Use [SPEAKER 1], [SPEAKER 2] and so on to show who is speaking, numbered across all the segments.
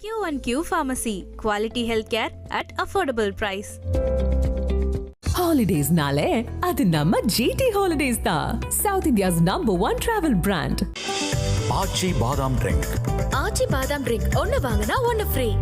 [SPEAKER 1] QnQ Pharmacy. Quality healthcare at affordable price.
[SPEAKER 2] Holidays nale, adu namma GT Holidays da. South India's #1 travel brand.
[SPEAKER 3] Archie Badam Drink.
[SPEAKER 4] Archie Badam Drink. Onna vaangana onna free.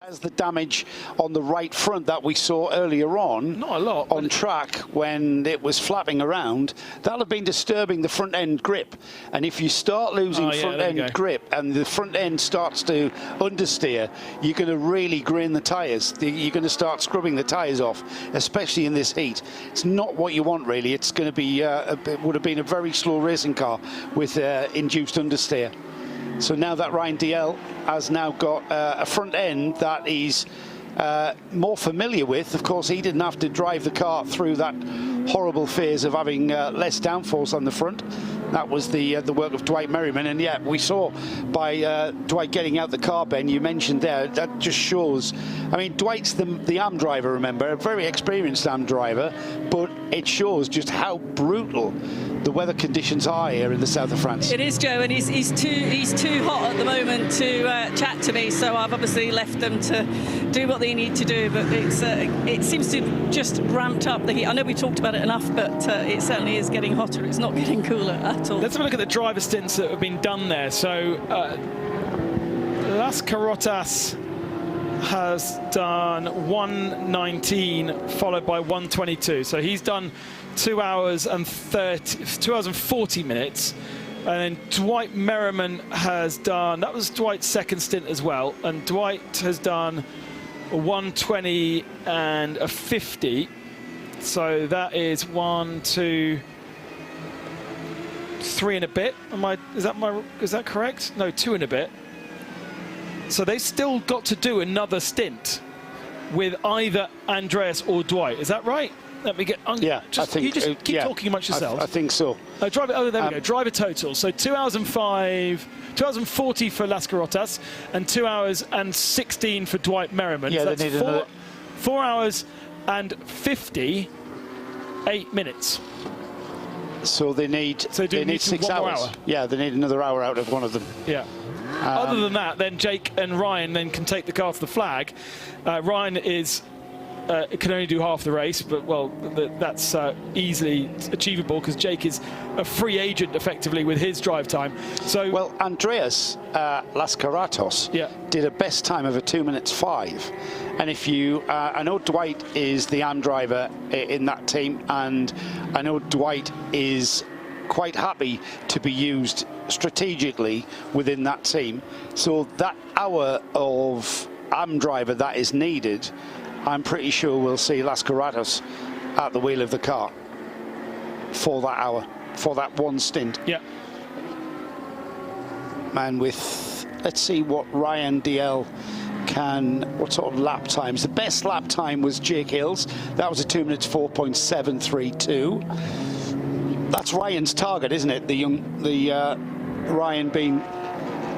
[SPEAKER 5] As the damage on the right front that we saw earlier on,
[SPEAKER 6] not a lot,
[SPEAKER 5] on track when it was flapping around, that'll have been disturbing the front end grip. And if you start losing front end grip and the front end starts to understeer, you're going to really grin the tyres. You're going to start scrubbing the tyres off, especially in this heat. It's not what you want really. It's going to be, it would have been a very slow racing car with induced understeer. So now that Ryan DL has now got a front end that he's more familiar with. Of course, he didn't have to drive the car through that horrible phase of having less downforce on the front. That was the work of Dwight Merriman. And yeah, we saw by Dwight getting out the car, Ben, you mentioned there, that just shows. I mean, Dwight's the AM driver, remember, a very experienced AM driver, but it shows just how brutal the weather conditions are here in the south of France.
[SPEAKER 7] It is, Joe, and he's too hot at the moment to chat to me, so I've obviously left them to do what they need to do, but it seems to just ramped up the heat. I know we talked about it enough, but it certainly is getting hotter. It's not getting cooler at all.
[SPEAKER 6] Let's have a look at the driver stints that have been done there. So Las Carotas has done 1:19 followed by 1:22, so he's done 2 hours and 40 minutes. And then Dwight Merriman has done, that was Dwight's second stint as well, and Dwight has done a 1:20 and a 50. So that is 1, 2, 3 and a bit. Is that correct? No, 2 and a bit. So they still got to do another stint with either Andreas or Dwight. Is that right? Let me get.
[SPEAKER 5] Yeah, I think.
[SPEAKER 6] You just keep talking amongst yourselves.
[SPEAKER 5] I think so.
[SPEAKER 6] Driver. Oh, there we go. Driver total. So 2 hours and 2 hours and 40 for Las Carotas, and 2 hours and 16 for Dwight Merriman.
[SPEAKER 5] Yeah,
[SPEAKER 6] so
[SPEAKER 5] they
[SPEAKER 6] that's
[SPEAKER 5] need
[SPEAKER 6] 4 hours and 58 minutes.
[SPEAKER 5] So they need 6 hours. Yeah, they need another hour out of one of them.
[SPEAKER 6] Yeah. Other than that, then Jake and Ryan then can take the car to the flag. Ryan can only do half the race, but well, that's easily achievable because Jake is a free agent effectively with his drive time. So
[SPEAKER 5] well, Andreas Las Carotas did a best time of a 2:05, and if you, I know Dwight is the AM driver in that team, and I know Dwight is quite happy to be used strategically within that team. So that hour of AM driver that is needed, I'm pretty sure we'll see Las Carotas at the wheel of the car for that hour, for that one stint.
[SPEAKER 6] Yeah.
[SPEAKER 5] And with, let's see what Ryan DL can, what sort of lap times. The best lap time was Jake Hill's. That was a 2 minutes 4.732. That's Ryan's target, isn't it? Ryan being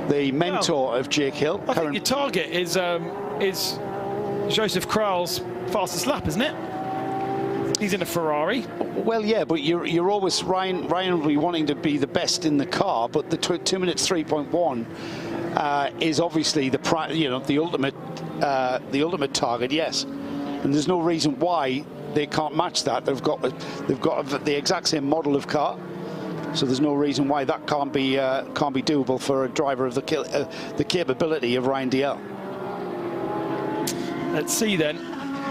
[SPEAKER 5] the mentor of Jake Hill.
[SPEAKER 6] I think your target is Joseph Kral's fastest lap, isn't it? He's in a Ferrari.
[SPEAKER 5] Well, yeah, but you're always Ryan will be wanting to be the best in the car, but the 2 minutes 3.1 is obviously the ultimate target. Yes, and there's no reason why they can't match that. They've got the exact same model of car, so there's no reason why that can't be doable for a driver of the capability of Ryan DL.
[SPEAKER 6] Let's see then,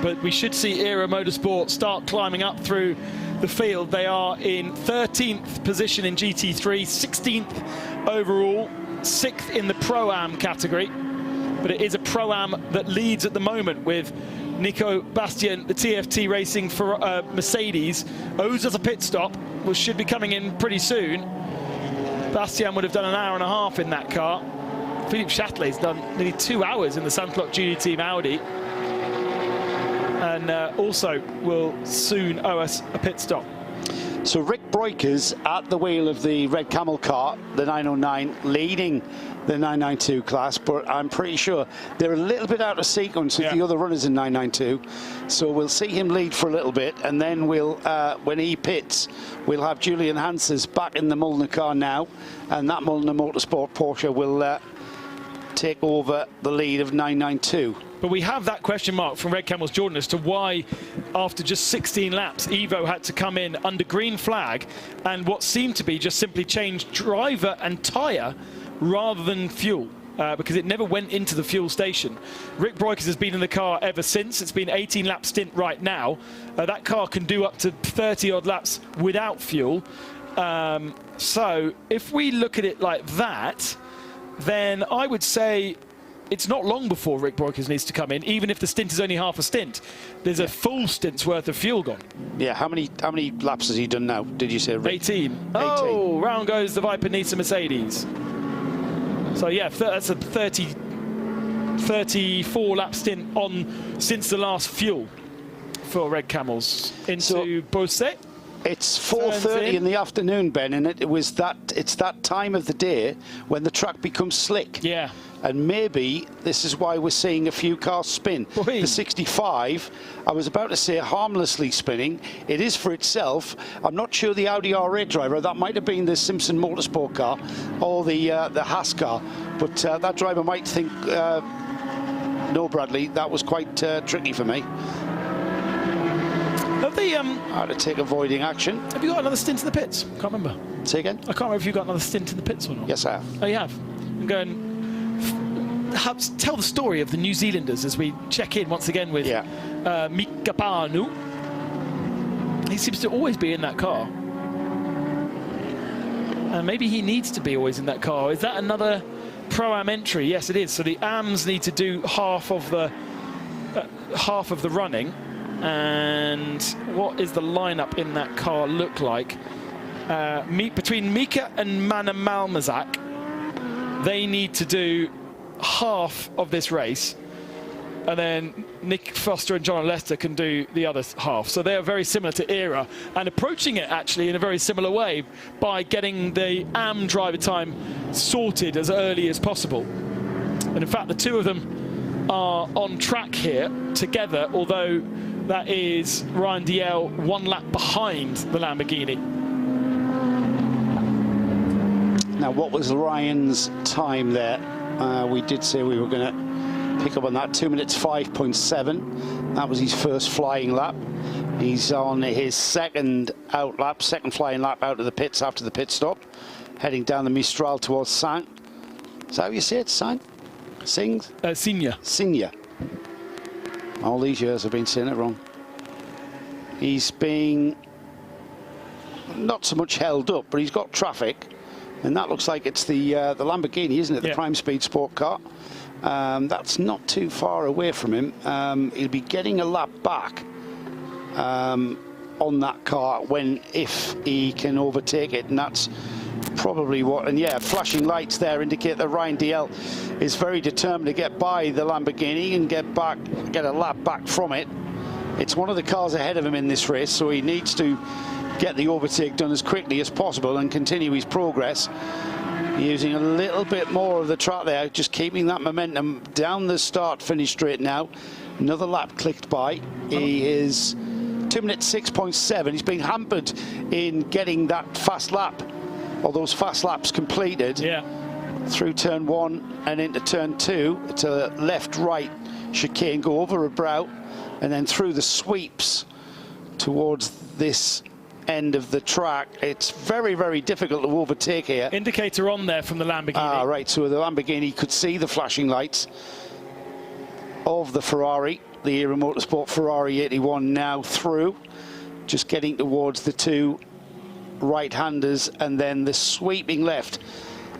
[SPEAKER 6] but we should see Era Motorsport start climbing up through the field. They are in 13th position in GT3, 16th overall, 6th in the Pro-Am category, but it is a Pro-Am that leads at the moment with Nico Bastian, the TFT Racing for Mercedes, owes us a pit stop, which should be coming in pretty soon. Bastian would have done an hour and a half in that car. Philippe Chatelet's done nearly 2 hours in the Sandclock Junior Team Audi, and also will soon owe us a pit stop.
[SPEAKER 5] So Rick Breukers at the wheel of the Red Camel car, the 909, leading the 992 class, but I'm pretty sure they're a little bit out of sequence with the other runners in 992. So we'll see him lead for a little bit, and then we'll, when he pits, we'll have Julian Hanses back in the Mulliner car now, and that Mulliner Motorsport Porsche will take over the lead of 992.
[SPEAKER 6] But we have that question mark from Red Camel's Jordan as to why, after just 16 laps, Evo had to come in under green flag and what seemed to be just simply change driver and tyre rather than fuel. Because it never went into the fuel station. Rick Broikers has been in the car ever since. It's been 18-lap stint right now. That car can do up to 30-odd laps without fuel. So if we look at it like that, then I would say it's not long before Rick Broikers needs to come in, even if the stint is only half a stint. There's a full stint's worth of fuel gone. Yeah,
[SPEAKER 5] how many laps has he done now, did you say, Rick?
[SPEAKER 6] 18. Oh, round goes the Viper Nisa Mercedes. So yeah, that's a 34 lap stint on since the last fuel for Red Camels into Beausset.
[SPEAKER 5] It's 4:30 in the afternoon, Ben, and it's that time of the day when the track becomes slick.
[SPEAKER 6] Yeah.
[SPEAKER 5] And maybe this is why we're seeing a few cars spin. The 65, I was about to say harmlessly spinning. It is for itself. I'm not sure the Audi R8 driver, that might have been the Simpson Motorsport car or the Haas car, but that driver might think, no, Bradley, that was quite tricky for me.
[SPEAKER 6] Have they,
[SPEAKER 5] how to take avoiding action.
[SPEAKER 6] Have you got another stint in the pits? Can't remember.
[SPEAKER 5] Say again?
[SPEAKER 6] I can't remember if you got another stint in the pits or not.
[SPEAKER 5] Yes, I have.
[SPEAKER 6] Oh, you have? I'm going... Tell the story of the New Zealanders as we check in once again with Mika Panu. He seems to always be in that car. And maybe he needs to be always in that car. Is that another Pro-Am entry? Yes, it is. So the AMs need to do half of the running. And what is the lineup in that car look like? Between Mika and Mana Malmazak, they need to do half of this race, and then Nick Foster and John Lester can do the other half. So they are very similar to Era and approaching it actually in a very similar way by getting the AM driver time sorted as early as possible. And in fact, the two of them are on track here together, although that is Ryan Diel 1 lap behind the Lamborghini.
[SPEAKER 5] Now, what was Ryan's time there? We did say we were going to pick up on that. 2 minutes 5.7. That was his first flying lap. He's on his second flying lap out of the pits after the pit stop, heading down the Mistral towards Saint. Is that how you say it, Saint? Sings?
[SPEAKER 6] Signa.
[SPEAKER 5] Signa. All these years I've been saying it wrong. He's been not so much held up, but he's got traffic. And that looks like it's the Lamborghini, isn't it? The Prime Speed Sport car. That's not too far away from him. He'll be getting a lap back on that car if he can overtake it. And that's probably what... And yeah, flashing lights there indicate that Ryan Diel is very determined to get by the Lamborghini and get a lap back from it. It's one of the cars ahead of him in this race, so he needs to get the overtake done as quickly as possible and continue his progress, using a little bit more of the track there, just keeping that momentum down the start-finish straight now. Another lap clicked by. He is 2 minutes 6.7. He's been hampered in getting that fast lap, or those fast laps completed through turn 1 and into turn 2. It's a left-right chicane, go over a brow and then through the sweeps towards this end of the track. It's very, very difficult to overtake here.
[SPEAKER 6] Indicator on there from the Lamborghini.
[SPEAKER 5] Ah, right, so the Lamborghini could see the flashing lights of the Ferrari, the Era Motorsport Ferrari 81 now through, just getting towards the two right-handers, and then the sweeping left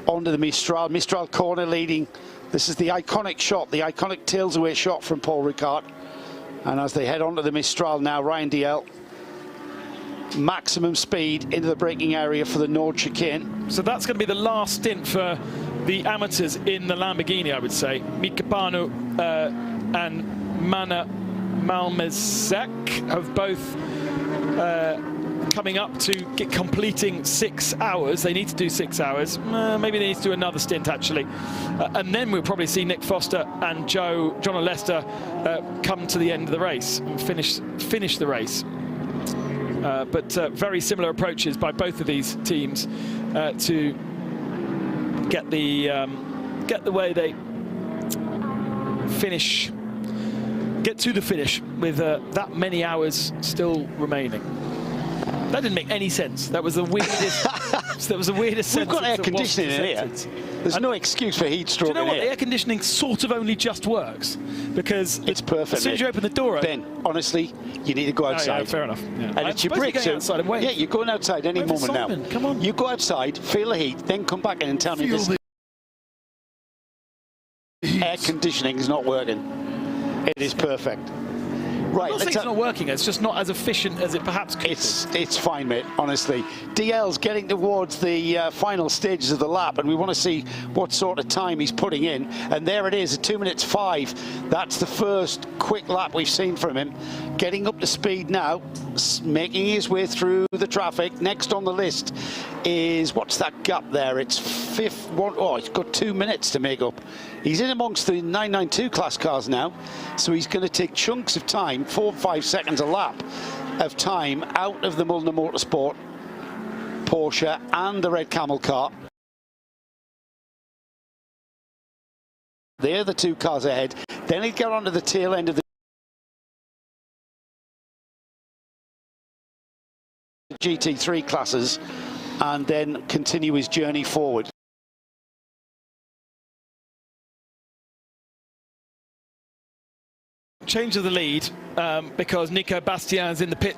[SPEAKER 5] onto the Mistral corner leading. This is the iconic shot, the iconic tails away shot from Paul Ricard. And as they head onto the Mistral now, Ryan Diel, maximum speed into the braking area for the Nord chicane.
[SPEAKER 6] So that's going to be the last stint for the amateurs in the Lamborghini, I would say. Mika Panu and Mana Malmezek have both coming up to completing 6 hours. They need to do 6 hours. Maybe they need to do another stint, actually. And then we'll probably see Nick Foster and John Lester come to the end of the race and finish the race. But very similar approaches by both of these teams to get the way they finish, get to the finish with that many hours still remaining. That didn't make any sense. That was the weirdest. That was the weirdest.
[SPEAKER 5] We've got air
[SPEAKER 6] sentence
[SPEAKER 5] conditioning in here. There's no excuse for heat stroke.
[SPEAKER 6] Do you know
[SPEAKER 5] in
[SPEAKER 6] what?
[SPEAKER 5] here.
[SPEAKER 6] Air conditioning sort of only just works because
[SPEAKER 5] it's perfect.
[SPEAKER 6] As soon as you open the door,
[SPEAKER 5] Ben, honestly, you need to go outside.
[SPEAKER 6] Oh, yeah, fair enough. Yeah.
[SPEAKER 5] And it's your break. So yeah, you're going outside any moment now.
[SPEAKER 6] Come on.
[SPEAKER 5] You go outside, feel the heat, then come back in and tell me this air conditioning is not working. It is perfect. Right,
[SPEAKER 6] it's not working. It's just not as efficient as it perhaps could be.
[SPEAKER 5] It's fine, mate, honestly. DL's getting towards the final stages of the lap, and we want to see what sort of time he's putting in. And there it is, at 2 minutes 5. That's the first quick lap we've seen from him. Getting up to speed now, making his way through the traffic. Next on the list is, what's that gap there? It's fifth one. Oh, he's got 2 minutes to make up. He's in amongst the 992 class cars now, so he's going to take chunks of time, 4 or 5 seconds a lap of time out of the Mulliner Motorsport Porsche and the Red Camel car. They're the 2 cars ahead. Then he'd get onto the tail end of the GT3 classes and then continue his journey forward.
[SPEAKER 6] Change of the lead because Nico Bastian's in the pit.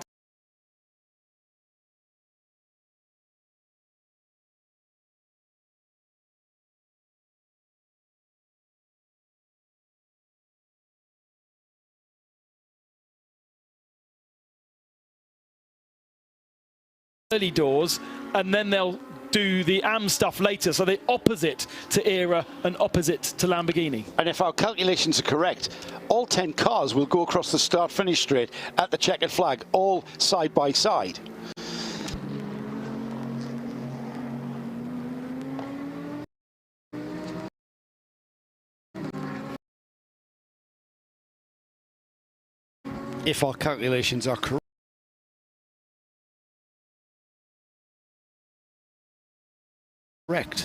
[SPEAKER 6] Early doors, and then they'll do the AM stuff later, so they're opposite to ERA and opposite to Lamborghini.
[SPEAKER 5] And if our calculations are correct, all 10 cars will go across the start-finish straight at the checkered flag, all side by side. If our calculations are correct.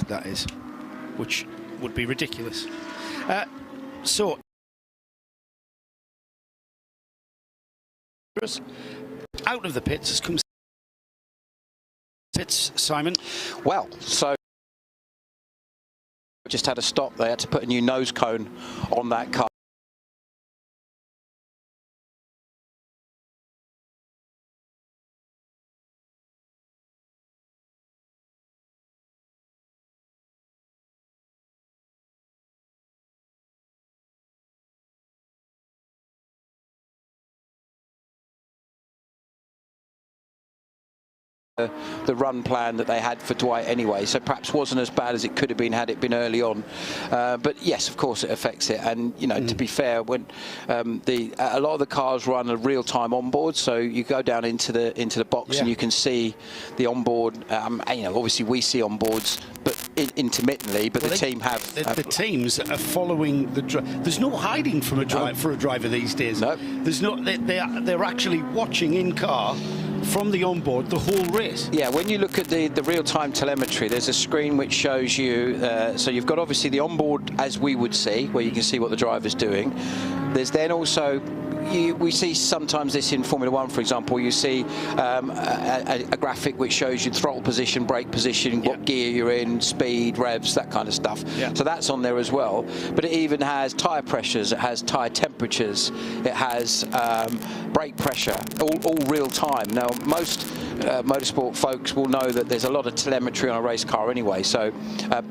[SPEAKER 5] That is, which would be ridiculous. So, out of the pits has come Simon.
[SPEAKER 8] Well, so just had a stop. They had to put a new nose cone on that car. The run plan that they had for Dwight anyway, so perhaps wasn't as bad as it could have been had it been early on. But yes, of course it affects it. And you know, to be fair, when a lot of the cars run a real-time onboard, so you go down into the box and you can see the onboard. You know, obviously we see onboards, but intermittently. But the team have
[SPEAKER 5] the teams are following the. There's no hiding from for a driver these days.
[SPEAKER 8] No,
[SPEAKER 5] there's no. They're actually watching in car from the onboard the whole race.
[SPEAKER 8] Yeah, when you look at the real-time telemetry, there's a screen which shows you, so you've got obviously the onboard as we would see, where you can see what the driver's doing. There's then also, we see sometimes this in Formula One, for example, you see a graphic which shows you throttle position, brake position, what gear you're in, speed, revs, that kind of stuff. So that's on there as well. But it even has tyre pressures, it has tyre temperatures, it has brake pressure, all real time. Now, most motorsport folks will know that there's a lot of telemetry on a race car anyway, so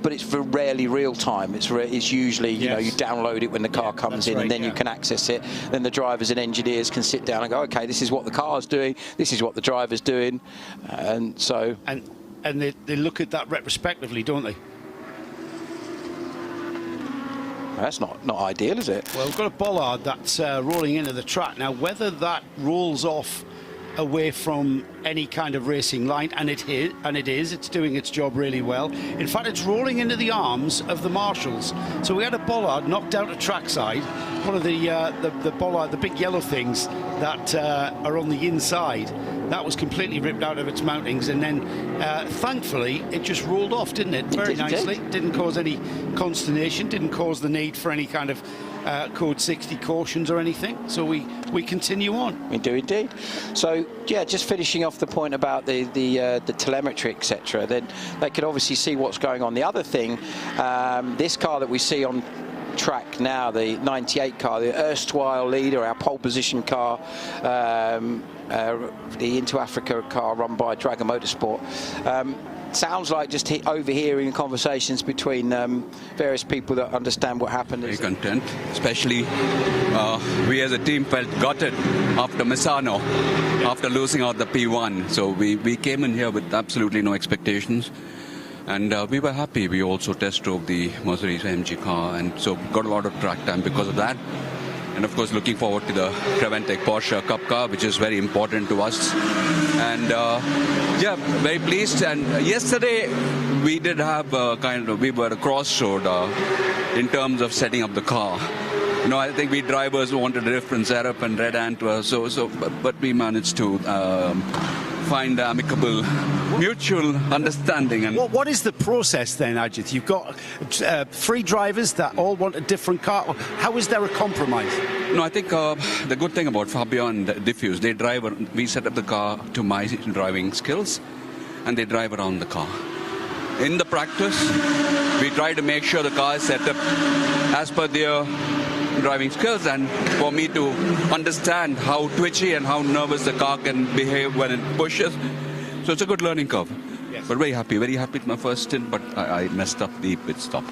[SPEAKER 8] but it's rarely real time. It's usually, you know, you download it when the car comes in, and then you can access it. Then the drivers and engineers can sit down and go, okay, this is what the car's doing, this is what the driver's doing, and so
[SPEAKER 5] and they look at that retrospectively, don't they?
[SPEAKER 8] That's not ideal, is it?
[SPEAKER 5] Well, we've got a bollard that's rolling into the track now. Whether that rolls off away from any kind of racing line, and it is, it's doing its job really well. In fact, it's rolling into the arms of the marshals. So we had a bollard knocked out at trackside, one of the bollard, the big yellow things that are on the inside. That was completely ripped out of its mountings, and then thankfully it just rolled off, didn't it? Very nicely. Didn't cause any consternation, didn't cause the need for any kind of code 60 cautions or anything. So we continue on.
[SPEAKER 8] We do indeed. So yeah, just finishing off the point about the telemetry, etc. Then they could obviously see what's going on. The other thing, this car that we see on track now, the 98 car, the erstwhile leader, our pole position car, the Into Africa car run by Dragon Motorsport. Sounds like just overhearing conversations between various people that understand what happened.
[SPEAKER 9] Very content, especially we as a team felt gutted after Misano, after losing out the P1. So we came in here with absolutely no expectations. And we were happy. We also test drove the Mercedes AMG car, and so got a lot of track time because of that. And of course, looking forward to the Creventic Porsche Cup car, which is very important to us. And yeah, very pleased. And yesterday we did have we were at a crossroad in terms of setting up the car. You know, I think we drivers wanted a different setup and Red Ant was but we managed to find amicable, mutual understanding. And
[SPEAKER 5] what is the process then, Ajith? You've got 3 drivers that all want a different car. How is there a compromise?
[SPEAKER 9] No, I think the good thing about Fabio and Diffuse, we set up the car to my driving skills, and they drive around the car. In the practice, we try to make sure the car is set up as per their driving skills, and for me to understand how twitchy and how nervous the car can behave when it pushes. So it's a good learning curve. Yes. But very happy with my first stint, but I messed up the pit stop.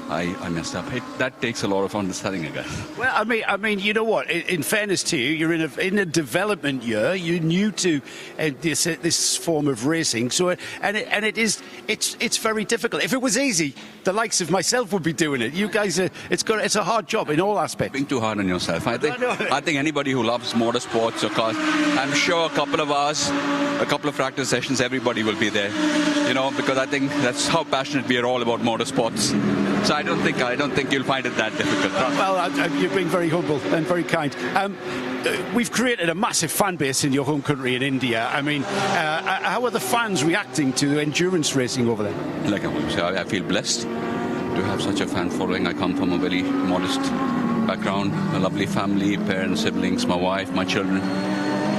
[SPEAKER 9] I messed up. That takes a lot of understanding, I guess. Well,
[SPEAKER 5] I mean, you know what? In fairness to you, you're in a development year. You're new to this form of racing. So, it's very difficult. If it was easy, the likes of myself would be doing it. You guys, it's a hard job in all aspects.
[SPEAKER 9] Being too hard on yourself. I think anybody who loves motorsports or cars, I'm sure a couple of hours, a couple of practice sessions, everybody will be there. You know, because I think that's how passionate we are all about motorsports. So I don't think you'll find it that difficult.
[SPEAKER 5] Well, you're being very humble and very kind. We've created a massive fan base in your home country in India. I mean, how are the fans reacting to endurance racing over there?
[SPEAKER 9] Like I feel blessed to have such a fan following. I come from a very modest background, a lovely family, parents, siblings, my wife, my children.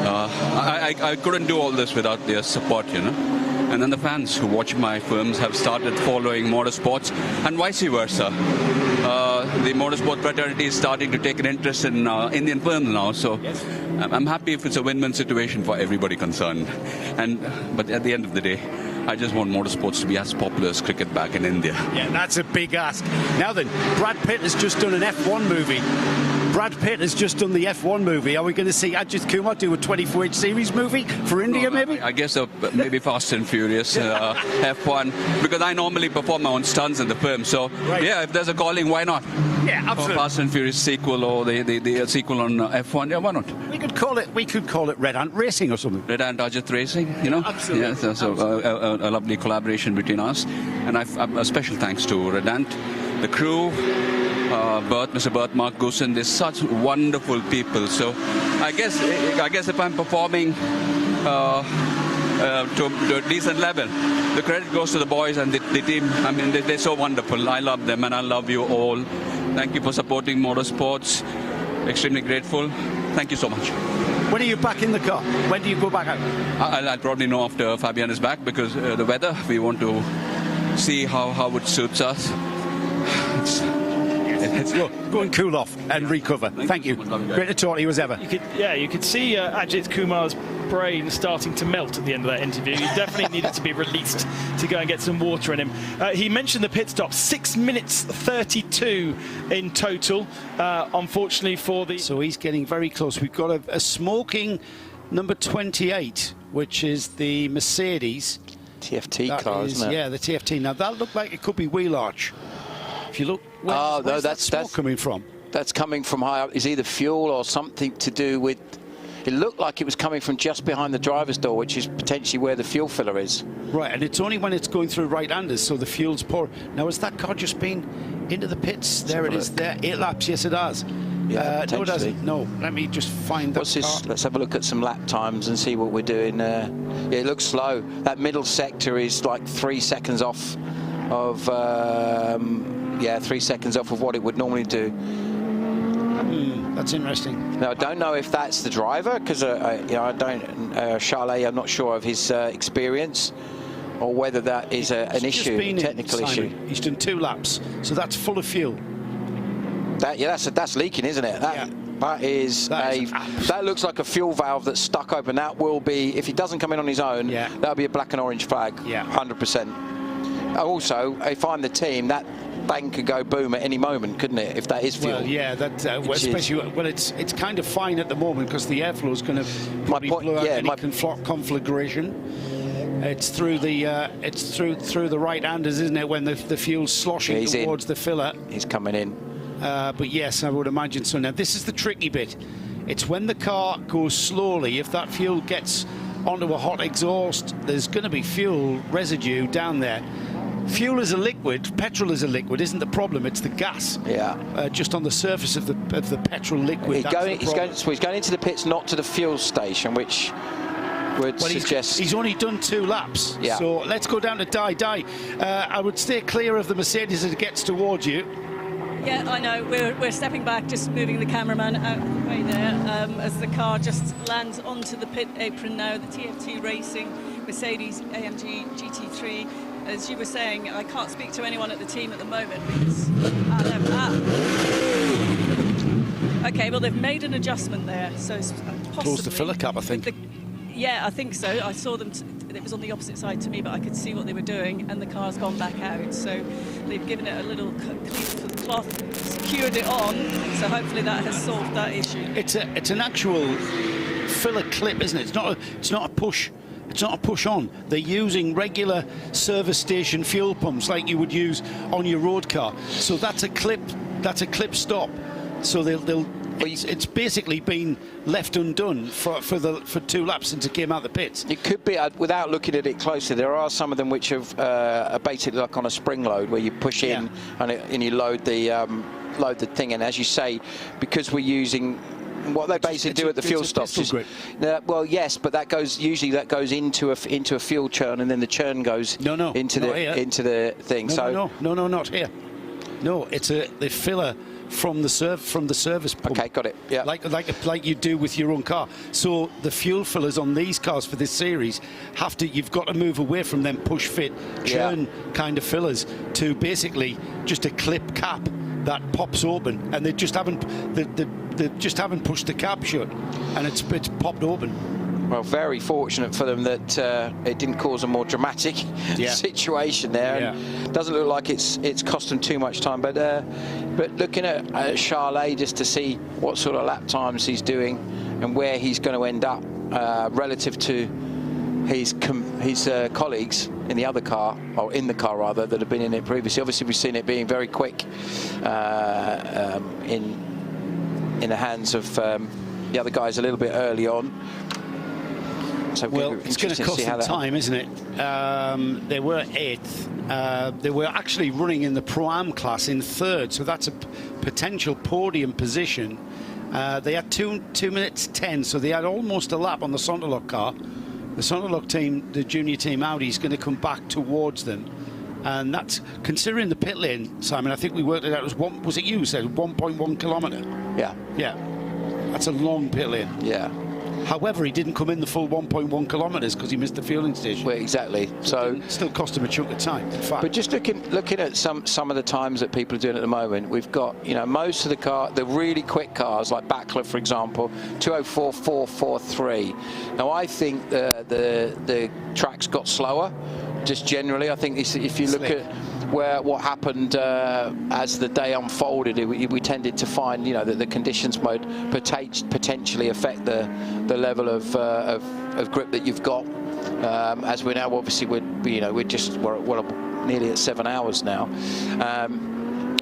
[SPEAKER 9] I couldn't do all this without their support, you know. And then the fans who watch my films have started following motorsports, and vice versa. The motorsport fraternity is starting to take an interest in Indian films now, so yes. I'm happy if it's a win-win situation for everybody concerned. But at the end of the day, I just want motorsports to be as popular as cricket back in India. Yeah,
[SPEAKER 5] that's a big ask. Now then, Brad Pitt has just done an F1 movie. Brad Pitt has just done the F1 movie. Are we going to see Ajith Kumar do a 24H series movie for India, maybe?
[SPEAKER 9] I guess maybe Fast and Furious, F1, because I normally perform my own stunts in the film. So, right. Yeah, if there's a calling, why not?
[SPEAKER 5] Yeah, absolutely.
[SPEAKER 9] Or Fast and Furious sequel or the sequel on F1, yeah, why not?
[SPEAKER 5] We could call it Red Ant Racing or something.
[SPEAKER 9] Red Ant Ajith Racing, you know?
[SPEAKER 5] Absolutely.
[SPEAKER 9] Yeah, so a lovely collaboration between us. And a special thanks to Red Ant, the crew, Mr. Bert, Mark Goosen. They're such wonderful people. So I guess if I'm performing to a decent level, the credit goes to the boys and the team. I mean, they're so wonderful. I love them and I love you all. Thank you for supporting motorsports. Extremely grateful. Thank you so much.
[SPEAKER 5] When are you back in the car? When do you go back out?
[SPEAKER 9] I'll probably know after Fabian is back, because the weather, we want to see how it suits us.
[SPEAKER 5] Go and cool off and recover. Thank you. Great to talk to you as ever.
[SPEAKER 6] You could see Ajith Kumar's brain starting to melt at the end of that interview. He definitely needed to be released to go and get some water in him. He mentioned the pit stop, 6 minutes 32 in total, unfortunately for the...
[SPEAKER 5] So he's getting very close. We've got a smoking number 28, which is the Mercedes.
[SPEAKER 8] TFT car, isn't it?
[SPEAKER 5] Yeah, the TFT. Now, that looked like it could be wheel arch. If you look, where's that smoke coming from?
[SPEAKER 8] That's coming from high up. It's either fuel or something to do with... It looked like it was coming from just behind the driver's door, which is potentially where the fuel filler is.
[SPEAKER 5] Right, and it's only when it's going through right-handers, so the fuel's pouring. Now, has that car just been into the pits? There it is, there. 8 laps, yes, it has.
[SPEAKER 8] Yeah,
[SPEAKER 5] no, it doesn't. No, let me just find that car.
[SPEAKER 8] Let's have a look at some lap times and see what we're doing. Yeah, it looks slow. That middle sector is like 3 seconds off of... 3 seconds off of what it would normally do.
[SPEAKER 5] That's interesting.
[SPEAKER 8] Now, I don't know if that's the driver, because I don't, Charlet, I'm not sure of his experience, or whether that is an issue, a technical issue.
[SPEAKER 5] He's done 2 laps, so that's full of fuel.
[SPEAKER 8] That's leaking, isn't it? That looks like a fuel valve that's stuck open. That will be, if he doesn't come in on his own, that'll be a black and orange flag, 100%. Also, if I'm the team, that thing could go boom at any moment, couldn't it? If that is fuel.
[SPEAKER 5] Well, yeah, especially it's kind of fine at the moment because the airflow is going to probably blow out any conflagration. It's through the right-handers, isn't it? When the fuel's sloshing towards the filler.
[SPEAKER 8] He's coming in.
[SPEAKER 5] But yes, I would imagine so. Now, this is the tricky bit. It's when the car goes slowly. If that fuel gets onto a hot exhaust, there's going to be fuel residue down there. Fuel is a liquid, petrol is a liquid, isn't the problem, it's the gas. Just on the surface of the petrol liquid.
[SPEAKER 8] He's going into the pits, not to the fuel station, which would suggest...
[SPEAKER 5] He's only done 2 laps, so let's go down to Dai. I would stay clear of the Mercedes as it gets towards you.
[SPEAKER 7] Yeah, I know. We're stepping back, just moving the cameraman out of the way there, as the car just lands onto the pit apron now. The TFT Racing Mercedes AMG GT3. As you were saying, I can't speak to anyone at the team at the moment because okay, well, they've made an adjustment there, so it's possibly...
[SPEAKER 5] Close the filler cap, I think.
[SPEAKER 7] Yeah, I think so. I saw them, it was on the opposite side to me, but I could see what they were doing, and the car's gone back out. So they've given it a little clean to the cloth, secured it on, so hopefully that has solved that issue.
[SPEAKER 5] It's an actual filler clip, isn't it? It's not a push. It's not a push on. They're using regular service station fuel pumps like you would use on your road car. So that's a clip stop. So it's basically been left undone for 2 laps since it came out the pits.
[SPEAKER 8] It could be, without looking at it closely, there are some of them which are basically like on a spring load, where you push in and you load the thing. And as you say, because we're using what they basically do at the fuel stops is, well, yes, but that goes into a fuel churn, and then the churn goes into the thing.
[SPEAKER 5] No, not here. No, it's the filler from the service pump.
[SPEAKER 8] Okay, got it. Yeah,
[SPEAKER 5] like you do with your own car. So the fuel fillers on these cars for this series you've got to move away from them push fit churn kind of fillers to basically just a clip cap that pops open, and they just haven't pushed the cap shut, and it's popped open.
[SPEAKER 8] Well, very fortunate for them that it didn't cause a more dramatic situation there. And doesn't look like it's cost them too much time. But looking at Charlet, just to see what sort of lap times he's doing and where he's going to end up relative to his colleagues in the other car, or in the car rather, that have been in it previously. Obviously, we've seen it being very quick in the hands of the other guys a little bit early on. So
[SPEAKER 5] it's going to cost them time, isn't it? They were 8th. They were actually running in the Pro-Am class in 3rd, so that's a potential podium position. They had 2 minutes 10, so they had almost a lap on the Sonderlock car. The Sonderlock team, the junior team Audi, is going to come back towards them. And that's, considering the pit lane, Simon, I think we worked it out as was it you said 1.1 kilometre?
[SPEAKER 8] Yeah.
[SPEAKER 5] Yeah. That's a long pit lane.
[SPEAKER 8] Yeah.
[SPEAKER 5] However, he didn't come in the full 1.1 kilometres because he missed the fueling station.
[SPEAKER 8] Well, exactly. So
[SPEAKER 5] still cost him a chunk of time, in fact.
[SPEAKER 8] But just looking at some of the times that people are doing at the moment, we've got, most of the really quick cars like Backler, for example, 2:04.443. Now I think the tracks got slower, just generally. I think if you look at what happened as the day unfolded, we tended to find, that the conditions might potentially affect the level of grip that you've got. As we now, obviously, we're nearly at 7 hours now.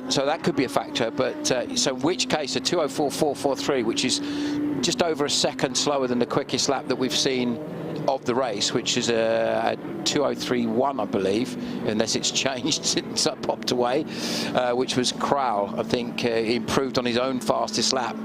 [SPEAKER 8] So that could be a factor. But so in which case, a 2:04.443, which is just over a second slower than the quickest lap that we've seen of the race, which is a 2:03.1, I believe, unless it's changed since I popped away, which was Crowell. I think he improved on his own fastest lap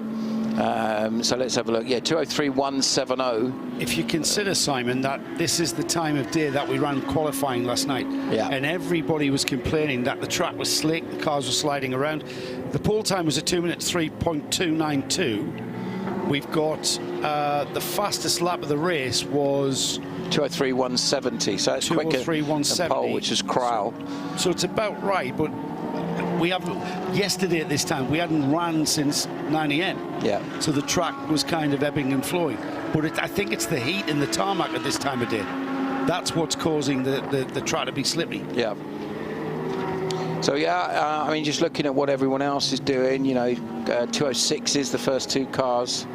[SPEAKER 8] So let's have a look. Yeah, 2:03.170.
[SPEAKER 5] If you consider, Simon, that this is the time of day that we ran qualifying last night, and everybody was complaining that the track was slick, the cars were sliding around. The pole time was a 2 minutes 3.292. We've got the fastest lap of the race was
[SPEAKER 8] 2:03.170. So that's quicker than pole, which is Crowell.
[SPEAKER 5] So it's about right, but we haven't. Yesterday at this time, we hadn't ran since 9 AM.
[SPEAKER 8] Yeah.
[SPEAKER 5] So the track was kind of ebbing and flowing. But I think it's the heat in the tarmac at this time of day. That's what's causing the track to be slippery.
[SPEAKER 8] Yeah. So yeah, I mean, just looking at what everyone else is doing, you know, 2:06 is the first two cars,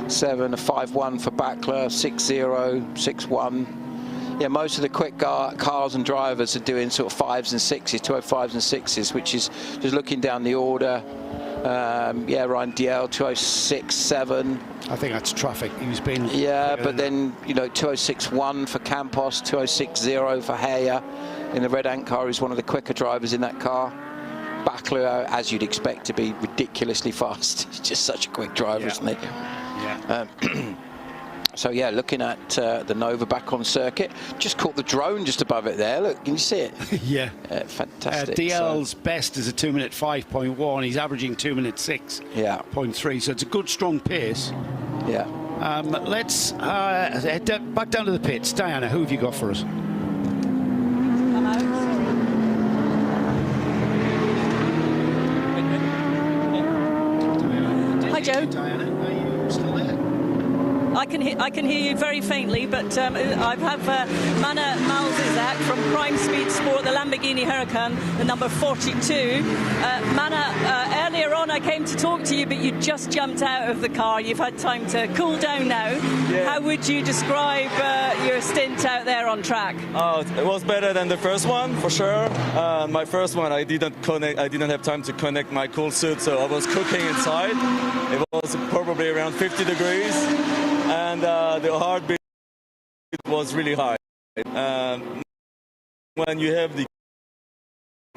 [SPEAKER 8] 7, a 5.1 for Backler, 6.0, 6.1. Yeah, most of the quick cars and drivers are doing sort of 5s and 6s, 2:05s and 6s, which is just looking down the order. Yeah, Ryan DL, 2:06.7.
[SPEAKER 5] I think that's traffic. He's been.
[SPEAKER 8] Yeah, but then, you know, 2:06.1 for Campos, 2:06.0 for Heyer. In the red ant car, is one of the quicker drivers in that car. Backler, as you'd expect, to be ridiculously fast. He's just such a quick driver, isn't he?
[SPEAKER 5] Yeah.
[SPEAKER 8] So yeah, looking at the Nova back on circuit, just caught the drone just above it there. Look, can you see it?
[SPEAKER 5] Yeah.
[SPEAKER 8] Fantastic.
[SPEAKER 5] DL's best is a 2 minute 5.1. He's averaging 2 minute 6.
[SPEAKER 8] Yeah.
[SPEAKER 5] 0.3. So it's a good, strong pace.
[SPEAKER 8] Yeah.
[SPEAKER 5] Let's head back down to the pits. Diana, who have you got for us?
[SPEAKER 7] Hi, Joe.
[SPEAKER 5] Diana, are you still there?
[SPEAKER 7] I can hear you very faintly, but I have Mana Malzizak from Prime Speed Sport, the Lamborghini Huracan, the number 42. Mana, earlier on I came to talk to you, but you just jumped out of the car. You've had time to cool down now. Yeah. How would you describe your stint out there on track?
[SPEAKER 10] It was better than the first one, for sure. My first one, I didn't have time to connect my cool suit, so I was cooking inside. It was probably around 50 degrees. And the heartbeat was really high. When you have the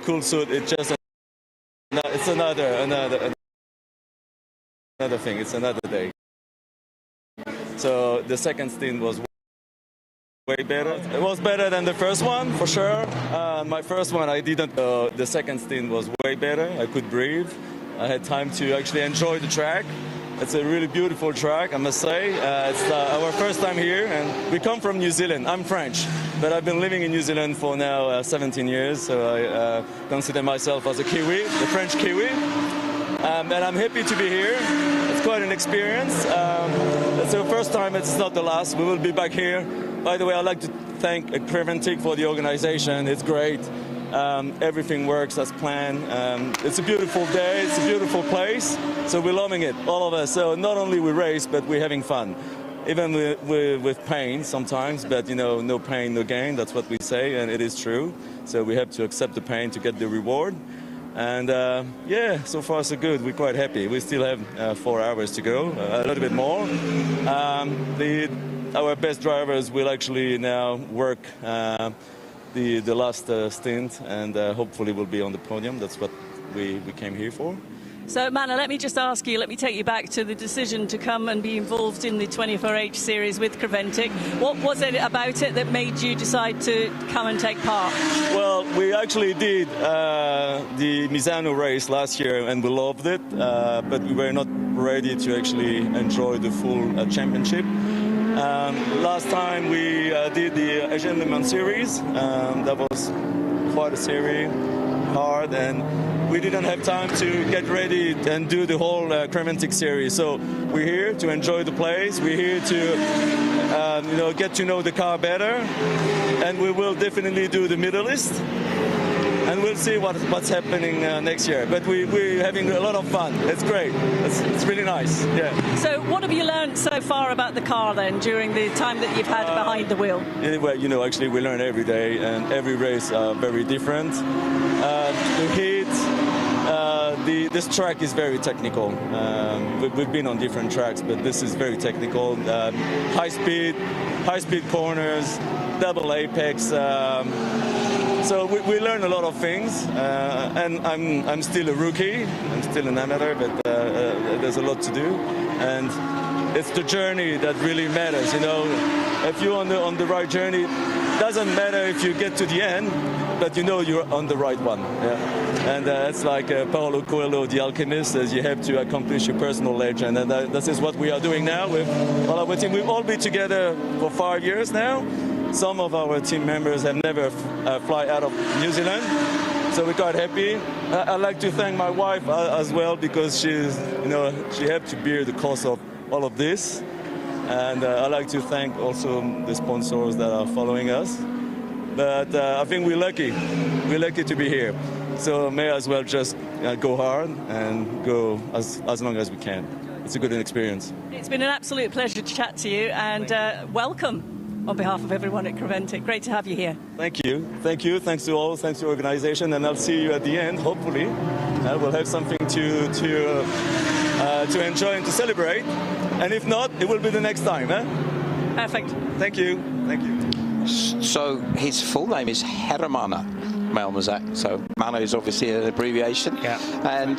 [SPEAKER 10] cool suit, it's another thing. It's another day. So the second stint was way better. It was better than the first one, for sure. My first one, I didn't. The second stint was way better. I could breathe. I had time to actually enjoy the track. It's a really beautiful track, I must say. It's our first time here, and we come from New Zealand. I'm French, but I've been living in New Zealand for now 17 years, so I consider myself as a Kiwi, the French Kiwi. And I'm happy to be here. It's quite an experience. It's the first time, it's not the last. We will be back here. By the way, I'd like to thank Preventic for the organization. It's great. Everything works as planned. It's a beautiful day, it's a beautiful place, so we're loving it, all of us. So not only we race, but we're having fun, even with pain sometimes, but you know, no pain, no gain, that's what we say, and it is true. So we have to accept the pain to get the reward. And yeah, so far so good, we're quite happy. We still have 4 hours to go, a little bit more. Our best drivers will actually now work the last stint, and hopefully we'll be on the podium. That's what we came here for.
[SPEAKER 7] So, Mana, let me just ask you, let me take you back to the decision to come and be involved in the 24H series with Preventic. What was it about it that made you decide to come and take part?
[SPEAKER 10] Well, we actually did the Misano race last year, and we loved it, but we were not ready to actually enjoy the full championship. Last time we did the Asian Le Mans series. That was quite a series, hard, and we didn't have time to get ready and do the whole Preventic series. So we're here to enjoy the place. We're here to you know, get to know the car better, and we will definitely do the Middle East. And we'll see what's happening next year. But we're having a lot of fun. It's great. It's really nice. Yeah.
[SPEAKER 7] So what have you learned so far about the car then during the time that you've had behind the wheel?
[SPEAKER 10] Anyway, you know, actually we learn every day, and every race are very different. The heat, this track is very technical. We've been on different tracks, but this is very technical. High speed corners, double apex. So we learn a lot of things, and I'm still a rookie. I'm still an amateur, but there's a lot to do, and it's the journey that really matters. You know, if you're on the right journey, it doesn't matter if you get to the end, but you know you're on the right one. Yeah. And it's like Paulo Coelho, the alchemist, says you have to accomplish your personal legend, and this is what we are doing now with all our team. We've all been together for 5 years now. Some of our team members have never fly out of New Zealand, so we're quite happy. I'd like to thank my wife as well, because she helped to bear the cost of all of this, and I'd like to thank also the sponsors that are following us. But I think we're lucky to be here. So may as well just go hard and go as long as we can. It's a good experience.
[SPEAKER 7] It's been an absolute pleasure to chat to you, and welcome on behalf of everyone at Creventic. Great to have you here.
[SPEAKER 10] Thank you. Thank you. Thanks to all. Thanks to the organisation, and I'll see you at the end. Hopefully, we'll have something to enjoy and to celebrate. And if not, it will be the next time.
[SPEAKER 7] Perfect.
[SPEAKER 10] Thank you. Thank you.
[SPEAKER 8] So his full name is Hermana Malmazak. So Mana is obviously an abbreviation.
[SPEAKER 5] Yeah.
[SPEAKER 8] And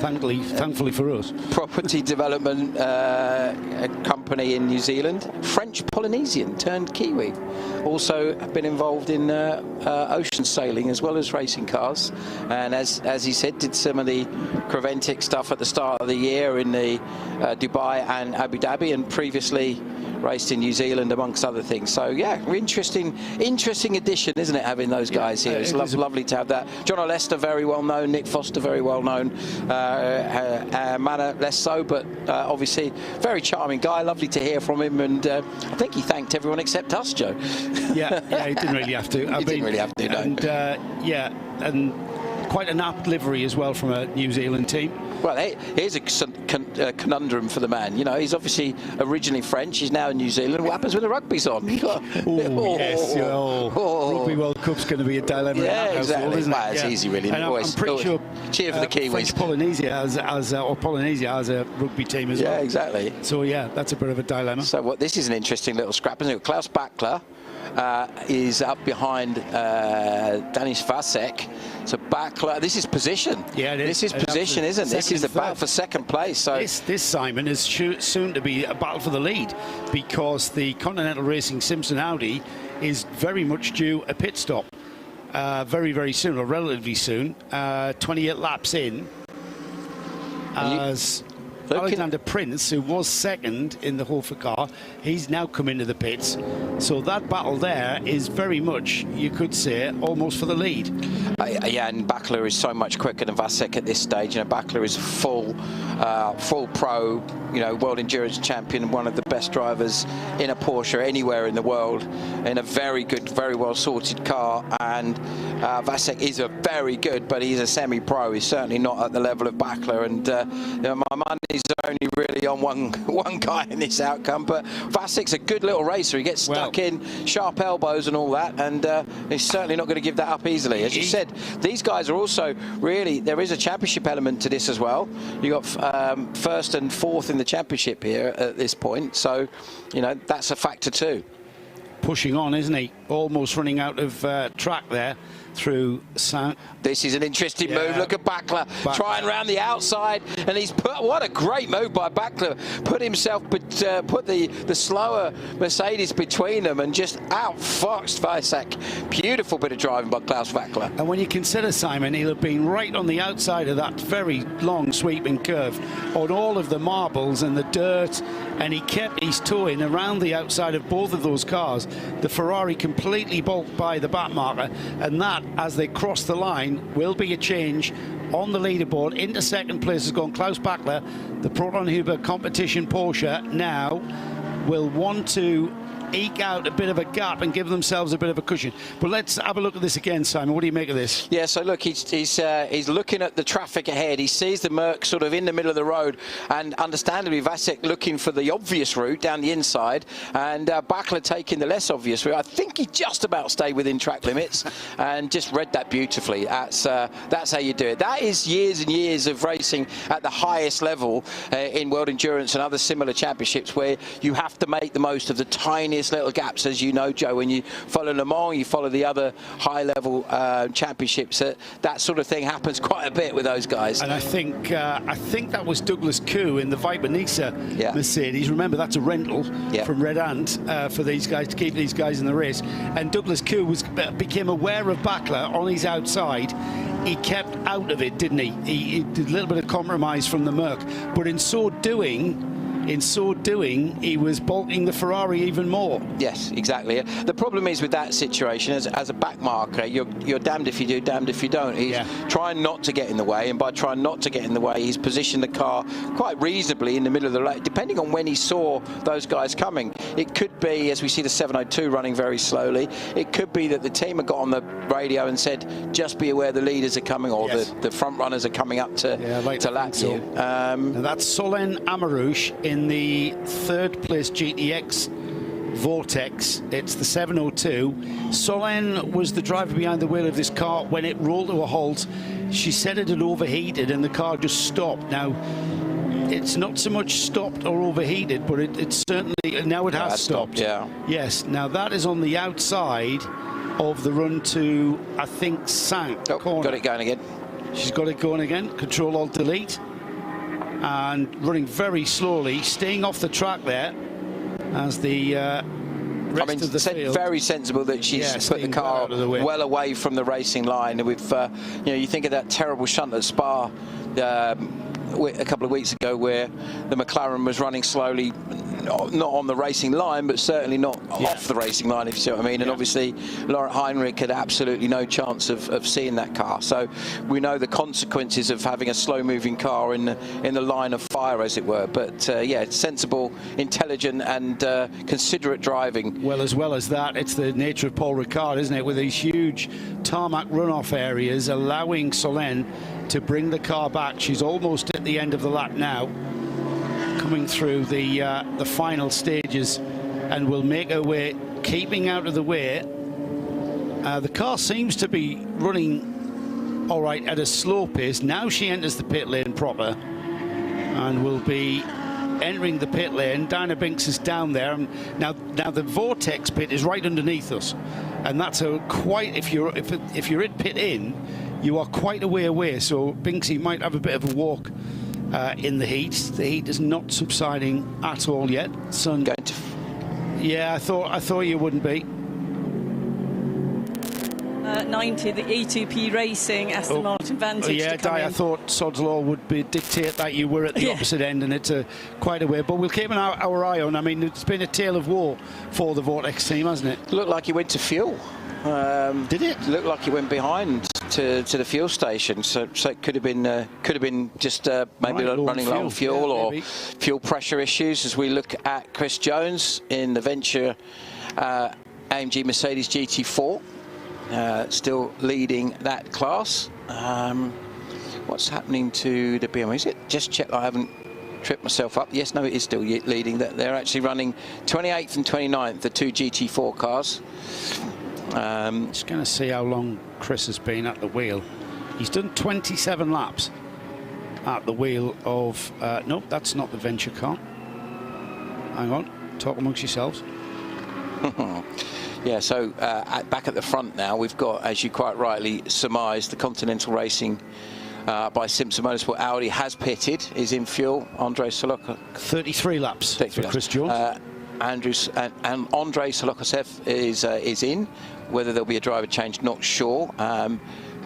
[SPEAKER 5] thankfully for us,
[SPEAKER 8] property development company in New Zealand. French Polynesian turned Kiwi. Also been involved in ocean sailing as well as racing cars. And as he said, did some of the Creventic stuff at the start of the year in the Dubai and Abu Dhabi, and previously raced in New Zealand amongst other things. So yeah, interesting addition, isn't it, having those guys here? It's lovely to have that. John O'Lester, very well known. Nick Foster, very well known. Mana, less so, but obviously very charming guy. Lovely to hear from him, and I think he thanked everyone except us, Joe.
[SPEAKER 5] Yeah, he didn't really have to.
[SPEAKER 8] He didn't really have to, no.
[SPEAKER 5] And and quite an apt livery as well from a New Zealand team.
[SPEAKER 8] Well, here's a conundrum for the man. You know, he's obviously originally French. He's now in New Zealand. What happens when the rugby's on?
[SPEAKER 5] Yes. Rugby World Cup's going to be a dilemma.
[SPEAKER 8] Yeah, exactly.
[SPEAKER 5] Isn't it?
[SPEAKER 8] It's easy, really.
[SPEAKER 5] And I'm pretty sure
[SPEAKER 8] cheer for the Kiwis.
[SPEAKER 5] French Polynesia has a rugby team as well.
[SPEAKER 8] Yeah, exactly.
[SPEAKER 5] So yeah, that's a bit of a dilemma.
[SPEAKER 8] So this is an interesting little scrap, isn't it? Klaus Bachler is up behind Danis Vasek. So Bachler, this is position.
[SPEAKER 5] Yeah, it is.
[SPEAKER 8] This is position, isn't it? This is the battle for second place. So
[SPEAKER 5] this Simon, is soon to be a battle for the lead, because the Continental Racing Simpson Audi is very much due a pit stop very, very soon, or relatively soon, 28 laps in, as Alexander Prince, who was second in the Hofer car, he's now come into the pits. So that battle there is very much, you could say, almost for the lead.
[SPEAKER 8] Yeah, and Bachler is so much quicker than Vasek at this stage. You know, Bachler is full pro, you know, world endurance champion, one of the best drivers in a Porsche anywhere in the world, in a very good, very well sorted car. And Vasek is a very good, but he's a semi-pro. He's certainly not at the level of Bachler. And you know, my money's only really on one guy in this outcome. But Vasek's a good little racer. He gets stuck in sharp elbows and all that, and he's certainly not going to give that up easily. As you said, these guys are also really, there is a championship element to this as well. You got first and fourth in the championship here at this point, so you know that's a factor too.
[SPEAKER 5] Pushing on, isn't he? Almost running out of track there through Sound.
[SPEAKER 8] This is an interesting move. Look at Bachler trying around the outside, and he's put, what a great move by Bachler. Put himself, put the slower Mercedes between them and just outfoxed Vasek. Beautiful bit of driving by Klaus Bachler.
[SPEAKER 5] And when you consider, Simon, he'll have been right on the outside of that very long sweeping curve on all of the marbles and the dirt, and he kept his toe in around the outside of both of those cars. The Ferrari completely bulked by the back marker, and that, as they cross the line, will be a change on the leaderboard. Into second place has gone Klaus Bachler. The Proton Huber competition Porsche now will want to eke out a bit of a gap and give themselves a bit of a cushion. But let's have a look at this again, Simon. What do you make of this?
[SPEAKER 8] Yeah, so look, he's looking at the traffic ahead. He sees the Merc sort of in the middle of the road, and understandably Vasek looking for the obvious route down the inside, and Bachler taking the less obvious route. I think he just about stayed within track limits and just read that beautifully. That's how you do it. That is years and years of racing at the highest level in World Endurance and other similar championships, where you have to make the most of the tiny tiniest little gaps, as you know, Joe. When you follow Le Mans, you follow the other high-level championships. That sort of thing happens quite a bit with those guys.
[SPEAKER 5] And I think that was Douglas Koo in the Viper Nisa Mercedes. Remember, that's a rental from Red Ant for these guys, to keep these guys in the race. And Douglas Koo became aware of Backler on his outside. He kept out of it, didn't he? He did a little bit of compromise from the Merc, but in so doing, he was bulking the Ferrari even more.
[SPEAKER 8] Yes, exactly. The problem is with that situation, as a back marker, you're damned if you do, damned if you don't. He's trying not to get in the way, and by trying not to get in the way, he's positioned the car quite reasonably in the middle of the lane, depending on when he saw those guys coming. It could be, as we see the 702 running very slowly, it could be that the team had got on the radio and said, just be aware the leaders are coming, or the front runners are coming up to lap you.
[SPEAKER 5] That's Solen Amarouche in the third place GTX Vortex. It's the 702. Solen was the driver behind the wheel of this car when it rolled to a halt. She said it had overheated and the car just stopped. Now, it's not so much stopped or overheated, but it certainly, now it has stopped. Yes, now that is on the outside of the run to, I think, Sank corner.
[SPEAKER 8] Got it going again.
[SPEAKER 5] She's got it going again. Control-Alt-Delete. And running very slowly, staying off the track there as the rest of the field.
[SPEAKER 8] Very sensible that she's put the car well away from the racing line. And we've, you think of that terrible shunt at Spa a couple of weeks ago, where the McLaren was running slowly, not on the racing line, but certainly not off the racing line, if you see what I mean. And obviously, Laurent Heinrich had absolutely no chance of seeing that car. So we know the consequences of having a slow-moving car in the line of fire, as it were. But yeah, it's sensible, intelligent, and considerate driving.
[SPEAKER 5] Well as that, it's the nature of Paul Ricard, isn't it? With these huge tarmac runoff areas, allowing Solen to bring the car back. She's almost at the end of the lap now, coming through the final stages, and will make her way, keeping out of the way. The car seems to be running all right at a slow pace. Now she enters the pit lane proper and will be entering the pit lane. Dinah Binks is down there. Now the Vortex pit is right underneath us, and that's if you're in pit in, you are quite a way away. So Binksy might have a bit of a walk in the heat. The heat is not subsiding at all yet. Sun. Yeah, I thought you wouldn't be.
[SPEAKER 7] 90, the E2P Racing Aston Martin Vantage.
[SPEAKER 5] Yeah, Di, I thought Sod's Law would dictate that you were at the opposite end, and it's quite a way. But we'll keep our eye on. I mean, it's been a tale of woe for the Vortex team, hasn't it?
[SPEAKER 8] Looked like he went to fuel.
[SPEAKER 5] Did it?
[SPEAKER 8] Looked like he went behind to the fuel station, so it could have been just maybe running low on fuel, or fuel pressure issues. As we look at Chris Jones in the Venture AMG Mercedes GT4, still leading that class. What's happening to the BMW? Is it? Just check I haven't tripped myself up. Yes, no, it is still leading. They're actually running 28th and 29th, the two GT4 cars.
[SPEAKER 5] Just going to see how long Chris has been at the wheel. He's done 27 laps at the wheel of... no, that's not the Venture car. Hang on, talk amongst yourselves.
[SPEAKER 8] Yeah, so back at the front now, we've got, as you quite rightly surmised, the Continental Racing by Simpson Motorsport. Audi has pitted, is in fuel. Andre Solokosev.
[SPEAKER 5] 33 laps for Chris Jones.
[SPEAKER 8] And Andre Solokosev is in. Whether there'll be a driver change, not sure.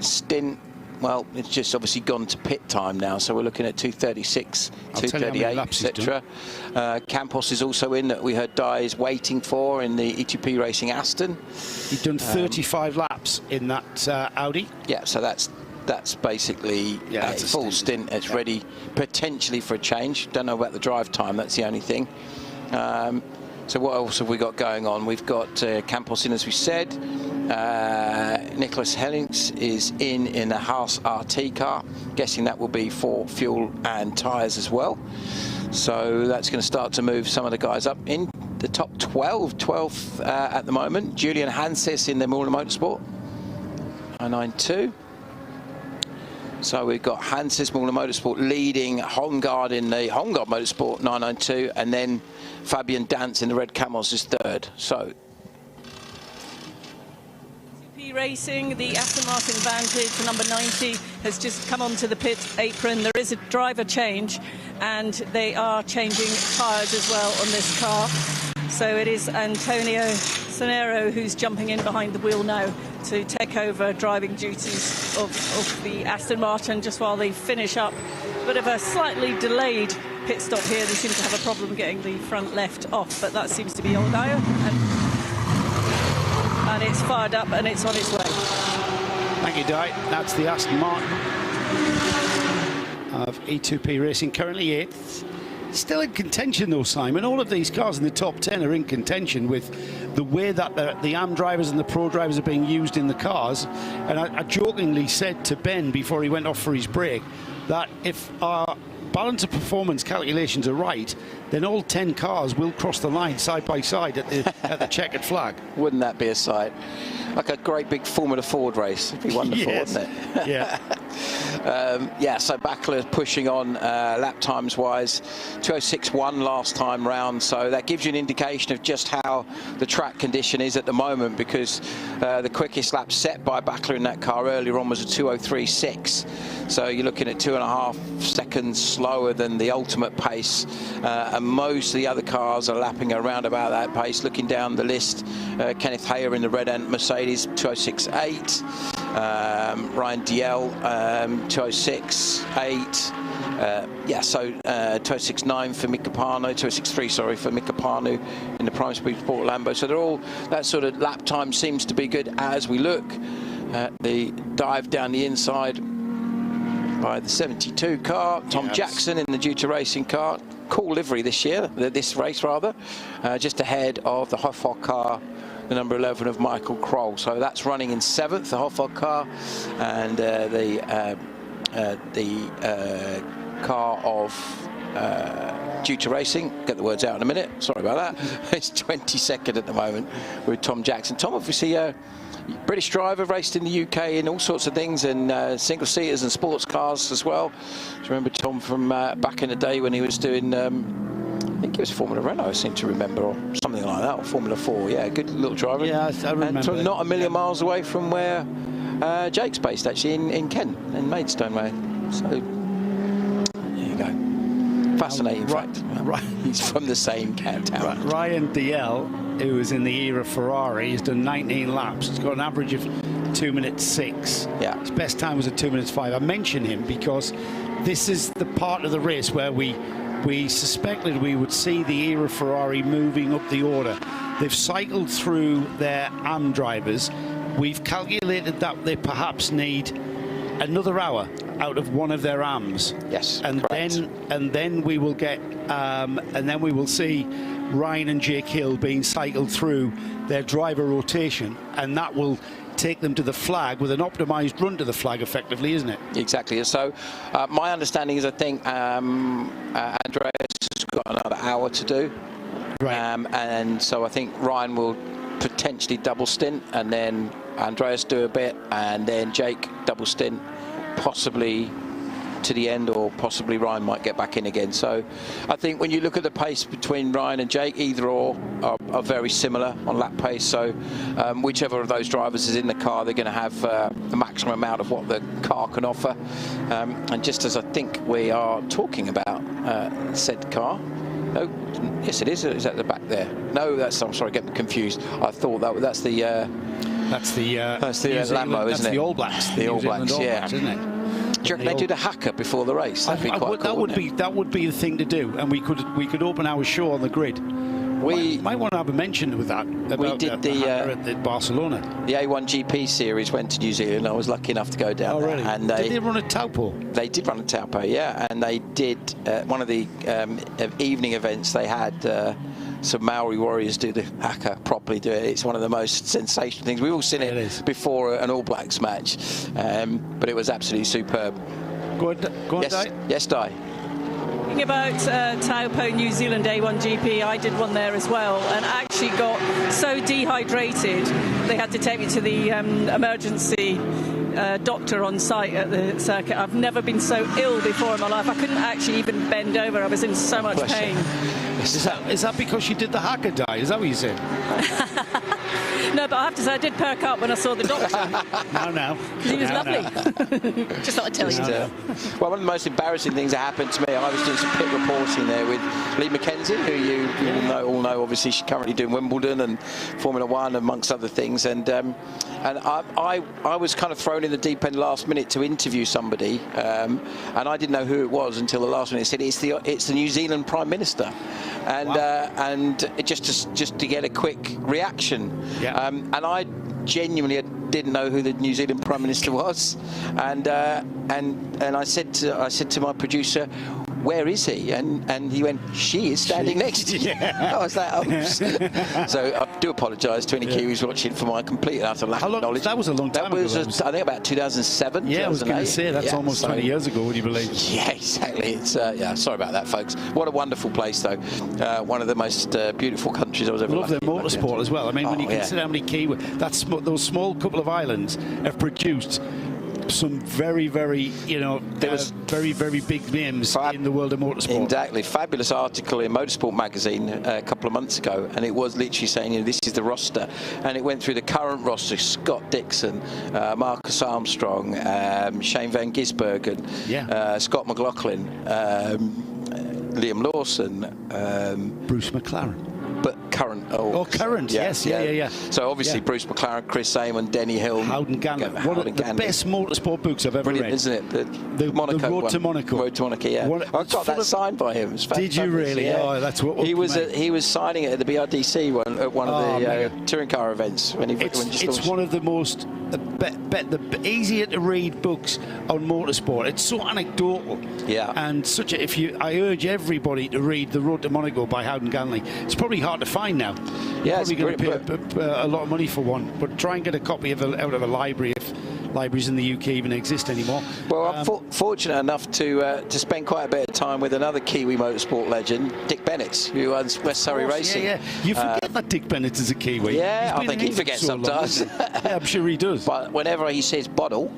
[SPEAKER 8] Stint, well, it's just obviously gone to pit time now, so we're looking at 2:36, 2:38, etc. Campos is also in, that we heard Di is waiting for in the E2P Racing Aston.
[SPEAKER 5] He's done 35 laps in that Audi.
[SPEAKER 8] Yeah, so that's basically a full stint. It's ready potentially for a change. Don't know about the drive time, that's the only thing. So what else have we got going on? We've got Campos in, as we said. Nicholas Hellings is in a Haas RT car. Guessing that will be for fuel and tyres as well. So that's going to start to move some of the guys up in the top 12th at the moment. Julian Hanses in the Muller Motorsport 992. So we've got Hans Sismall Motorsport leading Hongard in the Hongard Motorsport 992, and then Fabian Dance in the Red Camels is third. So
[SPEAKER 7] Racing, the Aston Martin Vantage, number 90, has just come onto the pit apron. There is a driver change, and they are changing tyres as well on this car. So it is Antonio Sonero who's jumping in behind the wheel now to take over driving duties of the Aston Martin just while they finish up. A bit of a slightly delayed pit stop here. They seem to have a problem getting the front left off, but that seems to be all now. And it's fired up and it's on its way.
[SPEAKER 5] Thank you, Di. That's the Aston Martin of E2P Racing, currently 8th. Still in contention though, Simon. All of these cars in the top 10 are in contention with the way that the AM drivers and the pro drivers are being used in the cars. And I jokingly said to Ben before he went off for his break that if our balance of performance calculations are right, then all 10 cars will cross the line side by side at the checkered flag.
[SPEAKER 8] Wouldn't that be a sight? Like a great big Formula Ford race. It'd be wonderful,
[SPEAKER 5] Yes.
[SPEAKER 8] wouldn't it?
[SPEAKER 5] Yeah.
[SPEAKER 8] Yeah, so Backler pushing on lap times wise, 2:06.1 last time round, so that gives you an indication of just how the track condition is at the moment, because the quickest lap set by Backler in that car earlier on was a 2:03.6, so you're looking at 2.5 seconds slower than the ultimate pace, and most of the other cars are lapping around about that pace. Looking down the list, Kenneth Hayer in the red Ant Mercedes, 2:06.8. Ryan DL, 2:06.8. Yeah, so 2:06.9 for Mika Panu, 2:06.3, sorry, for Mika Panu in the Prime Speed Sport Lambo. So they're all, that sort of lap time seems to be good as we look at the dive down the inside by the 72 car. Tom Jackson in the Duty Racing car. Cool livery this year, this race rather, just ahead of the Hoffel car, the number 11 of Michael Kroll. So that's running in 7th, the Hoffel car, and the car of Duty Racing, get the words out in a minute, sorry about that, it's 22nd at the moment with Tom Jackson. Tom, obviously a British driver, raced in the UK in all sorts of things, and single-seaters and sports cars as well. Do you remember Tom from back in the day when he was doing, I think it was Formula Renault, I seem to remember, or something like that, or Formula 4. Yeah, good little driver.
[SPEAKER 5] Yeah, I remember.
[SPEAKER 8] And from not a million miles away from where Jake's based, actually, in Kent, in Maidstone way. So, there you go. Fascinating fact.
[SPEAKER 5] Right.
[SPEAKER 8] He's from the same town.
[SPEAKER 5] Ryan DL, who was in the era Ferrari, has done 19 laps. He's got an average of 2 minutes 6.
[SPEAKER 8] Yeah.
[SPEAKER 5] His best time was at 2 minutes 5. I mention him because this is the part of the race where we suspected we would see the era Ferrari moving up the order. They've cycled through their AM drivers. We've calculated that they perhaps need another hour out of one of their AMs.
[SPEAKER 8] Yes,
[SPEAKER 5] and
[SPEAKER 8] correct.
[SPEAKER 5] then we will get and then we will see Ryan and Jake Hill being cycled through their driver rotation, and that will take them to the flag with an optimised run to the flag, effectively, isn't it?
[SPEAKER 8] Exactly. So my understanding is I think Andreas has got another hour to do.
[SPEAKER 5] Right.
[SPEAKER 8] And so I think Ryan will potentially double stint, and then Andreas do a bit, and then Jake double stint, possibly to the end, or possibly Ryan might get back in again. So I think when you look at the pace between Ryan and Jake, either or are very similar on lap pace. So whichever of those drivers is in the car, they're going to have the maximum amount of what the car can offer. And just as I think we are talking about said car, no, yes it is. Is that the back there? No, that's, I'm sorry, getting confused. I thought that's the Lambo, isn't it?
[SPEAKER 5] That's the All Blacks.
[SPEAKER 8] The All Blacks, yeah.
[SPEAKER 5] Blacks, isn't it?
[SPEAKER 8] Do you reckon they do the hacker before the race? That'd be quite cool,
[SPEAKER 5] that would be the thing to do, and we could open our show on the grid. We might want to have a mention with that.
[SPEAKER 8] We did the
[SPEAKER 5] at Barcelona.
[SPEAKER 8] The A1 GP series went to New Zealand. I was lucky enough to go down.
[SPEAKER 5] Oh, really?
[SPEAKER 8] There, and
[SPEAKER 5] did they run a Taupo?
[SPEAKER 8] They did run a Taupo, yeah. And they did one of the evening events. They had some Maori warriors do the haka properly. Do it. It's one of the most sensational things. We've all seen it before an All Blacks match, but it was absolutely superb.
[SPEAKER 5] Go on,
[SPEAKER 8] yes,
[SPEAKER 5] Di.
[SPEAKER 8] yes, Di.
[SPEAKER 7] Talking about Taupo New Zealand A1 GP, I did one there as well, and actually got so dehydrated they had to take me to the emergency doctor on site at the circuit. I've never been so ill before in my life. I couldn't actually even bend over. I was in so much pain.
[SPEAKER 5] Is that because you did the hacker die? Is that what you said?
[SPEAKER 7] No, but I have to say I did perk up when I saw the doctor.
[SPEAKER 5] No.
[SPEAKER 7] He was lovely. Just thought I'd tell you.
[SPEAKER 8] Well, one of the most embarrassing things that happened to me, I was doing some pit reporting there with Lee McKenzie, who you all know. Obviously, she's currently doing Wimbledon and Formula One, amongst other things. And I was kind of thrown in the deep end last minute to interview somebody, and I didn't know who it was until the last minute. It said it's the New Zealand Prime Minister, and
[SPEAKER 5] wow.
[SPEAKER 8] And just to get a quick reaction.
[SPEAKER 5] Yeah.
[SPEAKER 8] And I genuinely didn't know who the New Zealand Prime Minister was, and I said to my producer, where is he? And he went, she is standing next to you. I was like, oops. So I do apologise to any Kiwis watching for my complete and utter lack of knowledge.
[SPEAKER 5] That was a long time ago.
[SPEAKER 8] That was, I think, about 2007.
[SPEAKER 5] Yeah, I was going to say, that's almost 20 years ago, would you believe?
[SPEAKER 8] Yeah, exactly. It's sorry about that, folks. What a wonderful place, though. One of the most beautiful countries I was ever
[SPEAKER 5] lucky. Love their motorsport as well. I mean, when you consider how many Kiwi, those small couple of islands have produced some very, very, very, very big names in the world of motorsport.
[SPEAKER 8] Exactly. Fabulous article in Motorsport magazine a couple of months ago, and it was literally saying, this is the roster, and it went through the current roster: Scott Dixon, Marcus Armstrong, Shane Van Gisbergen, Scott McLaughlin, Liam Lawson,
[SPEAKER 5] Bruce McLaren.
[SPEAKER 8] But current.
[SPEAKER 5] Current, yes.
[SPEAKER 8] So obviously Bruce McLaren, Chris Amon, Denny Hill,
[SPEAKER 5] Howden Ganley. One of the best motorsport books I've ever read.
[SPEAKER 8] Isn't it? The
[SPEAKER 5] Road to Monaco.
[SPEAKER 8] Road to Monaco, yeah. I got that signed by him.
[SPEAKER 5] Did you really?
[SPEAKER 8] Yeah.
[SPEAKER 5] Oh, that's what
[SPEAKER 8] he was signing it at the BRDC at one of the touring car events when
[SPEAKER 5] it's one of the most the easier to read books on motorsport. It's so anecdotal.
[SPEAKER 8] Yeah.
[SPEAKER 5] And I urge everybody to read The Road to Monaco by Howden Ganley. It's probably hard to find now.
[SPEAKER 8] Yeah,
[SPEAKER 5] you're probably going to pay a lot of money for one, but try and get a copy out of a library if libraries in the UK even exist anymore.
[SPEAKER 8] Well, I'm fortunate enough to spend quite a bit of time with another Kiwi motorsport legend, Dick Bennett, who owns West Surrey Racing.
[SPEAKER 5] Yeah. You forget that Dick Bennett is a Kiwi.
[SPEAKER 8] Yeah, I think he forgets sometimes.
[SPEAKER 5] Yeah, I'm sure he does.
[SPEAKER 8] But whenever he says bottle,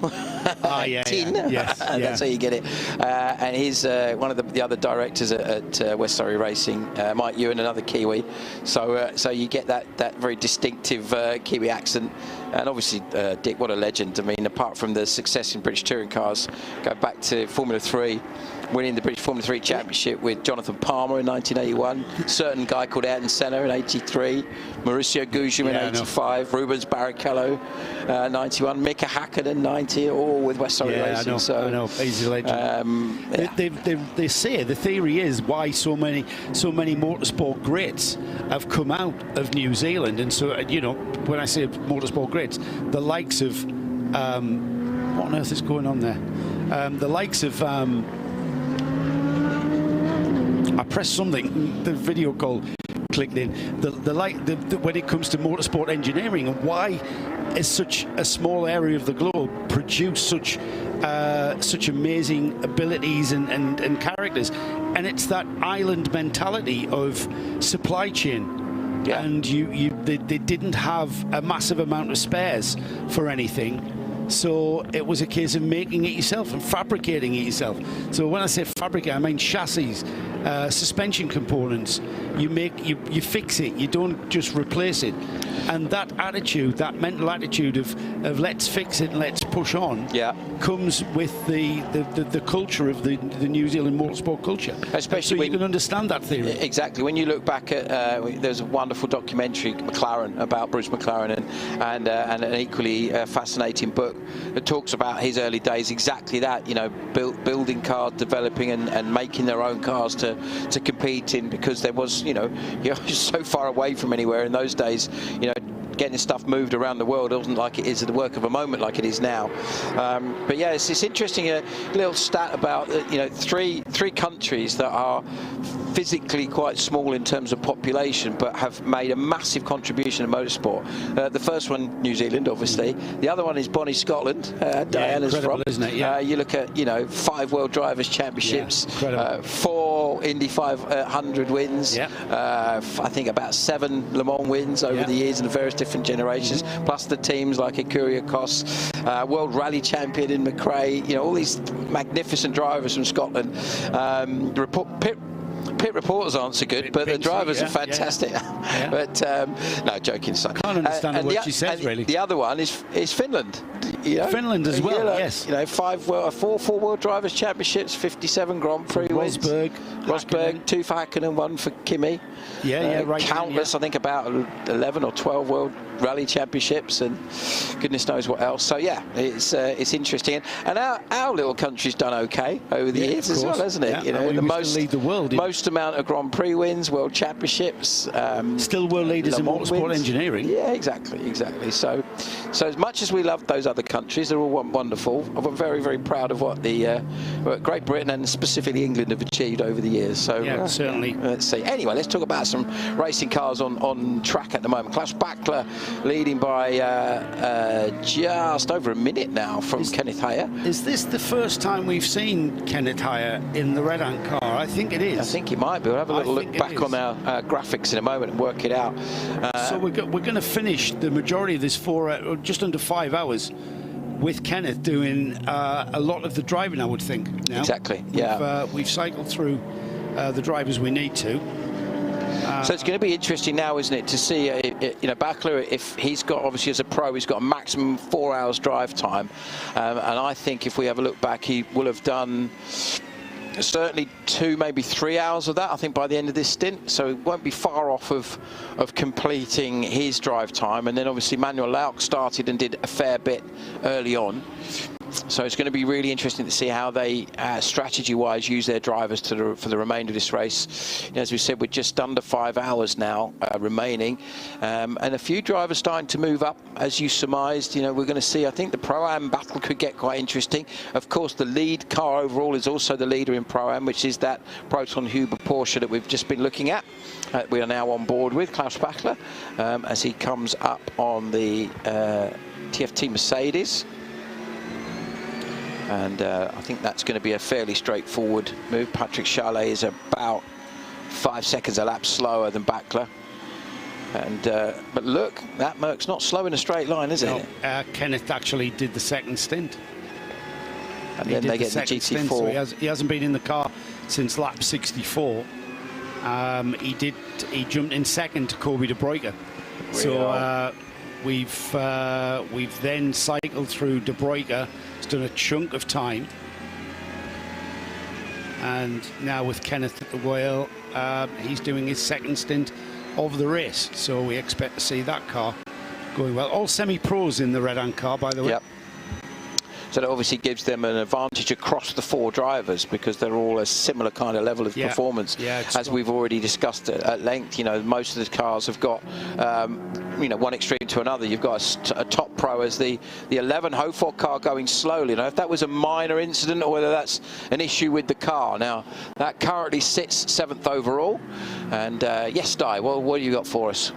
[SPEAKER 8] tin, that's how you get it. And he's one of the other directors at West Surrey Racing, Mike Ewan, another Kiwi. So you get that very distinctive Kiwi accent. And obviously, Dick, what a legend. I mean, apart from the success in British touring cars, go back to Formula 3, winning the British Formula 3 Championship with Jonathan Palmer in 1981, certain guy called Ayrton Senna in 83, Mauricio Guggiu in 85, Rubens Barrichello 91, Mika Hakkinen 90, all with West Surrey Racing.
[SPEAKER 5] I know, he's a legend. They say the theory is why so many motorsport greats have come out of New Zealand, and so when I say motorsport greats, the likes of what on earth is going on there? The likes of I pressed something, the video call clicked in. When it comes to motorsport engineering, and why is such a small area of the globe produce such amazing abilities and characters, and it's that island mentality of supply chain. Yeah. And they didn't have a massive amount of spares for anything. So it was a case of making it yourself and fabricating it yourself. So when I say fabricate, I mean chassis, suspension components. You fix it. You don't just replace it. And that attitude, that mental attitude of let's fix it and let's push on, comes with the culture of the New Zealand motorsport culture.
[SPEAKER 8] Especially
[SPEAKER 5] so you can understand that theory.
[SPEAKER 8] Exactly. When you look back at there's a wonderful documentary, McLaren, about Bruce McLaren, and an equally fascinating book that talks about his early days. Exactly that. Building cars, developing and making their own cars to compete in, because there was you're so far away from anywhere in those days. Getting stuff moved around the world wasn't like it is the work of a moment like it is now. But yeah, it's interesting. A little stat about three countries that are physically quite small in terms of population, but have made a massive contribution to motorsport. The first one, New Zealand, obviously. The other one is Bonnie, Scotland. Diana's from.
[SPEAKER 5] Isn't it? Yeah.
[SPEAKER 8] You look at 5 World Drivers' Championships, 4 more Indy 500 wins. I think about 7 Le Mans wins over the years in the various different generations, plus the teams like Kyrgios, World Rally Champion in McRae, you know, all these magnificent drivers from Scotland. Pit reporters aren't so good, but the drivers are fantastic. But no, joking aside.
[SPEAKER 5] I can't understand what she says, really.
[SPEAKER 8] The other one is Finland. You know?
[SPEAKER 5] Finland as well, yes.
[SPEAKER 8] You know, 4 World Drivers' Championships, 57 Grand Prix wins. Rosberg, 2 for Hakkinen, 1 for Kimi.
[SPEAKER 5] Right.
[SPEAKER 8] Countless, I think about 11 or 12 World Rally Championships, and goodness knows what else. So yeah, it's interesting, and our little country's done okay over the years as well, hasn't it? You know, the most amount of Grand Prix wins, World Championships,
[SPEAKER 5] still world leaders in motorsport engineering.
[SPEAKER 8] Yeah, exactly. So as much as we love those other countries, they're all wonderful. I'm very, very proud of what the Great Britain and specifically England have achieved over the years. So
[SPEAKER 5] certainly.
[SPEAKER 8] Let's see. Anyway, let's talk about some racing cars on track at the moment. Klaus Bachler leading by just over a minute now from Kenneth Hayer.
[SPEAKER 5] Is this the first time we've seen Kenneth Hayer in the Red Ant car? I think it is.
[SPEAKER 8] I think he might be. We'll have a little look back on our graphics in a moment and work it out.
[SPEAKER 5] So we're going to finish the majority of this for just under 5 hours with Kenneth doing a lot of the driving, I would think. Now.
[SPEAKER 8] Exactly,
[SPEAKER 5] We've cycled through the drivers we need to.
[SPEAKER 8] So it's going to be interesting now, isn't it, to see, you know, Bachler, if he's got, obviously as a pro, he's got a maximum 4 hours drive time. And I think if we have a look back, he will have done certainly 2, maybe 3 hours of that, I think, by the end of this stint. So it won't be far off of completing his drive time. And then obviously Manuel Lauck started and did a fair bit early on. So it's going to be really interesting to see how they, strategy-wise, use their drivers for the remainder of this race. You know, as we said, we're just under 5 hours now remaining, and a few drivers starting to move up, as you surmised. You know, we're going to see, I think, the Pro-Am battle could get quite interesting. Of course, the lead car overall is also the leader in Pro-Am, which is that Proton Huber Porsche that we've just been looking at. We are now on board with Klaus Bachler as he comes up on the TFT Mercedes. And I think that's going to be a fairly straightforward move. Patrick Charlet is about 5 seconds a lap slower than Bachler. And but look, that Merc's not slow in a straight line, is it?
[SPEAKER 5] Kenneth actually did the second stint.
[SPEAKER 8] And then they get the GT4.
[SPEAKER 5] Stint, so he hasn't been in the car since lap 64. He jumped in second to Kobe de Bruyker. So we've then cycled through de Bruyker. He's done a chunk of time, and now with Kenneth at the wheel, he's doing his second stint of the race. So we expect to see that car going well. All semi-pros in the Red Ant car, by the way.
[SPEAKER 8] Yep. So that obviously gives them an advantage across the 4 drivers, because they're all a similar kind of level of performance. As we've already discussed at length, you know, most of the cars have got, you know, one extreme to another. You've got a top pro as the 11 Hofort car going slowly. Now, if that was a minor incident or whether that's an issue with the car. Now, that currently sits 7th overall. And yes, Di, well, what do you got for us?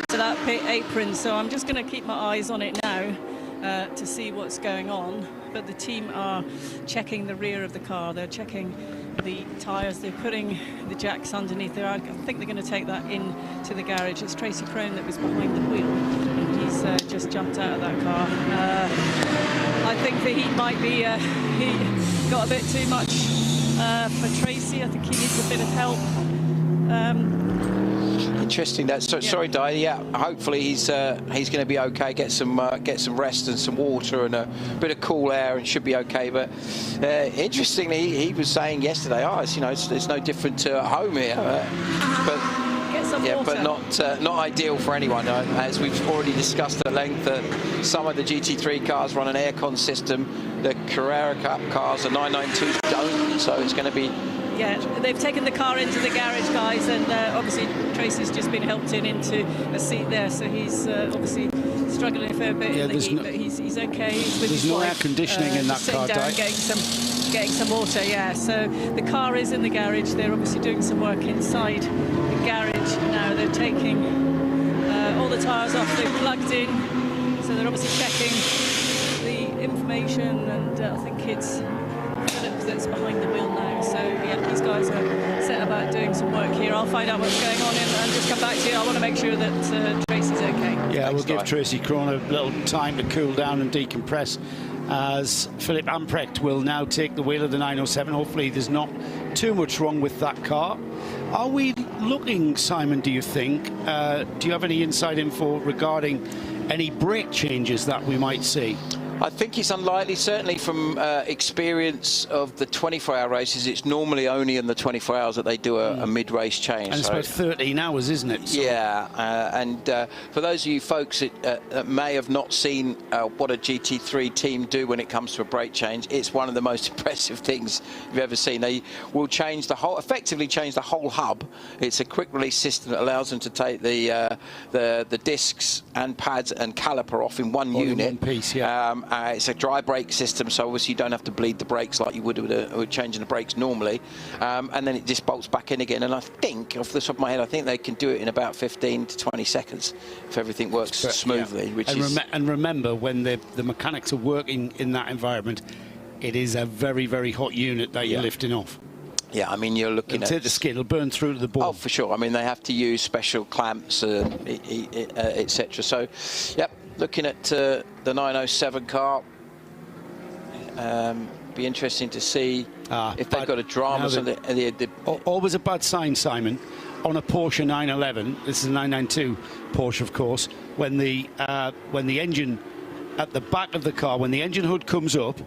[SPEAKER 7] That pit apron, so I'm just going to keep my eyes on it now to see what's going on. But the team are checking the rear of the car. They're checking the tyres. They're putting the jacks underneath there. I think they're going to take that in to the garage. It's Tracy Crone that was behind the wheel, and he's just jumped out of that car. I think the heat might be he got a bit too much for Tracy. I think he needs a bit of help.
[SPEAKER 8] Interesting. That's sorry, Di. Yeah, hopefully he's going to be okay. Get some rest and some water and a bit of cool air, and should be okay. But interestingly, he was saying yesterday, it's no different to home here. But not ideal for anyone. As we've already discussed at length, some of the GT3 cars run an aircon system. The Carrera Cup cars, the 992s don't. So it's going to be.
[SPEAKER 7] Yeah, they've taken the car into the garage, guys, and obviously Tracy's just been helped into a seat there, so he's obviously struggling a fair bit in the heat, but he's okay. He's with
[SPEAKER 5] there's no air conditioning in that car,
[SPEAKER 7] down, getting some water, yeah. So the car is in the garage. They're obviously doing some work inside the garage. now. They're taking all the tyres off. They've plugged in, so they're obviously checking the information, and I think it's Philip that's behind the wheel now. So yeah, these guys are set about doing some work here. I'll find out what's going on and just come back to you. I want to make sure that Tracy's okay.
[SPEAKER 5] Yeah, we'll give Tracy Krohn a little time to cool down and decompress, as Philip Amprecht will now take the wheel of the 907. Hopefully there's not too much wrong with that car. Are we looking, Simon, do you think, do you have any inside info regarding any brake changes that we might see?
[SPEAKER 8] I think it's unlikely, certainly from experience of the 24-hour races. It's normally only in the 24 hours that they do a mid-race change.
[SPEAKER 5] And it's about 13 hours, isn't it? So.
[SPEAKER 8] Yeah, and for those of you folks that may have not seen what a GT3 team do when it comes to a brake change, it's one of the most impressive things you've ever seen. They will change the whole, effectively change the whole hub. It's a quick release system that allows them to take the discs and pads and caliper off in one unit.
[SPEAKER 5] In one piece, yeah.
[SPEAKER 8] It's a dry brake system, so obviously you don't have to bleed the brakes like you would with changing the brakes normally. And then it just bolts back in again. And I think, off the top of my head, I think they can do it in about 15 to 20 seconds if everything works smoothly.
[SPEAKER 5] Yeah. And remember, when the mechanics are working in that environment, it is a very, very hot unit that you're lifting off.
[SPEAKER 8] Yeah, I mean, you're looking at
[SPEAKER 5] the skin, it'll burn through to the ball.
[SPEAKER 8] Oh, for sure. I mean, they have to use special clamps, etc. So, yep, looking at the 907 car. Be interesting to see if they've got a drama.
[SPEAKER 5] Always a bad sign, Simon, on a Porsche 911. This is a 992 Porsche, of course. When the engine at the back of the car, when the engine hood comes up,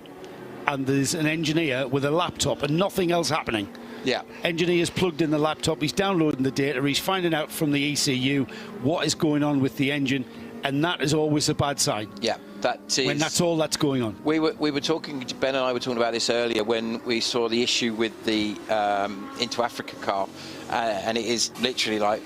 [SPEAKER 5] and there's an engineer with a laptop and nothing else happening.
[SPEAKER 8] Yeah.
[SPEAKER 5] Engineer's plugged in the laptop, he's downloading the data, he's finding out from the ECU what is going on with the engine, and that is always a bad sign.
[SPEAKER 8] Yeah, that is.
[SPEAKER 5] When that's all that's going on.
[SPEAKER 8] We were talking, Ben and I were talking about this earlier when we saw the issue with the Into Africa car, and it is literally like,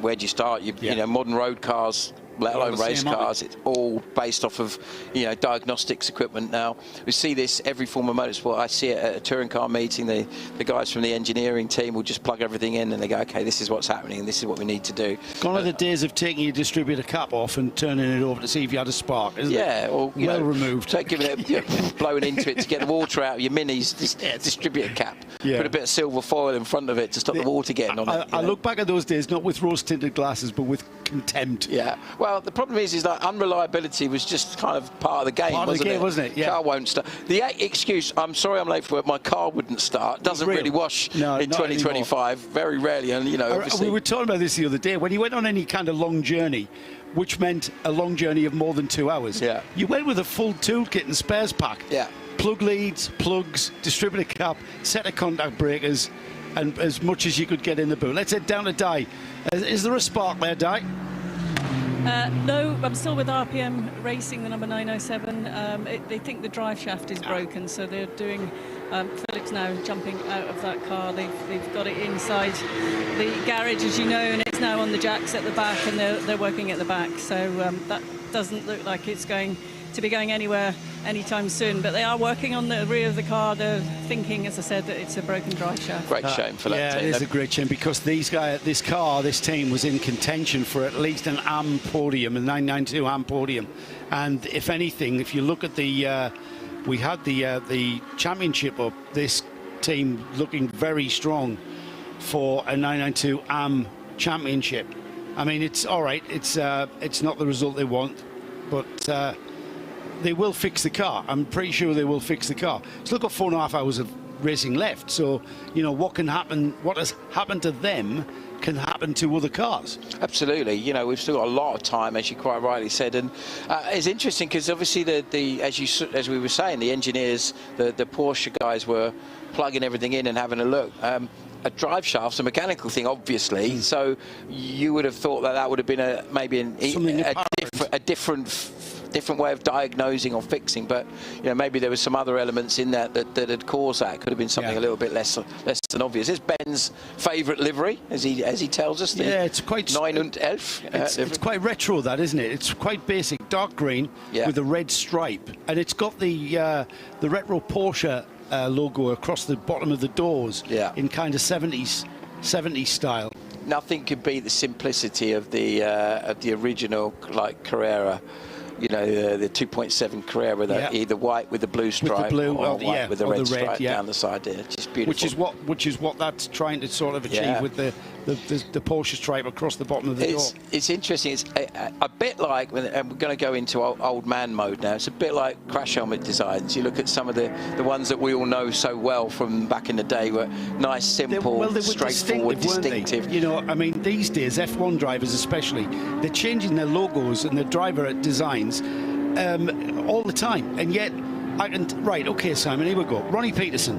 [SPEAKER 8] where do you start? You know, modern road cars, let alone race cars, it's all based off of, you know, diagnostics equipment now. We see this every form of motorsport. I see it at a touring car meeting. The guys from the engineering team will just plug everything in and they go, okay, this is what's happening and this is what we need to do.
[SPEAKER 5] Gone are the days of taking your distributor cap off and turning it over to see if you had a spark, isn't it?
[SPEAKER 8] Yeah, or
[SPEAKER 5] well removed.
[SPEAKER 8] Take giving it blowing into it to get the water out of your minis, distributor cap. Yeah. Put a bit of silver foil in front of it to stop the water getting on it.
[SPEAKER 5] I look back at those days not with rose-tinted glasses, but with contempt.
[SPEAKER 8] Yeah. Well, the problem is that unreliability was just kind of part of the game,
[SPEAKER 5] wasn't it? Yeah.
[SPEAKER 8] Car won't start. The excuse, I'm sorry I'm late for work, my car wouldn't start, doesn't really wash in 2025, very rarely. And, you know, obviously.
[SPEAKER 5] We were talking about this the other day. When you went on any kind of long journey, which meant a long journey of more than 2 hours, you went with a full toolkit and spares pack.
[SPEAKER 8] Yeah.
[SPEAKER 5] Plug leads, plugs, distributor cap, set of contact breakers, and as much as you could get in the boot. Let's head down to Di. Is there a spark there, Di?
[SPEAKER 7] No, I'm still with RPM Racing, the number 907. They think the drive shaft is broken, so they're doing. Philip's now jumping out of that car. They've got it inside the garage, as you know, and it's now on the jacks at the back, and they're working at the back. So that doesn't look like it's going to be going anywhere anytime soon, but they are working on the rear of the car. They're thinking, as I said, that it's a broken drive shaft.
[SPEAKER 8] Great shame for that team.
[SPEAKER 5] Yeah, it is a great shame, because this team was in contention for at least an AM podium, a 992 AM podium. And if anything, if you look at we had the championship up, this team looking very strong for a 992 AM championship. I mean, it's all right. It's not the result they want, but they will fix the car. I'm pretty sure they will fix the car. Still got 4.5 hours of racing left, so you know what can happen. What has happened to them can happen to other cars.
[SPEAKER 8] Absolutely. You know, we've still got a lot of time, as you quite rightly said, and it's interesting because obviously as we were saying, the engineers, the Porsche guys were plugging everything in and having a look. A drive shaft's a mechanical thing, obviously, so you would have thought that would have been a different way of diagnosing or fixing, but you know, maybe there was some other elements in that had caused that. It could have been something a little bit less than obvious. It's Ben's favourite livery, as he tells us.
[SPEAKER 5] It's quite
[SPEAKER 8] 911.
[SPEAKER 5] It's quite retro, that, isn't it? It's quite basic, dark green with a red stripe, and it's got the retro Porsche logo across the bottom of the doors in kind of 70s style.
[SPEAKER 8] nothing could beat the simplicity of the original, like, Carrera. You know, the 2.7 Carrera, that either white with the blue stripe, or white with the red stripe down the side there. Just beautiful.
[SPEAKER 5] Which is what that's trying to sort of achieve with the Porsche stripe across the bottom of the door.
[SPEAKER 8] It's interesting. It's a bit like, and we're going to go into old man mode now. It's a bit like crash helmet designs. You look at some of the ones that we all know so well from back in the day, were nice, simple, straightforward, distinctive.
[SPEAKER 5] You know, I mean, these days F1 drivers especially, they're changing their logos and their driver designs all the time, and yet right, okay, Simon, here we go. Ronnie Peterson,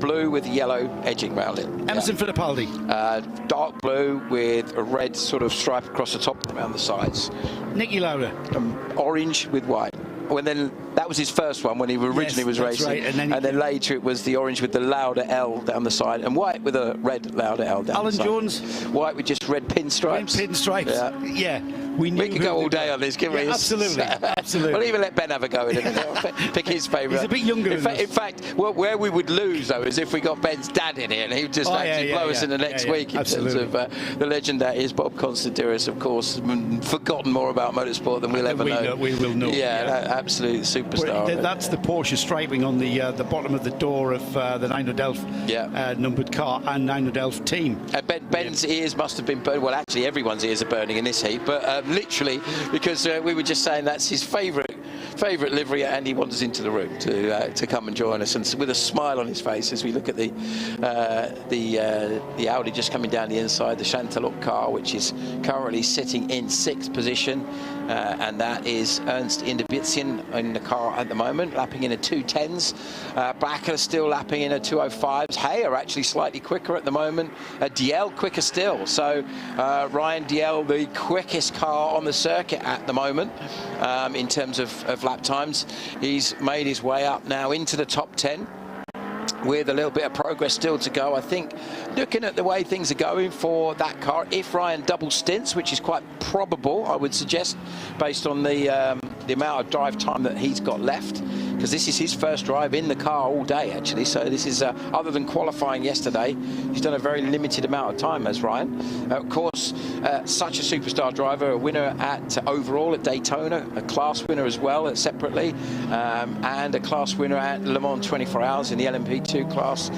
[SPEAKER 8] blue with yellow edging around it.
[SPEAKER 5] Emerson Fittipaldi,
[SPEAKER 8] dark blue with a red sort of stripe across the top around the sides.
[SPEAKER 5] Nicky Lauda,
[SPEAKER 8] orange with white. Well, then that was his first one when he originally was racing,
[SPEAKER 5] right. and
[SPEAKER 8] then later it was the orange with the Lauda L down the side, and white with a red Lauda L down
[SPEAKER 5] Alan
[SPEAKER 8] the side.
[SPEAKER 5] Jones,
[SPEAKER 8] white with just red pinstripes.
[SPEAKER 5] Yeah.
[SPEAKER 8] We could go all day on this, couldn't we?
[SPEAKER 5] Absolutely.
[SPEAKER 8] We'll even let Ben have a go in it. Pick his favourite.
[SPEAKER 5] He's a bit younger
[SPEAKER 8] in fact, where we would lose, though, is if we got Ben's dad in here, and he would just blow us in the next week in terms of the legend that is Bob Constantinos, of course, forgotten more about motorsport than we'll ever know.
[SPEAKER 5] We will know.
[SPEAKER 8] Absolute superstar.
[SPEAKER 5] That's the Porsche striping on the bottom of the door of the Nino Delft numbered car and Nino Delft team.
[SPEAKER 8] Ben's ears must have been burned. Well, actually, everyone's ears are burning in this heat, but literally, because we were just saying that's his favourite livery, and he wanders into the room to come and join us, and with a smile on his face as we look at the Audi just coming down the inside, the Chantelope car, which is currently sitting in 6th position, and that is Ernst Inderbitzien in the car at the moment, lapping in a 210s. Backer still lapping in a 205s. Hay are actually slightly quicker at the moment. Diel quicker still. So Ryan Diel, the quickest car on the circuit at the moment in terms of lap times. He's made his way up now into the top 10. With a little bit of progress still to go. I think looking at the way things are going for that car, if Ryan double stints, which is quite probable, I would suggest, based on the amount of drive time that he's got left, because this is his first drive in the car all day, actually. So this is, other than qualifying yesterday, he's done a very limited amount of time, as Ryan. Of course, such a superstar driver, a winner at overall at Daytona, a class winner as well separately, and a class winner at Le Mans 24 Hours in the LMP2 class.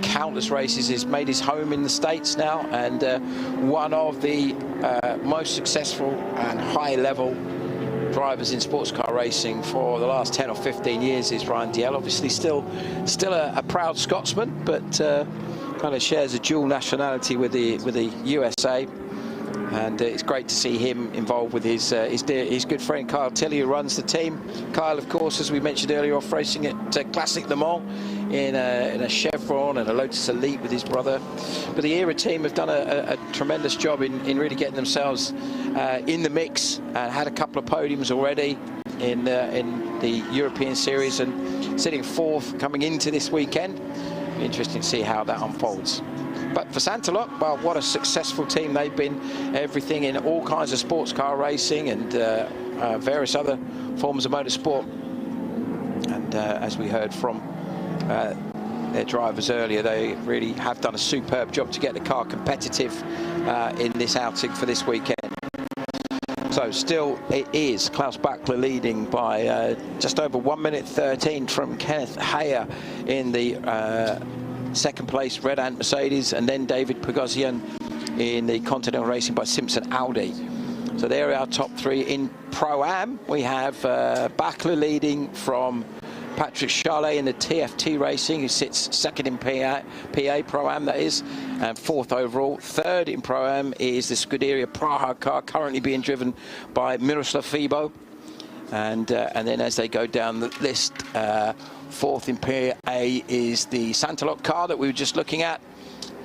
[SPEAKER 8] Countless races. He's made his home in the States now, and one of the most successful and high-level drivers in sports car racing for the last 10 or 15 years is Ryan Diel. Obviously still a proud Scotsman, but kind of shares a dual nationality with the USA. And it's great to see him involved with his good friend Kyle Tilley, who runs the team. Kyle, of course, as we mentioned earlier, off racing at Classic Le Mans in a Chevron and a Lotus Elite with his brother. But the ERA team have done a tremendous job in really getting themselves in the mix, and had a couple of podiums already in the European Series, and sitting 4th coming into this weekend. Interesting to see how that unfolds. But for Chantelope, well, what a successful team they've been. Everything in all kinds of sports car racing and various other forms of motorsport. And as we heard from their drivers earlier, they really have done a superb job to get the car competitive in this outing for this weekend. So still it is Klaus Bachler leading by just over 1 minute 13 from Kenneth Hayer in the 2nd place Red Ant Mercedes, and then David Pagosian in the Continental Racing by Simpson Audi. So there are our top 3 in Pro-Am. We have Bachler leading from Patrick Charlet in the TFT Racing, who sits 2nd in PA Pro-Am, that is, and 4th overall. 3rd in Pro-Am is the Scuderia Praha car, currently being driven by Miroslav Fibo. And then as they go down the list, 4th in PA is the Chantelope car that we were just looking at.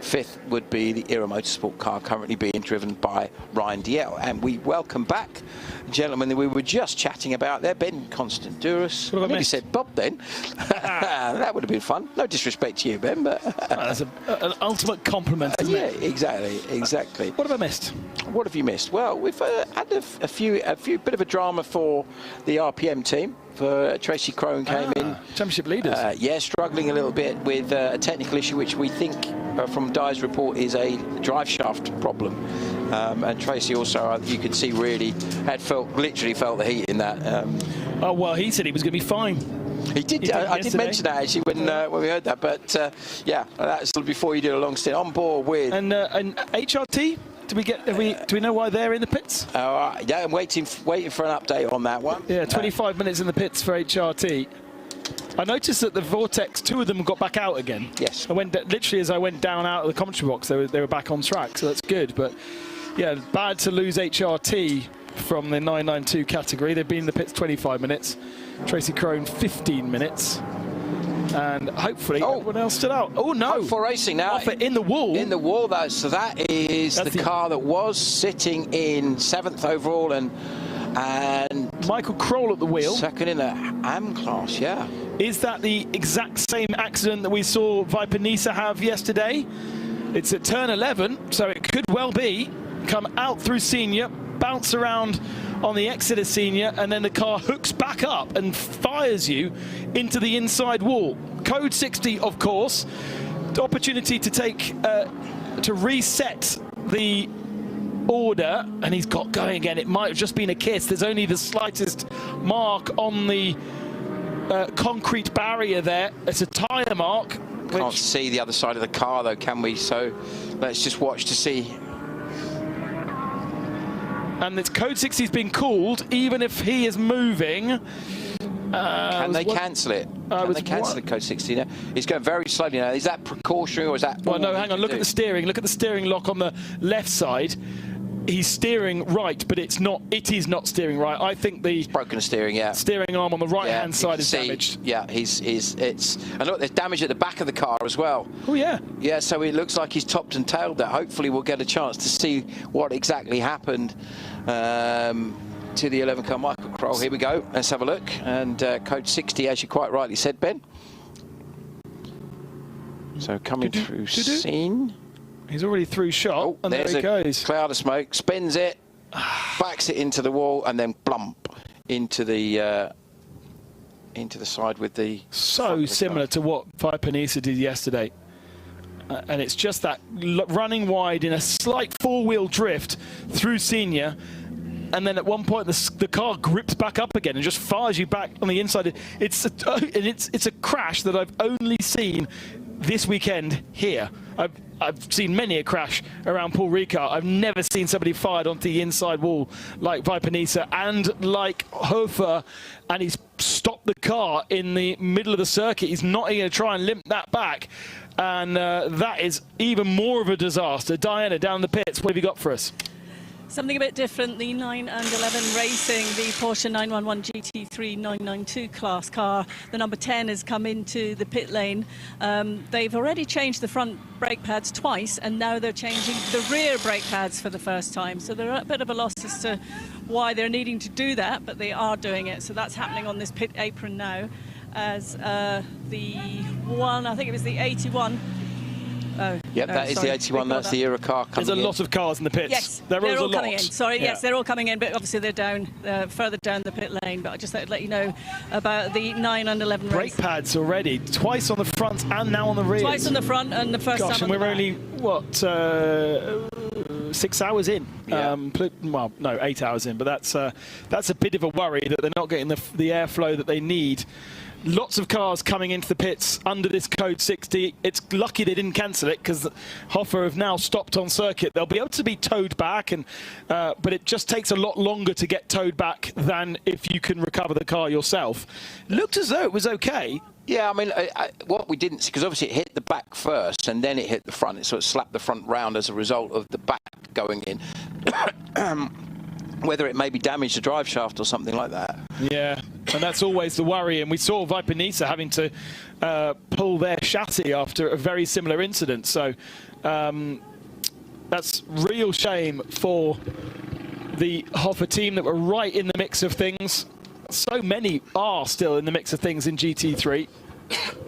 [SPEAKER 8] 5th would be the Era Motorsport car, currently being driven by Ryan Diel. And we welcome back the gentleman that we were just chatting about there, Ben Constantinos. I nearly said Bob then. That would have been fun. No disrespect to you, Ben, but
[SPEAKER 6] that's an ultimate compliment, isn't it?
[SPEAKER 8] Exactly.
[SPEAKER 6] What have I missed?
[SPEAKER 8] What have you missed? Well, we've had a few bit of a drama for the RPM team. for Tracy Crone came in.
[SPEAKER 6] Championship leaders.
[SPEAKER 8] Yeah, struggling a little bit with a technical issue, which we think from Dye's report is a drive shaft problem. And Tracy also, you could see, really had literally felt the heat in that.
[SPEAKER 6] Oh, well, he said he was going to be fine.
[SPEAKER 8] He did. I did mention that actually when we heard that, but yeah, that's before you did a long stint on board with.
[SPEAKER 6] And HRT. Do we know why they're in the pits?
[SPEAKER 8] Yeah, I'm waiting for an update on that one.
[SPEAKER 6] Yeah, 25 minutes in the pits for HRT. I noticed that the Vortex, 2 of them got back out again.
[SPEAKER 8] Yes.
[SPEAKER 6] I went literally as I went down out of the commentary box, they were back on track, so that's good. But yeah, bad to lose HRT from the 992 category. They've been in the pits 25 minutes. Tracy Crone 15 minutes. And hopefully everyone else stood out. Oh no!
[SPEAKER 8] For racing now.
[SPEAKER 6] In the wall.
[SPEAKER 8] In the wall, though. So that's the car that was sitting in 7th overall, and
[SPEAKER 6] Michael Kroll at the wheel.
[SPEAKER 8] Second in the AM class, yeah.
[SPEAKER 6] Is that the exact same accident that we saw Viper Nisa have yesterday? It's at turn 11, so it could well be. Come out through senior, bounce around on the exit of senior, and then the car hooks back up and fires you into the inside wall. Code 60, of course. The opportunity to to reset the order, and he's got going again. It might have just been a kiss. There's only the slightest mark on the concrete barrier there. It's a tyre mark.
[SPEAKER 8] Can't see the other side of the car though, can we? So let's just watch to see.
[SPEAKER 6] And it's code 60 has been called, even if he is moving.
[SPEAKER 8] Can they cancel it? Can they cancel the code 60 now? He's going very slowly now. Is that precautionary or is that?
[SPEAKER 6] Well, no, hang on. Look at the steering. Look at the steering lock on the left side. He's steering right, but it's not. It is not steering right. I think the
[SPEAKER 8] broken steering,
[SPEAKER 6] steering arm on the right-hand side is damaged.
[SPEAKER 8] Yeah, and look, there's damage at the back of the car as well.
[SPEAKER 6] Oh yeah.
[SPEAKER 8] Yeah, so it looks like he's topped and tailed that. Hopefully, we'll get a chance to see what exactly happened to the 11 car Michael Kroll. Here we go. Let's have a look. And code 60, as you quite rightly said, Ben. So coming through scene.
[SPEAKER 6] He's already through shot, and there he goes.
[SPEAKER 8] Cloud of smoke, spins it, backs it into the wall, and then blump into the side with the.
[SPEAKER 6] So similar to what Viper Nisa did yesterday, and it's just that running wide in a slight four-wheel drift through senior, and then at one point the car grips back up again and just fires you back on the inside. It's a crash that I've only seen this weekend here. I've seen many a crash around Paul Ricard. I've never seen somebody fired onto the inside wall like Viper Nisa and like Hofer, and he's stopped the car in the middle of the circuit. He's not going to try and limp that back, and that is even more of a disaster. Diana, down the pits, what have you got for us?
[SPEAKER 7] Something a bit different, the 9 and 11 Racing, the Porsche 911 GT3 992 class car. The number 10 has come into the pit lane. They've already changed the front brake pads twice, and now they're changing the rear brake pads for the first time. So they're at a bit of a loss as to why they're needing to do that, but they are doing it. So that's happening on this pit apron now as the one, I think it was the 81.
[SPEAKER 8] Yep, that is the 81. That's the era car coming in.
[SPEAKER 6] There's a lot of cars in the pits.
[SPEAKER 7] Yes, they're all coming in. Sorry, yes, they're all coming in, but obviously they're down further down the pit lane. But I just thought I'd let you know about the 9 and 11
[SPEAKER 6] brake pads already, twice on the front and now on the rear.
[SPEAKER 7] Twice on the front and the first time on
[SPEAKER 6] and
[SPEAKER 7] the
[SPEAKER 6] we're
[SPEAKER 7] back.
[SPEAKER 6] only what 6 hours in.
[SPEAKER 8] Yeah.
[SPEAKER 6] Well, no, 8 hours in. But that's a bit of a worry that they're not getting the airflow that they need. Lots of cars coming into the pits under this code 60. It's lucky they didn't cancel it because Hofer have now stopped on circuit. They'll be able to be towed back, and but it just takes a lot longer to get towed back than if you can recover the car yourself. Looked as though it was okay.
[SPEAKER 8] Yeah, I mean, what we didn't see, because obviously it hit the back first and then it hit the front. It sort of slapped the front round as a result of the back going in. Whether it maybe damaged the drive shaft or something like that.
[SPEAKER 6] Yeah, and that's always the worry. And we saw Viper Nisa having to pull their chassis after a very similar incident. So that's real shame for the Hofer team that were right in the mix of things. So many are still in the mix of things in GT3.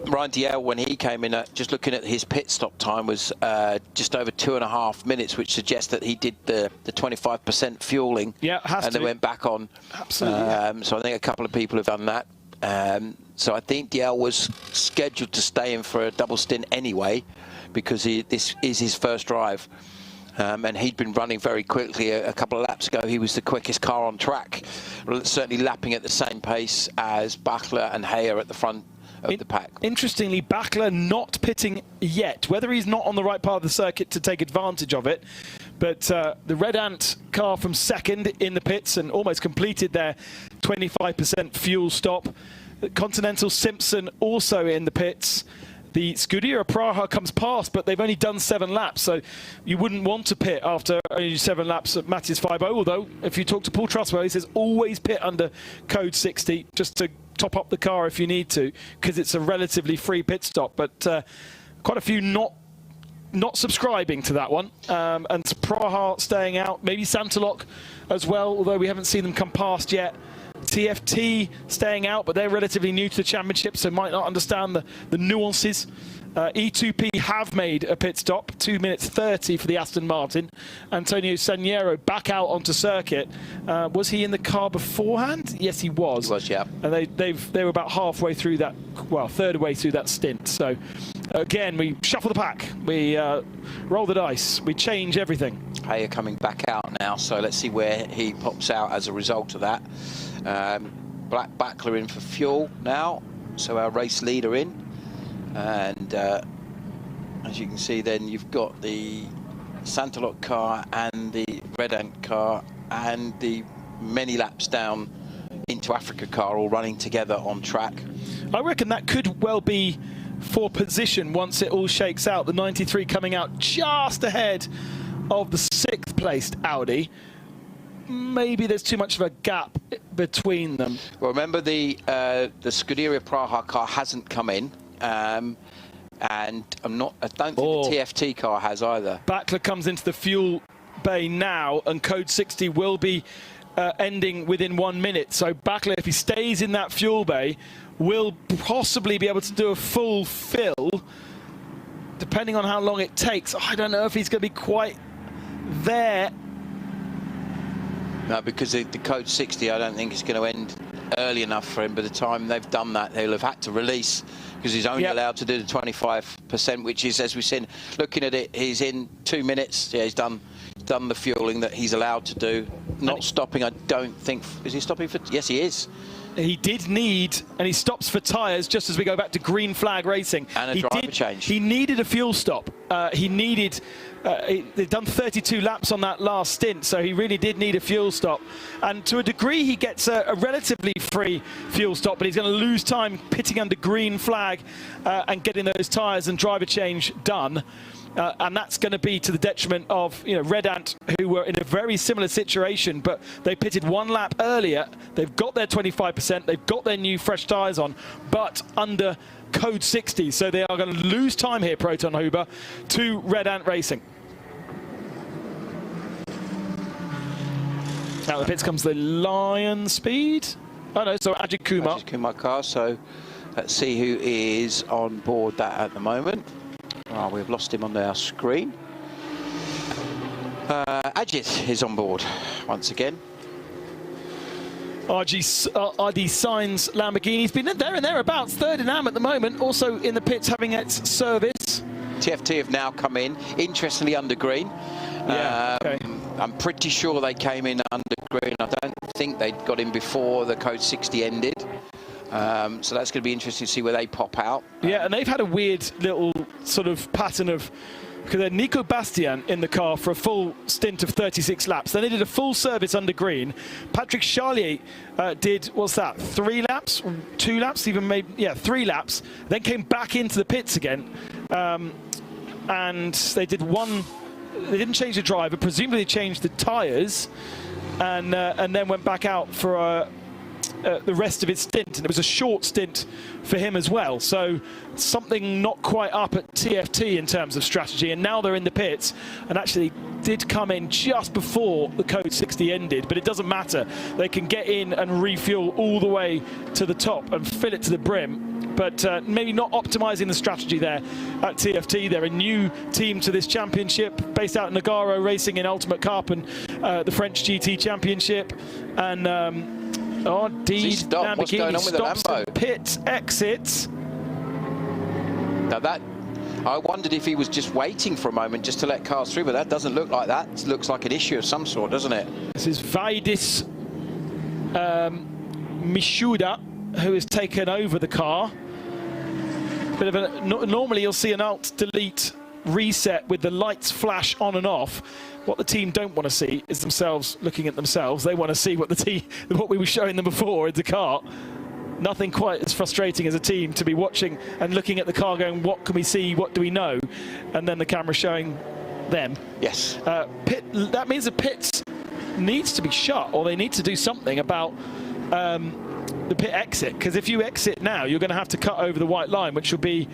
[SPEAKER 8] Ryan Diel, when he came in, just looking at his pit stop time, was just over 2.5 minutes, which suggests that he did the 25% fueling.
[SPEAKER 6] Yeah, has
[SPEAKER 8] and
[SPEAKER 6] to.
[SPEAKER 8] Then went back on.
[SPEAKER 6] Absolutely.
[SPEAKER 8] So I think a couple of people have done that. So I think Diel was scheduled to stay in for a double stint anyway, because this is his first drive. And he'd been running very quickly a couple of laps ago. He was the quickest car on track, certainly lapping at the same pace as Bachler and Heyer at the front of the pack.
[SPEAKER 6] Interestingly, Bachler not pitting yet, whether he's not on the right part of the circuit to take advantage of it. But the Red Ant car from second in the pits and almost completed their 25% fuel stop. Continental Simpson also in the pits. The Scuderia Praha comes past, but they've only done 7 laps, so you wouldn't want to pit after only 7 laps at Matthias 5.0, although if you talk to Paul Trustwell, he says always pit under code 60 just to top up the car if you need to, because it's a relatively free pit stop. But quite a few not subscribing to that one, and Praha staying out, maybe Santalok as well, although we haven't seen them come past yet. TFT staying out, but they're relatively new to the championship, so might not understand the nuances. E2P have made a pit stop, 2 minutes 30 for the Aston Martin. Antonio Saniero back out onto circuit. Was he in the car beforehand? Yes, he was.
[SPEAKER 8] He was, yeah.
[SPEAKER 6] And they were about halfway through that, well, third way through that stint. So again, we shuffle the pack, we roll the dice, we change everything.
[SPEAKER 8] Heyer coming back out now, so let's see where he pops out as a result of that. Black Bachler in for fuel now, so our race leader in. And as you can see, then you've got the Santalok car and the Red Ant car and the many laps down into Africa car all running together on track.
[SPEAKER 6] I reckon that could well be for position once it all shakes out. The 93 coming out just ahead of the 6th placed Audi. Maybe there's too much of a gap between them.
[SPEAKER 8] Well, remember the Scuderia Praha car hasn't come in. And I don't think the TFT car has either.
[SPEAKER 6] Bachler comes into the fuel bay now, and code 60 will be ending within 1 minute. So Bachler, if he stays in that fuel bay, will possibly be able to do a full fill, depending on how long it takes. I don't know if he's going to be quite there.
[SPEAKER 8] No, because the code 60, I don't think it's going to end early enough for him. By the time they've done that, they'll have had to release, because he's only allowed to do the 25%, which is, as we've seen, looking at it, he's in 2 minutes. Yeah, he's done the fueling that he's allowed to do. Not stopping, I don't think. Is he stopping for? Yes, he is.
[SPEAKER 6] He did need, and he stops for tyres just as we go back to green flag racing.
[SPEAKER 8] And a driver change.
[SPEAKER 6] He needed a fuel stop. He needed, they've done 32 laps on that last stint, so he really did need a fuel stop. And to a degree, he gets a relatively free fuel stop, but he's going to lose time pitting under green flag and getting those tyres and driver change done. And that's going to be to the detriment of Red Ant, who were in a very similar situation, but they pitted 1 lap earlier. They've got their 25%, they've got their new fresh tyres on, but under code 60. So they are going to lose time here, Proton Huber, to Red Ant Racing. Now the pits comes the Lion Speed. Oh no, so Ajith Kumar.
[SPEAKER 8] Ajith Kumar car, so let's see who is on board that at the moment. Oh, we've lost him on our screen. Ajith is on board once again.
[SPEAKER 6] RD Sainz Lamborghini. He's been there and thereabouts, third in AM at the moment, also in the pits having its service.
[SPEAKER 8] TFT have now come in, interestingly under green.
[SPEAKER 6] Yeah, okay.
[SPEAKER 8] I'm pretty sure they came in under green. I don't think they'd got in before the code 60 ended. So that's going to be interesting to see where they pop out.
[SPEAKER 6] Yeah, and they've had a weird little sort of pattern of, because they're Nico Bastian in the car for a full stint of 36 laps. Then they did a full service under green. Patrick Charlier did, what's that, 3 laps? 2 laps? Even maybe, yeah, 3 laps. Then came back into the pits again. And they did one, they didn't change the driver, presumably they changed the tyres, and then went back out for the rest of his stint, and it was a short stint for him as well. So something not quite up at TFT in terms of strategy, and now they're in the pits, and actually did come in just before the code 60 ended, but it doesn't matter. They can get in and refuel all the way to the top and fill it to the brim, but maybe not optimizing the strategy there at TFT. They're a new team to this championship, based out in Nagaro Racing in Ultimate Cup and the French GT Championship, and Oh, indeed.
[SPEAKER 8] Stop. What's going on with the Lambo?
[SPEAKER 6] Pit exits.
[SPEAKER 8] Now that, I wondered if he was just waiting for a moment just to let cars through, but that doesn't look like that. It looks like an issue of some sort, doesn't it?
[SPEAKER 6] This is Vaidis Mishuda, who has taken over the car. Bit of a, normally you'll see an alt-delete reset with the lights flash on and off. What the team don't want to see is themselves looking at themselves. They want to see what we were showing them before in the car. Nothing quite as frustrating as a team to be watching and looking at the car going, what can we see, what do we know? And then the camera showing them.
[SPEAKER 8] Yes.
[SPEAKER 6] That means the pits needs to be shut, or they need to do something about the pit exit, because if you exit now, you're going to have to cut over the white line, which will be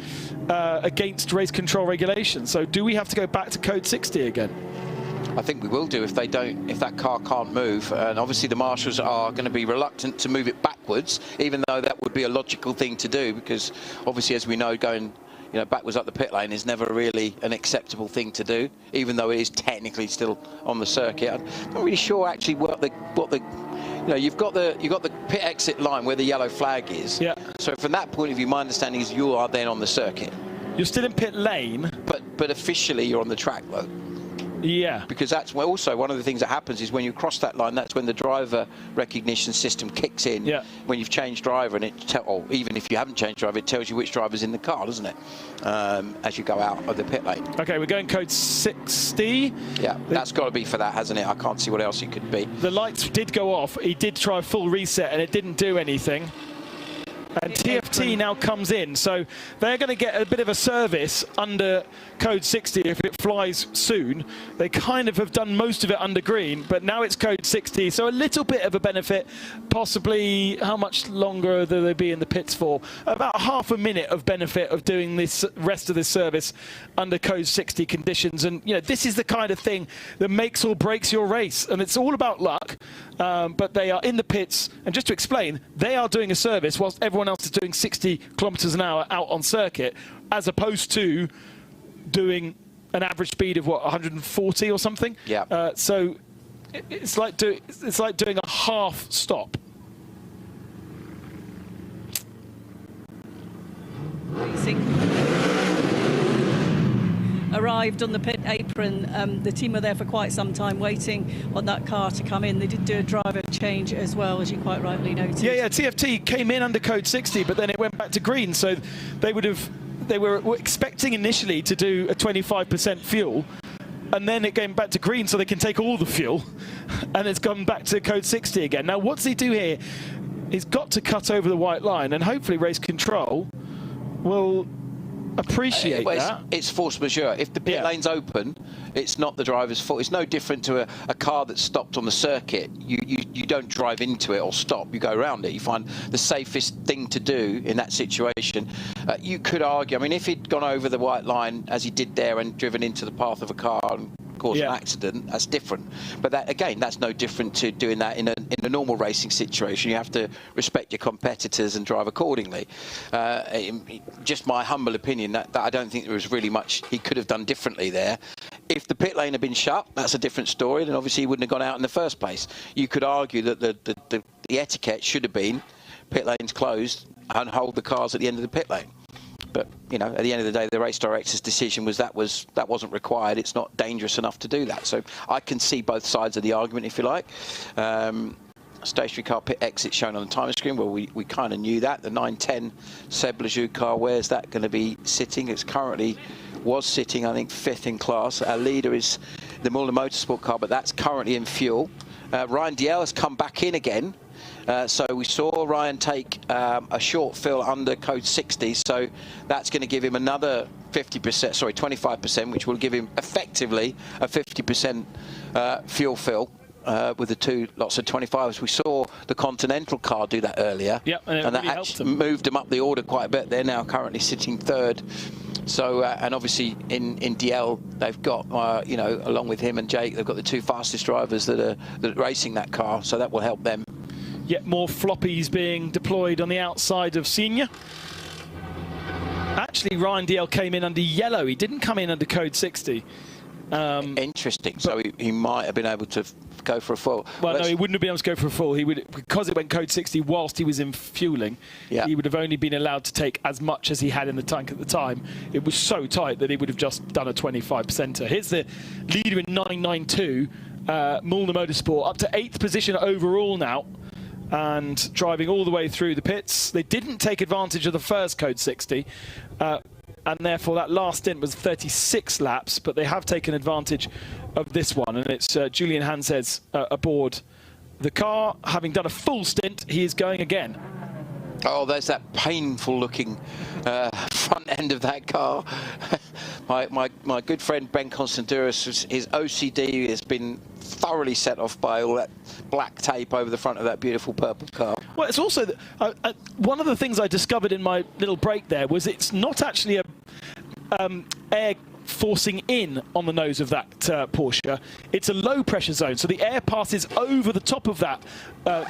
[SPEAKER 6] against race control regulations. So do we have to go back to code 60 again?
[SPEAKER 8] I think we will do if that car can't move, and obviously the marshals are going to be reluctant to move it backwards, even though that would be a logical thing to do, because obviously, as we know, going backwards up the pit lane is never really an acceptable thing to do, even though it is technically still on the circuit. I'm not really sure actually what the you've got the pit exit line where the yellow flag is.
[SPEAKER 6] Yeah.
[SPEAKER 8] So from that point of view, my understanding is you are then on the circuit.
[SPEAKER 6] You're still in pit lane,
[SPEAKER 8] but officially you're on the track though.
[SPEAKER 6] Yeah.
[SPEAKER 8] Because that's also one of the things that happens is when you cross that line, that's when the driver recognition system kicks in.
[SPEAKER 6] Yeah.
[SPEAKER 8] When you've changed driver, and or even if you haven't changed driver, it tells you which driver's in the car, doesn't it? As you go out of the pit lane.
[SPEAKER 6] Okay, we're going code 60.
[SPEAKER 8] Yeah, that's got to be for that, hasn't it? I can't see what else it could be.
[SPEAKER 6] The lights did go off. He did try a full reset, and it didn't do anything. And TFT now comes in, so they're going to get a bit of a service under code 60 if it flies soon. They kind of have done most of it under green, but now it's code 60, so a little bit of a benefit. Possibly, how much longer will they be in the pits for? About half a minute of benefit of doing this rest of this service under code 60 conditions. And this is the kind of thing that makes or breaks your race, and it's all about luck. But they are in the pits, and just to explain, they are doing a service whilst everyone else is doing 60 kilometers an hour out on circuit, as opposed to doing an average speed of 140 or something.
[SPEAKER 8] Yeah.
[SPEAKER 6] So it's like doing a half stop.
[SPEAKER 7] Arrived on the pit apron. The team were there for quite some time waiting on that car to come in. They did do a driver change as well, as you quite rightly noted.
[SPEAKER 6] Yeah, TFT came in under code 60, but then it went back to green. So they were expecting initially to do a 25% fuel, and then it came back to green so they can take all the fuel, and it's gone back to code 60 again. Now, what's he do here? He's got to cut over the white line, and hopefully race control will appreciate that.
[SPEAKER 8] It's force majeure. If the pit lane's open, it's not the driver's fault. It's no different to a car that's stopped on the circuit. You don't drive into it or stop. You go around it. You find the safest thing to do in that situation. You could argue, I mean, if he'd gone over the white line as he did there and driven into the path of a car and caused an accident, that's different. But that, again, that's no different to doing that in a normal racing situation. You have to respect your competitors and drive accordingly. Just my humble opinion, that I don't think there was really much he could have done differently there. If the pit lane had been shut, that's a different story, then obviously he wouldn't have gone out in the first place. You could argue that the etiquette should have been pit lanes closed and hold the cars at the end of the pit lane. But at the end of the day, the race director's decision was that wasn't required. It's not dangerous enough to do that. So I can see both sides of the argument, if you like. Stationary car pit exit shown on the timer screen. Well, we kind of knew that. The 910 Seb Lejeune car, where's that going to be sitting? It's currently was sitting, I think, 5th in class. Our leader is the Muller Motorsport car, but that's currently in fuel. Ryan Diel has come back in again. So we saw Ryan take a short fill under code 60, so that's going to give him another 25%, which will give him effectively a 50% fuel fill with the two lots of 25s. We saw the Continental car do that earlier,
[SPEAKER 6] and
[SPEAKER 8] that actually moved them up the order quite a bit. They're now currently sitting 3rd. So, and obviously in DL, they've got, along with him and Jake, they've got the two fastest drivers that are racing that car, so that will help them.
[SPEAKER 6] Yet more floppies being deployed on the outside of Senior. Actually, Ryan DL came in under yellow. He didn't come in under code 60.
[SPEAKER 8] Interesting. So he might have been able to go for a full.
[SPEAKER 6] Well, no, he wouldn't have been able to go for a full. He would, because it went code 60 whilst he was in fueling, he would have only been allowed to take as much as he had in the tank at the time. It was so tight that he would have just done a 25%er. Here's the leader in 992, Mulner Motorsport, up to 8th position overall now, and driving all the way through the pits. They didn't take advantage of the first code 60, and therefore that last stint was 36 laps, but they have taken advantage of this one, and it's Julian Hanses aboard the car. Having done a full stint, he is going again.
[SPEAKER 8] Oh, there's that painful looking front end of that car. my good friend Ben Constanduris, his OCD has been thoroughly set off by all that black tape over the front of that beautiful purple car.
[SPEAKER 6] Well, it's also one of the things I discovered in my little break there was it's not actually a air forcing in on the nose of that Porsche. It's a low pressure zone, so the air passes over the top of that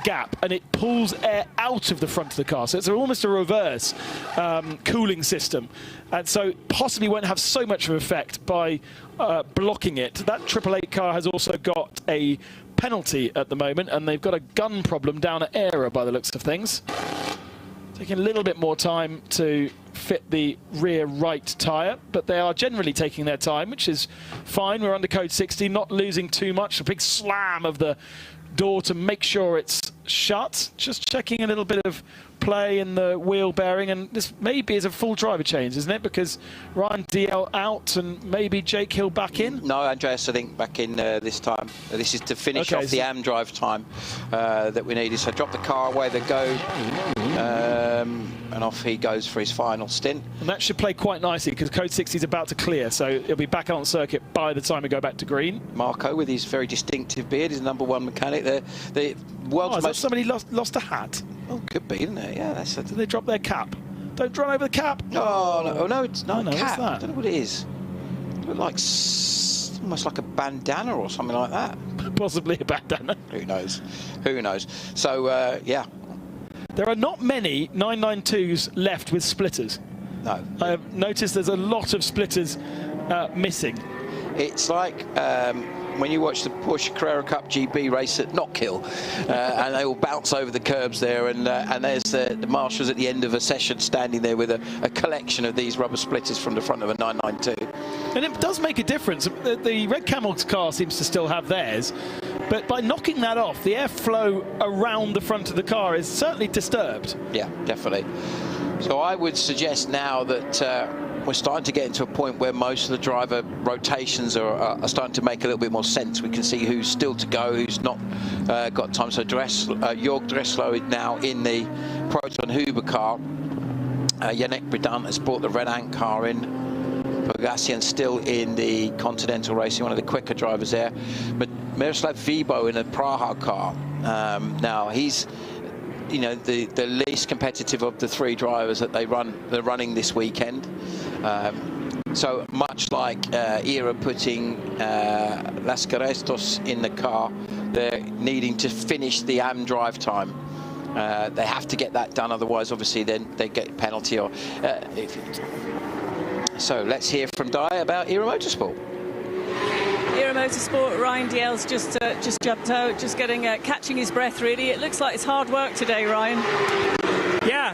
[SPEAKER 6] gap and it pulls air out of the front of the car. So it's almost a reverse cooling system, and so possibly won't have so much of an effect by blocking it. That 888 car has also got a penalty at the moment, and they've got a gun problem down at Era by the looks of things. Taking a little bit more time to fit the rear right tyre, but they are generally taking their time, which is fine. We're under code 60, not losing too much. A big slam of the door to make sure it's shut. Just checking a little bit of play in the wheel bearing, and this maybe is a full driver change, isn't it? Because Ryan DL out and maybe Jake Hill back in?
[SPEAKER 8] No, Andreas, I think back in this time. This is to finish off the AM drive time that we needed. So drop the car away, they go, and off he goes for his final stint.
[SPEAKER 6] And that should play quite nicely because code 60 is about to clear, so he'll be back on circuit by the time we go back to green.
[SPEAKER 8] Marco, with his very distinctive beard, is #1 mechanic. The world's most...
[SPEAKER 6] somebody lost a hat?
[SPEAKER 8] Oh, could be, isn't it? Yeah, that's.
[SPEAKER 6] Did they drop their cap? Don't run over the cap.
[SPEAKER 8] Oh no, it's not a cap.
[SPEAKER 6] What's that?
[SPEAKER 8] I don't know what it is. It looks like almost like a bandana or something like that.
[SPEAKER 6] Possibly a bandana.
[SPEAKER 8] Who knows? Who knows? So yeah.
[SPEAKER 6] There are not many 992s left with splitters.
[SPEAKER 8] No.
[SPEAKER 6] I have noticed there's a lot of splitters missing.
[SPEAKER 8] It's like when you watch the Porsche Carrera Cup GB race at Knockhill, and they all bounce over the curbs there, and there's the marshals at the end of a session standing there with a collection of these rubber splitters from the front of a 992.
[SPEAKER 6] And it does make a difference. The Red Camel's car seems to still have theirs, but by knocking that off, the airflow around the front of the car is certainly disturbed.
[SPEAKER 8] Yeah, definitely. So I would suggest now that we're starting to get into a point where most of the driver rotations are starting to make a little bit more sense. We can see who's still to go, who's not got time. So Jörg Dressler is now in the Proton Huber car. Yannick Bredant has brought the Red Ant car in. Bogassian still in the Continental Racing, one of the quicker drivers there. But Miroslav Vibo in a Praha car. Now he's, you know, the least competitive of the three drivers that they're running this weekend. So much like Era putting Lascarestos in the car, they're needing to finish the AM drive time. They have to get that done, otherwise obviously then they get a penalty. Or so let's hear from Dai about Era Motorsport.
[SPEAKER 7] Era Motorsport, Ryan DL's just jumped out, just getting catching his breath really. It looks like it's hard work today, Ryan.
[SPEAKER 11] Yeah,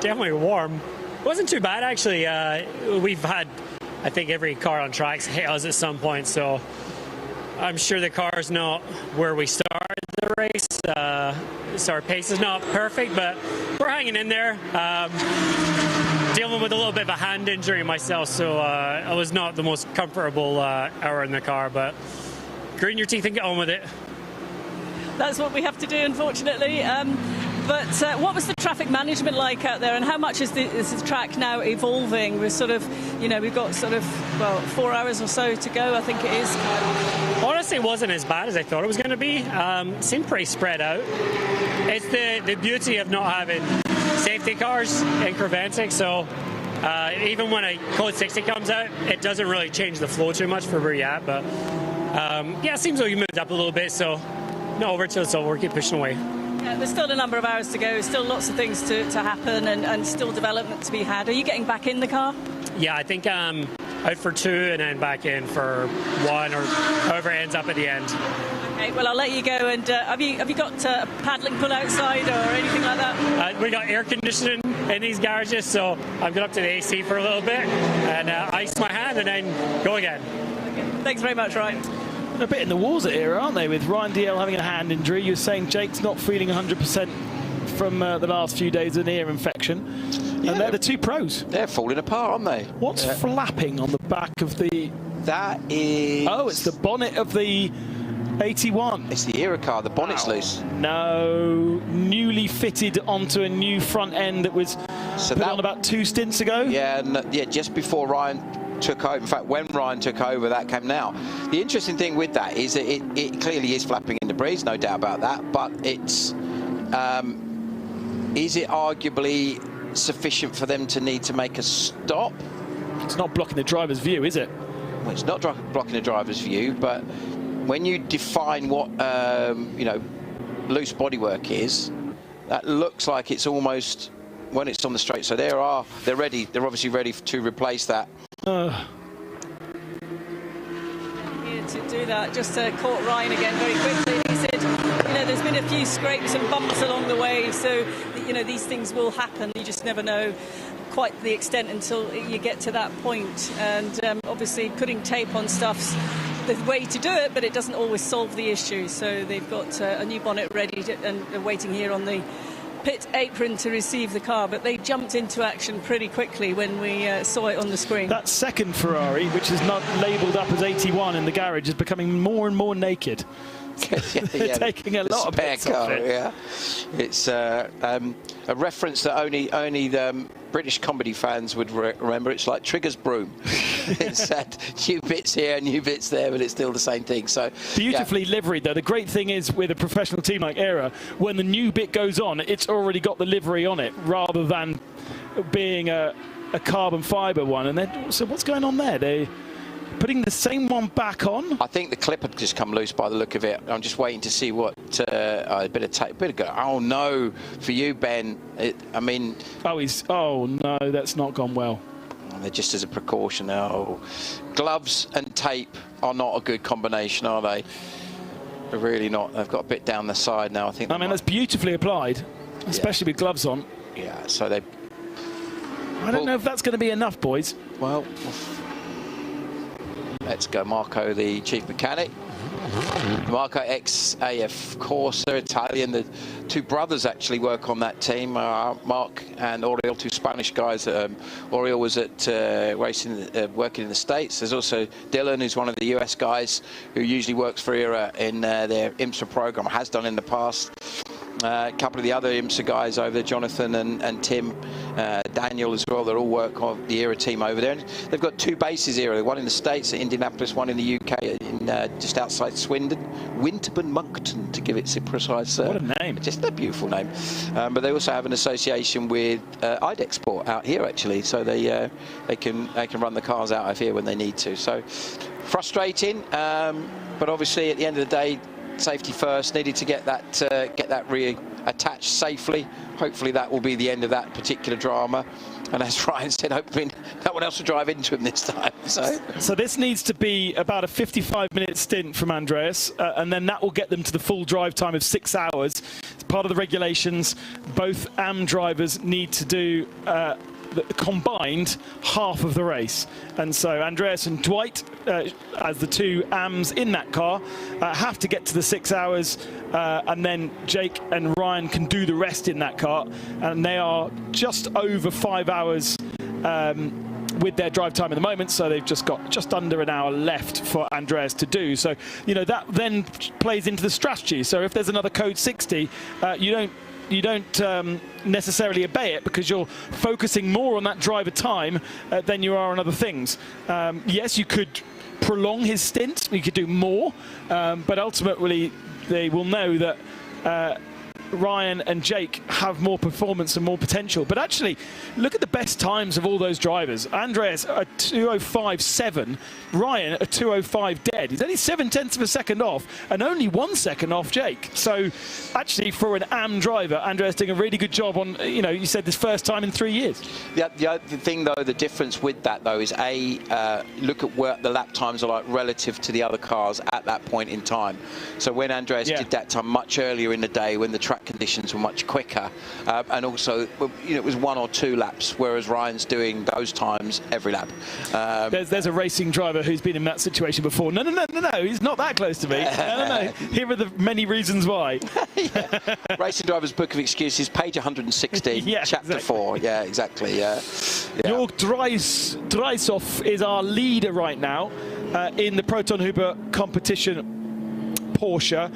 [SPEAKER 11] definitely warm. Wasn't too bad actually. We've had, I think, every car on tracks hit us at some point, so I'm sure the car's not where we started the race. So our pace is not perfect, but we're hanging in there. Dealing with a little bit of a hand injury myself, so I was not the most comfortable hour in the car, but grit your teeth and get on with it.
[SPEAKER 7] That's what we have to do, unfortunately. But what was the traffic management like out there, and how much is this track now evolving? We're sort of, you know, we've got sort of, well, 4 hours or so to go, I think it is.
[SPEAKER 11] Honestly, it wasn't as bad as I thought it was going to be. It seemed pretty spread out. It's the beauty of not having safety cars in Creventic, so even when a code 60 comes out, it doesn't really change the flow too much for where you're at, but yeah, it seems like you moved up a little bit, so no overkill, so we'll keep pushing away.
[SPEAKER 7] Yeah, there's still a number of hours to go, still lots of things to happen, and still development to be had. Are you getting back in the car?
[SPEAKER 11] Yeah, I think out for 2 and then back in for 1 or however it ends up at the end.
[SPEAKER 7] Okay, well, I'll let you go. And have you got a paddling pull outside or anything like that?
[SPEAKER 11] We got air conditioning in these garages, so I've got up to the AC for a little bit and ice my hand and then go again.
[SPEAKER 7] Okay. Thanks very much, Ryan.
[SPEAKER 6] A bit in the wars at Era, aren't they, with Ryan DL having a hand injury. You're saying Jake's not feeling 100% from the last few days of an ear infection.
[SPEAKER 8] Yeah,
[SPEAKER 6] and they're the two pros.
[SPEAKER 8] They're falling apart, aren't they?
[SPEAKER 6] What's flapping on the back of the...
[SPEAKER 8] That is...
[SPEAKER 6] Oh, it's the bonnet of the 81.
[SPEAKER 8] It's the Ricard. The bonnet's loose.
[SPEAKER 6] No, newly fitted onto a new front end that was put on about 2 stints ago.
[SPEAKER 8] Yeah, just before Ryan took over. In fact, when Ryan took over, that came now. The interesting thing with that is that it clearly is flapping in the breeze, no doubt about that, but it's... is it arguably sufficient for them to need to make a stop?
[SPEAKER 6] It's not blocking the driver's view, is it?
[SPEAKER 8] Well, it's not blocking the driver's view, but when you define what you know, loose bodywork is, that looks like it's almost when it's on the straight. So they're ready. They're obviously ready to replace that.
[SPEAKER 7] Here to do that, just caught Ryan again very quickly. He said, you know, there's been a few scrapes and bumps along the way, so you know these things will happen. You just never know quite the extent until you get to that point. And obviously putting tape on stuff's the way to do it, but it doesn't always solve the issue. So they've got a new bonnet ready and waiting here on the pit apron to receive the car, but they jumped into action pretty quickly when we saw it on the screen.
[SPEAKER 6] That second Ferrari, which is not labelled up as 81 in the garage, is becoming more and more naked. They're taking a lot of bits off it.
[SPEAKER 8] Yeah, it's a reference that only the British comedy fans would remember. It's like Trigger's broom. It's new bits here, new bits there, but it's still the same thing. So
[SPEAKER 6] beautifully liveried, though. The great thing is with a professional team like Era, when the new bit goes on, it's already got the livery on it, rather than being a carbon fibre one. And then, so what's going on there? They putting the same one back on?
[SPEAKER 8] I think the clip had just come loose by the look of it. I'm just waiting to see what a bit of tape. Oh no, for you, Ben. I mean,
[SPEAKER 6] oh no, that's not gone well.
[SPEAKER 8] They're just as a precaution. Oh, gloves and tape are not a good combination, are they? They're really not. They've got a bit down the side now. I mean,
[SPEAKER 6] that's beautifully applied, especially with gloves on.
[SPEAKER 8] Yeah. So they.
[SPEAKER 6] I don't know if that's going to be enough, boys.
[SPEAKER 8] Well. Let's go, Marco, the chief mechanic. Marco, ex-AF Corsa, Italian. The two brothers actually work on that team, Mark and Oriol, two Spanish guys. Oriol was at working in the States. There's also Dylan, who's one of the US guys who usually works for ERA in their IMSA program, has done in the past. A couple of the other IMSA guys over there, Jonathan and Tim, Daniel as well, they all work on the ERA team over there. And they've got 2 bases ERA, one in the States, Indianapolis, one in the UK, in just outside Swindon, Winterburn Moncton, to give it a precise...
[SPEAKER 6] what a name.
[SPEAKER 8] Just a beautiful name. But they also have an association with IDEXport out here, actually, so they can run the cars out of here when they need to. So frustrating, but obviously at the end of the day, safety first. Needed to get that reattached safely. Hopefully that will be the end of that particular drama. And as Ryan said, hopefully no one else will drive into him this time.
[SPEAKER 6] So this needs to be about a 55-minute stint from Andreas, and then that will get them to the full drive time of 6 hours. It's part of the regulations. Both AM drivers need to do combined half of the race, and so Andreas and Dwight, as the 2 AMs in that car, have to get to the 6 hours, and then Jake and Ryan can do the rest in that car, and they are just over 5 hours with their drive time at the moment, so they've just got just under an hour left for Andreas to do. So you know that then plays into the strategy. So if there's another code 60, you don't necessarily obey it, because you're focusing more on that driver time than you are on other things. Yes, you could prolong his stint, you could do more, but ultimately they will know that Ryan and Jake have more performance and more potential. But actually, look at the best times of all those drivers. Andreas a 2:05.7, Ryan a 2:05 dead. He's only 0.7 of a second off and only 1 second off Jake. So actually, for an AM driver, Andreas doing a really good job on, you know, you said this first time in 3 years.
[SPEAKER 8] Yeah, the thing though, the difference with that though is look at where the lap times are like relative to the other cars at that point in time. So when Andreas did that time much earlier in the day, when the track conditions were much quicker, and also, you know, it was 1 or 2 laps, whereas Ryan's doing those times every lap.
[SPEAKER 6] There's a racing driver who's been in that situation before. No, he's not that close to me. No. Here are the many reasons why.
[SPEAKER 8] Racing Driver's Book of Excuses, page 116, chapter 4. Yeah, exactly.
[SPEAKER 6] Jörg Dreishoff is our leader right now in the Proton Huber competition Porsche.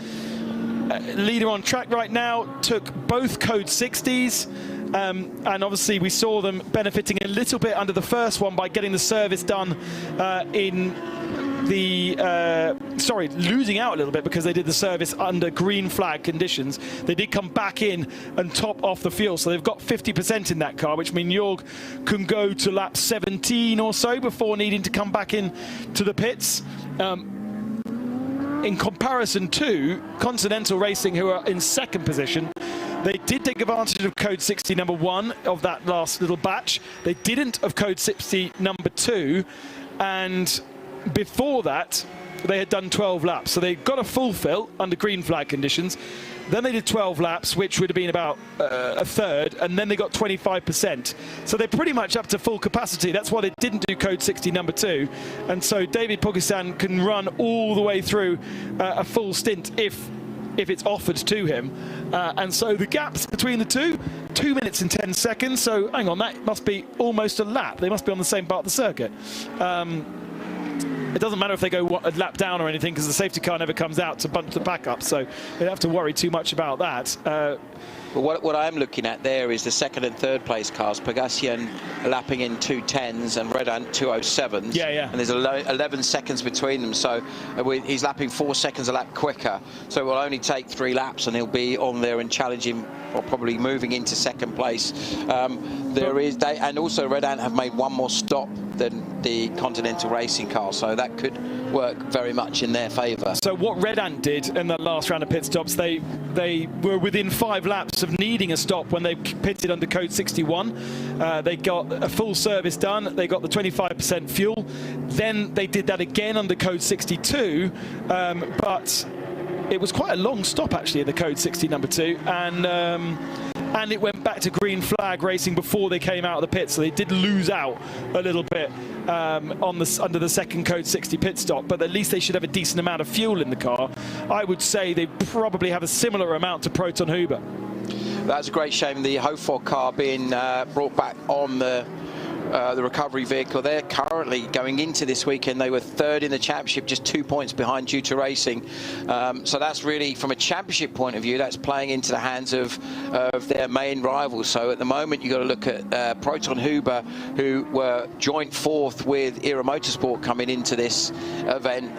[SPEAKER 6] Leader on track right now, took both code 60s, and obviously we saw them benefiting a little bit under the first one by getting the service done losing out a little bit because they did the service under green flag conditions. They did come back in and top off the fuel, so they've got 50% in that car, which means Jörg can go to lap 17 or so before needing to come back in to the pits. In comparison to Continental Racing, who are in second position, they did take advantage of code 60 number 1 of that last little batch. They didn't of code 60 number 2, and before that they had done 12 laps, so they got a full fill under green flag conditions. Then they did 12 laps, which would have been about a third, and then they got 25%. So they're pretty much up to full capacity. That's why they didn't do code 60 number 2. And so David Pogissan can run all the way through a full stint if it's offered to him. And so the gaps between the two, 2 minutes and 10 seconds. So hang on, that must be almost a lap. They must be on the same part of the circuit. It doesn't matter if they go a lap down or anything, because the safety car never comes out to bunch the pack up, so they don't have to worry too much about that.
[SPEAKER 8] Well, what I'm looking at there is the second and third place cars. Pogassian lapping in 2:10s and Redan 2:07s.
[SPEAKER 6] Yeah.
[SPEAKER 8] And there's 11 seconds between them, so he's lapping 4 seconds a lap quicker. So it will only take 3 laps, and he'll be on there and challenging, or probably moving into second place. And also Redan have made 1 more stop than the Continental Racing car, so that could work very much in their favour.
[SPEAKER 6] So what Red Ant did in that last round of pit stops, they were within 5 laps of needing a stop when they pitted under code 61. They got a full service done, they got the 25% fuel, then they did that again under code 62, but it was quite a long stop actually at the code 60 number 2, and it went back to green flag racing before they came out of the pit, so they did lose out a little bit under the second code 60 pit stop, but at least they should have a decent amount of fuel in the car. I would say they probably have a similar amount to Proton Huber.
[SPEAKER 8] That's a great shame, the Hofor car being brought back on the recovery vehicle. They're currently going into this weekend, they were 3rd in the championship, just 2 points behind due to racing. So that's really, from a championship point of view, that's playing into the hands of their main rivals. So at the moment you've got to look at Proton Huber, who were joint 4th with Era Motorsport coming into this event.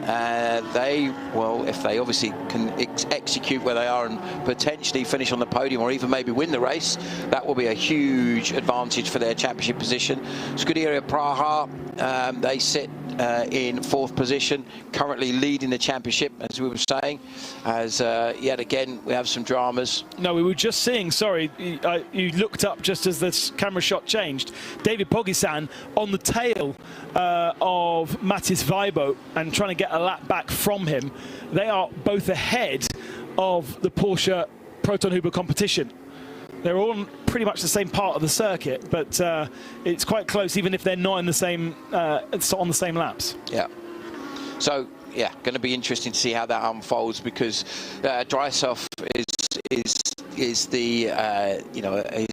[SPEAKER 8] If they obviously can execute where they are and potentially finish on the podium or even maybe win the race, that will be a huge advantage for their championship position. Scuderia Praha, they sit in 4th position, currently leading the championship, as we were saying, as yet again we have some dramas.
[SPEAKER 6] No, we were just seeing, sorry, you looked up just as this camera shot changed, David Pogissan on the tail of Matis Weibo and trying to get a lap back from him. They are both ahead of the Porsche Proton Huber competition. They're all pretty much the same part of the circuit, but it's quite close, even if they're not in the same on the same laps.
[SPEAKER 8] Yeah. So yeah, going to be interesting to see how that unfolds, because Dreishoff is the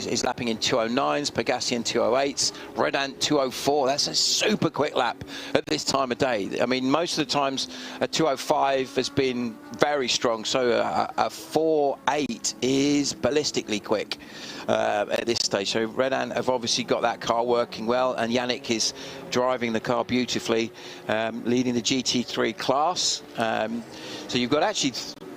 [SPEAKER 8] is lapping in 2:09s, Pogassian 2:08s, Redant 2:04. That's a super quick lap at this time of day. I mean, most of the times a 2:05 has been very strong, so a 4:08 is ballistically quick at this stage. So Redan have obviously got that car working well, and Yannick is driving the car beautifully, leading the GT3 class. So you've got actually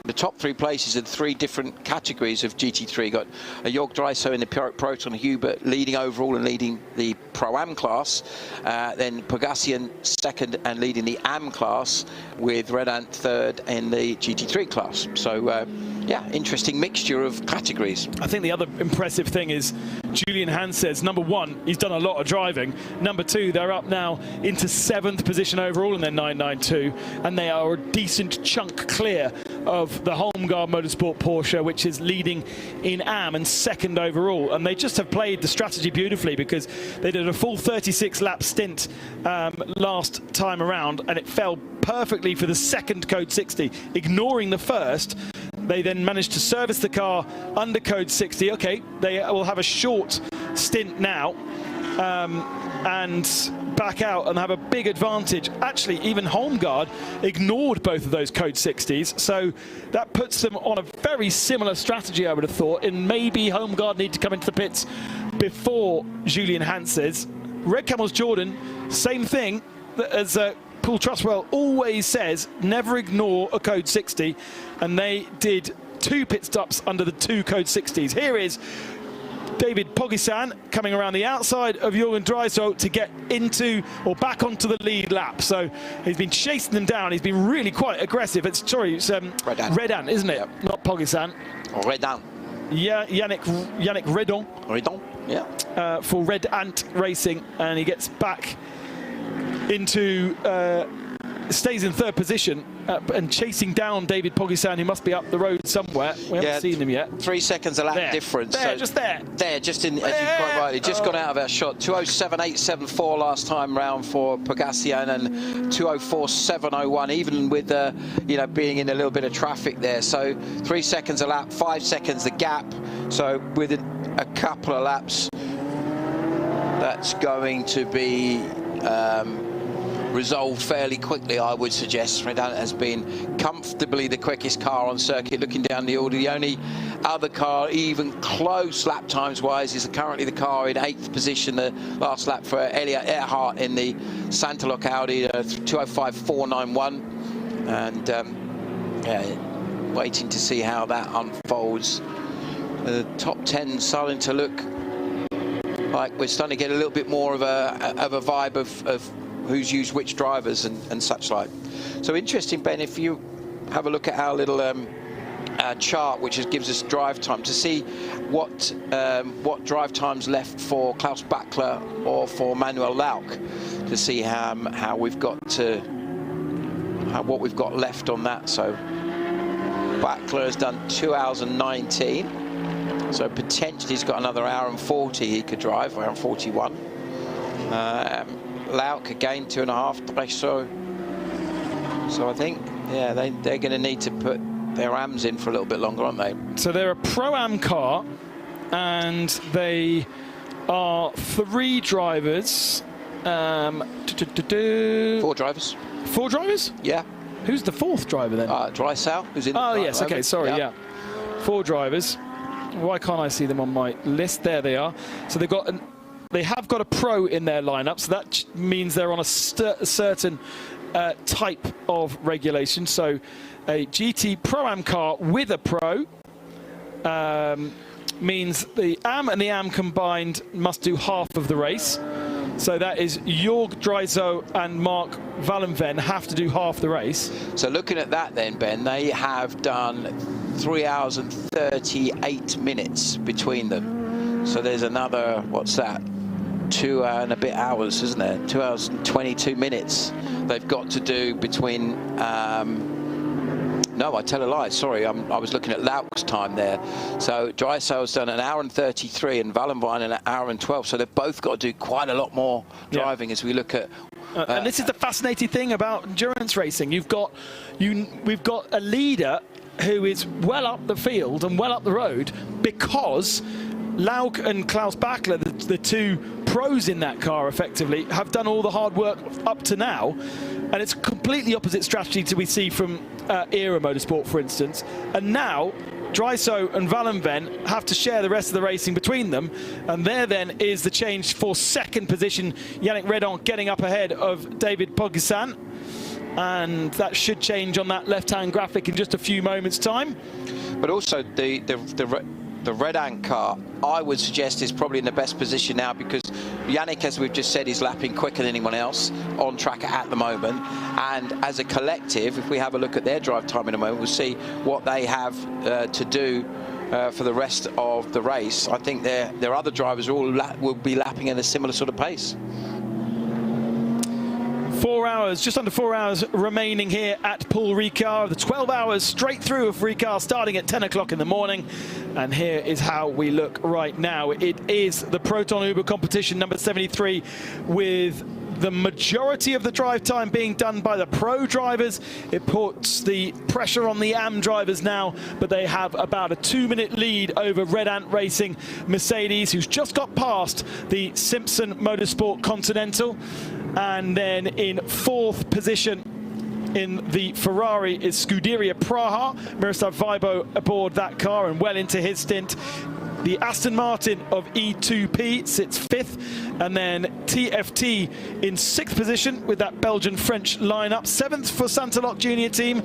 [SPEAKER 8] the top 3 places are 3 different categories of GT3. Got a Jörg Dreiso in the Proton, Hubert leading overall and leading the Pro-Am class. Then Pogassian second and leading the Am class, with Redant third in the GT3 class. So, yeah, interesting mixture of categories.
[SPEAKER 6] I think the other impressive thing is Julian Hanses. Number 1, he's done a lot of driving. Number 2, they're up now into 7th position overall in their 992, and they are a decent chunk clear of the Holmgard Motorsport Porsche, which is leading in Am and 2nd overall. And they just have played the strategy beautifully, because they did a full 36-lap stint last time around, and it fell perfectly for the 2nd Code 60, ignoring the 1st. They then managed to service the car under Code 60. Okay, they will have a short stint now and back out and have a big advantage. Actually, even Holmgard ignored both of those Code 60s, so that puts them on a very similar strategy, I would have thought, and maybe Holmgard need to come into the pits before Julian Hanses. Red Camels Jordan, same thing as Paul Trustwell always says, never ignore a Code 60, and they did 2 pit stops under the 2 Code 60s. Here is David Pogassian coming around the outside of Jürgen Dreiso to get into or back onto the lead lap. So he's been chasing them down. He's been really quite aggressive. It's Redant, isn't it? Not Pogassian.
[SPEAKER 8] Redant.
[SPEAKER 6] Yeah, Yannick Redon.
[SPEAKER 8] Redon, yeah.
[SPEAKER 6] For Red Ant Racing, and he gets back into stays in 3rd position and chasing down David Pogassian, who must be up the road somewhere. We haven't seen him yet.
[SPEAKER 8] 3 seconds a lap difference.
[SPEAKER 6] There,
[SPEAKER 8] so
[SPEAKER 6] just there.
[SPEAKER 8] There, just in, as you quite rightly, just gone out of our shot. 2:07.874 last time round for Pogassian, and 2:04.701, even with you know, being in a little bit of traffic there. So 3 seconds a lap, 5 seconds the gap. So within a couple of laps, that's going to be resolved fairly quickly, I would suggest. Redant has been comfortably the quickest car on circuit. Looking down the order, the only other car even close lap times wise is currently the car in 8th position, the last lap for Elliot Earhart in the Santalok Audi, 2:05.491, and yeah, waiting to see how that unfolds. The top 10 starting to look like we're starting to get a little bit more of a vibe of who's used which drivers and such like. So interesting, Ben, if you have a look at our little chart, which gives us drive time, to see what drive times left for Klaus Bachler or for Manuel Lauck, to see how we've got to what we've got left on that. So Bachler has done 2 hours and 19, so potentially he's got another hour and 40 he could drive, around 41. Lauck again 2.5. So I think, yeah, they're going to need to put their AMs in for a little bit longer, aren't they?
[SPEAKER 6] So they're a Pro-Am car, and they are 3 drivers.
[SPEAKER 8] 4 drivers.
[SPEAKER 6] 4 drivers?
[SPEAKER 8] Yeah.
[SPEAKER 6] Who's the 4th driver then?
[SPEAKER 8] Dreiso, who's in the
[SPEAKER 6] yes, okay, sorry, yeah. 4 drivers. Why can't I see them on my list? There they are. So they have got a pro in their lineup, so that means they're on a certain type of regulation. So a GT Pro-Am car with a pro means the AM and the AM combined must do half of the race. So that is Jörg Dreiso and Mark Wallenven have to do half the race.
[SPEAKER 8] So looking at that then, Ben, they have done 3 hours and 38 minutes between them. So there's another, what's that? 2 and a bit hours, isn't there? 2 hours and 22 minutes they've got to do between no, I tell a lie, sorry, I was looking at Lauck's time there. So Dreiso's done 1 hour and 33 and Wallenwein in 1 hour and 12, so they've both got to do quite a lot more driving as we look at
[SPEAKER 6] and this is the fascinating thing about endurance racing. We've got a leader who is well up the field and well up the road, because Lauck and Klaus Bachler, the 2 pros in that car, effectively have done all the hard work up to now, and it's a completely opposite strategy to we see from Era Motorsport, for instance. And now Dreiso and Wallenven have to share the rest of the racing between them, and there then is the change for 2nd position. Yannick Redon getting up ahead of David Pogassian. and that should change on that left-hand graphic in just a few moments' time.
[SPEAKER 8] But also the Red Ant car, I would suggest, is probably in the best position now, because Yannick, as we've just said, is lapping quicker than anyone else on track at the moment. And as a collective, if we have a look at their drive time in a moment, we'll see what they have to do for the rest of the race. I think their other drivers will be lapping at a similar sort of pace.
[SPEAKER 6] 4 hours, just under 4 hours remaining here at Paul Ricard. The 12 hours straight through of Ricard starting at 10 o'clock in the morning. And here is how we look right now. It is the Proton Uber competition number 73, with the majority of the drive time being done by the pro drivers. It puts the pressure on the AM drivers now, but they have about a 2-minute lead over Red Ant Racing Mercedes, who's just got past the Simpson Motorsport Continental. And then in 4th position in the Ferrari is Scuderia Praha. Miroslav Weibo aboard that car and well into his stint. The Aston Martin of E2P sits 5th, and then TFT in 6th position with that Belgian-French lineup. 7th for Santalot Junior Team.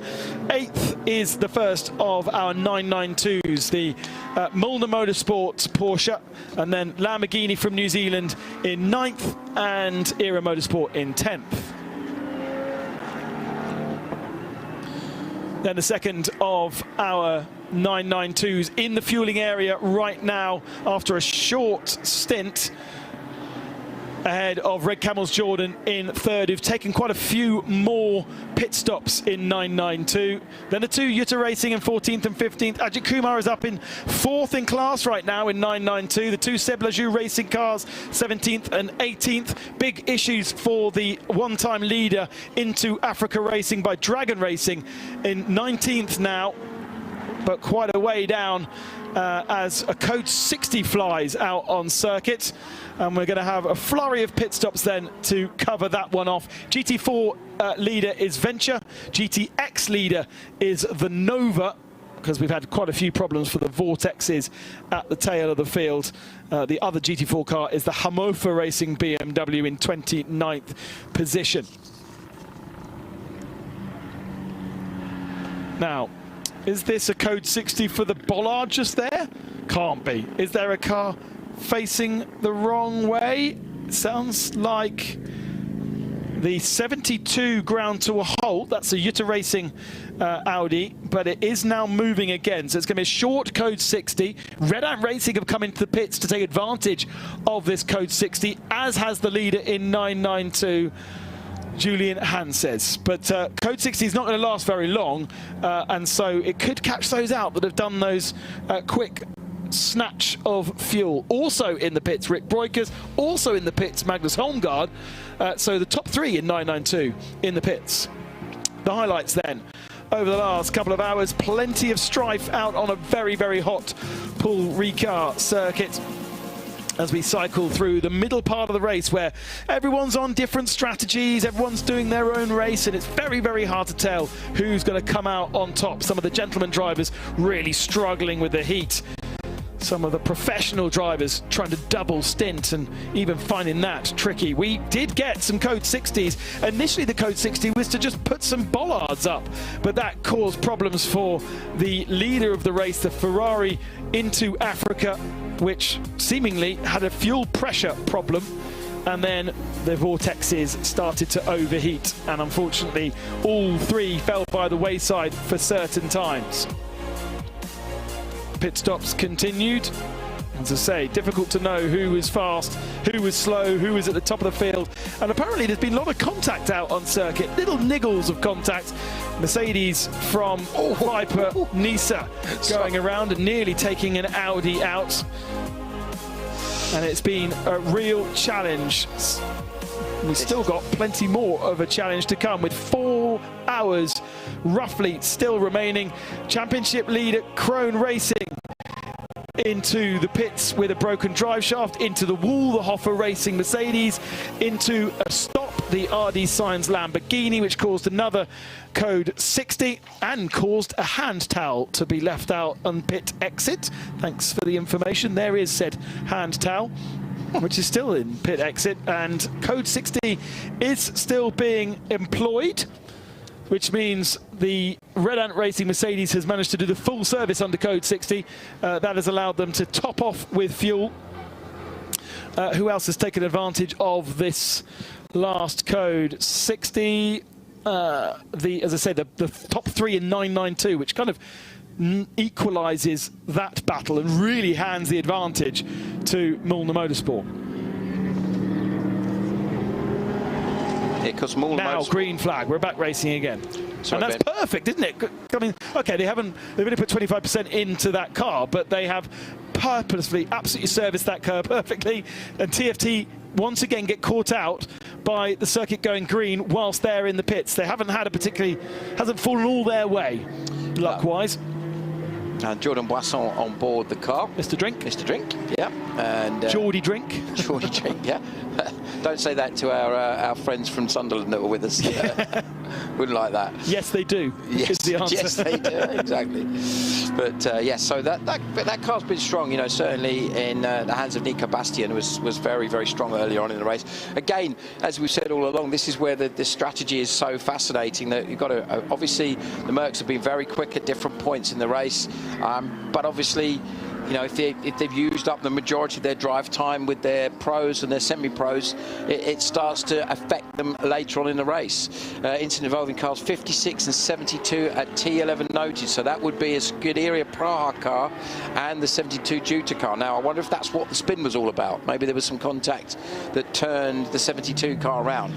[SPEAKER 6] 8th is the first of our 992s, the Mulner Motorsports Porsche, and then Lamborghini from New Zealand in 9th, and Era Motorsport in 10th. Then the second of our 992s in the fueling area right now after a short stint, ahead of Red Camels Jordan in 3rd, who've taken quite a few more pit stops in 992. Then the 2 Jutta Racing in 14th and 15th. Ajith Kumar is up in 4th in class right now in 992. The 2 Seb Lajou Racing cars 17th and 18th. Big issues for the one-time leader into Africa Racing by Dragon Racing in 19th now, but quite a way down as a code 60 flies out on circuit. And we're going to have a flurry of pit stops then to cover that one off. GT4 leader is Venture. GTX leader is the Nova, because we've had quite a few problems for the Vortexes at the tail of the field. The other GT4 car is the Hamofa Racing BMW in 29th position. Now, is this a code 60 for the bollard just there? Can't be. Is there a car facing the wrong way? It sounds like the 72 ground to a halt. That's a Jutta Racing Audi, but it is now moving again. So it's going to be a short code 60. Red Ant Racing have come into the pits to take advantage of this code 60, as has the leader in 992. Julian Han says, but code 60 is not going to last very long, and so it could catch those out that have done those quick snatch of fuel. Also in the pits, Rick Breukers. Also in the pits, Magnus Holmgaard. So the top 3 in 992 in the pits. The highlights then. Over the last couple of hours, plenty of strife out on a very, very hot Paul Ricard circuit, as we cycle through the middle part of the race, where everyone's on different strategies, everyone's doing their own race, and it's very, very hard to tell who's going to come out on top. Some of the gentleman drivers really struggling with the heat. Some of the professional drivers trying to double stint and even finding that tricky. We did get some code 60s. Initially the code 60 was to just put some bollards up, but that caused problems for the leader of the race, the Ferrari into Africa, which seemingly had a fuel pressure problem, and then the vortexes started to overheat, and unfortunately all 3 fell by the wayside for certain times. Pit stops continued. As I say, difficult to know who was fast, who was slow, who was at the top of the field. And apparently there's been a lot of contact out on circuit, little niggles of contact. Mercedes from Viper Nisa going around and nearly taking an Audi out. And it's been a real challenge. We've still got plenty more of a challenge to come, with 4 hours roughly still remaining. Championship leader Krone Racing into the pits with a broken drive shaft, into the wall, the Hoffa Racing Mercedes, into a stop, the RD Science Lamborghini, which caused another code 60 and caused a hand towel to be left out on pit exit. Thanks for the information. There is said hand towel, which is still in pit exit, and code 60 is still being employed. which means the Red Ant Racing Mercedes has managed to do the full service under code 60. That has allowed them to top off with fuel. Who else has taken advantage of this last code 60? As I say, the top 3 in 992, which kind of equalises that battle and really hands the advantage to Mulner Motorsport.
[SPEAKER 8] Because
[SPEAKER 6] now green flag, we're back racing again.
[SPEAKER 8] Sorry,
[SPEAKER 6] and that's perfect, isn't it? I mean, okay, they've only put 25% into that car, but they have purposefully absolutely serviced that car perfectly. And TFT once again get caught out by the circuit going green whilst they're in the pits. They haven't had hasn't fallen all their way, luck-wise.
[SPEAKER 8] And Jordan Boisson on board the car.
[SPEAKER 6] Mr. Drink.
[SPEAKER 8] Mr. Drink, yeah. And
[SPEAKER 6] Geordie Drink.
[SPEAKER 8] Geordie Drink, yeah. Don't say that to our friends from Sunderland that were with us. Wouldn't like that.
[SPEAKER 6] Yes, they do.
[SPEAKER 8] Yes,
[SPEAKER 6] is the answer.
[SPEAKER 8] yes, they do. Exactly. But yes, so that car's been strong. You know, certainly in the hands of Nico Bastian was very, very strong earlier on in the race. Again, as we've said all along, this is where the strategy is so fascinating that you've got to obviously the Mercs have been very quick at different points in the race, but obviously, you know, if they've used up the majority of their drive time with their pros and their semi-pros, it starts to affect them later on in the race. Incident involving cars 56 and 72 at T11 noted, so that would be a Scuderia Praha car and the 72 Juta car. Now, I wonder if that's what the spin was all about. Maybe there was some contact that turned the 72 car around.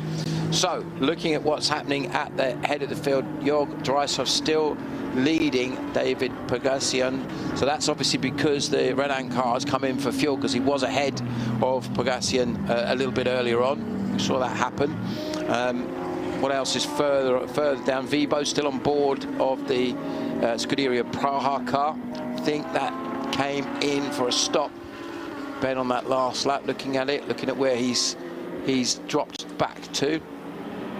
[SPEAKER 8] So, looking at what's happening at the head of the field, Jörg Dreishoff still leading David Pagasian. So that's obviously because the Red Ant car has come in for fuel, because he was ahead of Pagasian a little bit earlier on. We saw that happen. What else is further down? Vibo still on board of the Scuderia Praha car. I think that came in for a stop. Ben on that last lap, looking at it, looking at where he's dropped back to.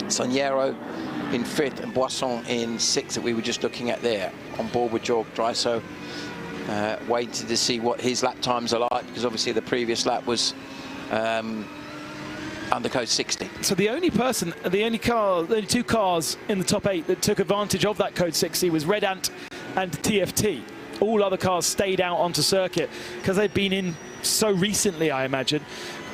[SPEAKER 8] Saniero in 5th and Boisson in 6th that we were just looking at there, on board with Jörg Dreishoff. Waiting to see what his lap times are like, because obviously the previous lap was under code 60.
[SPEAKER 6] So the only two cars in the top 8 that took advantage of that code 60 was Red Ant and TFT. All other cars stayed out onto circuit because they've been in so recently, I imagine.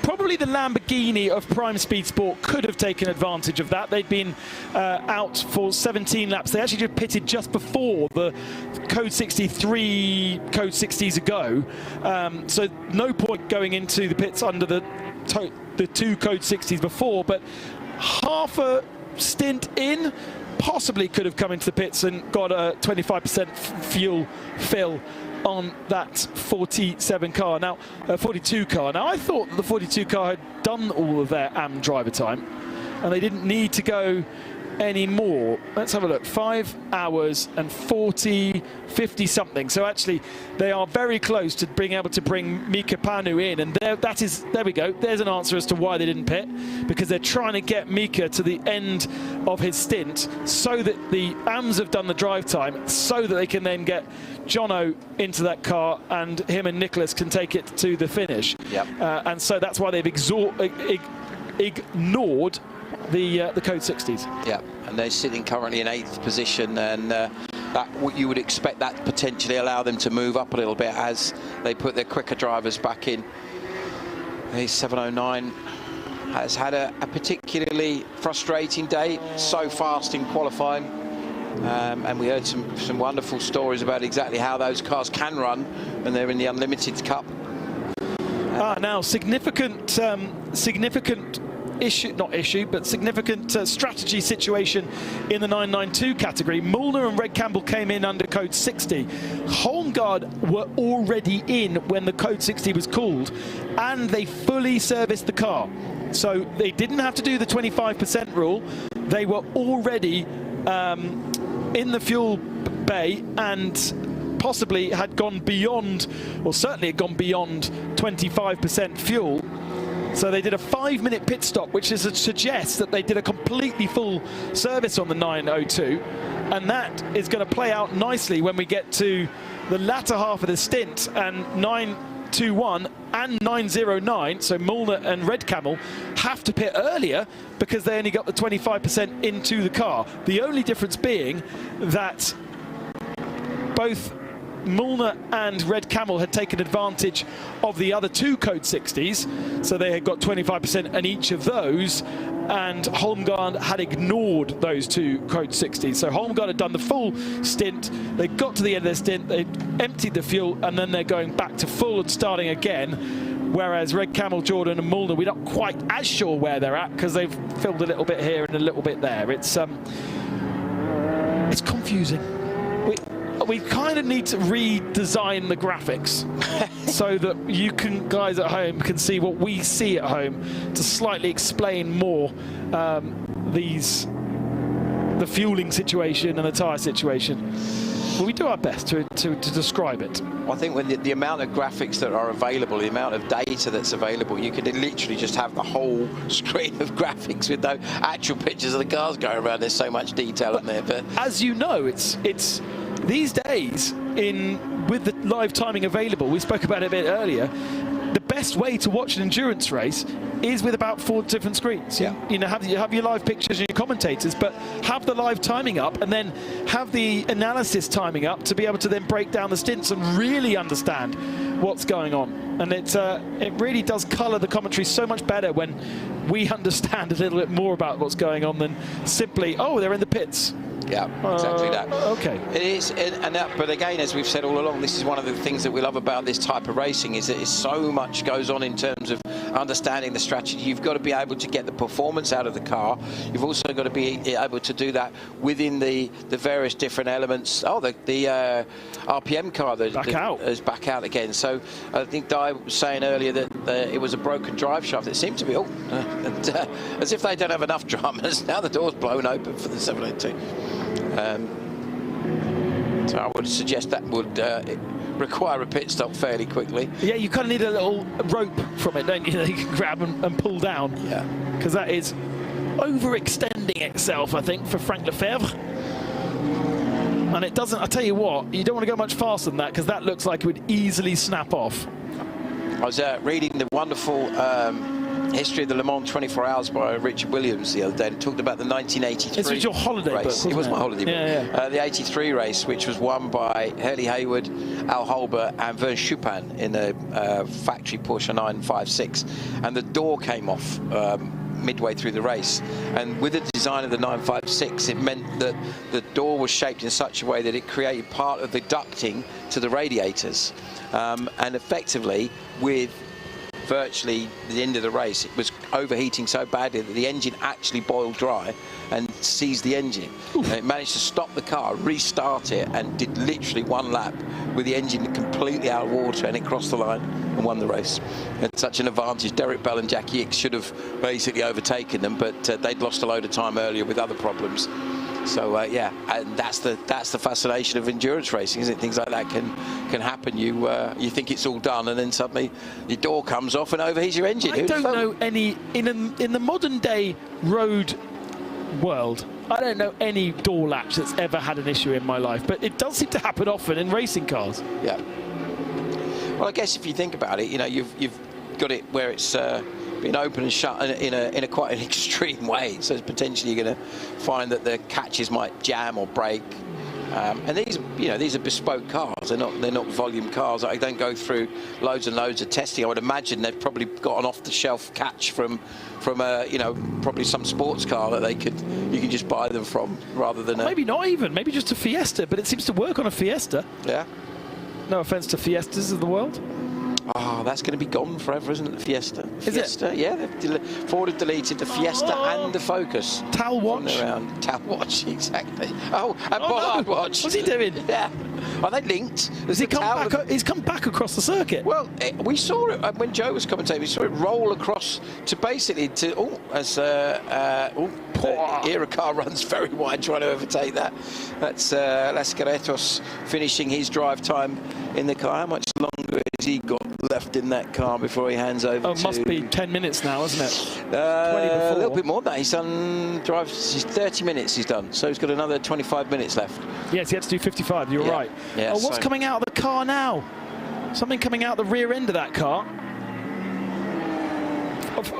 [SPEAKER 6] Probably the Lamborghini of Prime Speed Sport could have taken advantage of that. They'd been out for 17 laps. They actually just pitted just before the code 63 code 60s ago. So no point going into the pits under the 2 code 60s before, but half a stint in, possibly could have come into the pits and got a 25% fuel fill on that 47 car. Now, 42 car. Now, I thought that the 42 car had done all of their AM driver time, and they didn't need to go any more. Let's have a look. 5 hours and 50 something. So actually, they are very close to being able to bring Mika Panu in, and there we go. There's an answer as to why they didn't pit, because they're trying to get Mika to the end of his stint so that the AMs have done the drive time, so that they can then get Jono into that car and him and Nicholas can take it to the finish.
[SPEAKER 8] Yep.
[SPEAKER 6] And so that's why they've ignored the code 60s.
[SPEAKER 8] Yeah, and they're sitting currently in 8th position, and what you would expect that to potentially allow them to move up a little bit as they put their quicker drivers back in. The 709 has had a particularly frustrating day, so fast in qualifying, and we heard some wonderful stories about exactly how those cars can run when they're in the Unlimited Cup.
[SPEAKER 6] Now significant strategy situation in the 992 category. Mulner and Red Campbell came in under code 60. Holmgaard were already in when the code 60 was called, and they fully serviced the car. So they didn't have to do the 25% rule. They were already in the fuel bay and possibly had gone beyond, or certainly had gone beyond 25% fuel. So they did a 5-minute pit stop, which suggests that they did a completely full service on the 902. And that is going to play out nicely when we get to the latter half of the stint, and 921 and 909, so Mulner and Red Camel, have to pit earlier because they only got the 25% into the car. The only difference being that both Mulner and Red Camel had taken advantage of the other two Code 60s, so they had got 25% in each of those, and Holmgaard had ignored those two Code 60s. So Holmgaard had done the full stint, they got to the end of their stint, they emptied the fuel, and then they're going back to full and starting again, whereas Red Camel, Jordan and Mulner, we're not quite as sure where they're at because they've filled a little bit here and a little bit there. It's confusing. We kind of need to redesign the graphics so that you guys at home can see what we see at home, to slightly explain more the fueling situation and the tyre situation. Well, we do our best to describe it.
[SPEAKER 8] I think when the amount of graphics that are available, the amount of data that's available, you could literally just have the whole screen of graphics with no actual pictures of the cars going around. There's so much detail in there. But
[SPEAKER 6] as you know, it's these days, with the live timing available, we spoke about it a bit earlier, the best way to watch an endurance race is with about 4 different screens.
[SPEAKER 8] Yeah.
[SPEAKER 6] You know, have your live pictures and your commentators, but have the live timing up and then have the analysis timing up to be able to then break down the stints and really understand what's going on. And it really does colour the commentary so much better when we understand a little bit more about what's going on than simply, oh, they're in the pits.
[SPEAKER 8] Yeah, exactly that.
[SPEAKER 6] Okay.
[SPEAKER 8] It is, but again, as we've said all along, this is one of the things that we love about this type of racing, is that it's so much goes on in terms of understanding the strategy. You've got to be able to get the performance out of the car. You've also got to be able to do that within the various different elements. Oh, the RPM car is back out again. So I think Di was saying earlier that it was a broken drive shaft. It seemed to be, as if they don't have enough dramas. Now the door's blown open for the 782. So I would suggest that would require a pit stop fairly quickly.
[SPEAKER 6] Yeah, you kind of need a little rope from it, don't you, that you can grab and pull down.
[SPEAKER 8] Yeah.
[SPEAKER 6] Because that is overextending itself, I think, for Frank Lefebvre. And it doesn't, I'll tell you what, you don't want to go much faster than that, because that looks like it would easily snap off.
[SPEAKER 8] I was reading the wonderful History of the Le Mans 24 Hours by Richard Williams the other day, and talked about the 1983
[SPEAKER 6] This was your holiday
[SPEAKER 8] race.
[SPEAKER 6] book,
[SPEAKER 8] It was my holiday book.
[SPEAKER 6] Yeah.
[SPEAKER 8] The 83 race, which was won by Hurley Hayward, Al Holber and Vern Chupin in a factory Porsche 956. And the door came off midway through the race. And with the design of the 956, it meant that the door was shaped in such a way that it created part of the ducting to the radiators. And effectively, with virtually the end of the race, it was overheating so badly that the engine actually boiled dry and seized the engine. And it managed to stop the car, restart it, and did literally one lap with the engine completely out of water, and it crossed the line and won the race. It's such an advantage. Derek Bell and Jackie Ickx should have basically overtaken them, but they'd lost a load of time earlier with other problems. So yeah, and that's the fascination of endurance racing, isn't it? Things like that can happen. You think it's all done, and then suddenly your door comes off and overheats your engine.
[SPEAKER 6] I don't know any in the modern day road world. I don't know any door latch that's ever had an issue in my life, but it does seem to happen often in racing cars.
[SPEAKER 8] Yeah. Well, I guess if you think about it, you know, you've got it where it's been open and shut in a quite an extreme way, so it's potentially going to find that the catches might jam or break. And these are bespoke cars. They're not volume cars. They don't go through loads and loads of testing. I would imagine they've probably got an off-the-shelf catch from probably some sports car that you can just buy them from, rather than
[SPEAKER 6] maybe not even, maybe just a Fiesta. But it seems to work on a Fiesta.
[SPEAKER 8] Yeah.
[SPEAKER 6] No offense to Fiestas of the world.
[SPEAKER 8] Oh, that's going to be gone forever, isn't it, the Fiesta?
[SPEAKER 6] Is
[SPEAKER 8] Fiesta,
[SPEAKER 6] it?
[SPEAKER 8] Yeah, Ford have deleted the Fiesta and the Focus.
[SPEAKER 6] Tal Watch?
[SPEAKER 8] Tal Watch, exactly. Oh, and Bollard Watch.
[SPEAKER 6] What's he doing?
[SPEAKER 8] Yeah. Are they linked?
[SPEAKER 6] He's come back across the circuit.
[SPEAKER 8] Well, we saw it when Joe was commentating. We saw it roll across to basically Ricard runs very wide trying to overtake that. That's Las Carretos finishing his drive time in the car. How much longer has he got left in that car before he hands over?
[SPEAKER 6] Oh, it must be 10 minutes now, isn't it?
[SPEAKER 8] 20 before. A little bit more than that. He's done 30 minutes he's done, so he's got another 25 minutes left.
[SPEAKER 6] Yes, he had to do 55, you're right.
[SPEAKER 8] Yeah,
[SPEAKER 6] what's coming out of the car now? Something coming out the rear end of that car.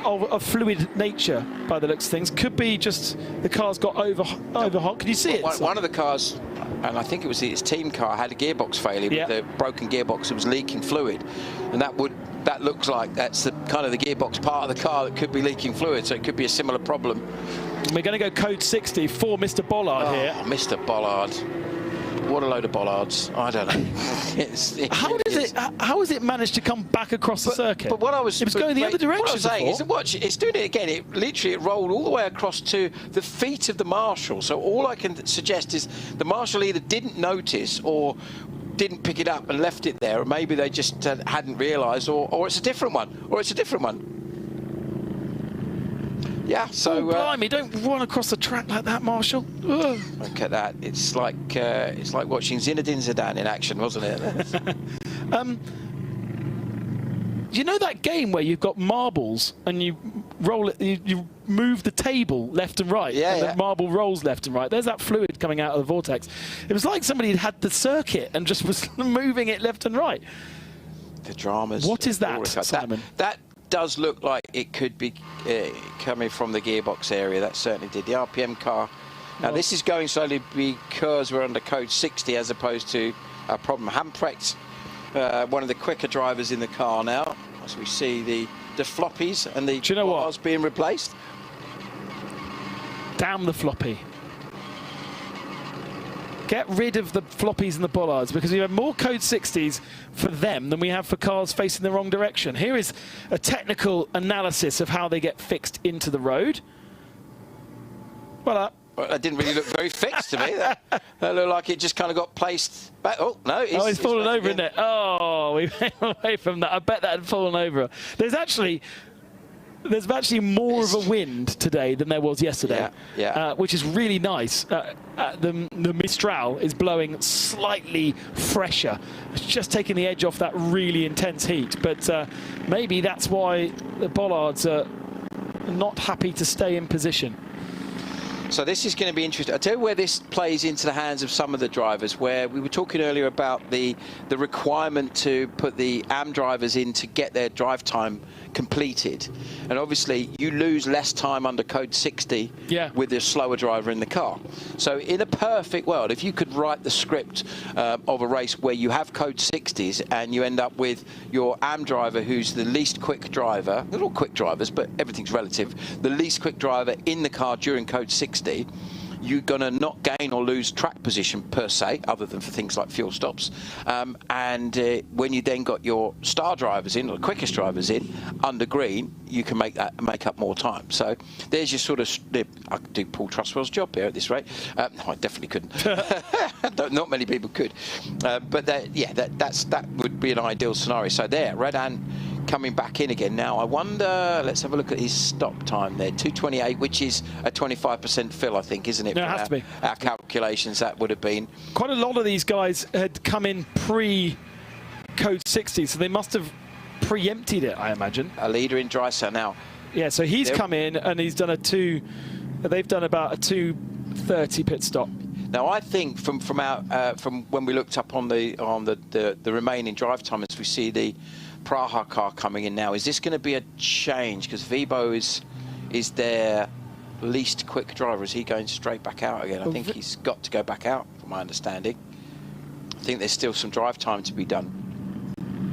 [SPEAKER 6] of fluid nature by the looks of things. Could be just the car's got over hot. Can you see it?
[SPEAKER 8] One of the cars, and I think it was its team car, had a gearbox failure with the broken gearbox. It was leaking fluid, and that looks like that's the kind of the gearbox part of the car that could be leaking fluid. So it could be a similar problem.
[SPEAKER 6] We're going to go code 60 for Mr. Bollard here.
[SPEAKER 8] Mr. Bollard. What a load of bollards. I don't know.
[SPEAKER 6] How has it managed to come back across the circuit?
[SPEAKER 8] But what I was...
[SPEAKER 6] It was going the other direction.
[SPEAKER 8] What I was saying is, watch, it's doing it again. It literally rolled all the way across to the feet of the marshal. So all I can suggest is the marshal either didn't notice or didn't pick it up and left it there, or maybe they just hadn't realised, or it's a different one, Yeah, so...
[SPEAKER 6] blimey, don't run across the track like that, Marshall. Ugh.
[SPEAKER 8] Look at that. It's like watching Zinedine Zidane in action, wasn't it?
[SPEAKER 6] You know that game where you've got marbles and you roll it, you move the table left and right, and the marble rolls left and right. There's that fluid coming out of the vortex. It was like somebody had the circuit and just was moving it left and right.
[SPEAKER 8] The dramas.
[SPEAKER 6] What is that, Simon?
[SPEAKER 8] That does look like it could be coming from the gearbox area. That certainly did. The RPM car. Now this is going slowly because we're under code 60 as opposed to a problem. Hamprecht, one of the quicker drivers in the car now, as we see the floppies and the bars being replaced.
[SPEAKER 6] Damn the floppy. Get rid of the floppies and the bollards, because we have more code 60s for them than we have for cars facing the wrong direction. Here is a technical analysis of how they get fixed into the road. Well,
[SPEAKER 8] that didn't really look very fixed to me. That looked like it just kind of got placed back. Oh, no.
[SPEAKER 6] It's fallen over, isn't it? Oh, we went away from that. I bet that had fallen over. There's actually more of a wind today than there was yesterday, which is really nice. The Mistral is blowing slightly fresher. It's just taking the edge off that really intense heat. But maybe that's why the bollards are not happy to stay in position.
[SPEAKER 8] So this is going to be interesting. I'll tell you where this plays into the hands of some of the drivers, where we were talking earlier about the requirement to put the AM drivers in to get their drive time completed. And obviously you lose less time under code 60 with a slower driver in the car. So in a perfect world, if you could write the script of a race where you have code 60s and you end up with your AM driver who's the least quick driver, they're all quick drivers, but everything's relative, the least quick driver in the car during code 60, you're going to not gain or lose track position per se, other than for things like fuel stops. When you then got your star drivers in, or the quickest drivers in, under green, you can make up more time. So there's your sort of... I could do Paul Trustwell's job here at this rate. No, I definitely couldn't. Not many people could. But that would be an ideal scenario. So there, Redan coming back in again now. I wonder, let's have a look at his stop time there, 2:28, which is a 25% fill, I think, isn't it?
[SPEAKER 6] No, it has to be.
[SPEAKER 8] Our calculations, that would have been.
[SPEAKER 6] Quite a lot of these guys had come in pre-code 60, so they must have pre-emptied it, I imagine.
[SPEAKER 8] A leader in dry cell now.
[SPEAKER 6] Yeah, so he's come in and he's done they've done about a 2:30 pit stop.
[SPEAKER 8] Now, I think from when we looked up on the remaining drive time, as we see the Praha car coming in now, is this going to be a change? Because Vibo is their least quick driver. Is he going straight back out again? I think he's got to go back out, from my understanding. I think there's still some drive time to be done.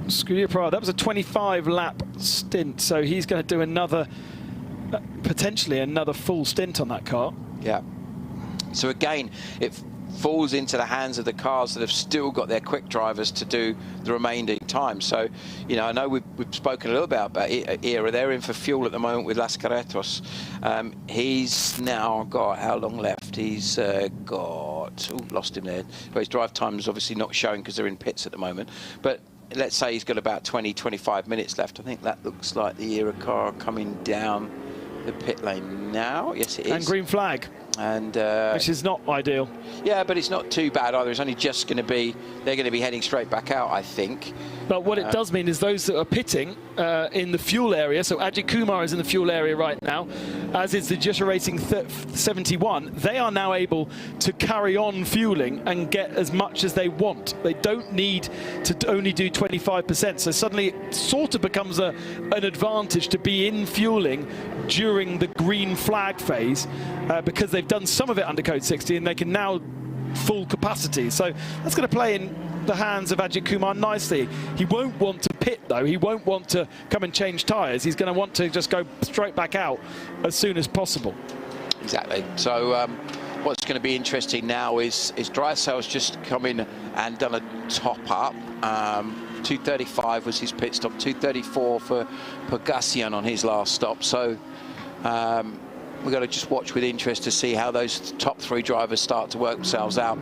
[SPEAKER 6] Scuderia Praha, that was a 25-lap stint, so he's going to do potentially another full stint on that car.
[SPEAKER 8] Yeah. So again, it falls into the hands of the cars that have still got their quick drivers to do the remaining time. So, you know, I know we've spoken a little about ERA. They're in for fuel at the moment with Las Carretos. He's now got, how long left? He's got, lost him there. But his drive time is obviously not showing because they're in pits at the moment. But let's say he's got about 20-25 minutes left. I think that looks like the ERA car coming down the pit lane now. Yes, it is.
[SPEAKER 6] And green flag.
[SPEAKER 8] And
[SPEAKER 6] which is not ideal.
[SPEAKER 8] Yeah, but it's not too bad either. It's only just going to be, they're going to be heading straight back out, I think.
[SPEAKER 6] But what it does mean is those that are pitting in the fuel area, so Ajith Kumar is in the fuel area right now, as is the GT4 Racing 71, they are now able to carry on fueling and get as much as they want. They don't need to only do 25%. So suddenly it sort of becomes an advantage to be in fueling during the green flag phase because they've done some of it under code 60 and they can now full capacity. So that's going to play in the hands of Ajith Kumar nicely. He won't want to pit though. He won't want to come and change tyres. He's going to want to just go straight back out as soon as possible.
[SPEAKER 8] Exactly. So what's going to be interesting now is Drysdale's just come in and done a top up. 2:35 was his pit stop, 2:34 for Pagassian on his last stop. So we've got to just watch with interest to see how those top three drivers start to work themselves out.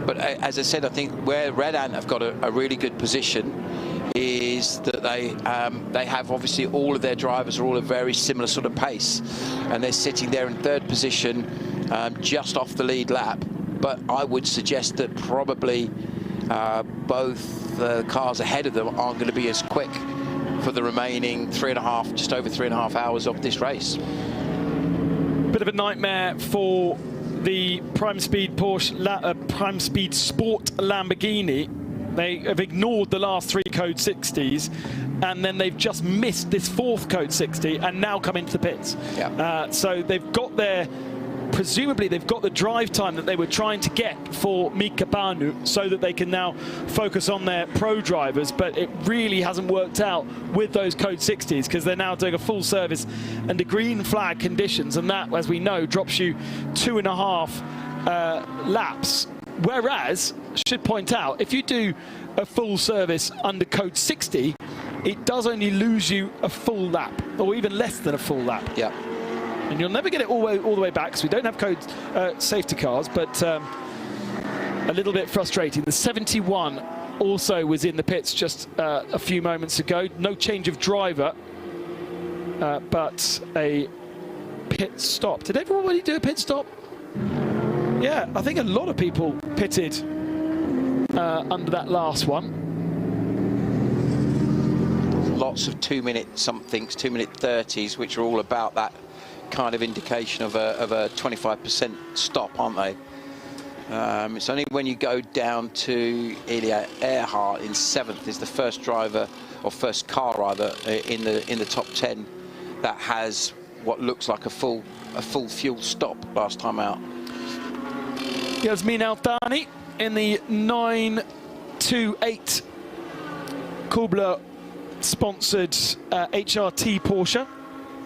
[SPEAKER 8] But as I said, I think where Red Ant have got a really good position is that they have obviously all of their drivers are all a very similar sort of pace, and they're sitting there in third position just off the lead lap. But I would suggest that probably both the cars ahead of them aren't going to be as quick for the remaining just over 3.5 hours of this race.
[SPEAKER 6] Bit of a nightmare for the Prime Speed Porsche, Prime Speed Sport Lamborghini. They have ignored the last 3 code 60s, and then they've just missed this 4th code 60 and now come into the pits. Yeah. So they've got presumably they've got the drive time that they were trying to get for Mika Banu so that they can now focus on their pro drivers, but it really hasn't worked out with those code 60s because they're now doing a full service under green flag conditions, and that, as we know, drops you 2.5 laps. Whereas, should point out, if you do a full service under code 60, it does only lose you a full lap, or even less than a full lap.
[SPEAKER 8] Yeah.
[SPEAKER 6] And you'll never get it all the way back, because we don't have code safety cars, but a little bit frustrating. The 71 also was in the pits just a few moments ago. No change of driver, but a pit stop. Did everybody do a pit stop? Yeah, I think a lot of people pitted under that last one.
[SPEAKER 8] Lots of 2-minute somethings, 2-minute 30s, which are all about that kind of indication of a 25% stop, aren't they? It's only when you go down to Ilya Earhart in 7th is the first driver, or first car rather, in the top 10 that has what looks like a full fuel stop last time out.
[SPEAKER 6] Yasmin Altani in the 928 Kubler sponsored HRT Porsche,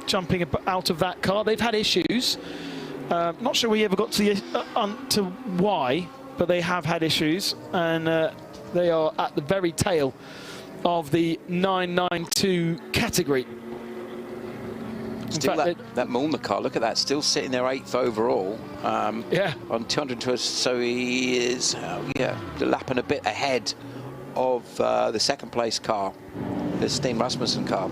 [SPEAKER 6] jumping out of that car. They've had issues. Not sure we ever got to to why, but they have had issues, and they are at the very tail of the 992 category.
[SPEAKER 8] Still that Mulner car, look at that, still sitting there 8th overall.
[SPEAKER 6] Yeah.
[SPEAKER 8] On 212, so he is, the lap and a bit ahead of the 2nd place car, the Steen Rasmussen car.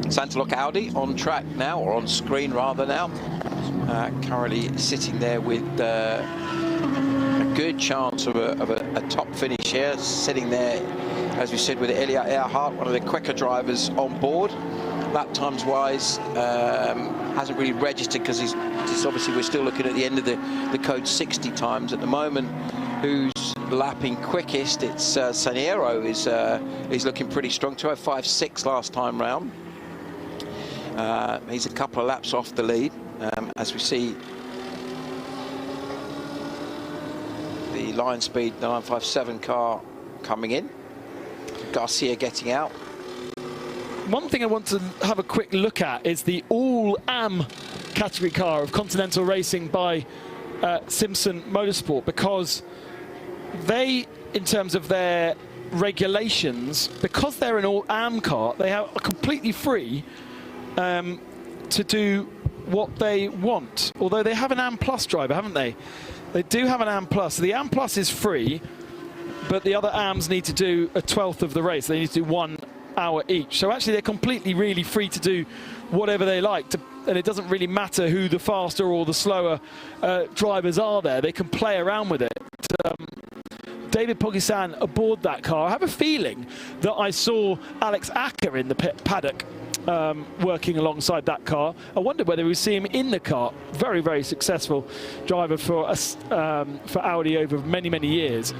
[SPEAKER 8] Santalok Audi on track now, or on screen rather now. Currently sitting there with a good chance of a top finish here, sitting there, as we said, with Ilya Earhart, one of the quicker drivers on board. Lap times wise, hasn't really registered because he's obviously, we're still looking at the end of the code 60 times at the moment. Who's lapping quickest? It's Saniero is looking pretty strong, 2:05.6 last time round. He's a couple of laps off the lead, as we see the line speed 957 car coming in. Garcia getting out.
[SPEAKER 6] One thing I want to have a quick look at is the all-AM category car of Continental Racing by Simpson Motorsport, because they, in terms of their regulations, because they're an all-AM car, they are completely free to do what they want. Although they have an AM Plus driver, haven't they? They do have an AM Plus. The AM Plus is free, but the other AMs need to do a 12th of the race. They need to do one hour each. So actually they're completely really free to do whatever they like, and it doesn't really matter who the faster or the slower drivers are there. They can play around with it. David Pogissan aboard that car. I have a feeling that I saw Alex Acker in the paddock working alongside that car. I wondered whether we see him in the car. Very, very successful driver for us, for Audi over many, many years.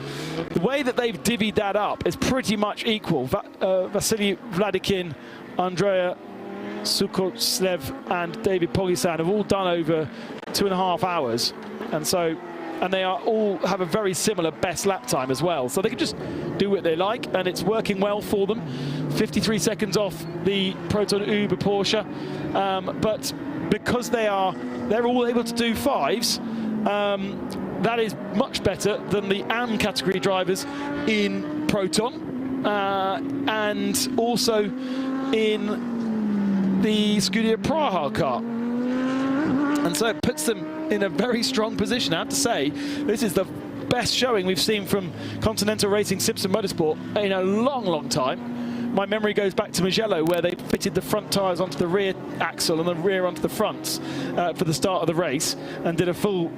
[SPEAKER 6] The way that they've divvied that up is pretty much equal. Vasily Vladikin, Andrea Sukoslev and David Pogissan have all done over 2.5 hours, and they are all have a very similar best lap time as well, so they can just do what they like, and it's working well for them. 53 seconds off the Proton Uber Porsche, but because they're all able to do 5s, that is much better than the AM category drivers in Proton and also in the Scuderia Praha car. And so it puts them in a very strong position. I have to say, this is the best showing we've seen from Continental Racing Simpson Motorsport in a long, long time. My memory goes back to Mugello, where they fitted the front tyres onto the rear axle and the rear onto the fronts for the start of the race, and did a full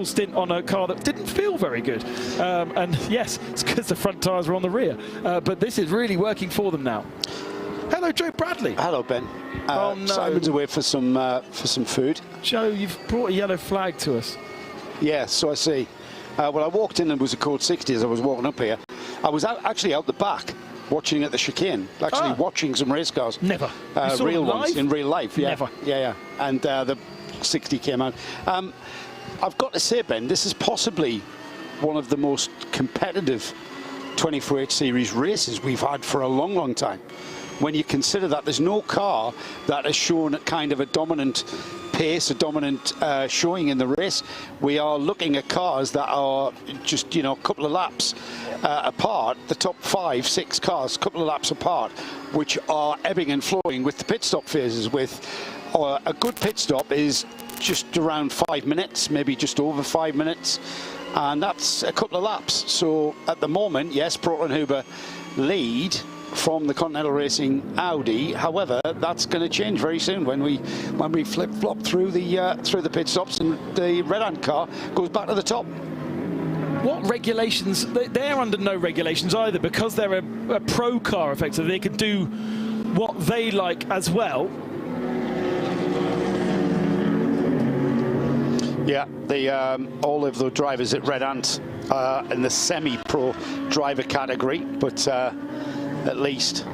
[SPEAKER 6] stint on a car that didn't feel very good. And yes, it's because the front tyres were on the rear. But this is really working for them now. Hello, Joe Bradley.
[SPEAKER 5] Hello, Ben.
[SPEAKER 6] Oh, no.
[SPEAKER 5] Simon's away for some food.
[SPEAKER 6] Joe, you've brought a yellow flag to us.
[SPEAKER 5] Yeah, so I see. Well, I walked in and it was a code 60 as I was walking up here. I was actually out the back watching at the chicane, watching some race cars.
[SPEAKER 6] Never.
[SPEAKER 5] Real ones in real life. Yeah.
[SPEAKER 6] Never.
[SPEAKER 5] Yeah. And the 60 came out. I've got to say, Ben, this is possibly one of the most competitive 24H series races we've had for a long, long time. When you consider that there's no car that has shown kind of a dominant pace, a dominant showing in the race. We are looking at cars that are just, a couple of laps apart, the top 5, 6 cars, a couple of laps apart, which are ebbing and flowing with the pit stop phases. With a good pit stop is just around 5 minutes, maybe just over 5 minutes, and that's a couple of laps. So at the moment, yes, Proton Huber lead from the Continental Racing Audi. However, that's going to change very soon when we flip-flop through the pit stops and the Red Ant car goes back to the top.
[SPEAKER 6] What regulations? They're under no regulations either, because they're a pro car, effectively. They can do what they like as well.
[SPEAKER 5] Yeah, all of the drivers at Red Ant in the semi-pro driver category, but at least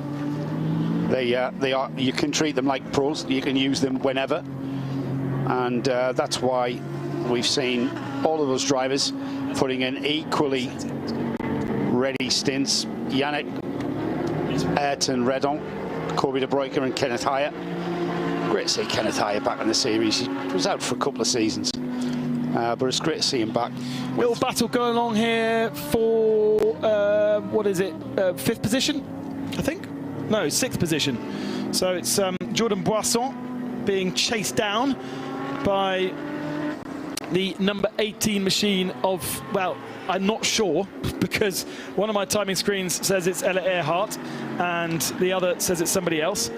[SPEAKER 5] they are. You can treat them like pros. You can use them whenever, and that's why we've seen all of those drivers putting in equally ready stints. Yannick, Ayrton Redon, Corby de Bruyker, and Kenneth Hyatt. Great to see Kenneth Hyatt back in the series. He was out for a couple of seasons, but it's great to see him back.
[SPEAKER 6] Little battle going along here for what is it? 5th position, I think. No, 6th position. So it's Jordan Boisson being chased down by the number 18 machine of, well, I'm not sure, because one of my timing screens says it's Ella Earhart and the other says it's somebody else.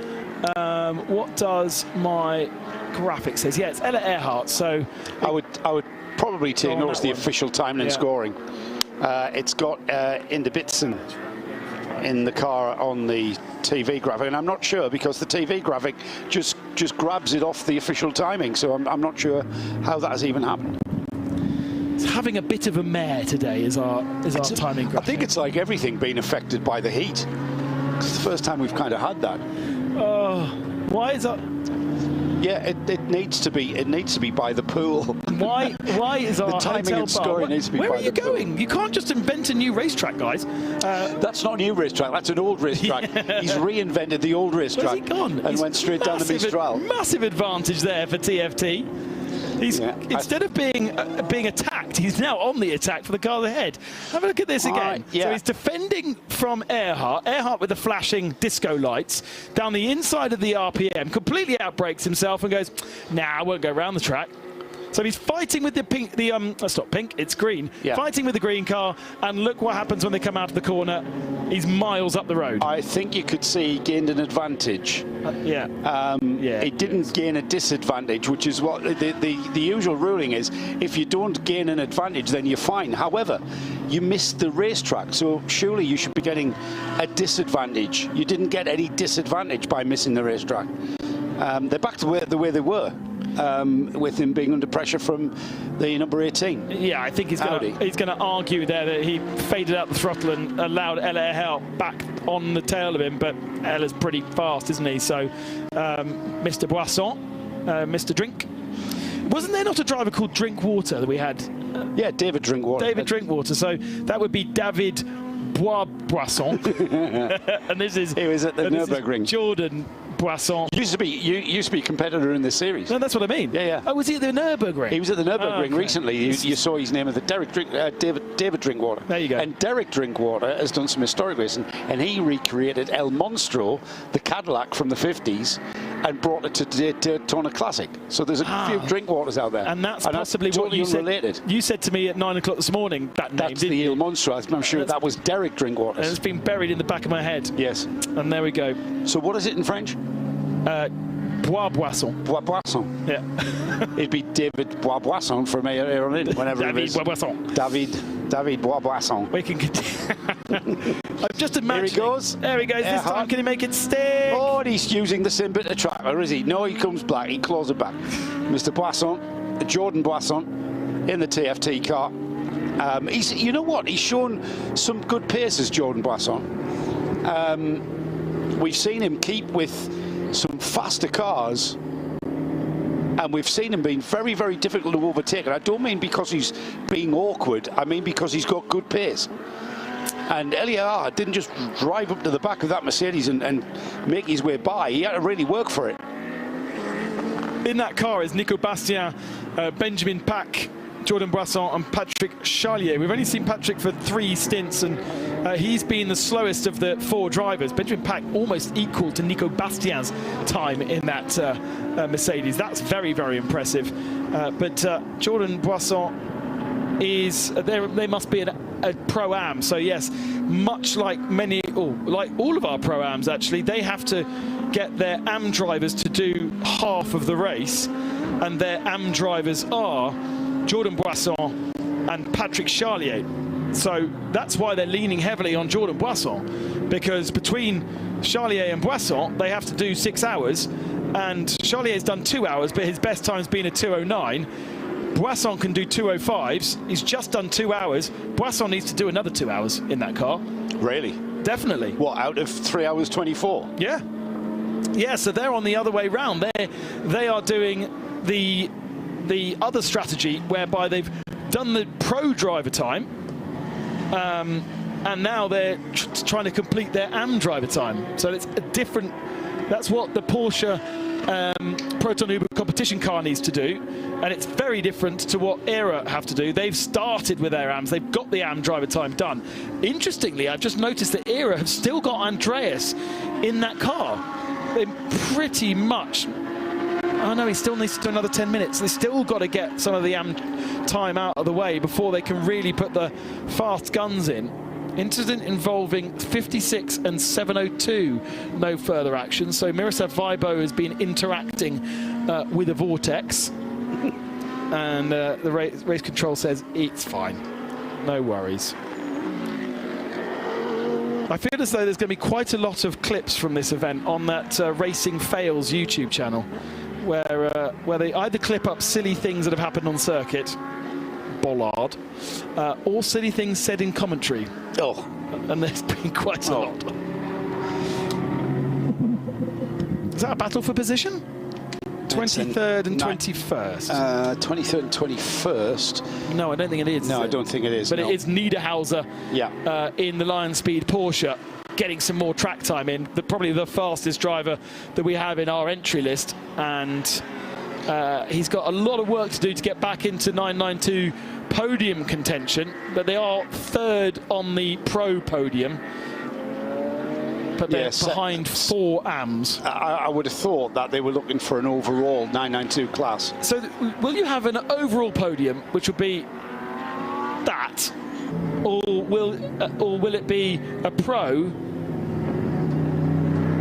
[SPEAKER 6] What does my graphic says? Yeah, it's Ella Earhart. So
[SPEAKER 5] I would probably take notice the official timing and scoring. It's got Inda Bitson in the car on the TV graphic, and I'm not sure, because the TV graphic just grabs it off the official timing, so I'm not sure how that has even happened.
[SPEAKER 6] It's having a bit of a mare today is our timing graphic.
[SPEAKER 5] I think it's like everything being affected by the heat. It's the first time we've kind of had that.
[SPEAKER 6] Why is that?
[SPEAKER 5] Yeah, it needs to be. It needs to be by the pool.
[SPEAKER 6] Why is our
[SPEAKER 5] the timing and scoring needs to be by the pool?
[SPEAKER 6] Where are you going? You can't just invent a new racetrack, guys.
[SPEAKER 5] That's not a new racetrack. That's an old racetrack. Yeah. He's reinvented the old racetrack.
[SPEAKER 6] Where's he gone?
[SPEAKER 5] And went straight down the Mistral.
[SPEAKER 6] Massive advantage there for TFT. He's instead of being attacked, he's now on the attack for the car ahead. Have a look at this again. So he's defending from Earhart. Earhart with the flashing disco lights down the inside of the RPM, completely outbrakes himself and goes, "Nah, I won't go around the track." So he's fighting with the pink, it's not pink, it's green.
[SPEAKER 5] Yeah.
[SPEAKER 6] Fighting with the green car, and look what happens when they come out of the corner. He's miles up the road.
[SPEAKER 5] I think you could see he gained an advantage. He didn't gain a disadvantage, which is what the usual ruling is. If you don't gain an advantage, then you're fine. However, you missed the racetrack, so surely you should be getting a disadvantage. You didn't get any disadvantage by missing the racetrack. They're back to the way they were. With him being under pressure from the number 18.
[SPEAKER 6] Yeah, I think he's going to argue there that he faded out the throttle and allowed El Ehel back on the tail of him, but El is pretty fast, isn't he? So Mr. Boisson, Mr. Drink. Wasn't there not a driver called Drinkwater that we had?
[SPEAKER 5] Yeah, David Drinkwater.
[SPEAKER 6] David Drinkwater. So that would be David Boisson. And this is...
[SPEAKER 5] He was at the Nürburgring.
[SPEAKER 6] Jordan Boisson.
[SPEAKER 5] Used to be a competitor in this series.
[SPEAKER 6] No, that's what I mean.
[SPEAKER 5] Yeah.
[SPEAKER 6] Oh, was he at the Nürburgring?
[SPEAKER 5] He was at the Nürburgring recently. You saw his name at the David Drinkwater.
[SPEAKER 6] There you go.
[SPEAKER 5] And Derek Drinkwater has done some historic racing, and he recreated El Monstro, the Cadillac from the 50s, and brought it to Daytona Classic. So there's a few Drinkwaters out there.
[SPEAKER 6] And that's possibly
[SPEAKER 5] totally
[SPEAKER 6] what you
[SPEAKER 5] unrelated.
[SPEAKER 6] said. You said to me at 9 o'clock this morning that name,
[SPEAKER 5] That's the El Monstro. I'm sure that was Derek Drinkwater.
[SPEAKER 6] And it's been buried in the back of my head.
[SPEAKER 5] Yes.
[SPEAKER 6] And there we go.
[SPEAKER 5] So what is it in French?
[SPEAKER 6] Boisson.
[SPEAKER 5] Boisson.
[SPEAKER 6] Yeah.
[SPEAKER 5] It'd be David Boisson from here on in, whenever it is. David Boisson.
[SPEAKER 6] We can continue. I'm just imagining.
[SPEAKER 5] Here he goes.
[SPEAKER 6] There he goes. This time, can he make it stick?
[SPEAKER 5] Oh, and he's using the same bit of track, or is he? No, he comes back. He claws it back. Mr. Boisson, Jordan Boisson, in the TFT car. You know what? He's shown some good paces, Jordan Boisson. We've seen him keep with some faster cars, and we've seen him being very, very difficult to overtake. And I don't mean because he's being awkward, I mean because he's got good pace. And Eliar didn't just drive up to the back of that Mercedes and make his way by. He had to really work for it.
[SPEAKER 6] In that car is Nico Bastien, Benjamin Pack, Jordan Boisson and Patrick Charlier. We've only seen Patrick for 3 stints, and he's been the slowest of the 4 drivers. Benjamin Pack almost equal to Nico Bastian's time in that Mercedes. That's very, very impressive. But Jordan Boisson is, they must be a Pro-Am. So yes, much like like all of our Pro-Ams actually, they have to get their AM drivers to do half of the race, and their AM drivers are Jordan Boisson and Patrick Charlier. So that's why they're leaning heavily on Jordan Boisson, because between Charlier and Boisson, they have to do 6 hours, and Charlier's done 2 hours, but his best time's been a 2:09. Boisson can do 2:05s. He's just done 2 hours. Boisson needs to do another 2 hours in that car.
[SPEAKER 5] Really?
[SPEAKER 6] Definitely.
[SPEAKER 5] What, out of 3 hours 24?
[SPEAKER 6] Yeah. Yeah, so they're on the other way round. They are doing the other strategy whereby they've done the pro driver time, and now they're trying to complete their AM driver time. So it's a different, that's what the Porsche Proton Uber competition car needs to do, and it's very different to what ERA have to do. They've started with their AMs, they've got the AM driver time done. Interestingly, I've just noticed that ERA have still got Andreas in that car. They pretty much, oh no, he still needs to do another 10 minutes. They still got to get some of the AM time out of the way before they can really put the fast guns in. Incident involving 56 and 702, no further action. So Miroslav Vibo has been interacting with a vortex, and the race control says it's fine, no worries. I feel as though there's going to be quite a lot of clips from this event on that Racing Fails YouTube channel, where they either clip up silly things that have happened on circuit, bollard, or silly things said in commentary.
[SPEAKER 5] Oh,
[SPEAKER 6] and there's been quite a lot. Is that a battle for position? 23rd and 21st.
[SPEAKER 5] 23rd and 21st.
[SPEAKER 6] No, I don't think it is.
[SPEAKER 5] No, I don't think it is.
[SPEAKER 6] But
[SPEAKER 5] no.
[SPEAKER 6] it is Niederhauser,
[SPEAKER 5] yeah,
[SPEAKER 6] in the Lion Speed Porsche, getting some more track time in. Probably the fastest driver that we have in our entry list, and he's got a lot of work to do to get back into 992 podium contention, but they are 3rd on the pro podium. but they're behind 4 AMs.
[SPEAKER 5] I would have thought that they were looking for an overall 992 class.
[SPEAKER 6] So will you have an overall podium, which would be that, or will it be a pro?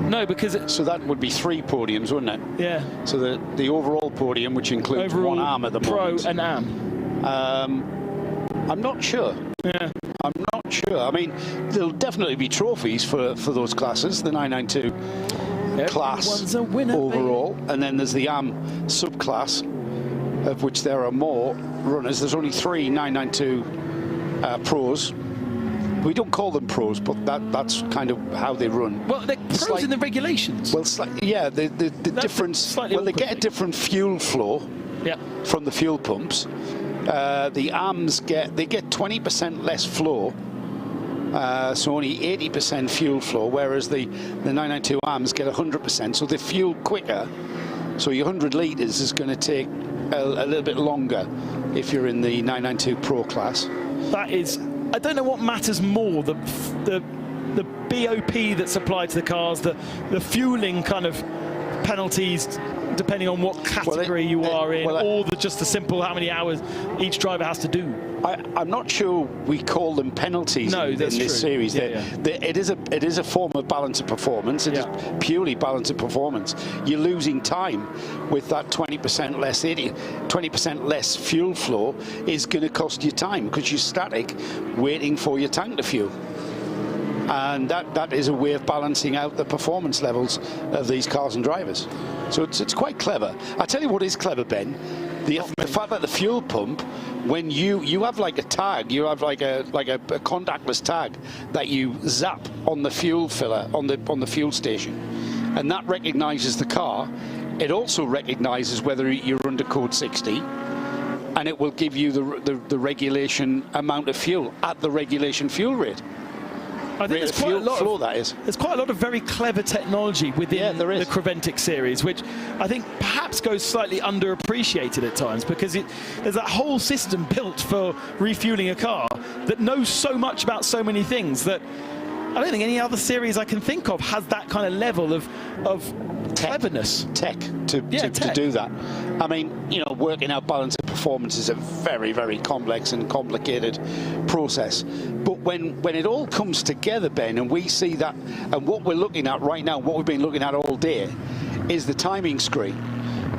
[SPEAKER 6] No, because
[SPEAKER 5] so that would be 3 podiums, wouldn't it?
[SPEAKER 6] Yeah.
[SPEAKER 5] So the overall podium, which includes
[SPEAKER 6] overall
[SPEAKER 5] 1 arm at the moment.
[SPEAKER 6] Pro and AM.
[SPEAKER 5] I'm not sure.
[SPEAKER 6] Yeah.
[SPEAKER 5] I'm not sure. I mean, there'll definitely be trophies for those classes, the 992 class
[SPEAKER 6] a winner,
[SPEAKER 5] overall, and then there's the AM subclass, of which there are more runners. There's only 3 992 pros. We don't call them pros, but that's kind of how they run.
[SPEAKER 6] Well, they're pros in the regulations.
[SPEAKER 5] Well, yeah, the difference. Well, they get a different fuel flow from the fuel pumps. The AMs get 20% less flow, so only 80% fuel flow, whereas the 992 AMs get 100%. So they fuel quicker. So your 100 litres is going to take a little bit longer if you're in the 992 Pro class.
[SPEAKER 6] That is. I don't know what matters more, the BOP that's applied to the cars, the fueling kind of penalties, depending on what category you are in, or just the simple how many hours each driver has to do.
[SPEAKER 5] I'm not sure we call them penalties in this series. It is a form of balance of performance. It is purely balance of performance. You're losing time with that 20% less 20% less fuel flow is going to cost you time because you're static waiting for your tank to fuel. And that is a way of balancing out the performance levels of these cars and drivers. So it's quite clever. I tell you what is clever, Ben. The fact that the fuel pump, when you have like a tag, you have like a contactless tag that you zap on the fuel filler on the fuel station, and that recognises the car. It also recognises whether you're under code 60, and it will give you the regulation amount of fuel at the regulation fuel rate.
[SPEAKER 6] I think there's quite a lot of, there's quite a lot of very clever technology within the Creventic series, which I think perhaps goes slightly underappreciated at times, because there's that whole system built for refueling a car that knows so much about so many things that I don't think any other series I can think of has that kind of level of cleverness.
[SPEAKER 5] Tech to do that. I mean, you know, working out balance of performance is a very, very complex and complicated process. But when it all comes together, Ben, and we see that, and what we're looking at right now, what we've been looking at all day, is the timing screen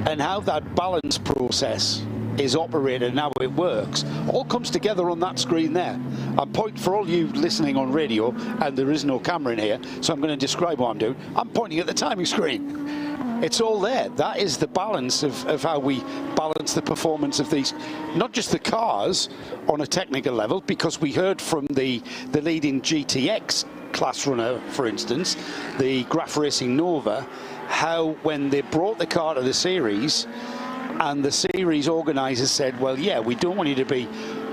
[SPEAKER 5] and how that balance process is operated and how it works, all comes together on that screen there. I'm pointing for all you listening on radio, and there is no camera in here, so I'm going to describe what I'm doing. I'm pointing at the timing screen. It's all there. That is the balance of how we balance the performance of these, not just the cars on a technical level, because we heard from the leading GTX class runner, for instance, the RAFA Racing Nova, how when they brought the car to the series, and the series organisers said, well, yeah, we don't want you to be,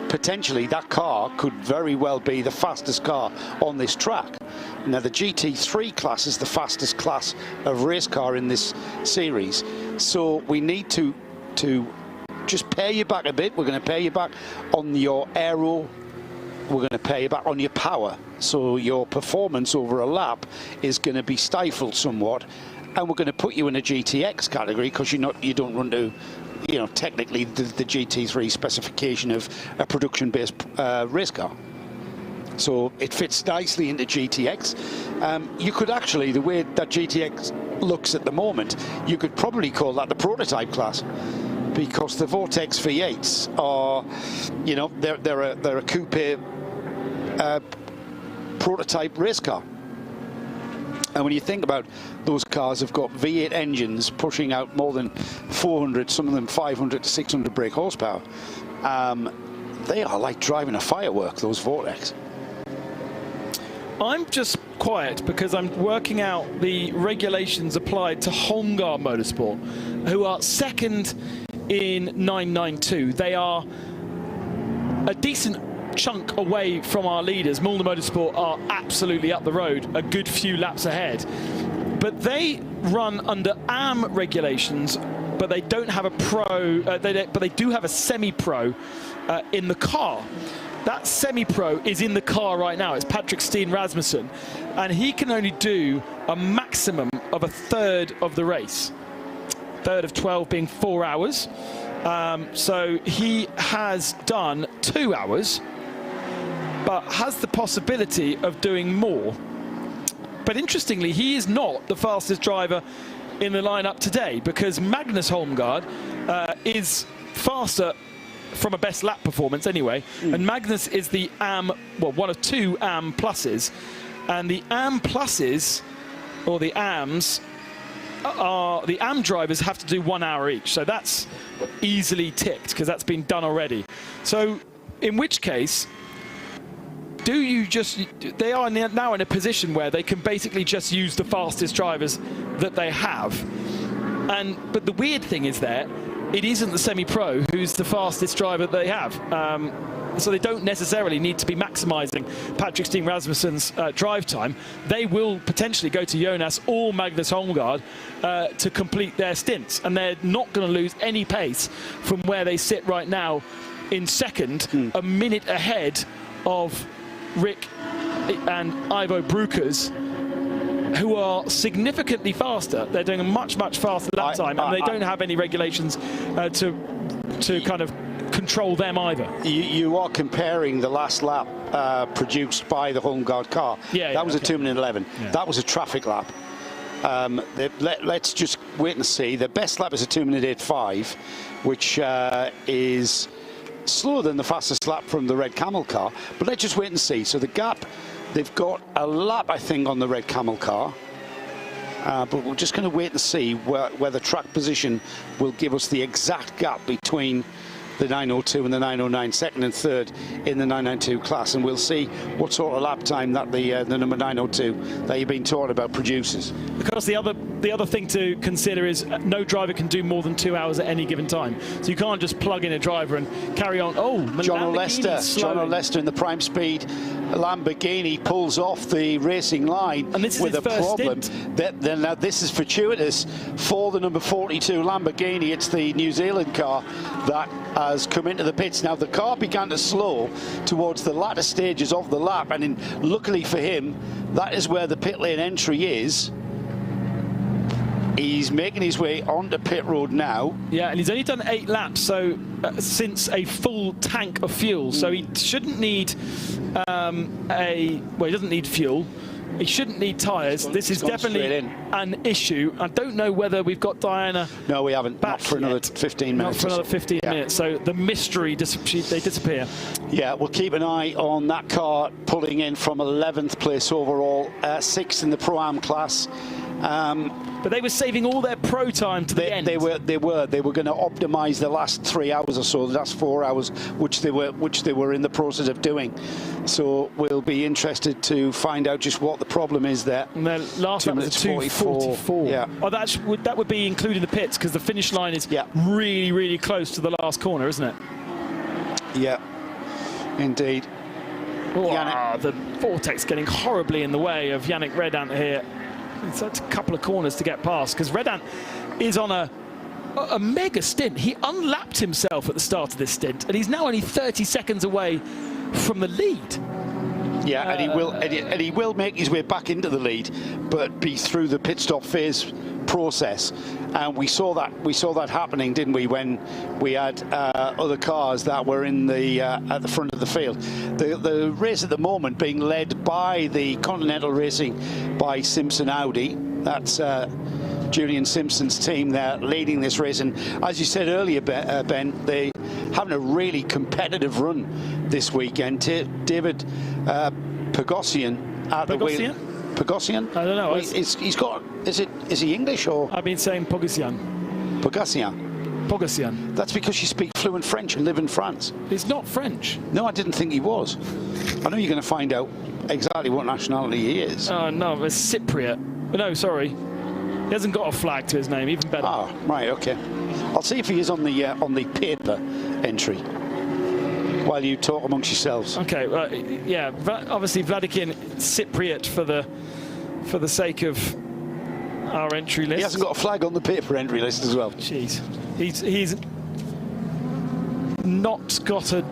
[SPEAKER 5] potentially that car could very well be the fastest car on this track. Now, the GT3 class is the fastest class of race car in this series. So we need to just pay you back a bit. We're going to pay you back on your aero. We're going to pay you back on your power. So your performance over a lap is going to be stifled somewhat. And we're going to put you in a GTX category because you don't run to, you know, technically the GT3 specification of a production-based race car. So it fits nicely into GTX. You could actually, the way that GTX looks at the moment, you could probably call that the prototype class, because the Vortex V8s are, you know, they're a coupe prototype race car. And when you think about those cars, have got V8 engines pushing out more than 400, some of them 500 to 600 brake horsepower. They are like driving a firework, those Vortex.
[SPEAKER 6] I'm just quiet because I'm working out the regulations applied to Holmgar Motorsport, who are second in 992. They are a decent chunk away from our leaders. Mulder Motorsport are absolutely up the road, a good few laps ahead. But they run under AM regulations, but they don't have a pro, but they do have a semi-pro in the car. that semi-pro is in the car right now. It's Patrick Steen Rasmussen, and he can only do a maximum of a third of the race. Third of 12 being 4 hours. So he has done 2 hours, but has the possibility of doing more. But interestingly, he is not the fastest driver in the lineup today, because Magnus Holmgaard is faster from a best lap performance anyway. And Magnus is the one of 2 AM pluses. And the AM pluses, or the AMs, the AM drivers have to do 1 hour each. So that's easily ticked, because that's been done already. So in which case, they are now in a position where they can basically just use the fastest drivers that they have. But the weird thing is that it isn't the semi-pro who's the fastest driver that they have. So they don't necessarily need to be maximising Patrick Steen Rasmussen's drive time. They will potentially go to Jonas or Magnus Holmgaard to complete their stints, and they're not going to lose any pace from where they sit right now in second, a minute ahead of Rick and Ivo Brukers, who are significantly faster. They're doing a much faster lap time, and they don't have any regulations to kind of control them either.
[SPEAKER 5] You are comparing the last lap produced by the Holmgaard car. That was a 2 minute 11. That was a traffic lap. Let's just wait and see. The best lap is a 2 minute 8.5, which is slower than the fastest lap from the Red Camel car. But let's just wait and see. So the gap, they've got a lap, I think, on the Red Camel car. But we're just going to wait and see where the track position will give us the exact gap between the 902 and the 909, second and third in the 992 class, and we'll see what sort of lap time that the number 902 that you've been talking about produces.
[SPEAKER 6] Because the other thing to consider is no driver can do more than 2 hours at any given time. So you can't just plug in a driver and carry on. Oh,
[SPEAKER 5] John O'Lester in the prime speed Lamborghini pulls off the racing line
[SPEAKER 6] and this
[SPEAKER 5] with
[SPEAKER 6] is
[SPEAKER 5] a problem.
[SPEAKER 6] Now
[SPEAKER 5] this is fortuitous for the number 42 Lamborghini. It's the New Zealand car that has come into the pits. Now the car began to slow towards the latter stages of the lap, and luckily for him, that is where the pit lane entry is. He's making his way onto pit road now.
[SPEAKER 6] Yeah, and he's only done 8 laps, so since a full tank of fuel, so he shouldn't need he doesn't need fuel. He shouldn't need tyres. This is definitely an issue. I don't know whether we've got Diana.
[SPEAKER 5] No, we haven't.
[SPEAKER 6] Back
[SPEAKER 5] not for another 15 minutes.
[SPEAKER 6] Not for another 15 minutes. So the mystery, they disappear.
[SPEAKER 5] Yeah, we'll keep an eye on that car pulling in from 11th place overall, 6th in the Pro-Am class.
[SPEAKER 6] But they were saving all their pro time to the end.
[SPEAKER 5] They were going to optimise the last 3 hours or so, the last 4 hours, which they were in the process of doing. So we'll be interested to find out just what the problem is there.
[SPEAKER 6] And their last lap was a 2:44.
[SPEAKER 5] Yeah.
[SPEAKER 6] Oh, that would be including the pits, because the finish line is really close to the last corner, isn't it?
[SPEAKER 5] Yeah, indeed.
[SPEAKER 6] Oh, the vortex getting horribly in the way of Yannick Redant here. It's a couple of corners to get past, because Redant is on a mega stint. He unlapped himself at the start of this stint, and he's now only 30 seconds away from the lead.
[SPEAKER 5] Yeah, and he will make his way back into the lead, but be through the pit stop phase process. And we saw that happening, didn't we, when we had other cars that were in the at the front of the field. The race at the moment being led by the Continental Racing by Simpson Audi. That's Julian Simpson's team there leading this race, and as you said earlier, Ben, they having a really competitive run this weekend. David Pogosian at the wheel. Pogosian?
[SPEAKER 6] I don't know.
[SPEAKER 5] He's got. Is he English or?
[SPEAKER 6] I've been saying Pogosian. Pogosian.
[SPEAKER 5] That's because you speak fluent French and live in France.
[SPEAKER 6] He's not French.
[SPEAKER 5] No, I didn't think he was. I know you're going to find out exactly what nationality he is.
[SPEAKER 6] Oh no, it's Cypriot. No, sorry. He hasn't got a flag to his name. Even better.
[SPEAKER 5] Oh, right, okay. I'll see if he is on the paper entry while you talk amongst yourselves.
[SPEAKER 6] Okay, yeah. Obviously, Vladimir Cypriot for the sake of our entry list.
[SPEAKER 5] He hasn't got a flag on the paper entry list as well.
[SPEAKER 6] Jeez, he's not got a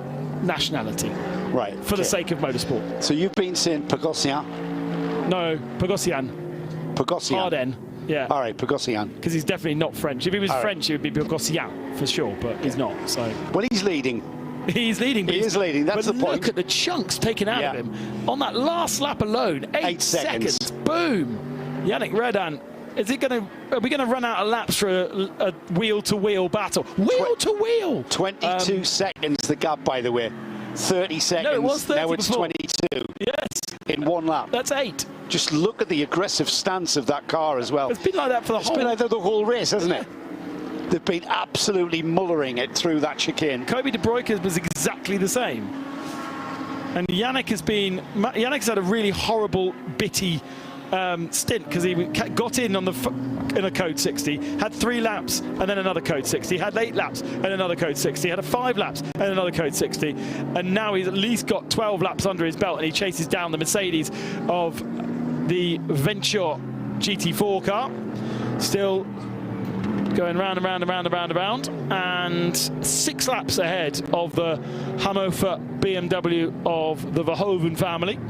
[SPEAKER 6] nationality.
[SPEAKER 5] Right.
[SPEAKER 6] For the sake of motorsport.
[SPEAKER 5] So you've been saying Pogosian?
[SPEAKER 6] No, Pogosian.
[SPEAKER 5] Pogosian.
[SPEAKER 6] Hard N. Yeah.
[SPEAKER 5] All right, Pogosian.
[SPEAKER 6] Because he's definitely not French. If he was French, he would be Pogosian for sure, but he's not. So.
[SPEAKER 5] Well, he's leading.
[SPEAKER 6] He's leading.
[SPEAKER 5] He is leading. That's the point.
[SPEAKER 6] Look at the chunks taken out of him on that last lap alone. 8 seconds. Boom. Yannick Redan. Is it going to? Are we going to run out of laps for a wheel-to-wheel battle? Wheel-to-wheel.
[SPEAKER 5] 22 seconds the gap, by the way. 30 seconds.
[SPEAKER 6] No, it was 30
[SPEAKER 5] now it's
[SPEAKER 6] before.
[SPEAKER 5] 22.
[SPEAKER 6] Yes.
[SPEAKER 5] In one lap.
[SPEAKER 6] That's 8.
[SPEAKER 5] Just look at the aggressive stance of that car as well.
[SPEAKER 6] It's been like that for the
[SPEAKER 5] It's been like that the whole race, hasn't it? They've been absolutely mullering it through that chicane.
[SPEAKER 6] Kobe De Bruyke was exactly the same. And Yannick's had a really horrible, bitty stint because he got in on in a code 60, had 3 laps and then another code 60, had 8 laps and another code 60, had 5 laps and another code 60, and now he's at least got 12 laps under his belt, and he chases down the Mercedes of the Venture GT4 car, still going round and round and round and round and round, and 6 laps ahead of the Hannover BMW of the Verhoeven family.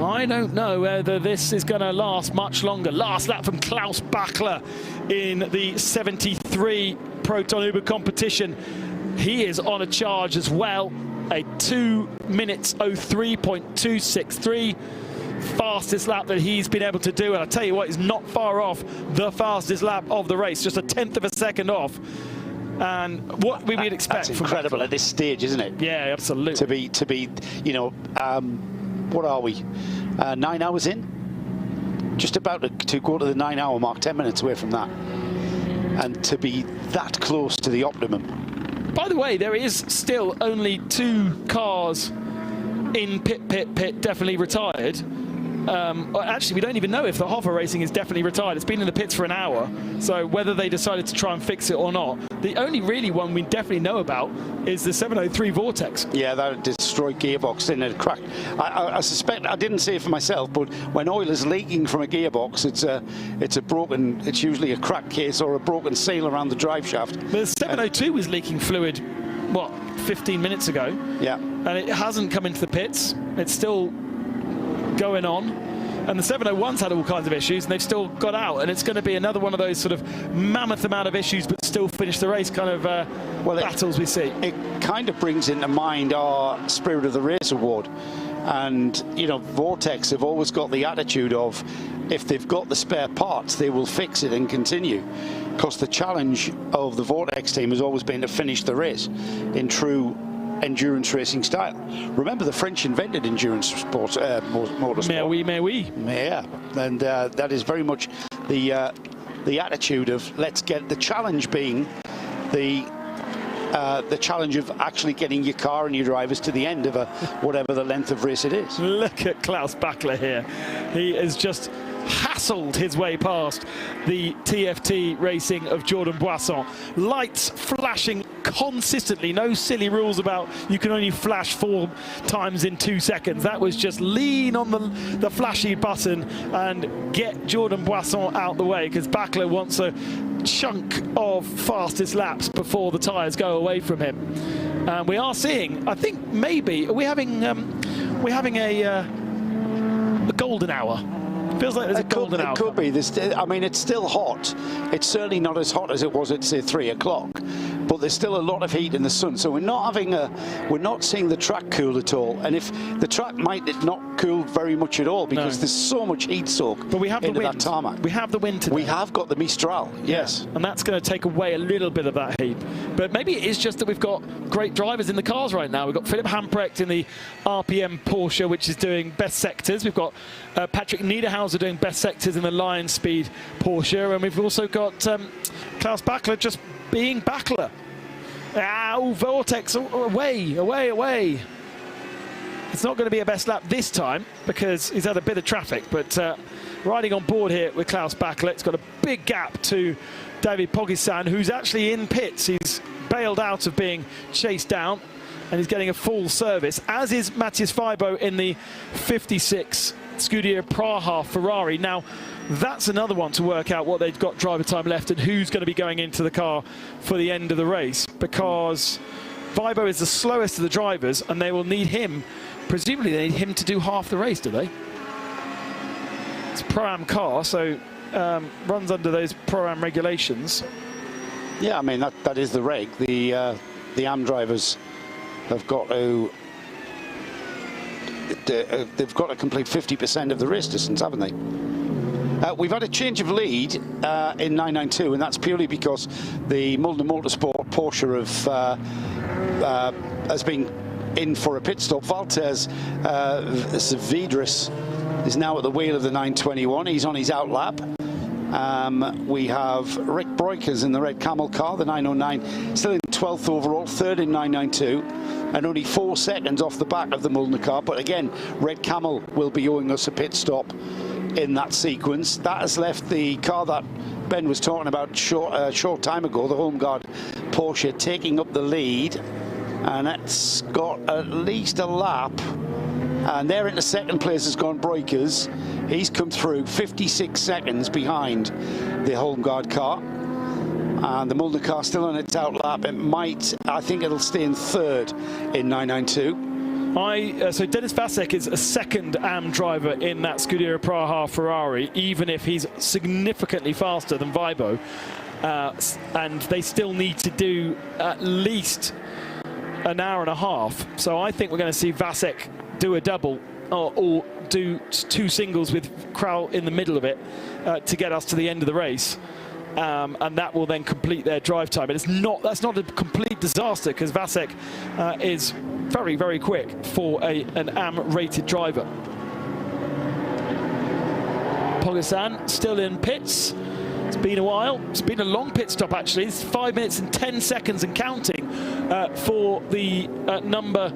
[SPEAKER 6] I don't know whether this is going to last much longer. Last lap from Klaus Bachler in the 73 Proton Uber competition. He is on a charge as well. A 2 minutes 03.263. Fastest lap that he's been able to do. And I tell you what, he's not far off the fastest lap of the race. Just a 1/10 of a second off. And what we would expect.
[SPEAKER 5] That's incredible at this stage, isn't it?
[SPEAKER 6] Yeah, absolutely.
[SPEAKER 5] To be, you know, what are we? 9 hours in? Just about to go to the 9-hour mark, 10 minutes away from that. And to be that close to the optimum.
[SPEAKER 6] By the way, there is still only 2 cars in pit, definitely retired. Actually, we don't even know if the RAFA Racing is definitely retired. It's been in the pits for an hour, so whether they decided to try and fix it or not. The only really one we definitely know about is the 703 Vortex.
[SPEAKER 5] Yeah, that destroyed gearbox in a crack. I suspect, I didn't say it for myself, but when oil is leaking from a gearbox, it's a broken, it's usually a cracked case or a broken seal around the drive shaft.
[SPEAKER 6] The 702 was leaking fluid, what, 15 minutes ago?
[SPEAKER 5] Yeah.
[SPEAKER 6] And it hasn't come into the pits. It's still going on, and the 701's had all kinds of issues, and they've still got out, and it's going to be another one of those sort of mammoth amount of issues but still finish the race kind of battles we see.
[SPEAKER 5] It kind of brings into mind our Spirit of the Race award, and you know, Vortex have always got the attitude of if they've got the spare parts they will fix it and continue, because the challenge of the Vortex team has always been to finish the race in true endurance racing style. Remember, the French invented endurance sports, motorsport.
[SPEAKER 6] Mais oui.
[SPEAKER 5] Yeah, and that is very much the attitude of let's get the challenge being the challenge of actually getting your car and your drivers to the end of whatever the length of race it is.
[SPEAKER 6] Look at Klaus Bachler here. He has just hassled his way past the TFT Racing of Jordan Boisson. Lights flashing consistently. No silly rules about you can only flash 4 times in 2 seconds. That was just lean on the flashy button and get Jordan Boisson out the way, because Bachler wants a chunk of fastest laps before the tyres go away from him. We are seeing, I think maybe, we're having a golden hour. Feels like there's a golden hour.
[SPEAKER 5] It could be. I mean, it's still hot. It's certainly not as hot as it was at, say, 3 o'clock. But there's still a lot of heat in the sun, so we're not seeing the track cool at all. And if the track might not cool very much at all, because there's so much heat soak.
[SPEAKER 6] But we have the wind.
[SPEAKER 5] That tarmac.
[SPEAKER 6] We have the wind today.
[SPEAKER 5] We have got the Mistral. Yes,
[SPEAKER 6] and that's going to take away a little bit of that heat. But maybe it is just that we've got great drivers in the cars right now. We've got Philipp Hamprecht in the RPM Porsche, which is doing best sectors. We've got Patrick Niederhauser doing best sectors in the Lion Speed Porsche, and we've also got Klaus Bachler just being Bachler. Ow, Vortex, away. It's not going to be a best lap this time because he's had a bit of traffic, but riding on board here with Klaus Bachler, it's got a big gap to David Pogosyan, who's actually in pits. He's bailed out of being chased down, and he's getting a full service, as is Matthias Feibo in the 56 Scuderia Praha Ferrari. Now, that's another one to work out what they've got driver time left and who's going to be going into the car for the end of the race, because Vibo is the slowest of the drivers and they will need him, presumably they need him to do half the race, do they? It's a Pro-Am car, so runs under those Pro-Am regulations.
[SPEAKER 5] Yeah, I mean, that is the reg. The AM drivers have got to they've got to complete 50% of the race distance, haven't they? We've had a change of lead in 992, and that's purely because the Mulder Motorsport Porsche has been in for a pit stop. Valters Vidris is now at the wheel of the 921. He's on his out lap. We have Rick Breukers in the red Camel car, the 909, still in 12th overall, 3rd in 992, and only 4 seconds off the back of the Mulder car. But again, red Camel will be owing us a pit stop in that sequence. That has left the car that Ben was talking about short time ago, the home guard Porsche, taking up the lead, and it's got at least a lap. And there into second place has gone Breukers. He's come through 56 seconds behind the home guard car. And the Mulder car still on its out lap. It might, I think it'll stay in 3rd in 992.
[SPEAKER 6] So Dennis Vasek is a second AM driver in that Scuderia Praha Ferrari, even if he's significantly faster than Vibo. And they still need to do at least an hour and a half. So I think we're going to see Vasek do a double or do 2 singles with Kral in the middle of it to get us to the end of the race. And that will then complete their drive time. And that's not a complete disaster, because Vasek is very, very quick for an AM-rated driver. Pogasan still in pits. It's been a while. It's been a long pit stop, actually. It's 5 minutes and 10 seconds and counting for the number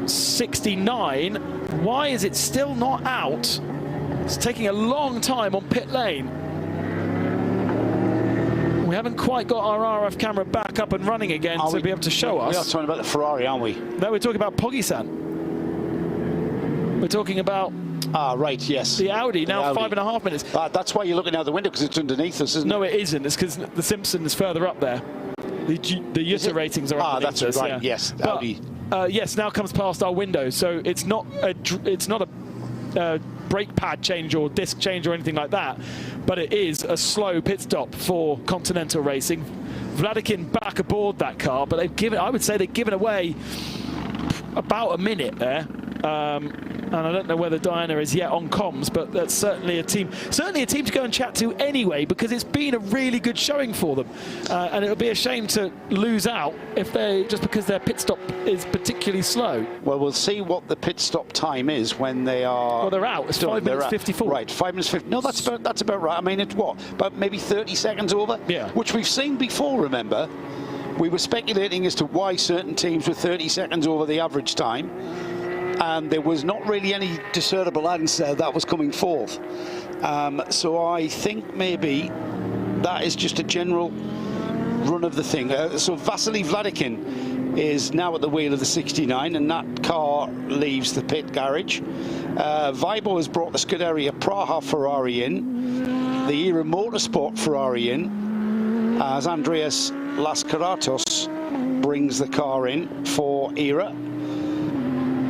[SPEAKER 6] 69. Why is it still not out? It's taking a long time on pit lane. We haven't quite got our RF camera back up and running again to be able to show us.
[SPEAKER 5] We are talking about the Ferrari, aren't we?
[SPEAKER 6] No, we're talking about Pogasan. We're talking about
[SPEAKER 5] right, yes.
[SPEAKER 6] the Audi, now
[SPEAKER 5] the Audi.
[SPEAKER 6] 5.5 minutes.
[SPEAKER 5] That's why you're looking out the window, because it's underneath us, isn't it?
[SPEAKER 6] No, it isn't. It's because the Simpson is further up there. The Jutta ratings are underneath
[SPEAKER 5] that's
[SPEAKER 6] us,
[SPEAKER 5] right,
[SPEAKER 6] yeah.
[SPEAKER 5] yes.
[SPEAKER 6] But,
[SPEAKER 5] Audi.
[SPEAKER 6] yes, now comes past our window, so it's not a brake pad change or disc change or anything like that, but it is a slow pit stop for Continental Racing. Vladikin back aboard that car, but I would say they've given away about a minute there. And I don't know whether Diana is yet on comms, but that's certainly a team to go and chat to anyway, because it's been a really good showing for them. And it would be a shame to lose out if just because their pit stop is particularly slow.
[SPEAKER 5] Well, we'll see what the pit stop time is when they are.
[SPEAKER 6] Well, they're out. It's 5 minutes 54.
[SPEAKER 5] Right, 5 minutes 50. No, that's about right. I mean, it's what, about maybe 30 seconds over?
[SPEAKER 6] Yeah.
[SPEAKER 5] Which we've seen before. Remember, we were speculating as to why certain teams were 30 seconds over the average time. And there was not really any discernible answer that was coming forth. So I think maybe that is just a general run of the thing. So Vasily Vladikin is now at the wheel of the 69, and that car leaves the pit garage. Vibo has brought the Scuderia Praha Ferrari in, the Era Motorsport Ferrari in, as Andreas Lascaratos brings the car in for Era.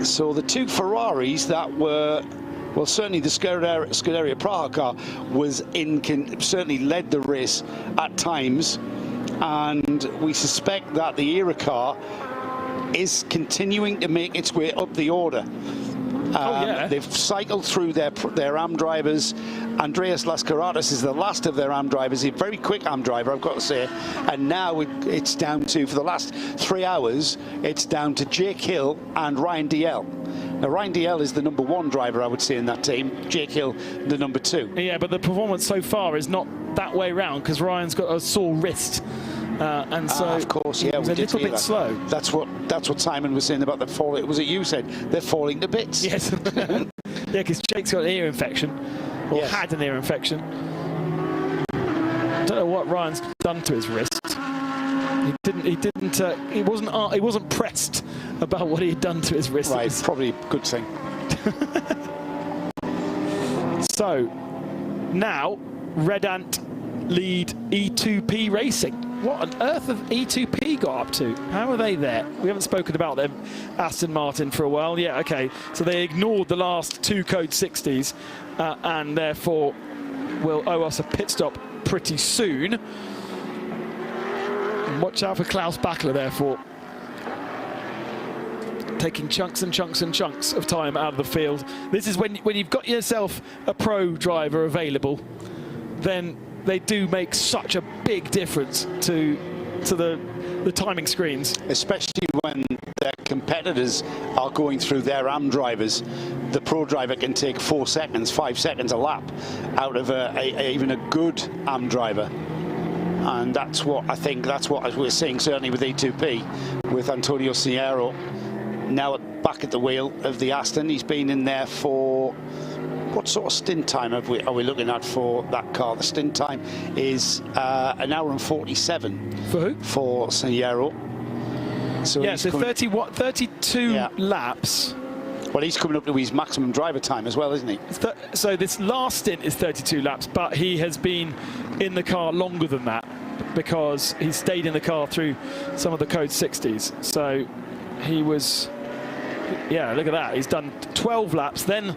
[SPEAKER 5] So the 2 Ferraris that were, well, certainly the Scuderia Praha car was certainly led the race at times, and we suspect that the Era car is continuing to make its way up the order. They've cycled through their AM drivers. Andreas Lascaratos is the last of their AM drivers. He's a very quick AM driver, I've got to say. And now it's down to, for the last 3 hours, it's down to Jake Hill and Ryan DL. Now, Ryan DL is the number 1 driver, I would say, in that team. Jake Hill, the number 2.
[SPEAKER 6] Yeah, but the performance so far is not that way round, because Ryan's got a sore wrist. And so
[SPEAKER 5] of course, yeah,
[SPEAKER 6] it was a little bit slow.
[SPEAKER 5] That's what Simon was saying about the fall. Was it you said they're falling to bits?
[SPEAKER 6] Yes. Yeah, because Jake's got an ear infection, or had an ear infection. I don't know what Ryan's done to his wrist. He wasn't pressed about what he had done to his wrist.
[SPEAKER 5] Right, probably a good thing.
[SPEAKER 6] So Now, Red Ant lead E2P Racing. What on earth have E2P got up to? How are they there? We haven't spoken about them, Aston Martin, for a while. Yeah, okay. So they ignored the last 2 Code 60s and therefore will owe us a pit stop pretty soon. And watch out for Klaus Bachler, therefore. Taking chunks and chunks and chunks of time out of the field. This is when you've got yourself a pro driver available, then they do make such a big difference to the timing screens. Especially when their competitors are going through their AM drivers. The pro driver can take 4 seconds, 5 seconds a lap out of even a good AM driver. And that's what I think, that's what we're seeing certainly with E2P, with Antonio Sierro now back at the wheel of the Aston. He's been in there for, what sort of stint time are we looking at for that car? The stint time is 1 hour and 47. For who? For Sierro. So yeah, so 32 laps. Well, he's coming up to his maximum driver time as well, isn't he? So this last stint is 32 laps, but he has been in the car longer than that because he stayed in the car through some of the Code 60s. So he was, yeah, look at that. He's done 12 laps, then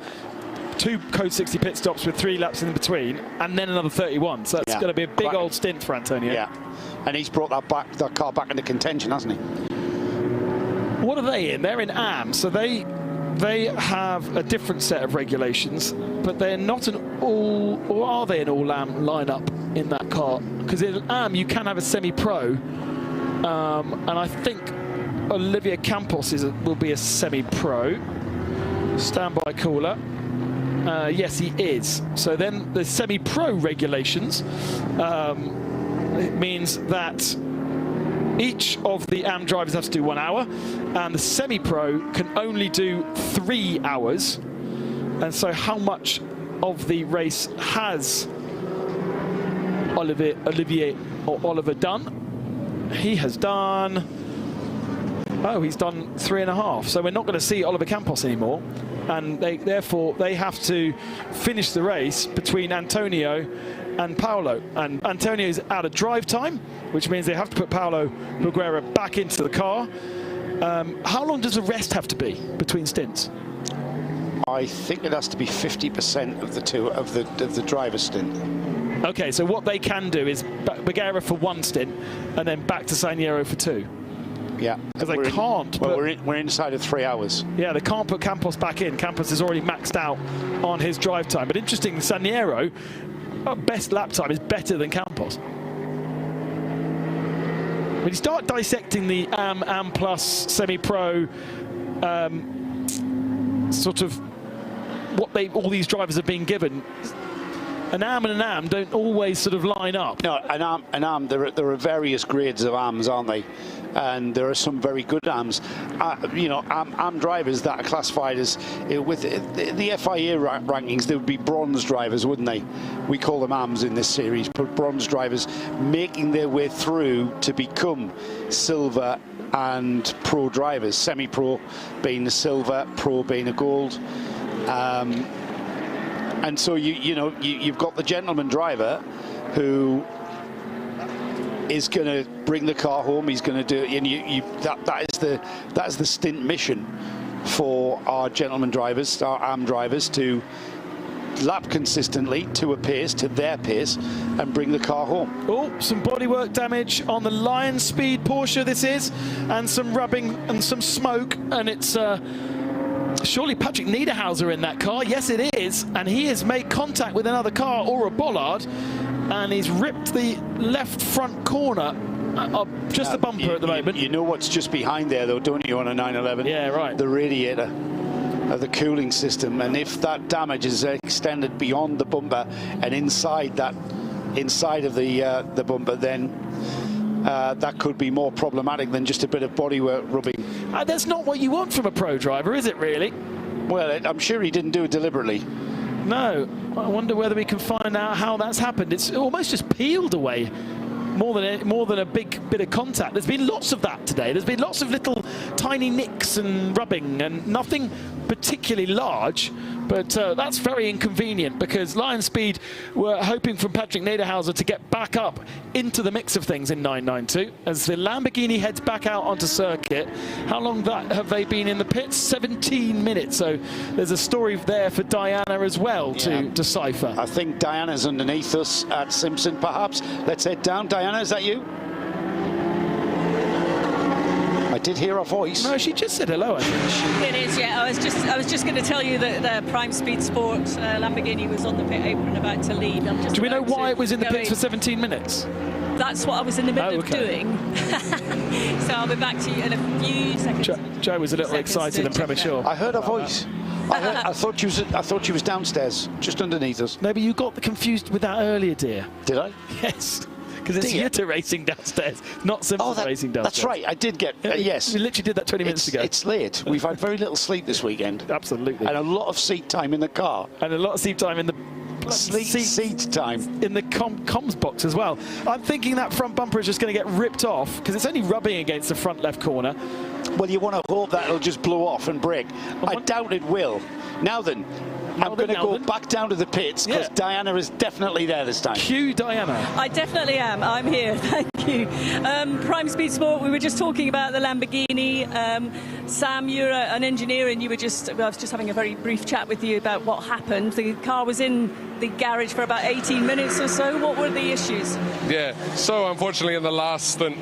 [SPEAKER 6] 2 Code 60 pit stops with 3 laps in between, and then another 31. So that's going to be a big old stint for Antonio. Yeah, and he's brought that car back into contention, hasn't he? What are they in? They're in AM, so they have a different set of regulations, but they're not an all, or are they an all AM lineup in that car? Because in AM you can have a semi-pro, and I think Olivier Campos will be a semi-pro. Standby caller. Yes, he is. So then the semi-pro regulations it means that each of the AM drivers have to do 1 hour, and the semi-pro can only do 3 hours. And so how much of the race has Oliver done? He has done, he's done 3.5. So we're not going to see Oliver Campos anymore. And therefore they have to finish the race between Antonio and Paolo. And Antonio's out of drive time, which means they have to put Paolo Nogueira back into the car. How long does the rest have to be between stints? I think it has to be 50% of the driver's stint. Okay, so what they can do is Nogueira for 1 stint and then back to Saniero for 2. Yeah, because they can't. Well, we're inside of 3 hours. Yeah, they can't put Campos back in. Campos is already maxed out on his drive time. But interesting, Saniero, best lap time is better than Campos. When you start dissecting the AM plus semi-pro, sort of what all these drivers are being given, an AM and an AM don't always sort of line up. No, an AM, there are various grades of AMs, aren't they? And there are some very good AMs. You know, AM drivers that are classified as, with the FIA rankings, they would be bronze drivers, wouldn't they? We call them AMs in this series, but bronze drivers making their way through to become silver and pro drivers. Semi-pro being the silver, pro being a gold. And so you've got the gentleman driver who is going to bring the car home. He's going to do it, and that is the stint mission for our gentleman drivers, our AM drivers, to lap consistently to a pace, to their pace, and bring the car home. Oh, some bodywork damage on the Lion Speed Porsche. This is, and some rubbing and some smoke, and it's. Surely Patrick Niederhauser in that car. Yes, it is. And he has made contact with another car or a bollard, and he's ripped the left front corner of just the bumper at the moment. You know what's just behind there, though, don't you, on a 911? Yeah, right. The radiator of the cooling system. And if that damage is extended beyond the bumper and inside of the bumper, then that could be more problematic than just a bit of bodywork rubbing. That's not what you want from a pro driver, is it really? Well, I'm sure he didn't do it deliberately. No. I wonder whether we can find out how that's happened. It's almost just peeled away more than a big bit of contact. There's been lots of that today. There's been lots of little tiny nicks and rubbing, and nothing particularly large, But that's very inconvenient because Lion Speed were hoping from Patrick Niederhauser to get back up into the mix of things in 992 as the Lamborghini heads back out onto circuit. How long have they been in the pits? 17 minutes. So there's a story there for Diana as well to decipher.
[SPEAKER 5] I think Diana's underneath us at Simpson, perhaps. Let's head down. Diana, is that you? I did hear her voice.
[SPEAKER 6] No, she just said hello, I think.
[SPEAKER 7] It is, yeah. I was just going to tell you that the Prime Speed Sport Lamborghini was on the pit apron about to lead.
[SPEAKER 6] Do we know why it was in the pits for 17 minutes?
[SPEAKER 7] That's what I was in the middle of doing. So I'll be back to you in a few seconds.
[SPEAKER 6] Joe was a little excited and premature.
[SPEAKER 5] I heard her voice. I thought she was downstairs, just underneath us.
[SPEAKER 6] Maybe you got confused with that earlier, dear.
[SPEAKER 5] Did I?
[SPEAKER 6] Yes. Because it's Jutta racing downstairs, not Simpson racing downstairs.
[SPEAKER 5] That's right, I did get, yes.
[SPEAKER 6] We literally did that 20 minutes ago.
[SPEAKER 5] It's late. We've had very little sleep this weekend.
[SPEAKER 6] Absolutely.
[SPEAKER 5] And a lot of seat time in the car.
[SPEAKER 6] And a lot of seat time in the
[SPEAKER 5] seat time
[SPEAKER 6] in the comms box as well. I'm thinking that front bumper is just going to get ripped off because it's only rubbing against the front left corner.
[SPEAKER 5] Well, you want to hope that it'll just blow off and break. I doubt it will. Now then, I'm going to go back down to the pits because Diana is definitely there this time.
[SPEAKER 6] Cue Diana.
[SPEAKER 7] I definitely am. I'm here. Thank you. Prime Speed Sport, we were just talking about the Lamborghini. Sam, you're an engineer and I was just having a very brief chat with you about what happened. The car was in the garage for about 18 minutes or so. What were the issues?
[SPEAKER 12] Yeah, so unfortunately in the last stint,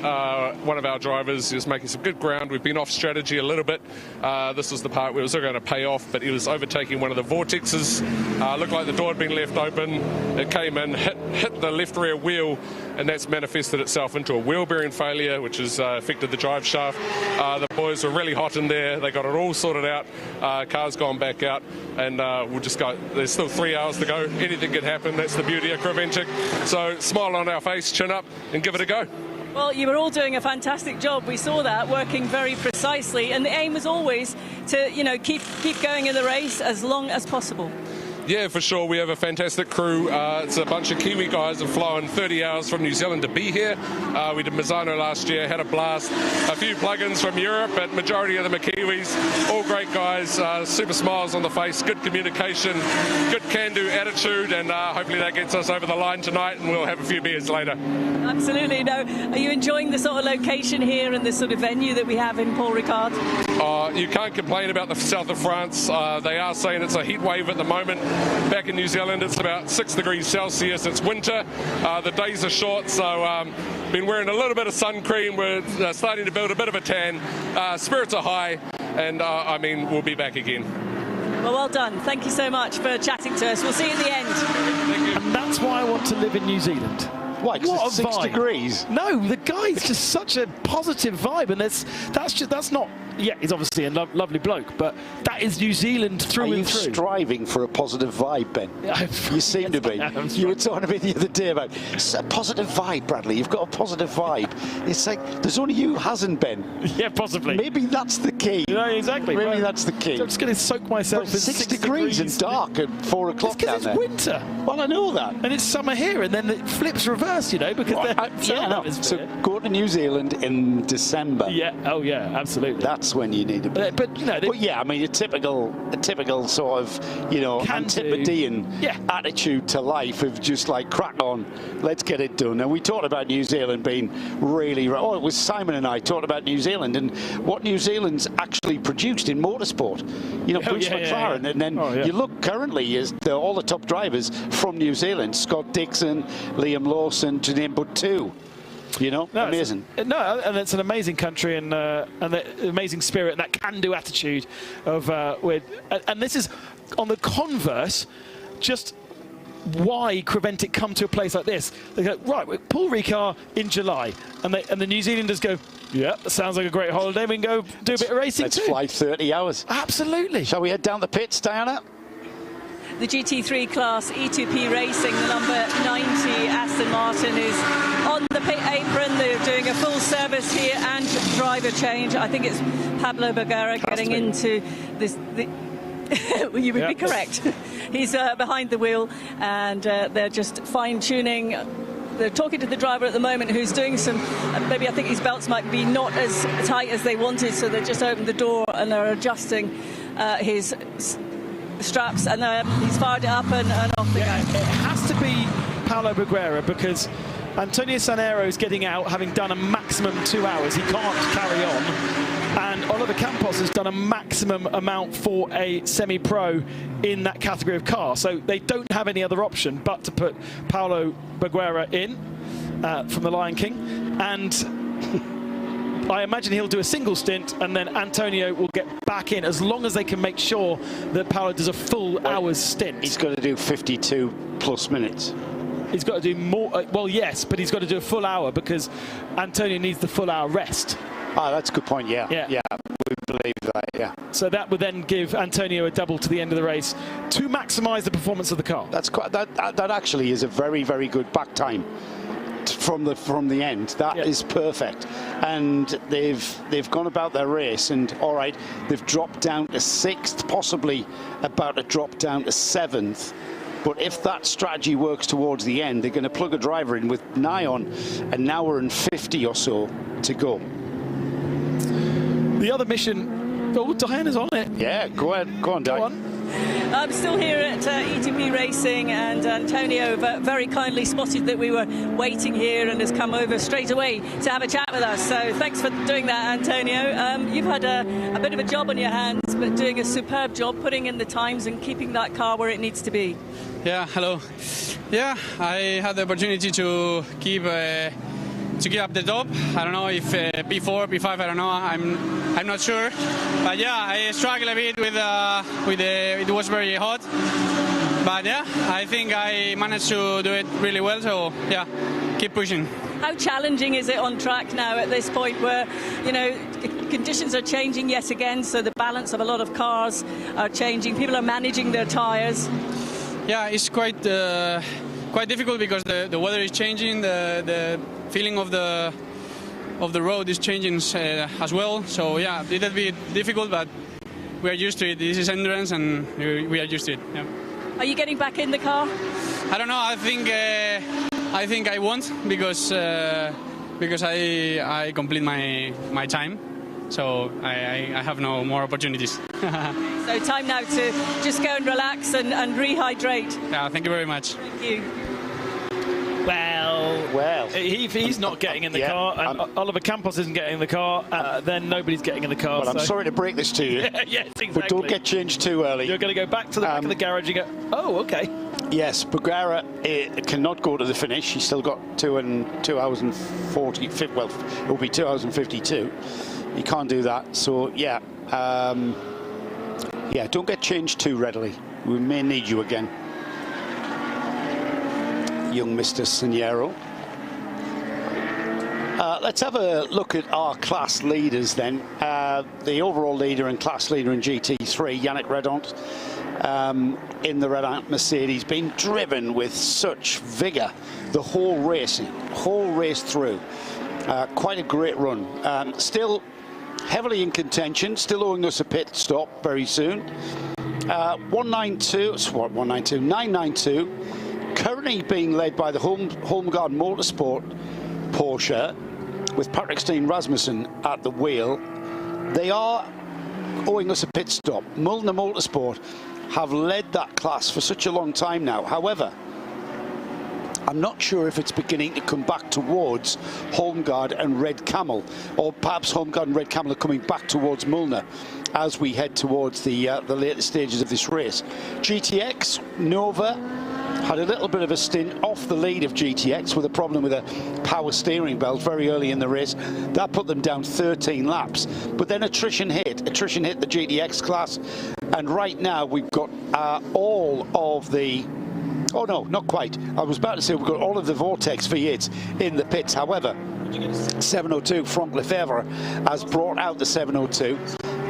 [SPEAKER 12] one of our drivers was making some good ground. We've been off strategy a little bit. This was the part where it was going to pay off, but he was overtaking one of the vortexes. Looked like the door had been left open. It came in, hit the left rear wheel, and that's manifested itself into a wheel bearing failure, which has affected the drive shaft. The boys were really hot in there. They got it all sorted out. Car's gone back out, and we'll just go. There's still 3 hours to go. Anything can happen. That's the beauty of Creventic. So smile on our face, chin up, and give it a go.
[SPEAKER 7] Well, you were all doing a fantastic job. We saw that, working very precisely, and the aim was always to, keep going in the race as long as possible.
[SPEAKER 12] Yeah, for sure. We have a fantastic crew. It's a bunch of Kiwi guys who've flown 30 hours from New Zealand to be here. We did Misano last year, had a blast. A few plugins from Europe, but majority of them are Kiwis. All great guys, super smiles on the face, good communication, good can-do attitude, and hopefully that gets us over the line tonight, and we'll have a few beers later.
[SPEAKER 7] Absolutely. Now, are you enjoying the sort of location here and the sort of venue that we have in Paul Ricard?
[SPEAKER 12] You can't complain about the south of France. They are saying it's a heat wave at the moment. Back in New Zealand, it's about 6 degrees Celsius. It's winter. The days are short, so been wearing a little bit of sun cream. We're starting to build a bit of a tan. Spirits are high, and we'll be back again.
[SPEAKER 7] Well done. Thank you so much for chatting to us. We'll see you at the end.
[SPEAKER 12] Thank you.
[SPEAKER 6] And that's why I want to live in New Zealand.
[SPEAKER 5] Why? Because it's 6 degrees?
[SPEAKER 6] No, the guy's just such a positive vibe, and that's not. Yeah, he's obviously a lovely bloke, but that is New Zealand through and through.
[SPEAKER 5] Are you striving for a positive vibe, Ben? You seem to be. You were talking to me the other day about it's a positive vibe, Bradley. You've got a positive vibe. It's like there's only you who hasn't, Ben.
[SPEAKER 6] Yeah, possibly.
[SPEAKER 5] Maybe that's the key.
[SPEAKER 6] No, exactly.
[SPEAKER 5] Maybe that's the key.
[SPEAKER 6] I'm just going to soak myself in
[SPEAKER 5] 6 degrees and dark at 4 o'clock down there.
[SPEAKER 6] It's winter.
[SPEAKER 5] Well, I know that.
[SPEAKER 6] And it's summer here, and then it flips reverse, because
[SPEAKER 5] So go to New Zealand in December.
[SPEAKER 6] Yeah. Oh, yeah. Absolutely.
[SPEAKER 5] That's when you need to be.
[SPEAKER 6] But
[SPEAKER 5] yeah, I mean, a typical sort of, Antipodean attitude to life of just like crack on, let's get it done. And we talked about New Zealand being really, it was Simon and I talked about New Zealand and what New Zealand's actually produced in motorsport. Bruce McLaren, and then you look currently as all the top drivers from New Zealand, Scott Dixon, Liam Lawson, to name but two. Amazing.
[SPEAKER 6] And it's an amazing country and the amazing spirit and that can-do attitude of and this is on the converse, just why Creventic come to a place like this. They go, right, we're Paul Ricard in July, and the New Zealanders go, yeah, that sounds like a great holiday. We can go do a bit of racing
[SPEAKER 5] Let's fly 30 hours.
[SPEAKER 6] Absolutely.
[SPEAKER 5] Shall we head down the pits, Diana?
[SPEAKER 7] The GT3 class E2P Racing, the number 90 Aston Martin is on the pit apron. They're doing a full service here and driver change. I think it's Pablo Bergara getting into this. You would be correct. He's behind the wheel, and they're just fine-tuning. They're talking to the driver at the moment who's doing some, maybe I think his belts might be not as tight as they wanted, so they just opened the door and they're adjusting his straps, and he's fired it up and off they go.
[SPEAKER 6] It has to be Paulo Baguera, because Antonio Sanero is getting out having done a maximum 2 hours. He can't carry on. And Oliver Campos has done a maximum amount for a semi-pro in that category of car. So they don't have any other option but to put Paulo Baguera in from the Lion King. And I imagine he'll do a single stint, and then Antonio will get back in, as long as they can make sure that Paulo does a full hour's stint.
[SPEAKER 5] He's got to do 52 plus minutes.
[SPEAKER 6] He's got to do more. Well, yes, but he's got to do a full hour, because Antonio needs the full hour rest.
[SPEAKER 5] Oh, that's a good point. Yeah, we believe that. Yeah.
[SPEAKER 6] So that would then give Antonio a double to the end of the race to maximise the performance of the car.
[SPEAKER 5] That's quite. That actually is a very, very good back time from the end. That is perfect. And they've gone about their race, and all right, they've dropped down to 6th, possibly about to drop down to 7th. But if that strategy works towards the end, they're going to plug a driver in with nigh on an hour and 50 or so to go.
[SPEAKER 6] The other mission, oh, Diana's on it.
[SPEAKER 5] Yeah, go ahead, go on, Diana.
[SPEAKER 7] I'm still here at ETP Racing, and Antonio very kindly spotted that we were waiting here and has come over straight away to have a chat with us. So thanks for doing that, Antonio. You've had a bit of a job on your hands, but doing a superb job putting in the times and keeping that car where it needs to be.
[SPEAKER 13] Yeah, hello. Yeah, I had the opportunity to keep up the top. I don't know if P4, P5, I don't know. I'm not sure. But yeah, I struggled a bit with it was very hot. But yeah, I think I managed to do it really well. So yeah, keep pushing.
[SPEAKER 7] How challenging is it on track now at this point, where conditions are changing yet again? So the balance of a lot of cars are changing. People are managing their tyres.
[SPEAKER 13] Yeah, it's quite difficult, because the weather is changing. The feeling of the road is changing as well. So yeah, it'll be difficult, but we are used to it. This is endurance, and we are used to it. Yeah.
[SPEAKER 7] Are you getting back in the car?
[SPEAKER 13] I don't know. I think I won't, because I complete my time. So I have no more opportunities.
[SPEAKER 7] So time now to just go and relax and rehydrate.
[SPEAKER 13] Yeah, thank you very much.
[SPEAKER 7] Thank you.
[SPEAKER 6] Well, if he's not getting in the car, and Oliver Campos isn't getting in the car, then nobody's getting in the car.
[SPEAKER 5] Well, I'm sorry to break this to you.
[SPEAKER 6] Yes, exactly.
[SPEAKER 5] But don't get changed too early.
[SPEAKER 6] You're going to go back to the back of the garage and go, oh, okay.
[SPEAKER 5] Yes, Baguera cannot go to the finish. He's still got 2 hours and 40. Well, it will be 2 hours and 52. He can't do that. So yeah, don't get changed too readily. We may need you again, young Mr. Sanero. Let's have a look at our class leaders then. The overall leader and class leader in GT3, Yannick Redant, in the Redant Mercedes, being driven with such vigour the whole race through. Quite a great run. Still heavily in contention, still owing us a pit stop very soon. 992, currently being led by the Holmgaard Motorsport Porsche, with Patrick Steen Rasmussen at the wheel. They are owing us a pit stop. Mullner Motorsport have led that class for such a long time now. However, I'm not sure if it's beginning to come back towards Holmgaard and Red Camel, or perhaps Holmgaard and Red Camel are coming back towards Mullner as we head towards the later stages of this race. GTX Nova had a little bit of a stint off the lead of GTX with a problem with a power steering belt very early in the race. That put them down 13 laps. But then attrition hit the GTX class. And right now we've got all of the... Oh, no, not quite. I was about to say we've got all of the Vortex V8s in the pits. However, 702 Franck Lefebvre has brought out the 702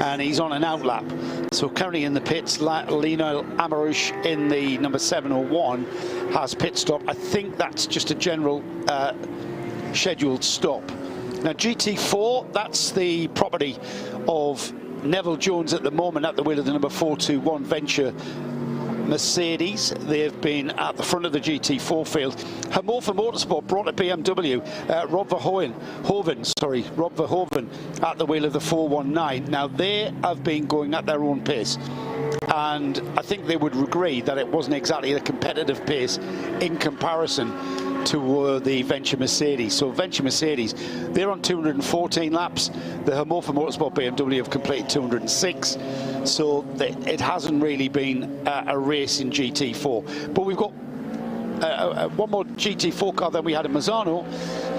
[SPEAKER 5] and he's on an outlap. So currently in the pits, Lionel Amarouche in the number 701 has pit stop. I think that's just a general scheduled stop. Now GT4, that's the property of Neville Jones at the moment at the wheel of the number 421 Venture Mercedes. They've been at the front of the GT4 field. Hannover Motorsport brought a BMW. Rob Verhoeven at the wheel of the 419. Now they have been going at their own pace. and I think they would agree that it wasn't exactly a competitive pace in comparison to the Venture Mercedes. So Venture Mercedes, they're on 214 laps. The Homolfa Motorsport BMW have completed 206. So it hasn't really been a race in GT4. But we've got one more GT4 car than we had in Misano.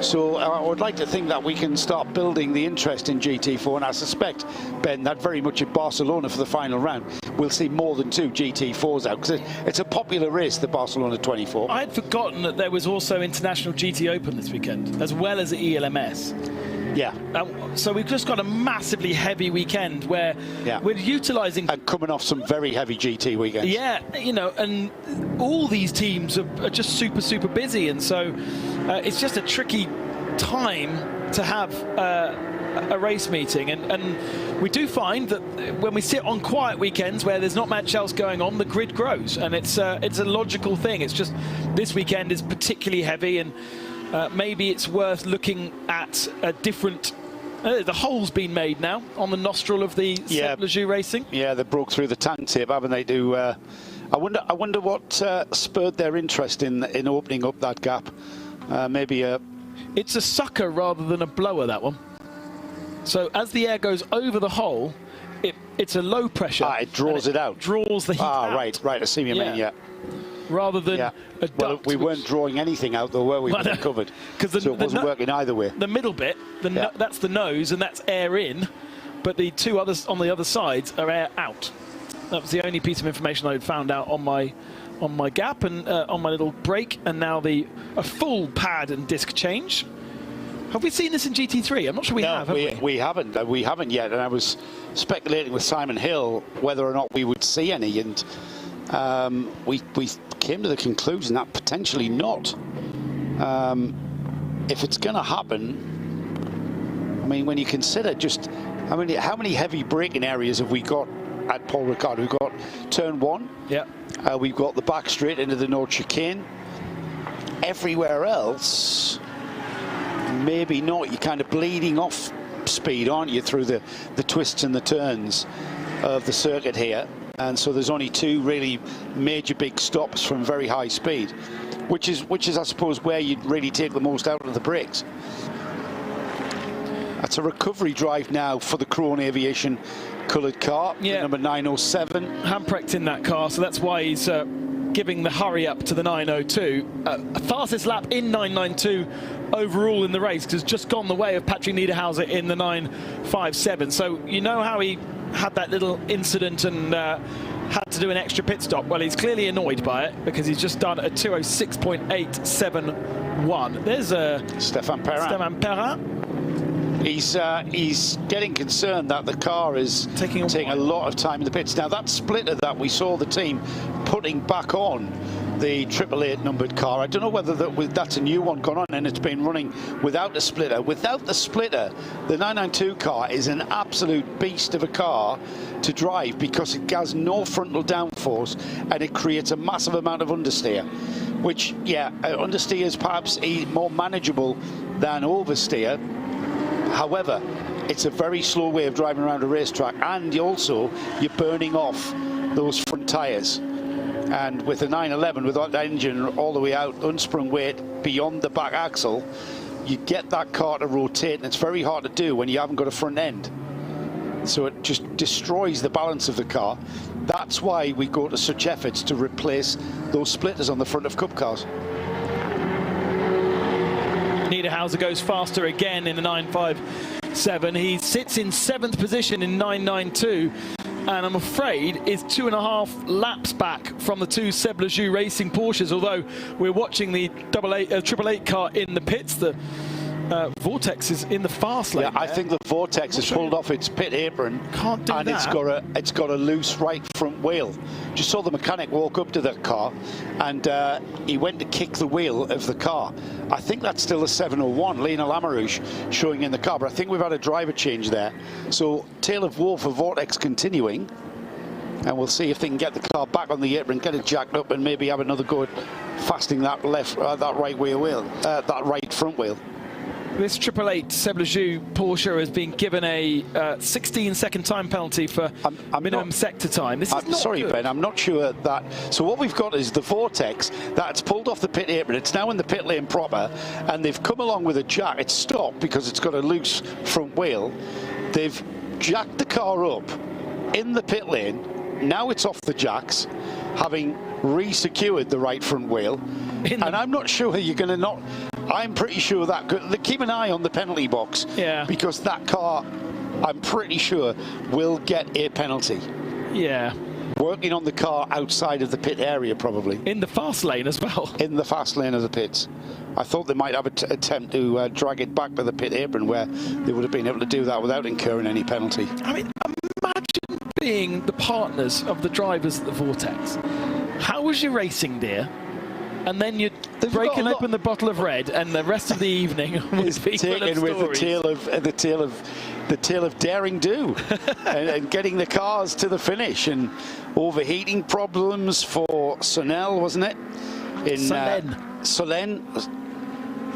[SPEAKER 5] So I would like to think that we can start building the interest in GT4. And I suspect, Ben, that very much at Barcelona for the final round, we'll see more than 2 GT4s out, because it's a popular race, the Barcelona 24.
[SPEAKER 6] I had forgotten that there was also International GT Open this weekend, as well as the ELMS.
[SPEAKER 5] Yeah.
[SPEAKER 6] So we've just got a massively heavy weekend where we're utilising...
[SPEAKER 5] And coming off some very heavy GT weekends.
[SPEAKER 6] Yeah, you know, and all these teams are just super, super busy. And so it's just a tricky time to have a race meeting. And we do find that when we sit on quiet weekends where there's not much else going on, the grid grows. And it's a logical thing. It's just this weekend is particularly heavy, and maybe it's worth looking at a different... the hole's been made now on the nostril of the Sepp-Lejeune Racing.
[SPEAKER 5] Yeah, they broke through the tank tip, haven't they? I wonder what spurred their interest in opening up that gap. Maybe
[SPEAKER 6] it's a sucker rather than a blower, that one. So as the air goes over the hole, it's a low pressure.
[SPEAKER 5] It draws it out.
[SPEAKER 6] Draws the heat out.
[SPEAKER 5] Right. I see what you mean. Yeah.
[SPEAKER 6] Rather than a duct.
[SPEAKER 5] Well, we weren't drawing anything out, though, were we? When it covered. So it wasn't working either way.
[SPEAKER 6] The middle bit, that's the nose, and that's air in, but the two others on the other sides are air out. That was the only piece of information I had found out on my gap and on my little brake, and now a full pad and disc change. Have we seen this in GT3? I'm not sure we have we?
[SPEAKER 5] We haven't. We haven't yet, and I was speculating with Simon Hill whether or not we would see any, and we came to the conclusion that potentially not. If it's going to happen, I mean, when you consider just how many heavy braking areas have we got at Paul Ricard? We've got turn 1.
[SPEAKER 6] Yeah.
[SPEAKER 5] We've got the back straight into the North Chicane. Everywhere else, maybe not. You're kind of bleeding off speed, aren't you, through the twists and the turns of the circuit here. And so there's only 2 really major big stops from very high speed, which is I suppose where you'd really take the most out of the brakes. That's a recovery drive now for the Krone Aviation coloured car, number 907.
[SPEAKER 6] Handbraked in that car, so that's why he's giving the hurry up to the 902. Fastest lap in 992 overall in the race, because just gone the way of Patrick Niederhauser in the 957. So you know how he had that little incident and had to do an extra pit stop. Well, he's clearly annoyed by it, because he's just done a 206.871. There's
[SPEAKER 5] Stéphane Perrin. He's getting concerned that the car is taking a lot of time in the pits. Now, that splitter that we saw the team putting back on the 888 numbered car, I don't know whether that's a new one gone on and it's been running without the splitter. Without the splitter, the 992 car is an absolute beast of a car to drive, because it has no frontal downforce and it creates a massive amount of understeer, which, understeer is perhaps more manageable than oversteer. However, it's a very slow way of driving around a racetrack, and you're burning off those front tyres. And with the 911, without that engine all the way out, unsprung weight beyond the back axle, you get that car to rotate, and it's very hard to do when you haven't got a front end. So it just destroys the balance of the car. That's why we go to such efforts to replace those splitters on the front of Cup cars.
[SPEAKER 6] Niederhauser goes faster again in the 957. He sits in 7th position in 992, and I'm afraid is 2.5 laps back from the 2 Sepp-Lejeune Racing Porsches, although we're watching the 888 car in the pits. The Vortex is in the fast lane.
[SPEAKER 5] Yeah, I think the Vortex has pulled off its pit apron.
[SPEAKER 6] Can't do
[SPEAKER 5] and
[SPEAKER 6] that.
[SPEAKER 5] It's got a loose right front wheel. Just saw the mechanic walk up to that car, and he went to kick the wheel of the car. I think that's still a 701, Lionel Amarouche showing in the car, but I think we've had a driver change there. So tail of woe for Vortex continuing, and we'll see if they can get the car back on the apron, get it jacked up, and maybe have another go at fasting that right front wheel.
[SPEAKER 6] this 888 Seblejou Porsche has been given a 16-second time penalty for minimum sector time. This is
[SPEAKER 5] I'm sorry,
[SPEAKER 6] good.
[SPEAKER 5] Ben, I'm not sure that. So what we've got is the Vortex that's pulled off the pit apron. It's now in the pit lane proper, and they've come along with a jack. It's stopped because it's got a loose front wheel. They've jacked the car up in the pit lane. Now it's off the jacks, having re-secured the right front wheel. And I'm not sure you're going to not. I'm pretty sure that. Keep an eye on the penalty box.
[SPEAKER 6] Yeah.
[SPEAKER 5] Because that car, I'm pretty sure, will get a penalty.
[SPEAKER 6] Yeah.
[SPEAKER 5] Working on the car outside of the pit area, probably.
[SPEAKER 6] In the fast lane as well.
[SPEAKER 5] In the fast lane of the pits. I thought they might have an attempt to drag it back to the pit apron, where they would have been able to do that without incurring any penalty.
[SPEAKER 6] I mean, imagine being the partners of the drivers at the Vortex. How was your racing, dear? And then you're breaking open the bottle of red, and the rest of the evening is
[SPEAKER 5] taken with the tale of daring do and getting the cars to the finish, and overheating problems for Sonel, wasn't it? In Solène.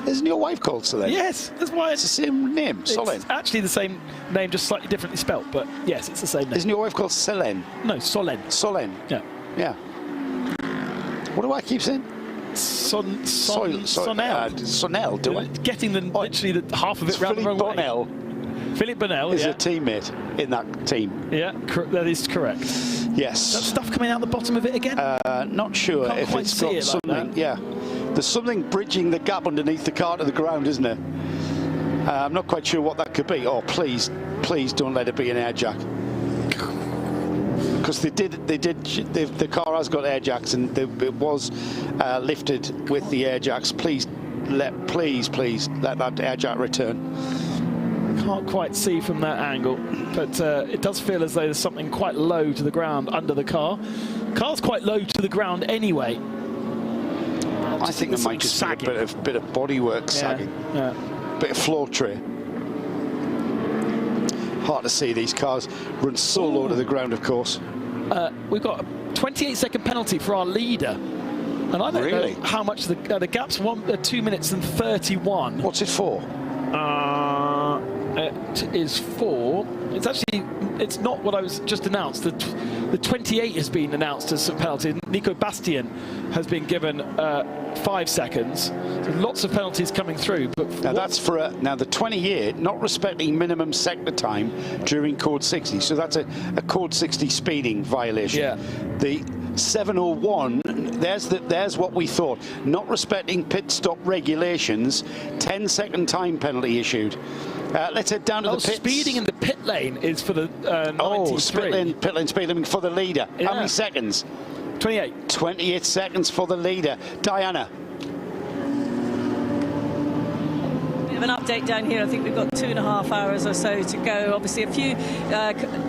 [SPEAKER 5] Isn't your wife called Solène?
[SPEAKER 6] Yes, that's why
[SPEAKER 5] it's the same name. Solène.
[SPEAKER 6] It's actually the same name, just slightly differently spelt. But yes, it's the same name.
[SPEAKER 5] Isn't your wife called Solène?
[SPEAKER 6] No, Solène.
[SPEAKER 5] Solène.
[SPEAKER 6] Yeah.
[SPEAKER 5] Yeah. What do I keep saying?
[SPEAKER 6] Sonel.
[SPEAKER 5] Sonel, do I?
[SPEAKER 6] Getting literally the half of it round the wrong way. Philippe Bonnell
[SPEAKER 5] is a teammate in that team.
[SPEAKER 6] Yeah, that is correct.
[SPEAKER 5] Yes.
[SPEAKER 6] That stuff coming out the bottom of it again?
[SPEAKER 5] Not sure if it's got something. Yeah, there's something bridging the gap underneath the car to the ground, isn't there? I'm not quite sure what that could be. Oh, please don't let it be an air jack. Because the car has got air jacks, and it was lifted with the air jacks. Please let that air jack return.
[SPEAKER 6] Can't quite see from that angle, but it does feel as though there's something quite low to the ground under the car. Car's quite low to the ground anyway.
[SPEAKER 5] I think there might just be a bit of bodywork sagging, bit of floor tray. Hard to see, these cars run so low to the ground, of course.
[SPEAKER 6] We've got a 28-second penalty for our leader. And I don't know how much the gap's 2 minutes and 31.
[SPEAKER 5] What's it for?
[SPEAKER 6] It is for. It's not what I was just announced. The 28 has been announced as a penalty. Nico Bastien has been given 5 seconds. So lots of penalties coming through. But
[SPEAKER 5] now that's for now the 28 not respecting minimum sector time during code 60. So that's a code 60 speeding violation.
[SPEAKER 6] Yeah.
[SPEAKER 5] The 701. There's what we thought. Not respecting pit stop regulations. 10-second time penalty issued. Let's head down to the pits.
[SPEAKER 6] Speeding in the pit lane is for the 93.
[SPEAKER 5] Pit lane speed limit for the leader.
[SPEAKER 6] Yeah.
[SPEAKER 5] How many seconds?
[SPEAKER 6] 28.
[SPEAKER 5] 28 seconds for the leader. Diana.
[SPEAKER 7] Bit of an update down here. I think we've got 2.5 hours or so to go. Obviously, a few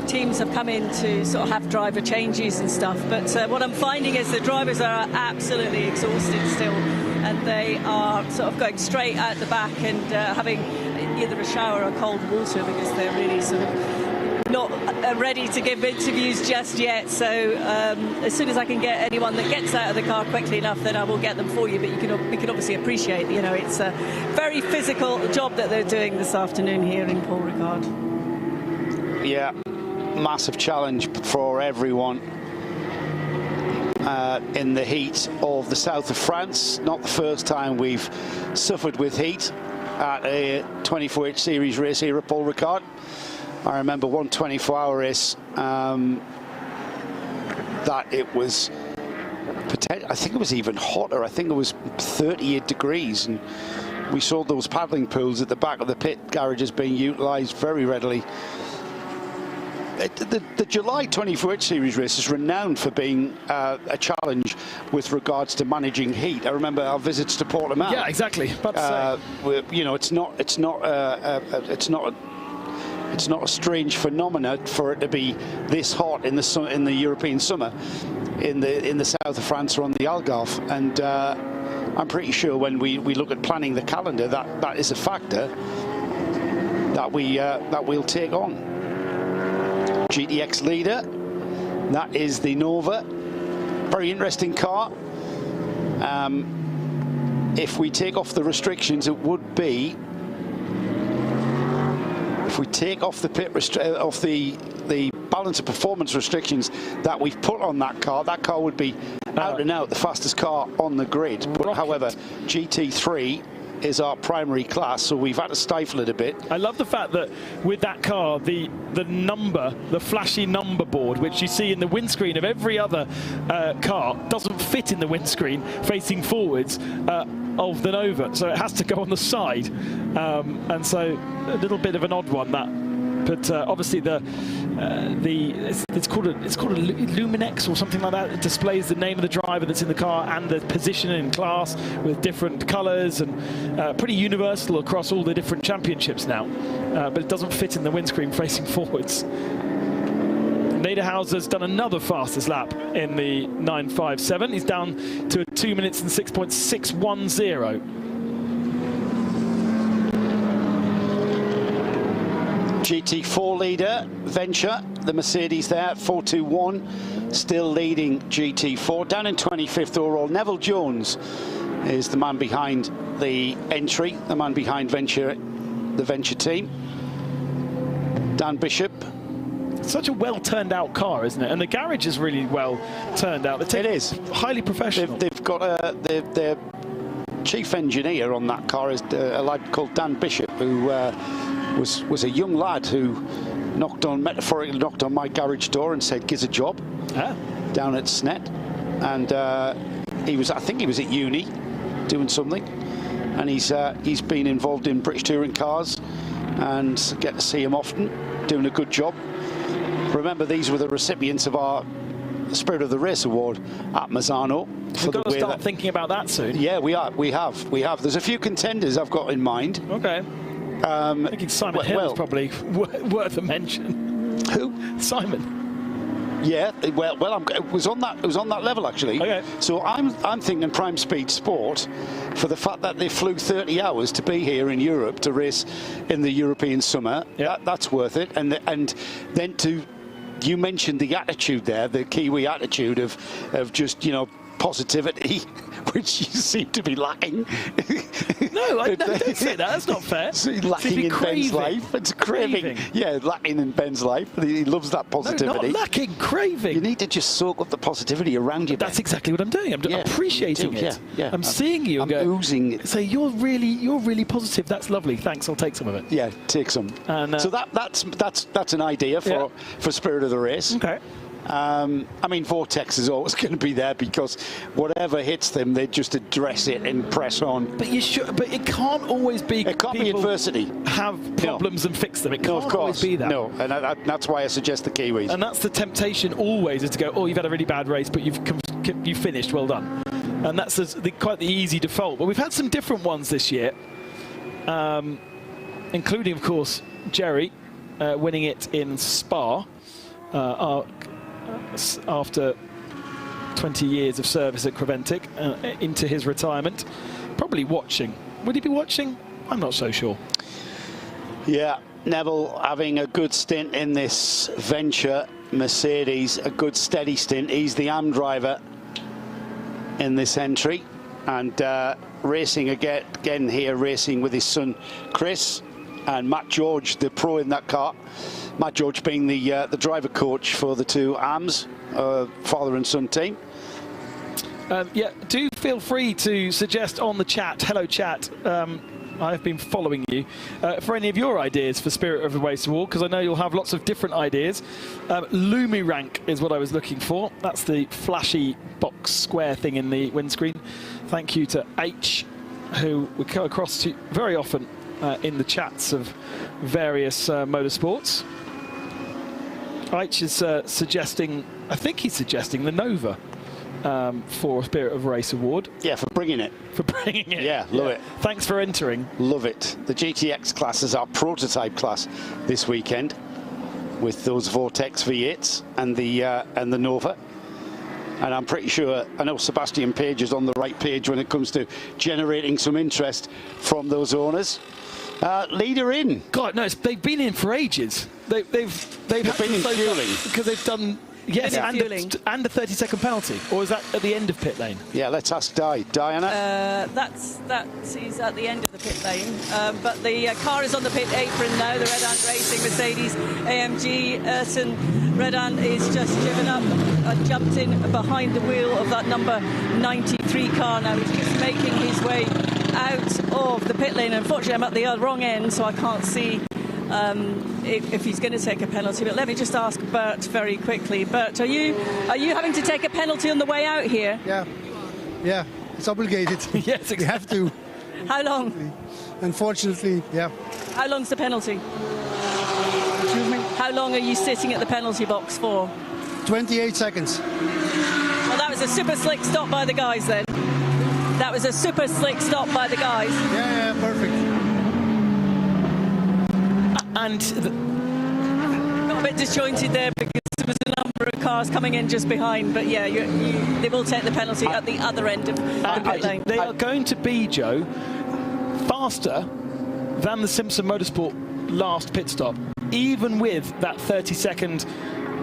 [SPEAKER 7] teams have come in to sort of have driver changes and stuff. But what I'm finding is the drivers are absolutely exhausted still, and they are sort of going straight out the back and having either a shower or cold water because they're really sort of not ready to give interviews just yet. So as soon as I can get anyone that gets out of the car quickly enough, then I will get them for you. But we can obviously appreciate, it's a very physical job that they're doing this afternoon here in Paul Ricard.
[SPEAKER 5] Yeah, massive challenge for everyone in the heat of the south of France. Not the first time we've suffered with heat at a 24H series race here at Paul Ricard. I remember one 24-hour race that it was, I think it was even hotter. I think it was 38 degrees, and we saw those paddling pools at the back of the pit garages being utilised very readily. The July 24H series race is renowned for being a challenge with regards to managing heat. I remember our visits to Portimao.
[SPEAKER 6] Yeah, exactly.
[SPEAKER 5] It's not a strange phenomenon for it to be this hot in the European summer, in the south of France or on the Algarve. And I'm pretty sure when we look at planning the calendar, that is a factor that we'll take on. GTX leader, that is the Nova. Very interesting car. If we take off the restrictions, it would be if we take off the the balance of performance restrictions that we've put on that car would be out and out the fastest car on the grid. But however, GT3 is our primary class, so we've had to stifle it a bit.
[SPEAKER 6] I love the fact that with that car, the number, the flashy number board, which you see in the windscreen of every other car, doesn't fit in the windscreen facing forwards of the Nova, so it has to go on the side, and so a little bit of an odd one, that. But obviously it's called a Luminex or something like that. It displays the name of the driver that's in the car and the position in class with different colours, and pretty universal across all the different championships now. But it doesn't fit in the windscreen facing forwards. Niederhauser's done another fastest lap in the 957. He's down to 2 minutes and 6.610.
[SPEAKER 5] GT4 leader, Venture, the Mercedes there, 421, still leading GT4. Down in 25th overall, Neville Jones is the man behind the entry, the man behind Venture, the Venture team. Dan Bishop.
[SPEAKER 6] Such a well turned out car, isn't it? And the garage is really well turned out. It is highly professional.
[SPEAKER 5] They've got their chief engineer on that car is a lad called Dan Bishop, who was a young lad who metaphorically knocked on my garage door and said, "Gives a job," down at Snet, and I think he was at uni doing something, and he's been involved in British touring cars, and get to see him often, doing a good job. Remember, these were the recipients of our Spirit of the Race Award at Mazzano.
[SPEAKER 6] We've got to start thinking about that soon.
[SPEAKER 5] Yeah, we have. There's a few contenders I've got in mind.
[SPEAKER 6] Okay. I think Simon Hill is probably worth a mention.
[SPEAKER 5] Who?
[SPEAKER 6] Simon.
[SPEAKER 5] Yeah, it was on that level actually.
[SPEAKER 6] Okay.
[SPEAKER 5] So I'm thinking Prime Speed Sport, for the fact that they flew 30 hours to be here in Europe to race in the European summer. Yeah. That's worth it. And then you mentioned the attitude there, the Kiwi attitude of just, positivity, which you seem to be lacking.
[SPEAKER 6] No, don't say that. That's not fair.
[SPEAKER 5] Lacking in Ben's life. It's craving. Yeah, lacking in Ben's life. He loves that positivity.
[SPEAKER 6] No, not lacking, craving.
[SPEAKER 5] You need to just soak up the positivity around you.
[SPEAKER 6] That's exactly what I'm doing. I'm appreciating it.
[SPEAKER 5] Yeah.
[SPEAKER 6] I'm seeing you.
[SPEAKER 5] I'm oozing it.
[SPEAKER 6] Say you're really positive. That's lovely. Thanks. I'll take some of it.
[SPEAKER 5] Yeah, take some. And so that's an idea for Spirit of the Race.
[SPEAKER 6] Okay.
[SPEAKER 5] I mean, Vortex is always going to be there, because whatever hits them, they just address it and press on.
[SPEAKER 6] But it can't always be.
[SPEAKER 5] It can't be adversity.
[SPEAKER 6] Have problems and fix them. It can't always be that.
[SPEAKER 5] No, and that's why I suggest the Kiwis.
[SPEAKER 6] And that's the temptation always, is to go, oh, you've had a really bad race, but you've finished. Well done. And that's quite the easy default. But we've had some different ones this year, including, of course, Jerry winning it in Spa. After 20 years of service at Creventic, into his retirement. Probably watching. Would he be watching? I'm not so sure.
[SPEAKER 5] Yeah, Neville having a good stint in this Venture Mercedes, a good steady stint. He's the AM driver in this entry, and racing again here, racing with his son Chris and Matt George, the pro in that car. Matt George being the driver coach for the two AMS, father and son team.
[SPEAKER 6] Yeah, do feel free to suggest on the chat, hello chat, I've been following you, for any of your ideas for Spirit of the Race Award, because I know you'll have lots of different ideas. Lumirank is what I was looking for. That's the flashy box square thing in the windscreen. Thank you to H, who we come across to very often in the chats of various motorsports. H is suggesting, I think he's suggesting the Nova for Spirit of Race Award.
[SPEAKER 5] Yeah, for bringing it.
[SPEAKER 6] For bringing it.
[SPEAKER 5] Yeah, love it.
[SPEAKER 6] Thanks for entering.
[SPEAKER 5] Love it. The GTX class is our prototype class this weekend, with those Vortex V8s and the Nova. And I'm pretty sure, I know Sebastian Page is on the right page when it comes to generating some interest from those owners. Leader in.
[SPEAKER 6] God, no, they've been in for ages. They've been
[SPEAKER 5] in fueling,
[SPEAKER 6] because they've done Yes, and a 30-second penalty. Or is that at the end of pit lane?
[SPEAKER 5] Yeah, let's ask Diana.
[SPEAKER 7] That is at the end of the pit lane. But the car is on the pit apron now. The Red Ant Racing Mercedes AMG Urson Redan is just driven up and jumped in behind the wheel of that number 93 car now. He's just making his way out of the pit lane. Unfortunately, I'm at the wrong end, so I can't see if he's going to take a penalty. But let me just ask Bert very quickly. Bert, are you having to take a penalty on the way out here?
[SPEAKER 14] Yeah, it's obligated.
[SPEAKER 6] Yes, exactly.
[SPEAKER 14] You have to.
[SPEAKER 7] How long?
[SPEAKER 14] Unfortunately, yeah.
[SPEAKER 7] How long's the penalty?
[SPEAKER 14] Excuse me?
[SPEAKER 7] How long are you sitting at the penalty box for?
[SPEAKER 14] 28 seconds.
[SPEAKER 7] Well, that was a super slick stop by the guys then. That was a super slick stop by the guys.
[SPEAKER 14] Yeah, perfect.
[SPEAKER 7] And got a bit disjointed there because there was a number of cars coming in just behind. But yeah, they will take the penalty at the other end of the pit lane.
[SPEAKER 6] They are going to be, Joe, faster than the Simpson Motorsport last pit stop, even with that 30-second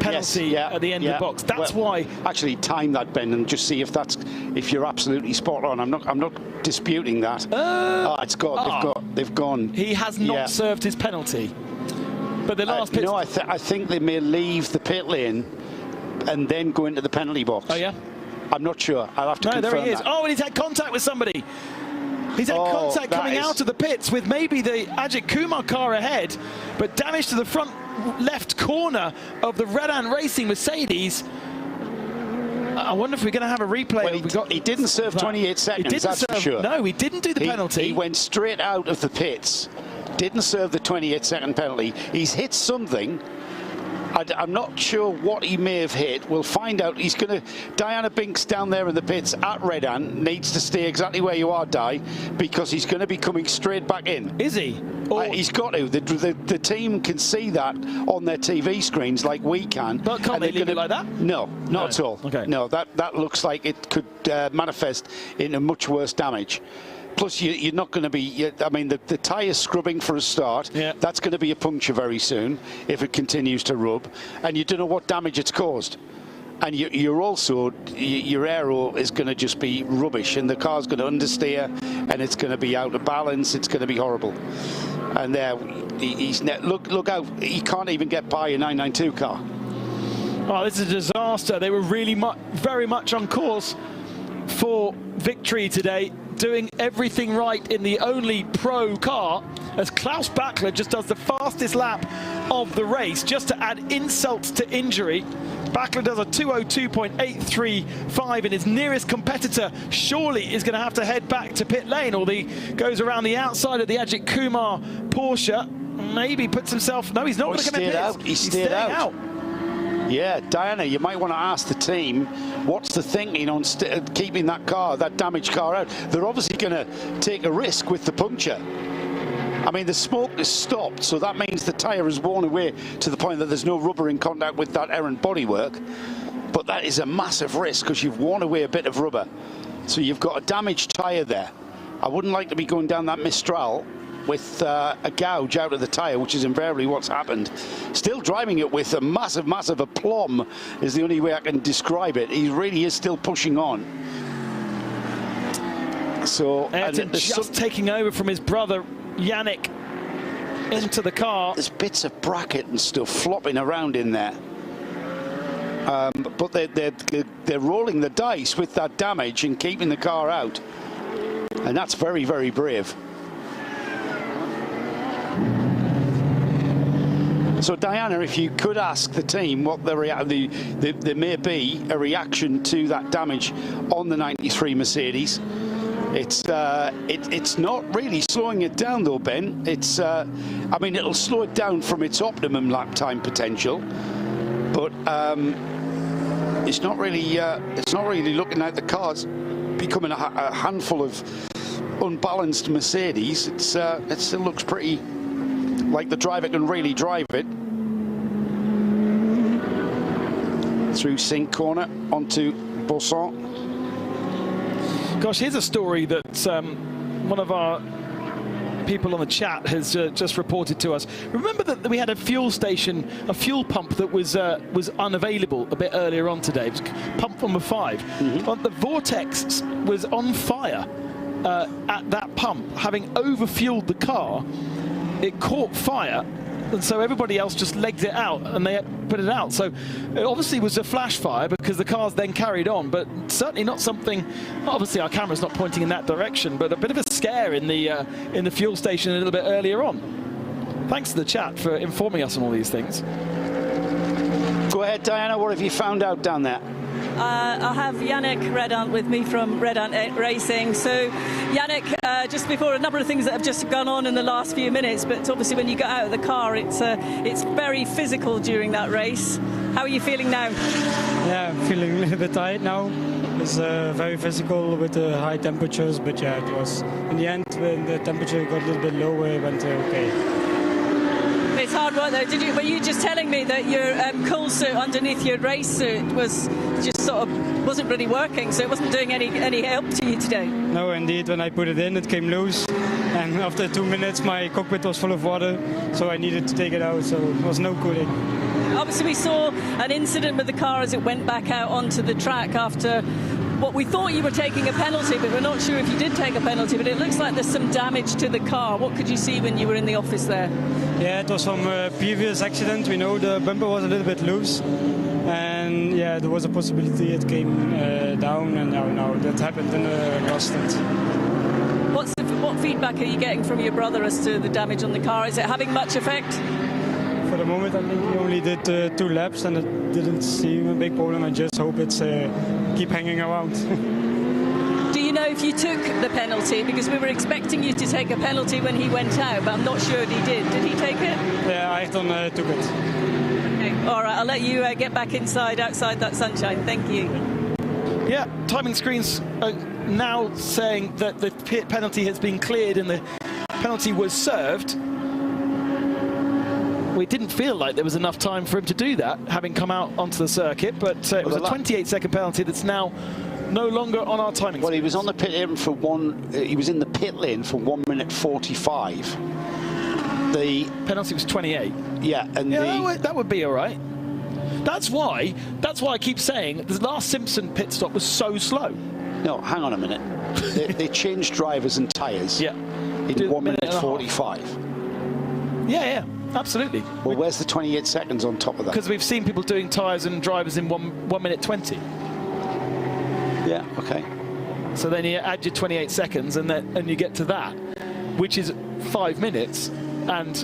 [SPEAKER 6] penalty at the end of the box. That's why.
[SPEAKER 5] Actually, time that, Ben, and just see if you're absolutely spot on. I'm not disputing that. They've gone.
[SPEAKER 6] He has not served his penalty. But the last pit.
[SPEAKER 5] No, I think they may leave the pit lane and then go into the penalty box.
[SPEAKER 6] Oh yeah.
[SPEAKER 5] I'm not sure. I'll have to confirm
[SPEAKER 6] there he is.
[SPEAKER 5] that.
[SPEAKER 6] Oh, and he's had contact with somebody. He's had contact coming out of the pits with maybe the Ajith Kumar car ahead, but damage to the front left corner of the Red Ant Racing Mercedes. I wonder if we're going to have a replay.
[SPEAKER 5] Well, he didn't serve 28 seconds, that's for sure.
[SPEAKER 6] No, he didn't do the penalty.
[SPEAKER 5] He went straight out of the pits, didn't serve the 28-second penalty. He's hit something. I'm not sure what he may have hit. We'll find out. He's going to... Diana Binks down there in the pits at Red Ant needs to stay exactly where you are, Di, because he's going to be coming straight back in.
[SPEAKER 6] Is he?
[SPEAKER 5] He's got to. The team can see that on their TV screens like we can.
[SPEAKER 6] But can't they leave it like that?
[SPEAKER 5] No, not at all.
[SPEAKER 6] Okay.
[SPEAKER 5] No, that looks like it could manifest into much worse damage. Plus, you're not going to be... I mean, the tyre's scrubbing for a start.
[SPEAKER 6] Yeah.
[SPEAKER 5] That's going to be a puncture very soon if it continues to rub. And you don't know what damage it's caused. And you're also... Your aero is going to just be rubbish. And the car's going to understeer. And it's going to be out of balance. It's going to be horrible. And there, look out. He can't even get by a 992 car.
[SPEAKER 6] Oh, this is a disaster. They were really very much on course for victory today, doing everything right in the only pro car, as Klaus Bachler just does the fastest lap of the race. Just to add insult to injury, Bachler does a 202.835, and his nearest competitor surely is going to have to head back to pit lane, or he goes around the outside of the Ajith Kumar Porsche, maybe puts himself... No, he's not going to come in pits.
[SPEAKER 5] He's stayed out. Yeah, Diana, you might want to ask the team what's the thinking on keeping that damaged car out. They're obviously going to take a risk with the puncture. I mean, the smoke is stopped, so that means the tyre is worn away to the point that there's no rubber in contact with that errant bodywork. But that is a massive risk because you've worn away a bit of rubber. So you've got a damaged tyre there. I wouldn't like to be going down that Mistral with a gouge out of the tyre, which is invariably what's happened. Still driving it with a massive aplomb is the only way I can describe it. He really is still pushing on. So
[SPEAKER 6] Ayrton just taking over from his brother Yannick into the car.
[SPEAKER 5] There's bits of bracket and stuff flopping around in there. But they're rolling the dice with that damage and keeping the car out. And that's very, very brave. So Diana, if you could ask the team what there may be a reaction to that damage on the 93 Mercedes. It's not really slowing it down though, Ben. I mean, it'll slow it down from its optimum lap time potential, but it's not really looking like the car's becoming a handful of unbalanced Mercedes. It still looks pretty like the driver can really drive it. Through Sink Corner onto Bosson.
[SPEAKER 6] Gosh, here's a story that one of our people on the chat has just reported to us. Remember that we had a fuel station, a fuel pump that was unavailable a bit earlier on today. It was pump number 5. But the vortex was on fire at that pump, having overfueled the car. It caught fire, and so everybody else just legged it out and they put it out. So it obviously was a flash fire because the cars then carried on, but certainly not something, obviously our camera's not pointing in that direction, but a bit of a scare in the fuel station a little bit earlier on. Thanks to the chat for informing us on all these things.
[SPEAKER 5] Go ahead, Diana, what have you found out down there?
[SPEAKER 7] I have Yannick Redant with me from Redant Racing. So, Yannick, just before a number of things that have just gone on in the last few minutes, but obviously when you got out of the car, it's very physical during that race. How are you feeling now?
[SPEAKER 15] Yeah, I'm feeling a little bit tired now. It's very physical with the high temperatures, but yeah, it was in the end when the temperature got a little bit lower, it went okay.
[SPEAKER 7] It's hard work though. Were you just telling me that your cool suit underneath your race suit was just sort of wasn't really working, so it wasn't doing any help to you today?
[SPEAKER 15] No, indeed. When I put it in, it came loose, and after 2 minutes, my cockpit was full of water, so I needed to take it out. So there was no cooling.
[SPEAKER 7] Obviously, we saw an incident with the car as it went back out onto the track after what we thought you were taking a penalty, but we're not sure if you did take a penalty, but it looks like there's some damage to the car. What could you see when you were in the office there?
[SPEAKER 15] Yeah, it was from a previous accident. We know the bumper was a little bit loose, and yeah, there was a possibility it came down, and now that happened in the last stint.
[SPEAKER 7] What feedback are you getting from your brother as to the damage on the car? Is it having much effect?
[SPEAKER 15] For the moment, I think he only did 2 laps, and it didn't seem a big problem. I just hope it's keep hanging around.
[SPEAKER 7] Do you know if you took the penalty? Because we were expecting you to take a penalty when he went out, but I'm not sure he did. Did he take it?
[SPEAKER 15] Yeah, Ayrton took it.
[SPEAKER 7] Okay, all right, I'll let you get back outside that sunshine. Thank you.
[SPEAKER 6] Yeah, timing screens are now saying that the penalty has been cleared and the penalty was served. We didn't feel like there was enough time for him to do that, having come out onto the circuit, but it was a 28-second penalty that's now no longer on our timing.
[SPEAKER 5] Well, he was on the pit lane for he was in the pit lane for 1 minute 45. The
[SPEAKER 6] penalty was 28.
[SPEAKER 5] Yeah, and
[SPEAKER 6] that would be all right. That's why I keep saying the last Simpson pit stop was so slow.
[SPEAKER 5] No, hang on a minute. they changed drivers and tyres.
[SPEAKER 6] Yeah.
[SPEAKER 5] In 1 minute 45.
[SPEAKER 6] Yeah. Absolutely.
[SPEAKER 5] Well, where's the 28 seconds on top of that?
[SPEAKER 6] Because we've seen people doing tyres and drivers in 1 minute 20.
[SPEAKER 5] Yeah, okay.
[SPEAKER 6] So then you add your 28 seconds and you get to that, which is 5 minutes, and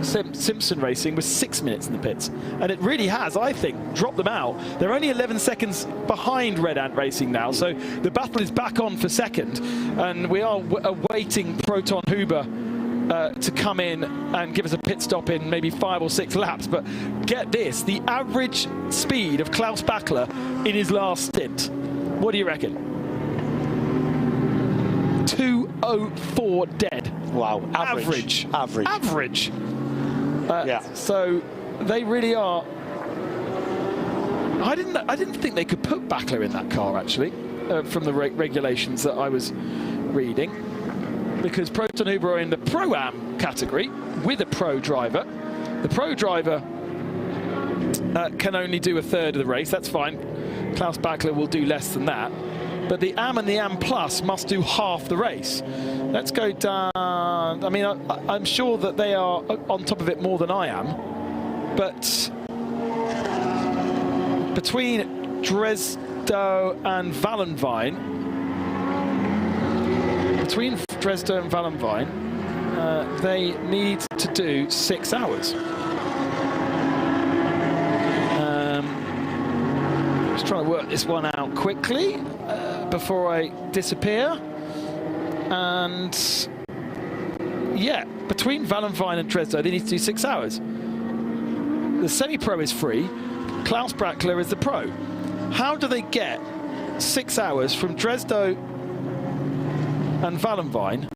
[SPEAKER 6] Simpson Racing was 6 minutes in the pits. And it really has, I think, dropped them out. They're only 11 seconds behind Red Ant Racing now, so the battle is back on for second, and we are awaiting Proton Huber to come in and give us a pit stop in maybe 5 or 6 laps. But get this, the average speed of Klaus Bachler in his last stint, what do you reckon? 2:04 dead.
[SPEAKER 5] Wow, average.
[SPEAKER 6] Yeah. So they really are. I didn't think they could put Bachler in that car actually, from the regulations that I was reading. Because Proton Huber are in the Pro-Am category with a pro driver. The pro driver can only do 1/3 of the race. That's fine. Klaus Bachler will do less than that. But the Am and the Am Plus must do half the race. Let's go down. I mean, I'm sure that they are on top of it more than I am. But between Dresdo and Vallenvine, they need to do 6 hours. Just trying to work this one out quickly before I disappear. And yeah, between Vallenvine and Dresdo, they need to do 6 hours. The semi-pro is free. Klaus Bachler is the pro. How do they get 6 hours from Dresdo and Vallenvine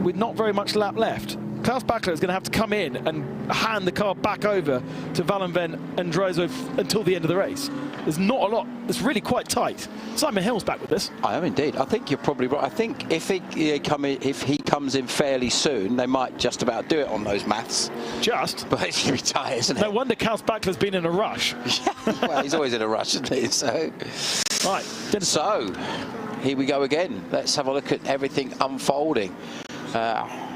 [SPEAKER 6] with not very much lap left? Klaus Bachler is going to have to come in and hand the car back over to Valenven and Drozov until the end of the race. There's not a lot. It's really quite tight. Simon Hill's back with this.
[SPEAKER 8] I am indeed. I think you're probably right. I think if he comes in fairly soon, they might just about do it on those maths.
[SPEAKER 6] Just?
[SPEAKER 8] But he's retired, isn't it?
[SPEAKER 6] No wonder Klaus Bachler's been in a rush.
[SPEAKER 8] Well, he's always in a rush, isn't he? So,
[SPEAKER 6] right.
[SPEAKER 8] So, here we go again. Let's have a look at everything unfolding.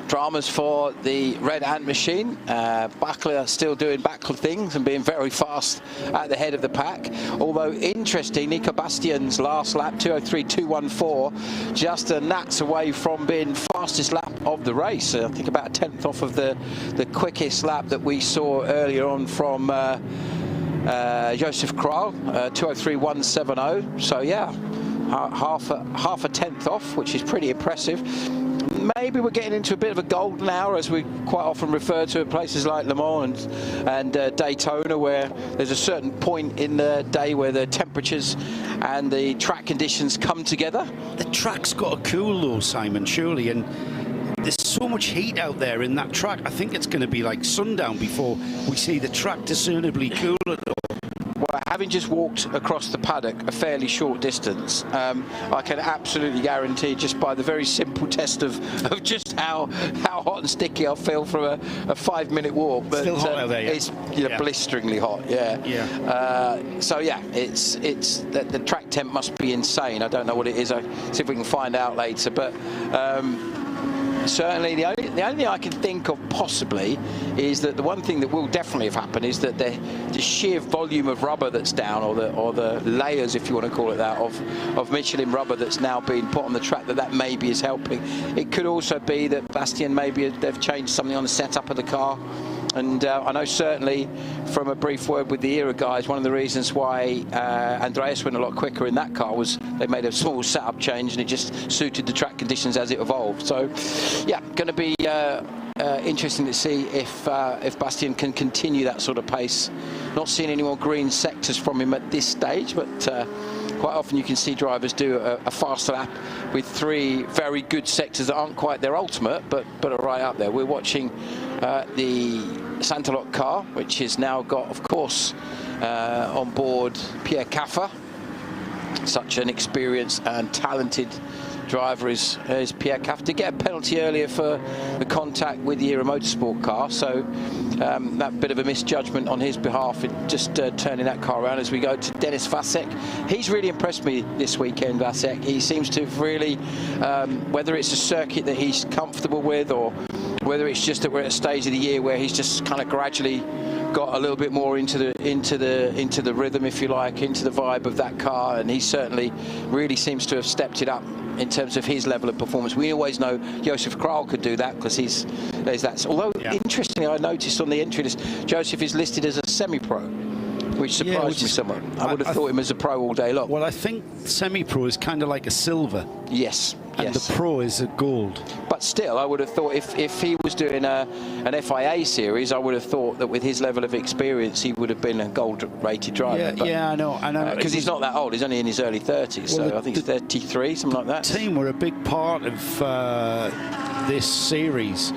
[SPEAKER 8] Dramas for the Red Ant machine. Bachler still doing Bachler things and being very fast at the head of the pack. Although interesting, Nico Bastian's last lap, 2:03.214, just a gnats away from being fastest lap of the race. I think about a tenth off of the quickest lap that we saw earlier on from Joseph Kral, 2:03.170. So yeah, half a tenth off, which is pretty impressive. Maybe we're getting into a bit of a golden hour, as we quite often refer to at places like Le Mans and Daytona, where there's a certain point in the day where the temperatures and the track conditions come together.
[SPEAKER 5] The track's got to cool though, Simon, surely, and there's so much heat out there in that track. I think it's going to be like sundown before we see the track discernibly cool at all.
[SPEAKER 8] Well, having just walked across the paddock a fairly short distance, I can absolutely guarantee, just by the very simple test of just how hot and sticky I feel from a 5-minute walk. But
[SPEAKER 5] still hot out there, yeah.
[SPEAKER 8] It's blisteringly hot, yeah. So yeah, it's the track temp must be insane. I don't know what it is. I'll see if we can find out later. But certainly the only thing I can think of possibly is that the one thing that will definitely have happened is that the sheer volume of rubber that's down, or the layers, if you want to call it that, of Michelin rubber that's now being put on the track, that maybe is helping. It could also be that Bastien, maybe they've changed something on the setup of the car. And I know certainly from a brief word with the ERA guys, one of the reasons why Andreas went a lot quicker in that car was they made a small setup change and it just suited the track conditions as it evolved. So yeah, going to be interesting to see if Bastien can continue that sort of pace. Not seeing any more green sectors from him at this stage, but quite often you can see drivers do a faster lap with 3 very good sectors that aren't quite their ultimate, but are right up there. We're watching the Santalot car, which has now got, of course, on board Pierre Caffa. Such an experienced and talented driver is Pierre Caffa. Did get a penalty earlier for the contact with the Era Motorsport car, so that bit of a misjudgment on his behalf in just turning that car around. As we go to Denis Vasek, he's really impressed me this weekend, Vasek. He seems to have really, whether it's a circuit that he's comfortable with, or whether it's just that we're at a stage of the year where he's just kind of gradually got a little bit more into the rhythm, if you like, into the vibe of that car, and he certainly really seems to have stepped it up in terms of his level of performance. We always know Joseph Kral could do that because there's that. Although interestingly, I noticed on the entry list, Joseph is listed as a semi-pro, which surprised me somewhat. I would have thought him as a pro all day long.
[SPEAKER 5] Well, I think semi-pro is kind of like a silver.
[SPEAKER 8] Yes.
[SPEAKER 5] And the pro is a gold.
[SPEAKER 8] But still, I would have thought if he was doing an FIA series, I would have thought that with his level of experience, he would have been a gold-rated driver.
[SPEAKER 5] Yeah, I know.
[SPEAKER 8] Because he's not that old. He's only in his early 30s,
[SPEAKER 5] well,
[SPEAKER 8] so I think he's 33, something like that.
[SPEAKER 5] The team were a big part of this series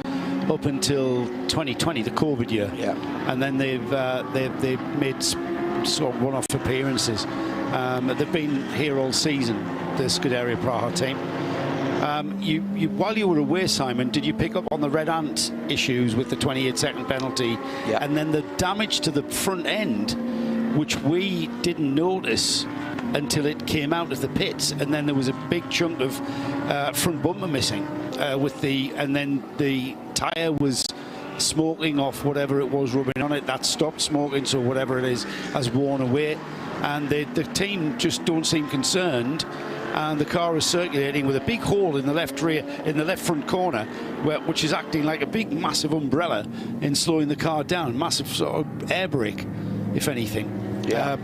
[SPEAKER 5] up until 2020, the COVID year.
[SPEAKER 8] Yeah.
[SPEAKER 5] And then they've made sort of one-off appearances. They've been here all season, the Scuderia Praha team. While you were away, Simon, did you pick up on the Red Ant issues with the 28-second penalty?
[SPEAKER 8] Yeah.
[SPEAKER 5] And then the damage to the front end, which we didn't notice until it came out of the pits, and then there was a big chunk of front bumper missing and then the tyre was smoking off whatever it was rubbing on it. That stopped smoking, so whatever it is has worn away, and the team just don't seem concerned. And the car is circulating with a big hole in the left rear, in the left front corner, which is acting like a big, massive umbrella in slowing the car down. Massive sort of air brake, if anything.
[SPEAKER 8] Yeah.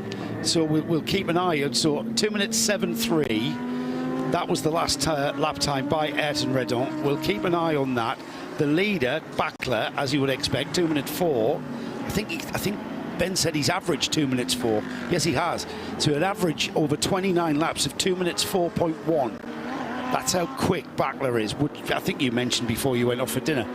[SPEAKER 5] So we'll keep an eye on. So 2 minutes 7.3. That was the last lap time by Ayrton Redon. We'll keep an eye on that. The leader, Bachler, as you would expect, 2 minutes 4. I think Ben said he's averaged 2 minutes 4. Yes, he has. So an average over 29 laps of 2 minutes 4.1. That's how quick Bachler is, which I think you mentioned before you went off for dinner.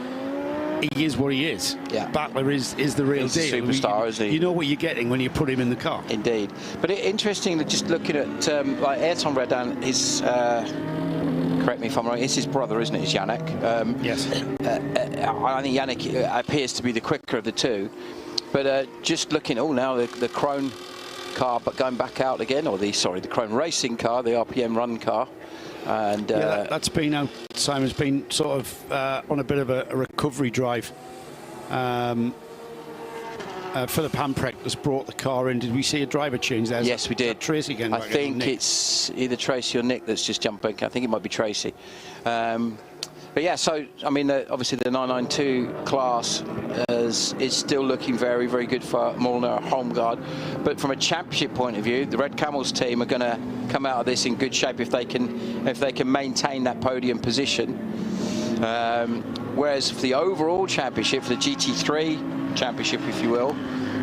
[SPEAKER 5] he is what he is.
[SPEAKER 8] Yeah.
[SPEAKER 5] Battler is the real
[SPEAKER 8] He's
[SPEAKER 5] deal.
[SPEAKER 8] a superstar, isn't he?
[SPEAKER 5] You know what you're getting when you put him in the car.
[SPEAKER 8] Indeed. But interesting, just looking at like Ayrton Redan, his correct me if I'm wrong, it's his brother, isn't it? It's Yannick.
[SPEAKER 5] Yes.
[SPEAKER 8] I think Yannick appears to be the quicker of the two. But just looking, now the Krone car, but going back out again, or the Krone racing car, the RPM run car. And
[SPEAKER 5] that's been out. Simon's been sort of on a bit of a recovery drive. Philip Hamprecht has brought the car in. Did we see a driver change there?
[SPEAKER 8] Yes, we did.
[SPEAKER 5] Tracy again.
[SPEAKER 8] I think it's either Tracy or Nick that's just jumped back. I think it might be Tracy. But yeah, so I mean, obviously the 992 class is still looking very, very good for Molnar Holmgaard. But from a championship point of view, the Red Camels team are going to come out of this in good shape if they can maintain that podium position. Whereas for the overall championship, for the GT3 championship, if you will,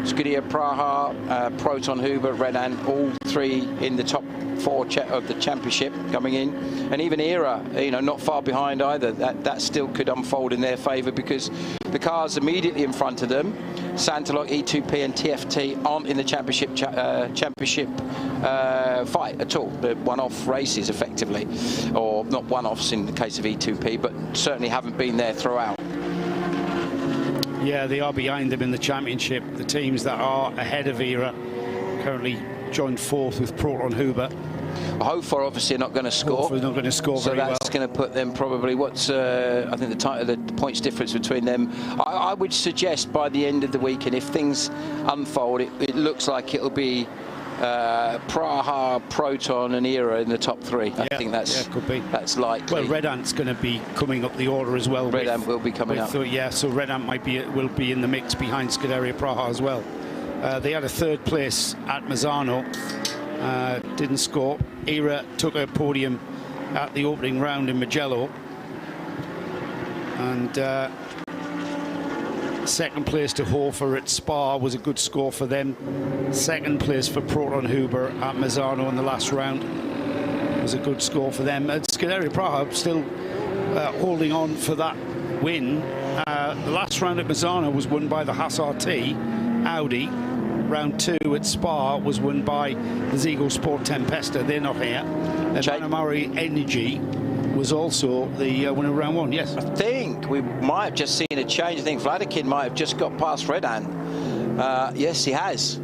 [SPEAKER 8] Scuderia Praha, Proton, Huber, Renan, all three in the top 4 of the championship coming in, and even ERA, not far behind either. That still could unfold in their favour, because the cars immediately in front of them, Santaloc, E2P, and TFT aren't in the championship fight at all. They're one-off races effectively, or not one-offs in the case of E2P, but certainly haven't been there throughout.
[SPEAKER 5] Yeah, they are behind them in the championship. The teams that are ahead of ERA currently joined 4th with Proton Huber.
[SPEAKER 8] Hofer obviously are not going to score.
[SPEAKER 5] Hofer's not going to score
[SPEAKER 8] so
[SPEAKER 5] very well.
[SPEAKER 8] So that's going to put them probably, I think the points difference between them. I would suggest by the end of the weekend, if things unfold, it looks like it'll be Praha, Proton and ERA in the top 3. I think
[SPEAKER 5] could be.
[SPEAKER 8] That's likely.
[SPEAKER 5] Well, Red Ant's going to be coming up the order as well.
[SPEAKER 8] Red Ant will be coming up.
[SPEAKER 5] Yeah, so Red Ant will be in the mix behind Scuderia Praha as well. They had a 3rd place at Mazzano, didn't score. ERA took a podium at the opening round in Mugello, and 2nd place to Hofer at Spa was a good score for them. 2nd place for Proton Huber at Mazzano in the last round was a good score for them. Scuderia Praha still holding on for that win. The last round at Mazzano was won by the Haas RT Audi. Round 2 at Spa was won by the Zigo Sport Tempesta. They're not here. And Manamari Energy was also the winner of round 1. Yes.
[SPEAKER 8] I think we might have just seen a change. I think Vladikin might have just got past Redan. Yes, he has.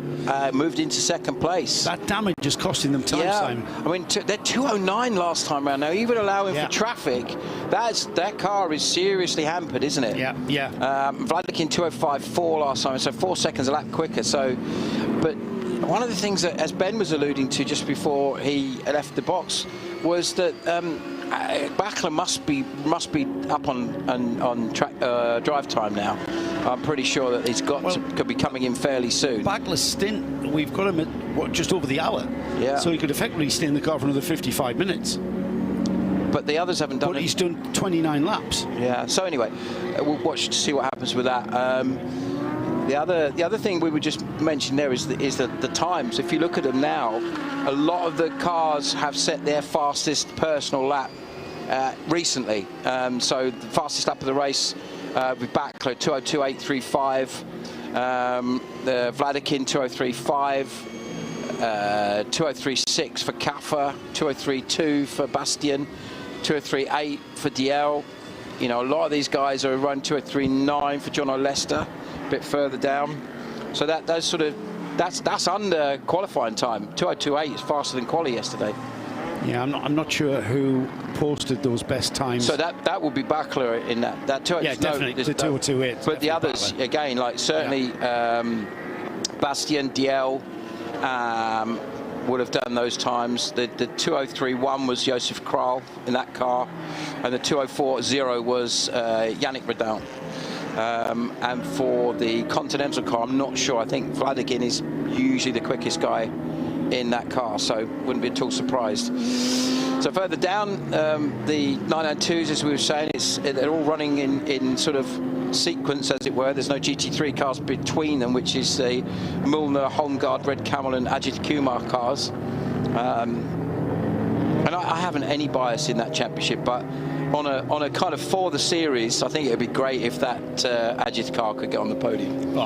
[SPEAKER 8] Moved into 2nd place.
[SPEAKER 5] That damage is costing them time, Simon.
[SPEAKER 8] I mean, they're 209 last time round. Now, even allowing for traffic, that car is seriously hampered, isn't it?
[SPEAKER 5] Yeah, yeah.
[SPEAKER 8] Vladikin 205.4 last time, so 4 seconds a lap quicker. So, but one of the things that, as Ben was alluding to just before he left the box, was that Bachler must be up on track drive time now. I'm pretty sure that he's could be coming in fairly soon.
[SPEAKER 5] Bachler's stint, we've got him at just over the hour.
[SPEAKER 8] Yeah.
[SPEAKER 5] So he could effectively stay in the car for another 55 minutes.
[SPEAKER 8] But the others haven't done it.
[SPEAKER 5] But he's done 29 laps.
[SPEAKER 8] Yeah. So anyway, we'll watch to see what happens with that. The other thing we would just mention there is the times. If you look at them now, a lot of the cars have set their fastest personal lap recently. So the fastest lap of the race with Bachler 202.835, the Vladikin 203.5, 203.6 for Kaffer, 203.2 for Bastian, 203.8 for DL. A lot of these guys are around 203.9 for John O'Lester, a bit further down. So that's under qualifying time. 202.8 is faster than quali yesterday.
[SPEAKER 5] Yeah, I'm not sure who posted those best times.
[SPEAKER 8] So that would be Bachler in that 202.
[SPEAKER 5] Yeah, definitely the 202.8.
[SPEAKER 8] But the others Bachler. Again, like certainly Bastian, DL would have done those times. The 203.1 was Josef Kral in that car, and the 204.0 was Yannick Redown. And for the Continental car, I'm not sure. I think Vladikin is usually the quickest guy in that car, so wouldn't be at all surprised. So further down, the 992s, as we were saying, they're all running in sort of sequence, as it were. There's no GT3 cars between them, which is the Mulner, Holmgaard, Red Camel and Ajith Kumar cars. And I haven't any bias in that championship, but on a kind of for the series, I think it would be great if that Ajith car could get on the podium.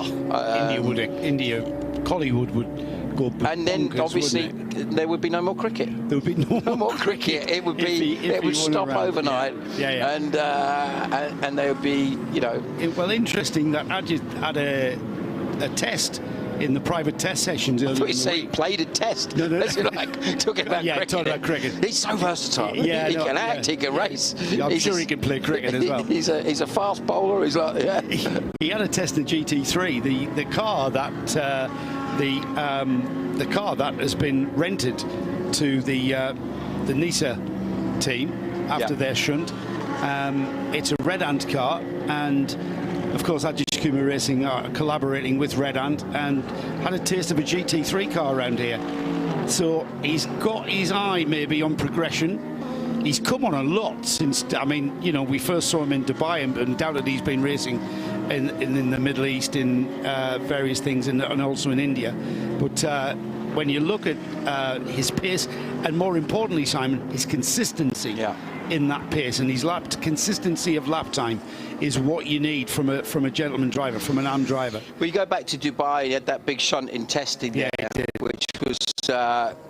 [SPEAKER 5] India, Collywood would go.
[SPEAKER 8] And then obviously there would be no more cricket.
[SPEAKER 5] There would be no more cricket.
[SPEAKER 8] It would be. It would stop overnight.
[SPEAKER 5] Yeah.
[SPEAKER 8] And there would be, you know.
[SPEAKER 5] Well, interesting that Ajith had a test in the private test sessions.
[SPEAKER 8] I thought you say he played a test.
[SPEAKER 5] No.
[SPEAKER 8] Like, talking about cricket.
[SPEAKER 5] Talking about cricket.
[SPEAKER 8] He's so versatile.
[SPEAKER 5] Yeah,
[SPEAKER 8] he can act, he can race.
[SPEAKER 5] I'm sure he can play cricket as well.
[SPEAKER 8] He's a fast bowler. He's like, yeah.
[SPEAKER 5] He had a test in GT3. The car that the car that has been rented to the Nisa team after their shunt. It's a Red Ant car, and of course Ajith Kumar Racing are collaborating with Red Ant and had a taste of a GT3 car around here. So he's got his eye maybe on progression. He's come on a lot since, I mean, you know, we first saw him in Dubai, and undoubtedly he's been racing in the Middle East, in various things, and also in India. But when you look at his pace, and more importantly, Simon, his consistency in that pace, and his consistency of lap time is what you need from a gentleman driver, from an armed driver.
[SPEAKER 8] Well, you go back to Dubai, he had that big shunt in testing there, which was,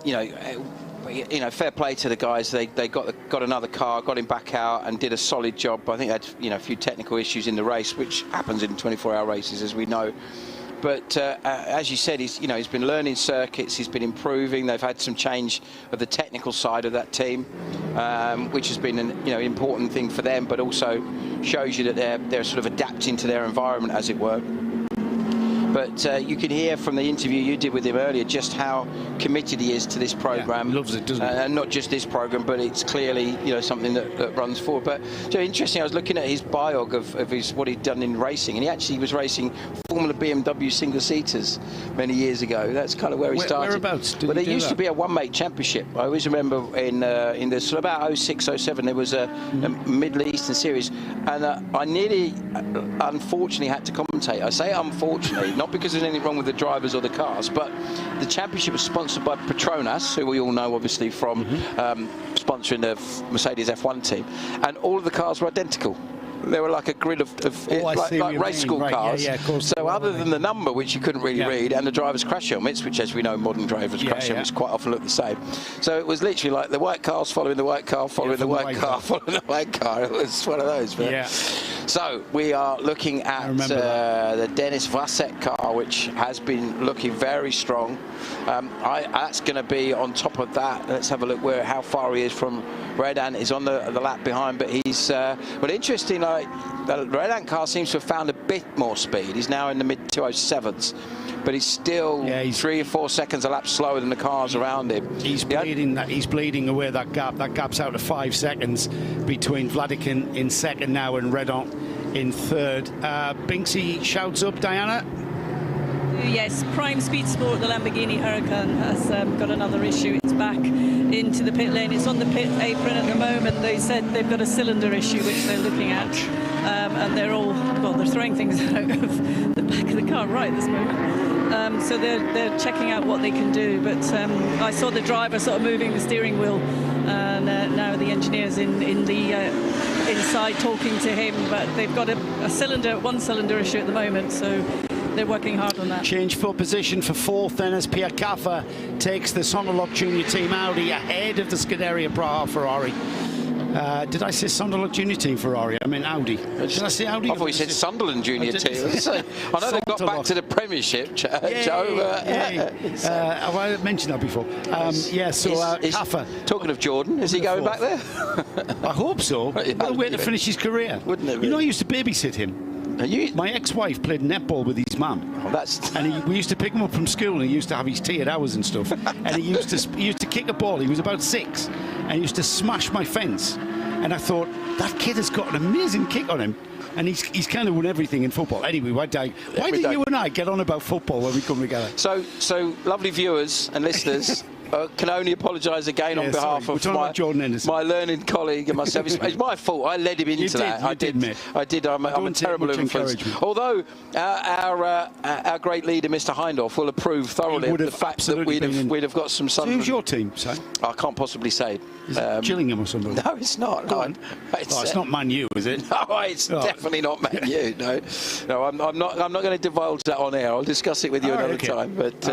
[SPEAKER 8] you know, fair play to the guys. They got another car, got him back out, and did a solid job. I think they had, you know, a few technical issues in the race, which happens in 24-hour races, as we know. But as you said, he's been learning circuits, he's been improving. They've had some change of the technical side of that team, which has been an important thing for them, but also shows you that they're sort of adapting to their environment, as it were. But you can hear from the interview you did with him earlier just how committed he is to this program.
[SPEAKER 5] Loves it, doesn't he?
[SPEAKER 8] And not just this program, but it's clearly something that runs forward. But so interesting. I was looking at his biog of his what he'd done in racing, and he actually was racing Formula BMW single seaters many years ago. That's kind of where he started.
[SPEAKER 5] Whereabouts?
[SPEAKER 8] Well, there used to be a one-make championship. I always remember in the sort of about 06, 07 there was a Middle Eastern series, and I nearly, unfortunately, had to commentate. I say unfortunately, not because there's anything wrong with the drivers or the cars, but the championship was sponsored by Petronas, who we all know obviously from sponsoring the Mercedes F1 team, and all of the cars were identical. They were like a grid of like race school cars.
[SPEAKER 5] Yeah, of course.
[SPEAKER 8] So other than the number, which you couldn't really read, and the driver's crash helmets, which, as we know, modern drivers' crash helmets quite often look the same. So it was literally like the white cars following the white car, following the white car, following the white car. It was one of those. But so we are looking at the Dennis Vasek car, which has been looking very strong. That's going to be on top of that. Let's have a look how far he is from Red Ant. Is on the lap behind, but he's well, interesting. The Red Ant car seems to have found a bit more speed. He's now in the mid 207s, but he's still 3 or 4 seconds a lap slower than the cars around him.
[SPEAKER 5] He's bleeding away that gap. That gap's out to 5 seconds between Vladikin in second now and Red Ant in third. Binksy shouts up, Diana.
[SPEAKER 7] Yes, Prime Speed Sport, the Lamborghini Huracan, has got another issue. It's back into the pit lane. It's on the pit apron at the moment. They said they've got a cylinder issue, which they're looking at. And they're throwing things out of the back of the car right this moment. So they're checking out what they can do. But I saw the driver sort of moving the steering wheel, and now the engineers in the inside talking to him. But they've got one cylinder issue at the moment. So they're working hard on that.
[SPEAKER 5] Change for position for fourth then as Pierre Caffa takes the Sonderlock Junior Team Audi ahead of the Scuderia Praha Ferrari. Did I say Sonderlock Junior Team Ferrari? I mean Audi. Did I say Audi?
[SPEAKER 8] I thought you said Sunderland Junior Team. I know they got back to the Premiership, Joe.
[SPEAKER 5] I mentioned that before. Caffa.
[SPEAKER 8] Talking of Jordan, is he going back there?
[SPEAKER 5] I hope so. What a way to finish his career.
[SPEAKER 8] Wouldn't it?
[SPEAKER 5] You know, I used to babysit him. My ex-wife played netball with his mum. We used to pick him up from school, and he used to have his tea at hours and stuff. And he used to kick a ball. He was about 6, and he used to smash my fence. And I thought, that kid has got an amazing kick on him. And he's kind of won everything in football. Anyway, why did you and I get on about football when we come together?
[SPEAKER 8] So lovely viewers and listeners, can only apologise again on behalf of my learned colleague and myself. It's my fault. I led him into that. I did, mate. I'm a terrible influence. Although our great leader, Mr. Hindhoff, will approve thoroughly of the fact that we'd have got some Sunderland.
[SPEAKER 5] Who's your team, Sam?
[SPEAKER 8] I can't possibly say.
[SPEAKER 5] Is it Gillingham or something?
[SPEAKER 8] No, it's not. No,
[SPEAKER 5] it's not Man U, is it?
[SPEAKER 8] No, it's definitely not Man U. No, I'm not going to divulge that on air. I'll discuss it with you another time. But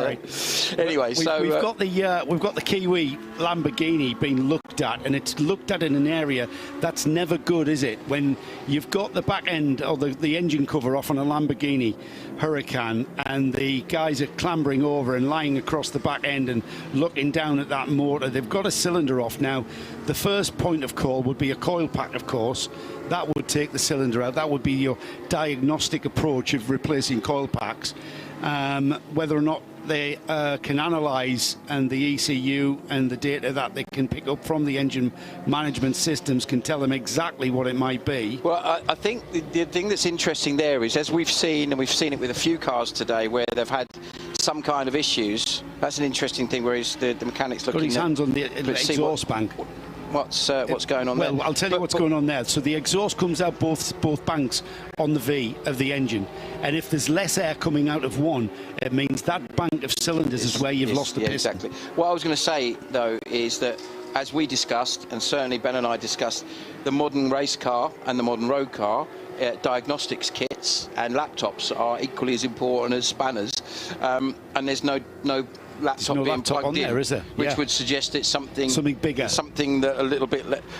[SPEAKER 8] anyway, we've got
[SPEAKER 5] the Kiwi Lamborghini being looked at, and it's looked at in an area that's never good, is it? When you've got the back end or the engine cover off on a Lamborghini Huracan, and the guys are clambering over and lying across the back end and looking down at that motor. They've got a cylinder off now. The first point of call would be a coil pack, of course. That would take the cylinder out. That would be your diagnostic approach of replacing coil packs. Whether or not they can analyse, and the ECU and the data that they can pick up from the engine management systems can tell them exactly what it might be.
[SPEAKER 8] Well, I think the thing that's interesting there is, as we've seen, and we've seen it with a few cars today where they've had some kind of issues. That's an interesting thing, where the mechanics looking
[SPEAKER 5] got his hands on the exhaust bank.
[SPEAKER 8] What's going on there?
[SPEAKER 5] Well, I'll tell you what's going on there. So the exhaust comes out both banks on the V of the engine, and if there's less air coming out of one, it means that bank of cylinders is where you've lost the piston.
[SPEAKER 8] Exactly. What I was going to say, though, is that as we discussed, and certainly Ben and I discussed, the modern race car and the modern road car, diagnostics kits and laptops are equally as important as spanners, and there's no laptop being plugged in,
[SPEAKER 5] is there?
[SPEAKER 8] Which would suggest it's something
[SPEAKER 5] bigger,
[SPEAKER 8] something that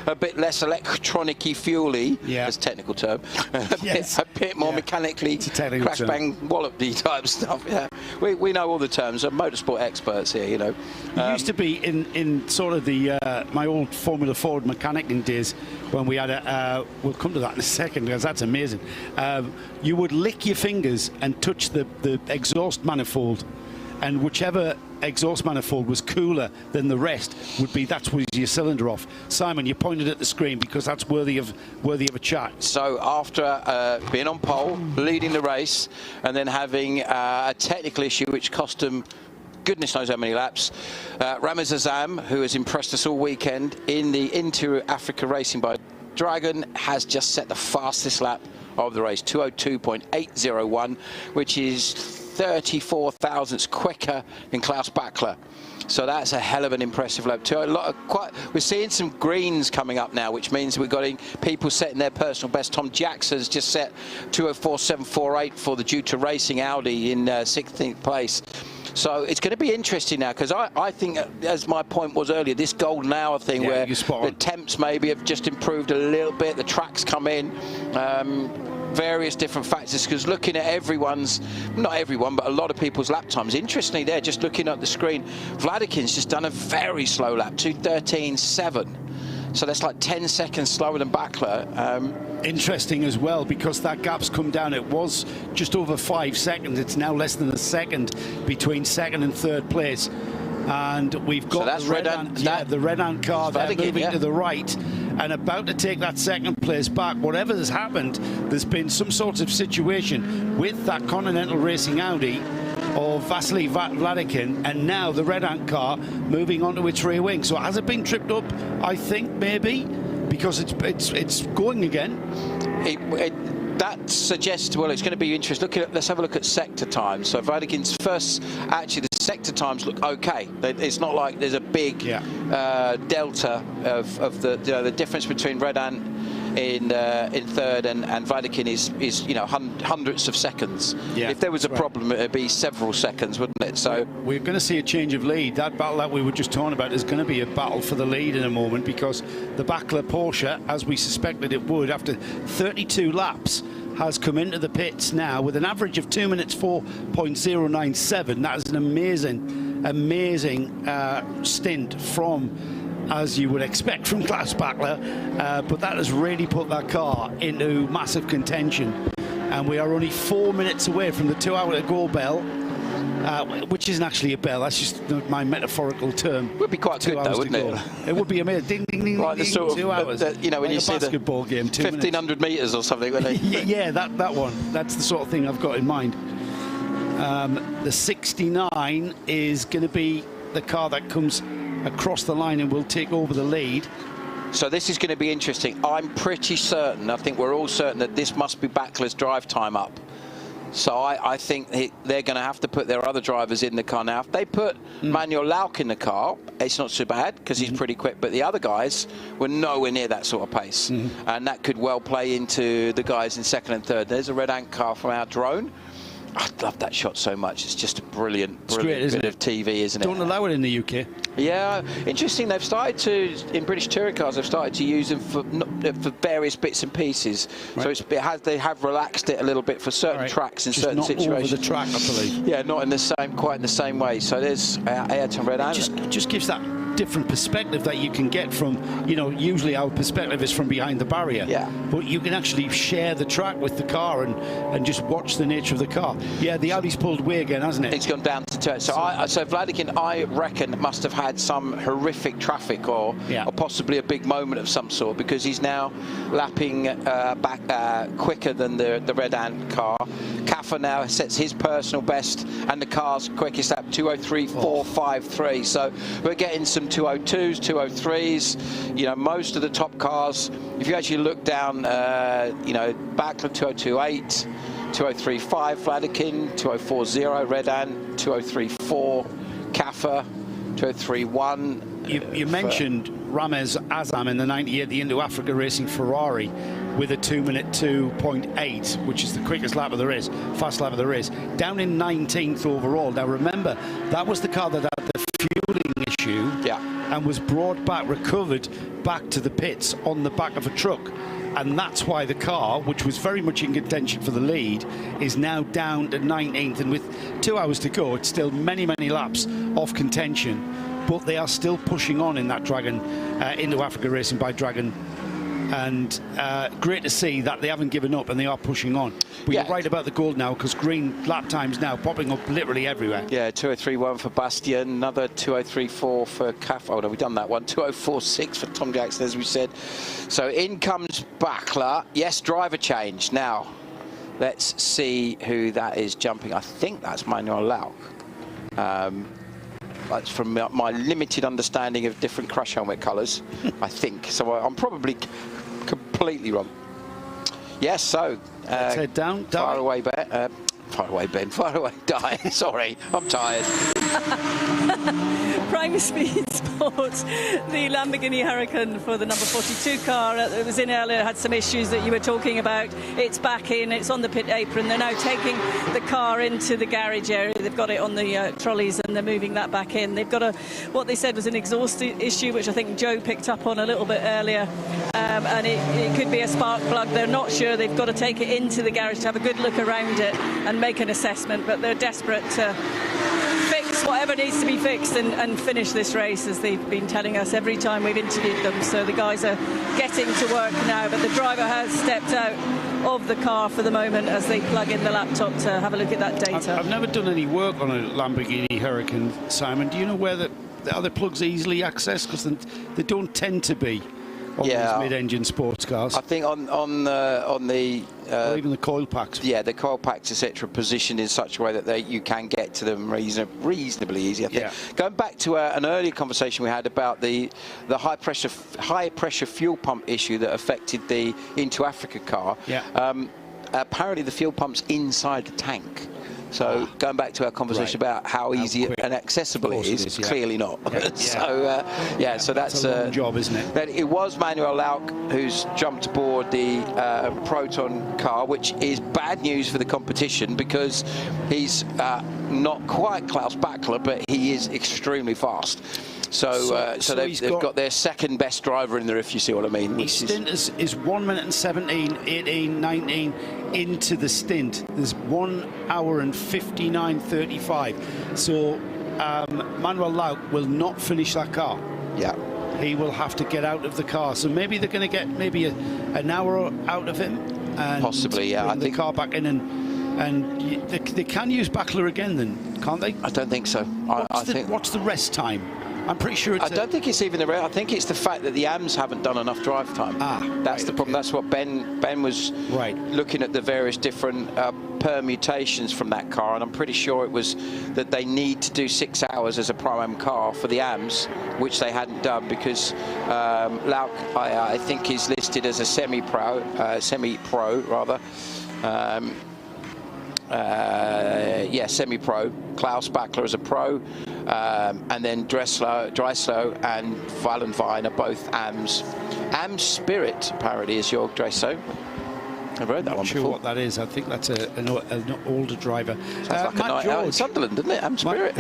[SPEAKER 8] a bit less electronic-y, fuely, as a technical term, a bit more mechanically crash bang wallop-y type stuff. Yeah, we know all the terms. We're motorsport experts here, you know.
[SPEAKER 5] It used to be in sort of the my old Formula Ford mechanicing days, when we had we'll come to that in a second, because that's amazing. You would lick your fingers and touch the exhaust manifold, and whichever exhaust manifold was cooler than the rest that was your cylinder off. Simon, you pointed at the screen because that's worthy of a chat.
[SPEAKER 8] So after being on pole, leading the race, and then having a technical issue which cost them goodness knows how many laps, Ramez Azam, who has impressed us all weekend in the Interior Africa Racing by Dragon, has just set the fastest lap of the race, 202.801, which is 34 thousandths quicker than Klaus Bachler. So that's a hell of an impressive lap too. We're seeing some greens coming up now, which means we're getting people setting their personal best. Tom Jackson's just set 204.748 for the Duta Racing Audi in 16th place. So it's going to be interesting now, because I think, as my point was earlier, this golden hour thing where the temps maybe have just improved a little bit, the tracks come in, various different factors, because looking at everyone's, not everyone, but a lot of people's lap times, interestingly there, just looking at the screen, Vladikin's just done a very slow lap, 2:13.7. So that's like 10 seconds slower than Bachler.
[SPEAKER 5] Interesting as well, because that gap's come down. It was just over 5 seconds. It's now less than a second between second and third place. And we've got the Red Ant car there moving to the right and about to take that second place back. Whatever has happened, there's been some sort of situation with that Continental Racing Audi of Vasily Vladikin, and now the Red Ant car moving onto its rear wing. So has it been tripped up? I think maybe, because it's going again.
[SPEAKER 8] That suggests, well, it's going to be interesting. Let's have a look at sector times. So Vladikin's first, actually the sector times look okay. It's not like there's a big delta of the difference between Red Ant in third and Vladikin is hundredths of seconds. If there was a problem, it'd be several seconds, wouldn't it? So
[SPEAKER 5] we're going to see a change of lead. That battle that we were just talking about is going to be a battle for the lead in a moment, because the Bachler Porsche, as we suspected it would, after 32 laps, has come into the pits now with an average of 2 minutes 4.097. That is an amazing stint from, as you would expect from Klaus Bachler, but that has really put that car into massive contention. And we are only 4 minutes away from the 2 hour to go bell, which isn't actually a bell, that's just my metaphorical term.
[SPEAKER 8] Would be quite good though, wouldn't it?
[SPEAKER 5] It would be amazing. Ding, ding, ding,
[SPEAKER 8] like
[SPEAKER 5] ding,
[SPEAKER 8] the sort of,
[SPEAKER 5] 2 hours.
[SPEAKER 8] When
[SPEAKER 5] like
[SPEAKER 8] you
[SPEAKER 5] a
[SPEAKER 8] see
[SPEAKER 5] basketball game,
[SPEAKER 8] 1,500 metres or something, wouldn't it?
[SPEAKER 5] Yeah, that one. That's the sort of thing I've got in mind. The 69 is going to be the car that comes across the line and will take over the lead.
[SPEAKER 8] So this is going to be interesting. I'm pretty certain, I think we're all certain, that this must be Backla's drive time up. So I think they're going to have to put their other drivers in the car now. If they put Manuel Lauk in the car, it's not so bad because he's pretty quick. But the other guys were nowhere near that sort of pace. And that could well play into the guys in second and third. There's a red ant car from our drone. I love that shot so much. It's just a brilliant bit of TV, isn't it?
[SPEAKER 5] Don't allow it in the UK.
[SPEAKER 8] Yeah, interesting. They've started to, in British touring cars, they've started to use them for various bits and pieces.
[SPEAKER 5] Right.
[SPEAKER 8] So they have relaxed it a little bit for certain tracks and
[SPEAKER 5] just
[SPEAKER 8] certain
[SPEAKER 5] not
[SPEAKER 8] situations.
[SPEAKER 5] Over the track, I believe.
[SPEAKER 8] Yeah, not in the quite in the same way. So there's Ayrton Red Ant.
[SPEAKER 5] Just gives that different perspective that you can get from, you know, usually our perspective is from behind the barrier.
[SPEAKER 8] Yeah.
[SPEAKER 5] But you can actually share the track with the car and just watch the nature of the car. Yeah, the Audi's pulled away again, hasn't it?
[SPEAKER 8] It's gone down to turn. So Vladikin, I reckon, must have had some horrific traffic or possibly a big moment of some sort, because he's now lapping back quicker than the Red Ant car. Kaffer now sets his personal best and the car's quickest lap, 2:03.453. So we're getting some 2:02s, 2:03s. You know, most of the top cars, if you actually look down, you know, Backler 2:02.8, 2:03.5, Vladikin 2:04.0, Red Ant 2:03.4, Kaffer 2:03.1.
[SPEAKER 5] You mentioned Ramez Azam in the 98, the Indo-Africa Racing Ferrari, with a 2-minute 2.8, which is the quickest lap of the race, fast lap of the race, down in 19th overall. Now remember, that was the car that had the fueling issue and was brought back, recovered back to the pits on the back of a truck. And that's why the car, which was very much in contention for the lead, is now down to 19th. And with 2 hours to go, it's still many, many laps off contention. But they are still pushing on in that Dragon, Indo-Africa Racing by Dragon. And great to see that they haven't given up and they are pushing on. But you're right about the gold now, because green lap times now popping up literally everywhere.
[SPEAKER 8] Yeah, 2:03.1 for Bastian, another 2:03.4 for Kaff. Oh no, we've done that one. 2:04.6 for Tom Jackson, as we said. So in comes Backler. Yes, driver change. Now, let's see who that is jumping. I think that's Manuel Lauk. That's from my limited understanding of different crash helmet colours, I think. So I'm probably completely wrong. Yes, so
[SPEAKER 5] let's head down.
[SPEAKER 8] Far away, Ben. Far away, Ben. Far away, Die. Sorry, I'm tired.
[SPEAKER 7] Prime Speed Sports, the Lamborghini Huracan for the number 42 car that was in earlier had some issues that you were talking about. It's back in, it's on the pit apron. They're now taking the car into the garage area. They've got it on the trolleys and they're moving that back in. They've got what they said was an exhaust issue, which I think Joe picked up on a little bit earlier. And it could be a spark plug. They're not sure. They've got to take it into the garage to have a good look around it and make an assessment, but they're desperate to fix whatever needs to be fixed and finish this race, as they've been telling us every time we've interviewed them. So the guys are getting to work now, but the driver has stepped out of the car for the moment as they plug in the laptop to have a look at that data.
[SPEAKER 5] I've never done any work on a Lamborghini Huracan, Simon. Do you know where the other plugs easily accessed? Because they don't tend to be on these mid-engine sports cars.
[SPEAKER 8] I think on the
[SPEAKER 5] or even the coil packs.
[SPEAKER 8] Yeah, the coil packs, etc., positioned in such a way that you can get to them reasonably easy, I think. Yeah. Going back to an earlier conversation we had about the high pressure fuel pump issue that affected the Into Africa car. Yeah. Apparently the fuel pump's inside the tank. So going back to our conversation about how easy and accessible it is, clearly not. So so that's
[SPEAKER 5] a long job, isn't it?
[SPEAKER 8] Then it was Manuel Lauk who's jumped aboard the Proton car, which is bad news for the competition because he's not quite Klaus Backler, but he is extremely fast. So they've got their second best driver in there, if you see what I mean.
[SPEAKER 5] His stint is 1 minute and 17, 18, 19 into the stint. There's 1 hour and 59.35. So Manuel Lauk will not finish that car.
[SPEAKER 8] Yeah.
[SPEAKER 5] He will have to get out of the car. So maybe they're going to get maybe an hour out of him. And
[SPEAKER 8] possibly, yeah.
[SPEAKER 5] Bring the car back in and they can use Backler again then, can't they?
[SPEAKER 8] I don't think so.
[SPEAKER 5] What's the rest time I'm pretty sure it's...
[SPEAKER 8] I don't think it's even the... I think it's the fact that the AMs haven't done enough drive time. That's the problem. That's what Ben was looking at, the various different permutations from that car, and I'm pretty sure it was that they need to do 6 hours as a Pro-Am car for the AMs, which they hadn't done, because Lauk, I think, is listed as a semi-pro rather. Semi-pro. Klaus Bachler as a pro, and then Dreislow and Wallenwein are both AMs. AM Spirit, apparently, is your Dreislow. I've read that one before.
[SPEAKER 5] I'm not sure what that is. I think that's an older driver.
[SPEAKER 8] Sounds like
[SPEAKER 5] Matt George.
[SPEAKER 8] Sunderland, doesn't it? AM Spirit.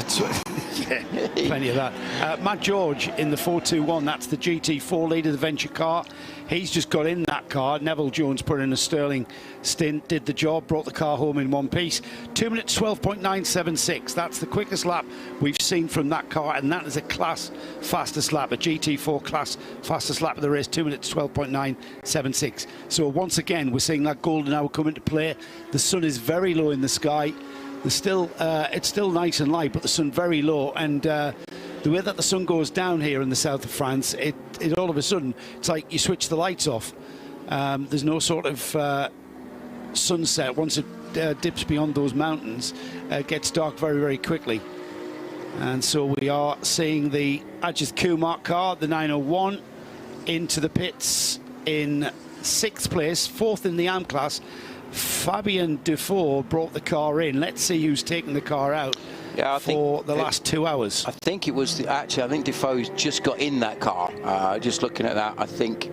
[SPEAKER 5] Yeah, plenty of that. Matt George in the 421, that's the GT4 leader, the venture car. He's just got in that car. Neville Jones put in a sterling stint, did the job, brought the car home in one piece. 2 minutes 12.976. That's the quickest lap we've seen from that car, and that is a class fastest lap, a GT4 class fastest lap of the race, 2 minutes 12.976. So once again, we're seeing that golden hour come into play. The sun is very low in the sky. It's still nice and light, but the sun very low, and the way that the sun goes down here in the south of France, it all of a sudden, it's like you switch the lights off. There's no sort of sunset. Once it dips beyond those mountains, it gets dark very, very quickly. And so we are seeing the Ajith Kumar car, the 901, into the pits in 6th place, 4th in the AM class. Fabien Dufour brought the car in. Let's see who's taken the car out for the last 2 hours.
[SPEAKER 8] I think it was I think Dufour's just got in that car. Just looking at that, I think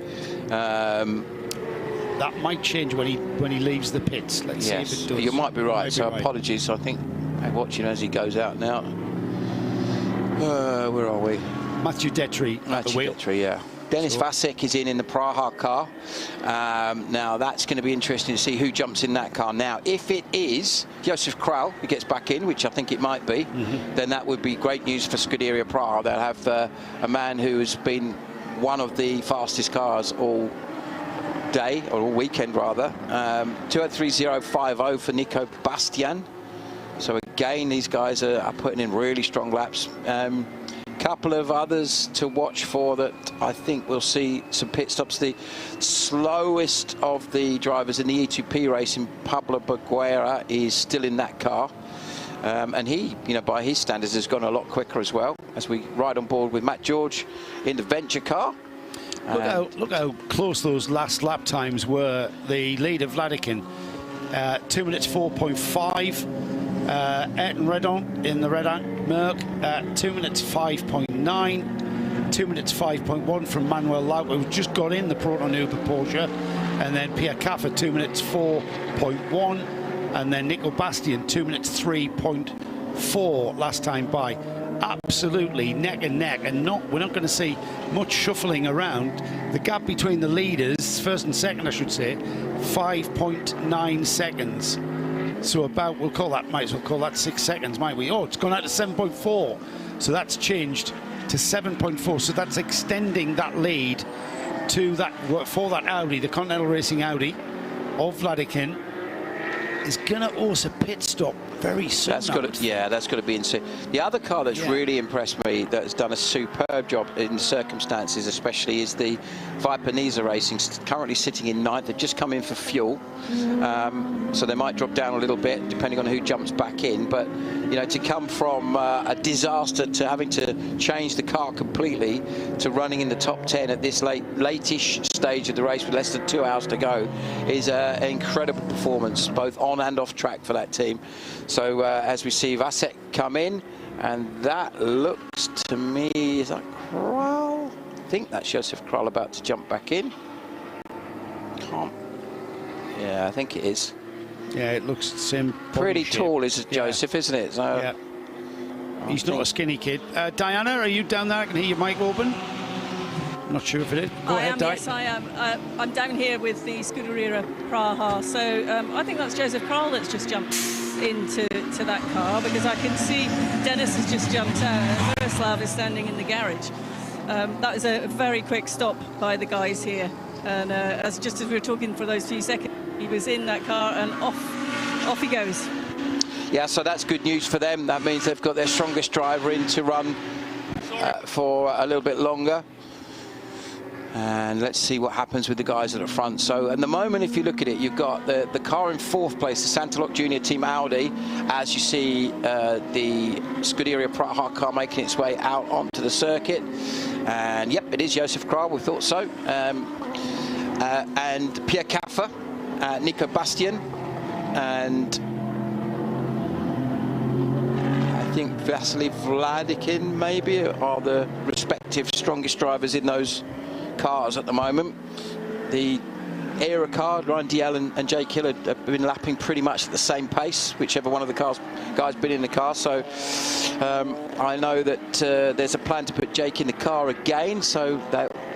[SPEAKER 5] that might change when he leaves the pits. Let's see if it does.
[SPEAKER 8] You might be right. So apologies. I think I'm watching as he goes out now. Where are we?
[SPEAKER 5] Matthew Detry at the wheel.
[SPEAKER 8] Detry, yeah. Dennis Vasek is in the Praha car. Now that's going to be interesting to see who jumps in that car. Now, if it is Josef Kral who gets back in, which I think it might be, then that would be great news for Scuderia Praha. They'll have a man who has been one of the fastest cars all day, or all weekend rather. 2:30.50 for Nico Bastian. So again, these guys are putting in really strong laps. Couple of others to watch for that I think we'll see some pit stops. The slowest of the drivers in the E2P racing, Pablo Baguera, is still in that car, and he, by his standards, has gone a lot quicker as well, as we ride on board with Matt George in the venture car.
[SPEAKER 5] Look how close those last lap times were. The leader, Vladikin, 2 minutes 4.5. Ayrton Redon in the Red Merc, 2 minutes 5.9, 2 minutes 5.1 from Manuel Lauk, who just got in the Proton Uber Porsche, and then Pierre Caffer 2 minutes 4.1, and then Nico Bastian 2 minutes 3.4 last time by. Absolutely neck and neck, and we're not going to see much shuffling around. The gap between the leaders, first and second I should say, 5.9 seconds. So might as well call that 6 seconds, might we? Oh, it's gone out to 7.4. So that's changed to 7.4. So that's extending that lead to for that Audi, the Continental Racing Audi of Vladikin, is going to also pit stop very soon.
[SPEAKER 8] That's got to be insane. The other car that's really impressed me, that's done a superb job in circumstances, especially, is the Viper Niza Racing, currently sitting in 9th. They've just come in for fuel, so they might drop down a little bit depending on who jumps back in. But to come from a disaster to having to change the car completely to running in the top 10 at this late-ish stage of the race with less than 2 hours to go is an incredible performance, both on and off track for that team. So as we see Vasek come in, and that looks to me, is that Kral? I think that's Josef Kral about to jump back in. Yeah, I think it is.
[SPEAKER 5] Yeah, it looks the same.
[SPEAKER 8] Pretty tall is Joseph, isn't it? So
[SPEAKER 5] yeah. He's not a skinny kid. Diana, are you down there? I can hear your mic open. Not sure if it is. Go ahead, Di.
[SPEAKER 7] Yes, I am. I'm down here with the Scuderia Praha. So I think that's Josef Kral that's just jumped into that car, because I can see Dennis has just jumped out and Miroslav is standing in the garage. That was a very quick stop by the guys here, and just as we were talking for those few seconds, he was in that car and off he goes.
[SPEAKER 8] Yeah, so that's good news for them. That means they've got their strongest driver in to run for a little bit longer. And let's see what happens with the guys at the front. So at the moment, if you look at it, you've got the car in 4th place, the Santalok Junior Team Audi, as you see the Scuderia Praha car making its way out onto the circuit. And yep, it is Joseph Kral, we thought so. And Pierre Caffer, Nico Bastian, and I think Vasily Vladikin maybe are the respective strongest drivers in those cars at the moment. The Era car, Ryan Diel and Jake Hill have been lapping pretty much at the same pace, whichever one of the guys been in the car. So I know that there's a plan to put Jake in the car again, so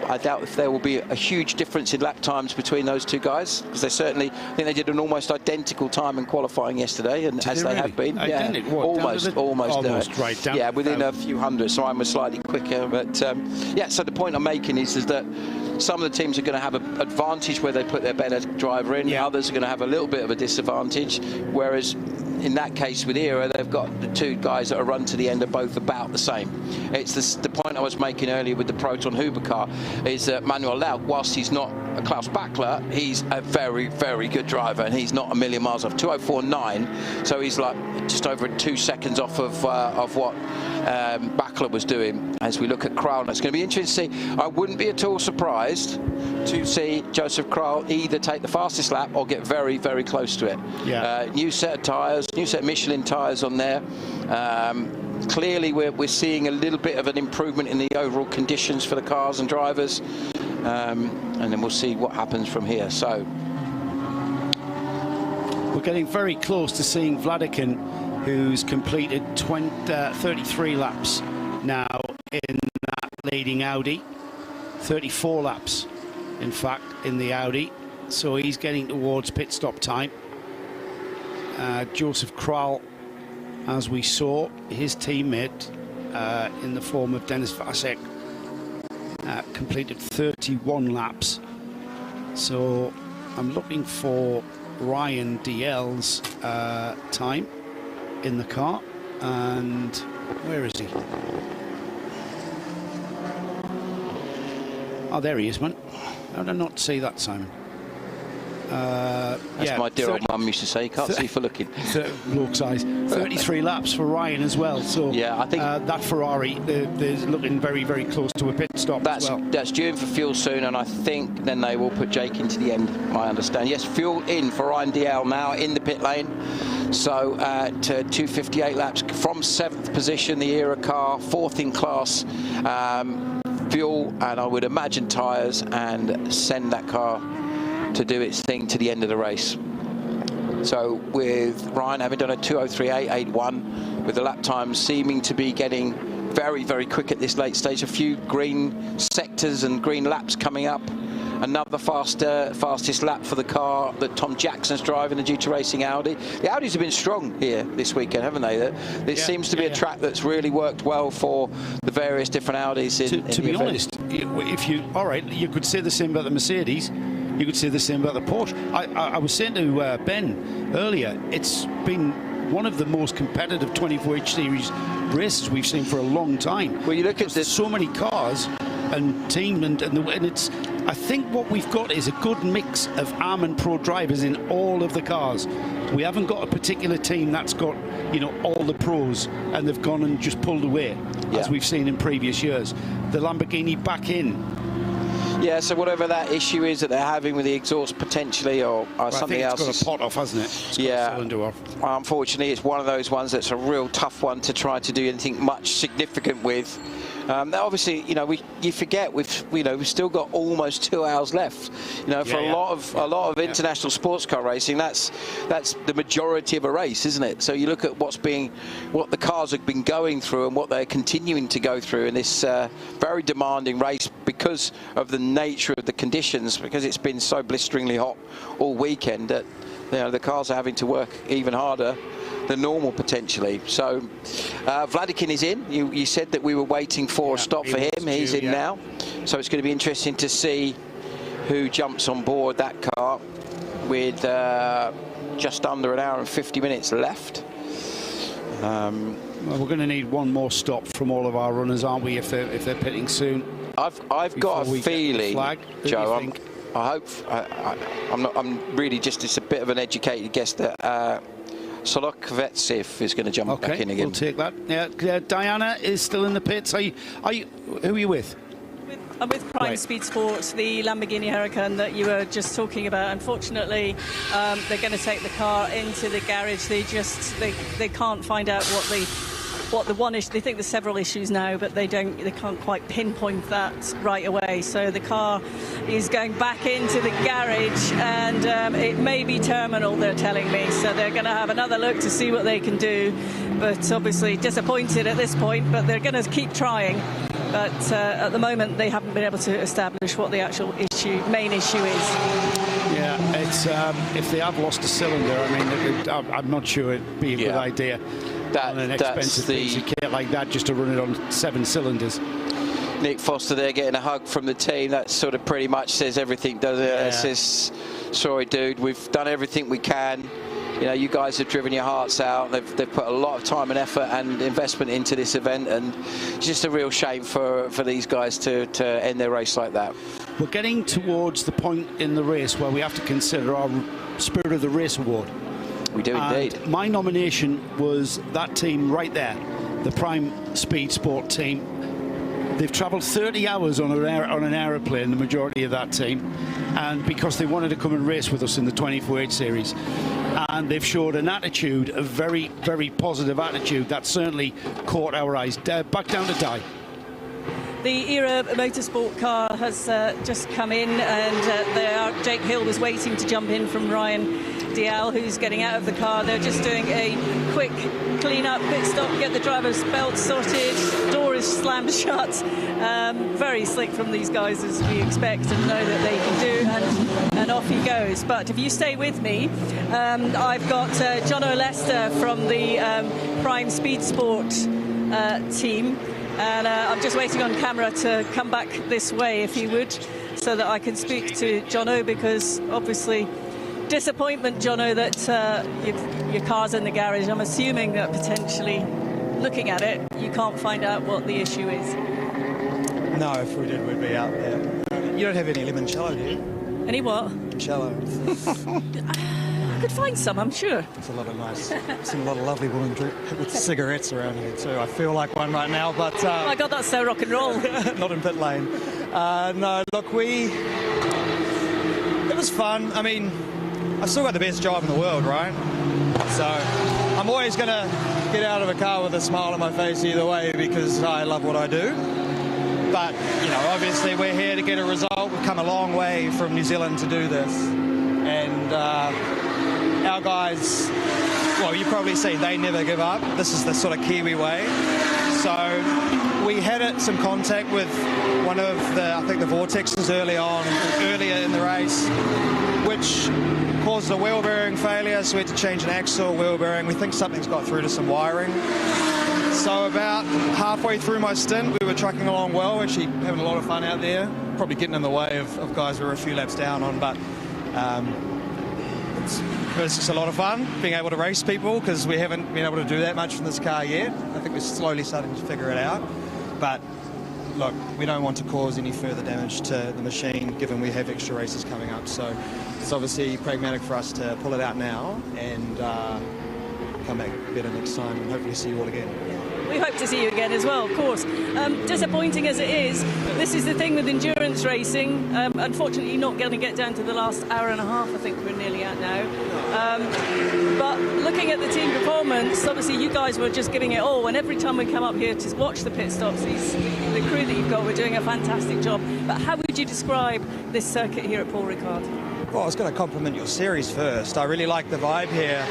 [SPEAKER 8] I doubt if there will be a huge difference in lap times between those two guys, because they certainly, I think they did an almost identical time in qualifying yesterday, and as they have been.
[SPEAKER 5] Identical?
[SPEAKER 8] Yeah, almost
[SPEAKER 5] right down.
[SPEAKER 8] Yeah, within a few hundred, so I'm slightly quicker. But yeah, so the point I'm making is that some of the teams are going to have an advantage where they put their better driver in. Yeah. Others are going to have a little bit of a disadvantage, whereas in that case with Era, they've got the two guys that are run to the end are both about the same. It's the point I was making earlier with the Proton Huber car, is that Manuel Lauk, whilst he's not a Klaus Bachler, he's a very, very good driver, and he's not a million miles off. 2:04.9, so he's like just over 2 seconds off of what Bachler was doing. As we look at Kral, it's going to be interesting to see. I wouldn't be at all surprised to see Joseph Kral either take the fastest lap or get very, very close to it. Yeah. New set of tyres, new set of Michelin tyres on there. Clearly we're seeing a little bit of an improvement in the overall conditions for the cars and drivers, and then we'll see what happens from here. So
[SPEAKER 5] we're getting very close to seeing Vladikin, who's completed 33 laps now in that leading Audi, 34 laps in fact in the Audi, so he's getting towards pit stop time. Joseph Kral, as we saw, his teammate in the form of Denis Vasek, completed 31 laps. So I'm looking for Ryan DL's time in the car, and where is he? Oh, there he is, man. How did I not see that, Simon?
[SPEAKER 8] That's my dear old mum used to say, you can't see for looking.
[SPEAKER 5] Look size. 33 laps for Ryan as well. So
[SPEAKER 8] yeah, I think
[SPEAKER 5] that Ferrari is looking very, very close to a pit stop.
[SPEAKER 8] That's due in for fuel soon, and I think then they will put Jake into the end, I understand. Yes, fuel in for Ryan DL now in the pit lane. So at 2:58 laps from 7th position, the Era car, 4th in class. Fuel, and I would imagine tyres, and send that car to do its thing to the end of the race. So with Ryan having done a 2:03.81, with the lap time seeming to be getting very, very quick at this late stage, a few green sectors and green laps coming up. Another fastest lap for the car that Tom Jackson's driving, the GT Racing Audi. The Audis have been strong here this weekend, haven't they? This seems to be a track that's really worked well for the various different Audis.
[SPEAKER 5] To be honest, if you could say the same about the Mercedes. You could say the same about the Porsche. I was saying to Ben earlier, it's been one of the most competitive 24H series races we've seen for a long time.
[SPEAKER 8] Well, you look at this,
[SPEAKER 5] so many cars and team, and it's. I think what we've got is a good mix of ARM and Pro drivers in all of the cars. We haven't got a particular team that's got, you know, all the pros and they've gone and just pulled away, as we've seen in previous years. The Lamborghini back in.
[SPEAKER 8] Yeah, so whatever that issue is that they're having with the exhaust potentially, or something else.
[SPEAKER 5] It's got a pot off, hasn't it? It's got a cylinder off.
[SPEAKER 8] Unfortunately, it's one of those ones that's a real tough one to try to do anything much significant with. Now, obviously, you know, you forget we've still got almost 2 hours left. You know, for a lot of international sports car racing, that's the majority of a race, isn't it? So you look at what the cars have been going through and what they're continuing to go through in this very demanding race because of the nature of the conditions, because it's been so blisteringly hot all weekend that, you know, the cars are having to work even harder than normal potentially. So Vladikin is in. You said that we were waiting for a stop for him. He's in now. So it's going to be interesting to see who jumps on board that car with just under an hour and 50 minutes left.
[SPEAKER 5] Well, we're going to need one more stop from all of our runners, aren't we, if they're pitting soon?
[SPEAKER 8] I've got a feeling, Joe. I'm really just, it's a bit of an educated guess that Solokvetsev is going to jump back in again.
[SPEAKER 5] We'll take that. Yeah, Diana is still in the pits. Who are you with?
[SPEAKER 7] I'm with Prime Speed Sports, the Lamborghini Huracan that you were just talking about. Unfortunately, they're going to take the car into the garage. They can't find out what the one issue. They think there's several issues now, but they can't quite pinpoint that right away. So the car is going back into the garage, and it may be terminal, they're telling me. So they're going to have another look to see what they can do. But obviously disappointed at this point, but they're going to keep trying. But at the moment, they haven't been able to establish what the actual main issue is.
[SPEAKER 5] Yeah, it's if they have lost a cylinder, I mean, I'm not sure it'd be a good idea on an expensive piece of kit like that just to run it on 7 cylinders.
[SPEAKER 8] Nick Foster there getting a hug from the team. That sort of pretty much says everything, doesn't it?
[SPEAKER 5] Yeah.
[SPEAKER 8] It says, sorry, dude, we've done everything we can. You know, you guys have driven your hearts out. They've put a lot of time and effort and investment into this event, and it's just a real shame for these guys to end their race like that.
[SPEAKER 5] We're getting towards the point in the race where we have to consider our Spirit of the Race award.
[SPEAKER 8] We do indeed.
[SPEAKER 5] My nomination was that team right there, the Prime Speed Sport team. They've travelled 30 hours on an aeroplane, the majority of that team, and because they wanted to come and race with us in the 12H series. And they've showed an attitude, a very, very positive attitude that certainly caught our eyes. Back down to Di.
[SPEAKER 7] The ERA Motorsport car has just come in, and Jake Hill was waiting to jump in from Ryan Dial, who's getting out of the car. They're just doing a quick clean-up, pit stop, get the driver's belt sorted, door is slammed shut. Very slick from these guys, as we expect and know that they can do, and off he goes. But if you stay with me, I've got Jono Lester from the Prime Speed Sport team, and I'm just waiting on camera to come back this way, if he would, so that I can speak to Jono, because obviously disappointment, Jono, that your car's in the garage. I'm assuming that potentially, looking at it, you can't find out what the issue is.
[SPEAKER 16] No, if we did, we'd be out there. You don't have any limoncello, do you?
[SPEAKER 7] Any what?
[SPEAKER 16] Limoncello.
[SPEAKER 7] I could find some, I'm sure.
[SPEAKER 16] There's a lot of nice, seen a lot of lovely women with cigarettes around here too. I feel like one right now, but...
[SPEAKER 7] oh my God, that's so rock and roll.
[SPEAKER 16] Not in pit lane. No, look, it was fun. I mean, I still got the best job in the world, right? So I'm always going to get out of a car with a smile on my face either way, because I love what I do. But, you know, obviously we're here to get a result. We've come a long way from New Zealand to do this. And our guys, well, you've probably seen, they never give up. This is the sort of Kiwi way. So we had some contact with one of I think the vortexes earlier in the race, which caused a wheel bearing failure, so we had to change an axle, wheel bearing. We think something's got through to some wiring. So about halfway through my stint, we were trucking along well, actually having a lot of fun out there, probably getting in the way of guys we were a few laps down on, but it's just a lot of fun being able to race people, because we haven't been able to do that much from this car yet. I think we're slowly starting to figure it out. But look, we don't want to cause any further damage to the machine, given we have extra races coming up. So it's obviously pragmatic for us to pull it out now and come back better next time, and hopefully see you all again.
[SPEAKER 7] We hope to see you again as well, of course. Disappointing as it is, this is the thing with endurance racing. Unfortunately, you're not going to get down to the last hour and a half. I think we're nearly at now. But looking at the team performance, obviously you guys were just giving it all. And every time we come up here to watch the pit stops, the crew that you've got, we're doing a fantastic job. But how would you describe this circuit here at Paul Ricard?
[SPEAKER 16] Well, I was going to compliment your series first. I really like the vibe here.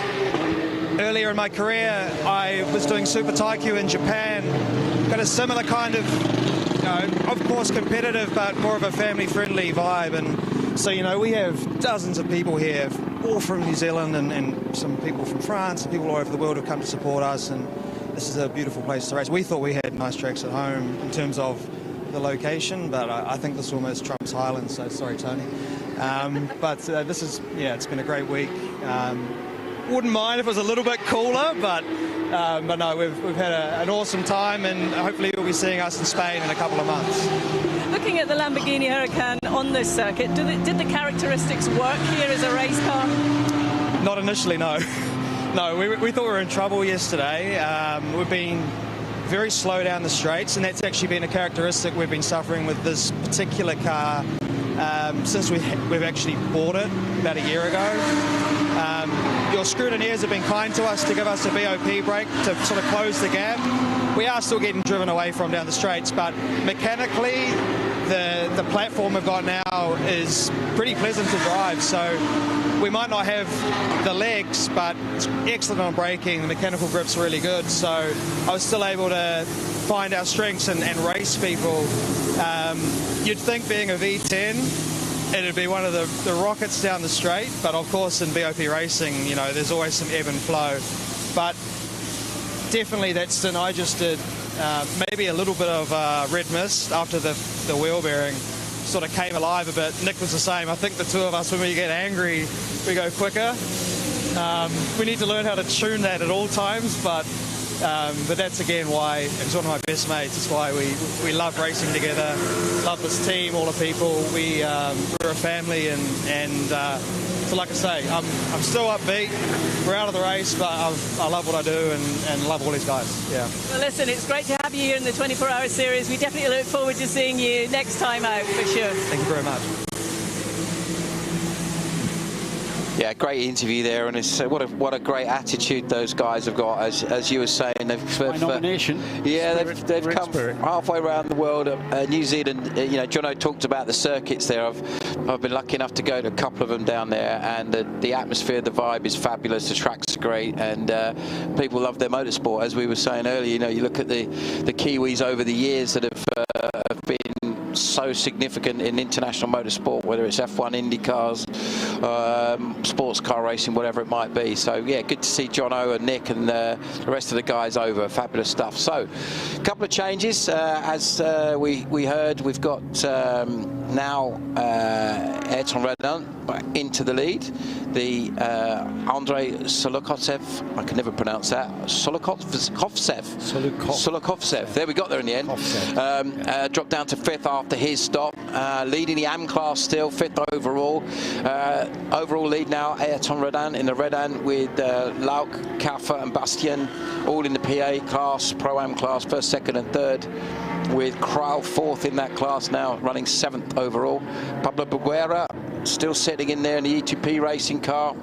[SPEAKER 16] Earlier in my career, I was doing Super Taikyu in Japan. Got a similar kind of, you know, of course competitive, but more of a family-friendly vibe. And so, you know, we have dozens of people here, all from New Zealand and some people from France, and people all over the world have come to support us. And this is a beautiful place to race. We thought we had nice tracks at home in terms of the location, but I think this almost trumps Highlands, so sorry, Tony. But this is, yeah, it's been a great week. wouldn't mind if it was a little bit cooler, but no, we've had an awesome time, and hopefully you'll be seeing us in Spain in a couple of months.
[SPEAKER 7] Looking at the Lamborghini Huracan on this circuit, did the characteristics work here as a race car?
[SPEAKER 16] Not initially, no. No, we thought we were in trouble yesterday. We've been very slow down the straights, and that's actually been a characteristic we've been suffering with this particular car since we've actually bought it about a year ago. Your scrutineers have been kind to us to give us a BOP brake to sort of close the gap. We are still getting driven away from down the straights, but mechanically the platform we've got now is pretty pleasant to drive. So we might not have the legs, but it's excellent on braking. The mechanical grip's really good. So I was still able to find our strengths and race people. You'd think being a V10, it'd be one of the rockets down the straight, but of course in BOP racing, you know, there's always some ebb and flow. But definitely that stint I just did, maybe a little bit of red mist after the wheel bearing sort of came alive a bit. Nick was the same. I think the two of us, when we get angry, we go quicker. We need to learn how to tune that at all times, but that's again why it's one of my best mates. It's why we love racing together, love this team, all the people. We're a family, and so like I say, I'm still upbeat. We're out of the race, but I love what I do and love all these guys. Yeah.
[SPEAKER 7] Well, listen, it's great to have you here in the 24-hour series. We definitely look forward to seeing you next time out, for sure.
[SPEAKER 16] Thank you very much.
[SPEAKER 8] Yeah, great interview there, and it's what a great attitude those guys have got. As you were saying,
[SPEAKER 5] My nomination.
[SPEAKER 8] Yeah, they've come halfway around the world. New Zealand, you know, Jono talked about the circuits there. I've been lucky enough to go to a couple of them down there, and the atmosphere, the vibe is fabulous. The tracks are great, and people love their motorsport. As we were saying earlier, you know, you look at the Kiwis over the years that have been so significant in international motorsport, whether it's F1, Indy cars, sports car racing, whatever it might be. So yeah, good to see Jono and Nick and the rest of the guys over. Fabulous stuff. So a couple of changes, as we heard. We've got now Ayrton Redon into the lead. The Andrei Solokovtsev, I can never pronounce that. Solokovtsev. There we got there in the end. Dropped down to 5th after his stop. Leading the AM class still, 5th overall. Overall lead now, Ayrton Redon in the Redon with Lauk, Kaffer and Bastien all in the PA class, Pro-Am class, 1st, 2nd and 3rd, with Kral 4th in that class now, running 7th overall. Pablo Buguera still sitting in there in the E2P racing car,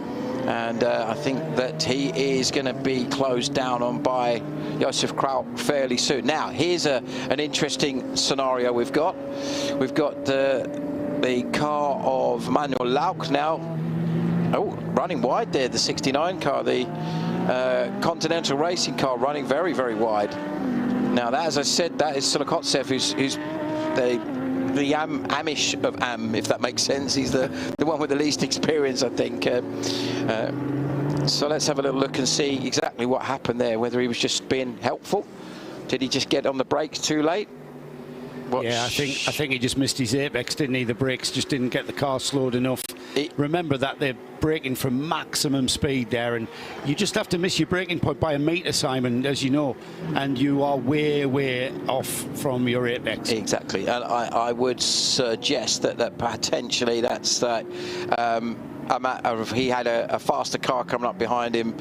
[SPEAKER 8] and I think that he is going to be closed down on by Josef Kraut fairly soon. Now, here's an interesting scenario we've got. We've got the car of Manuel Lauk now. Oh, running wide there, the 69 car, the Continental Racing car running very, very wide. Now, that, as I said, that is Solokovtsev, who's the Amish of Am, if that makes sense. He's the one with the least experience, I think. So let's have a little look and see exactly what happened there, whether he was just being helpful. Did he just get on the brakes too late?
[SPEAKER 5] Yeah, I think he just missed his apex, didn't he? The brakes just didn't get the car slowed enough. Remember that they're braking from maximum speed there, and you just have to miss your braking point by a metre, Simon, as you know, and you are way, way off from your apex.
[SPEAKER 8] Exactly, and I would suggest that potentially that's that. He had a faster car coming up behind him,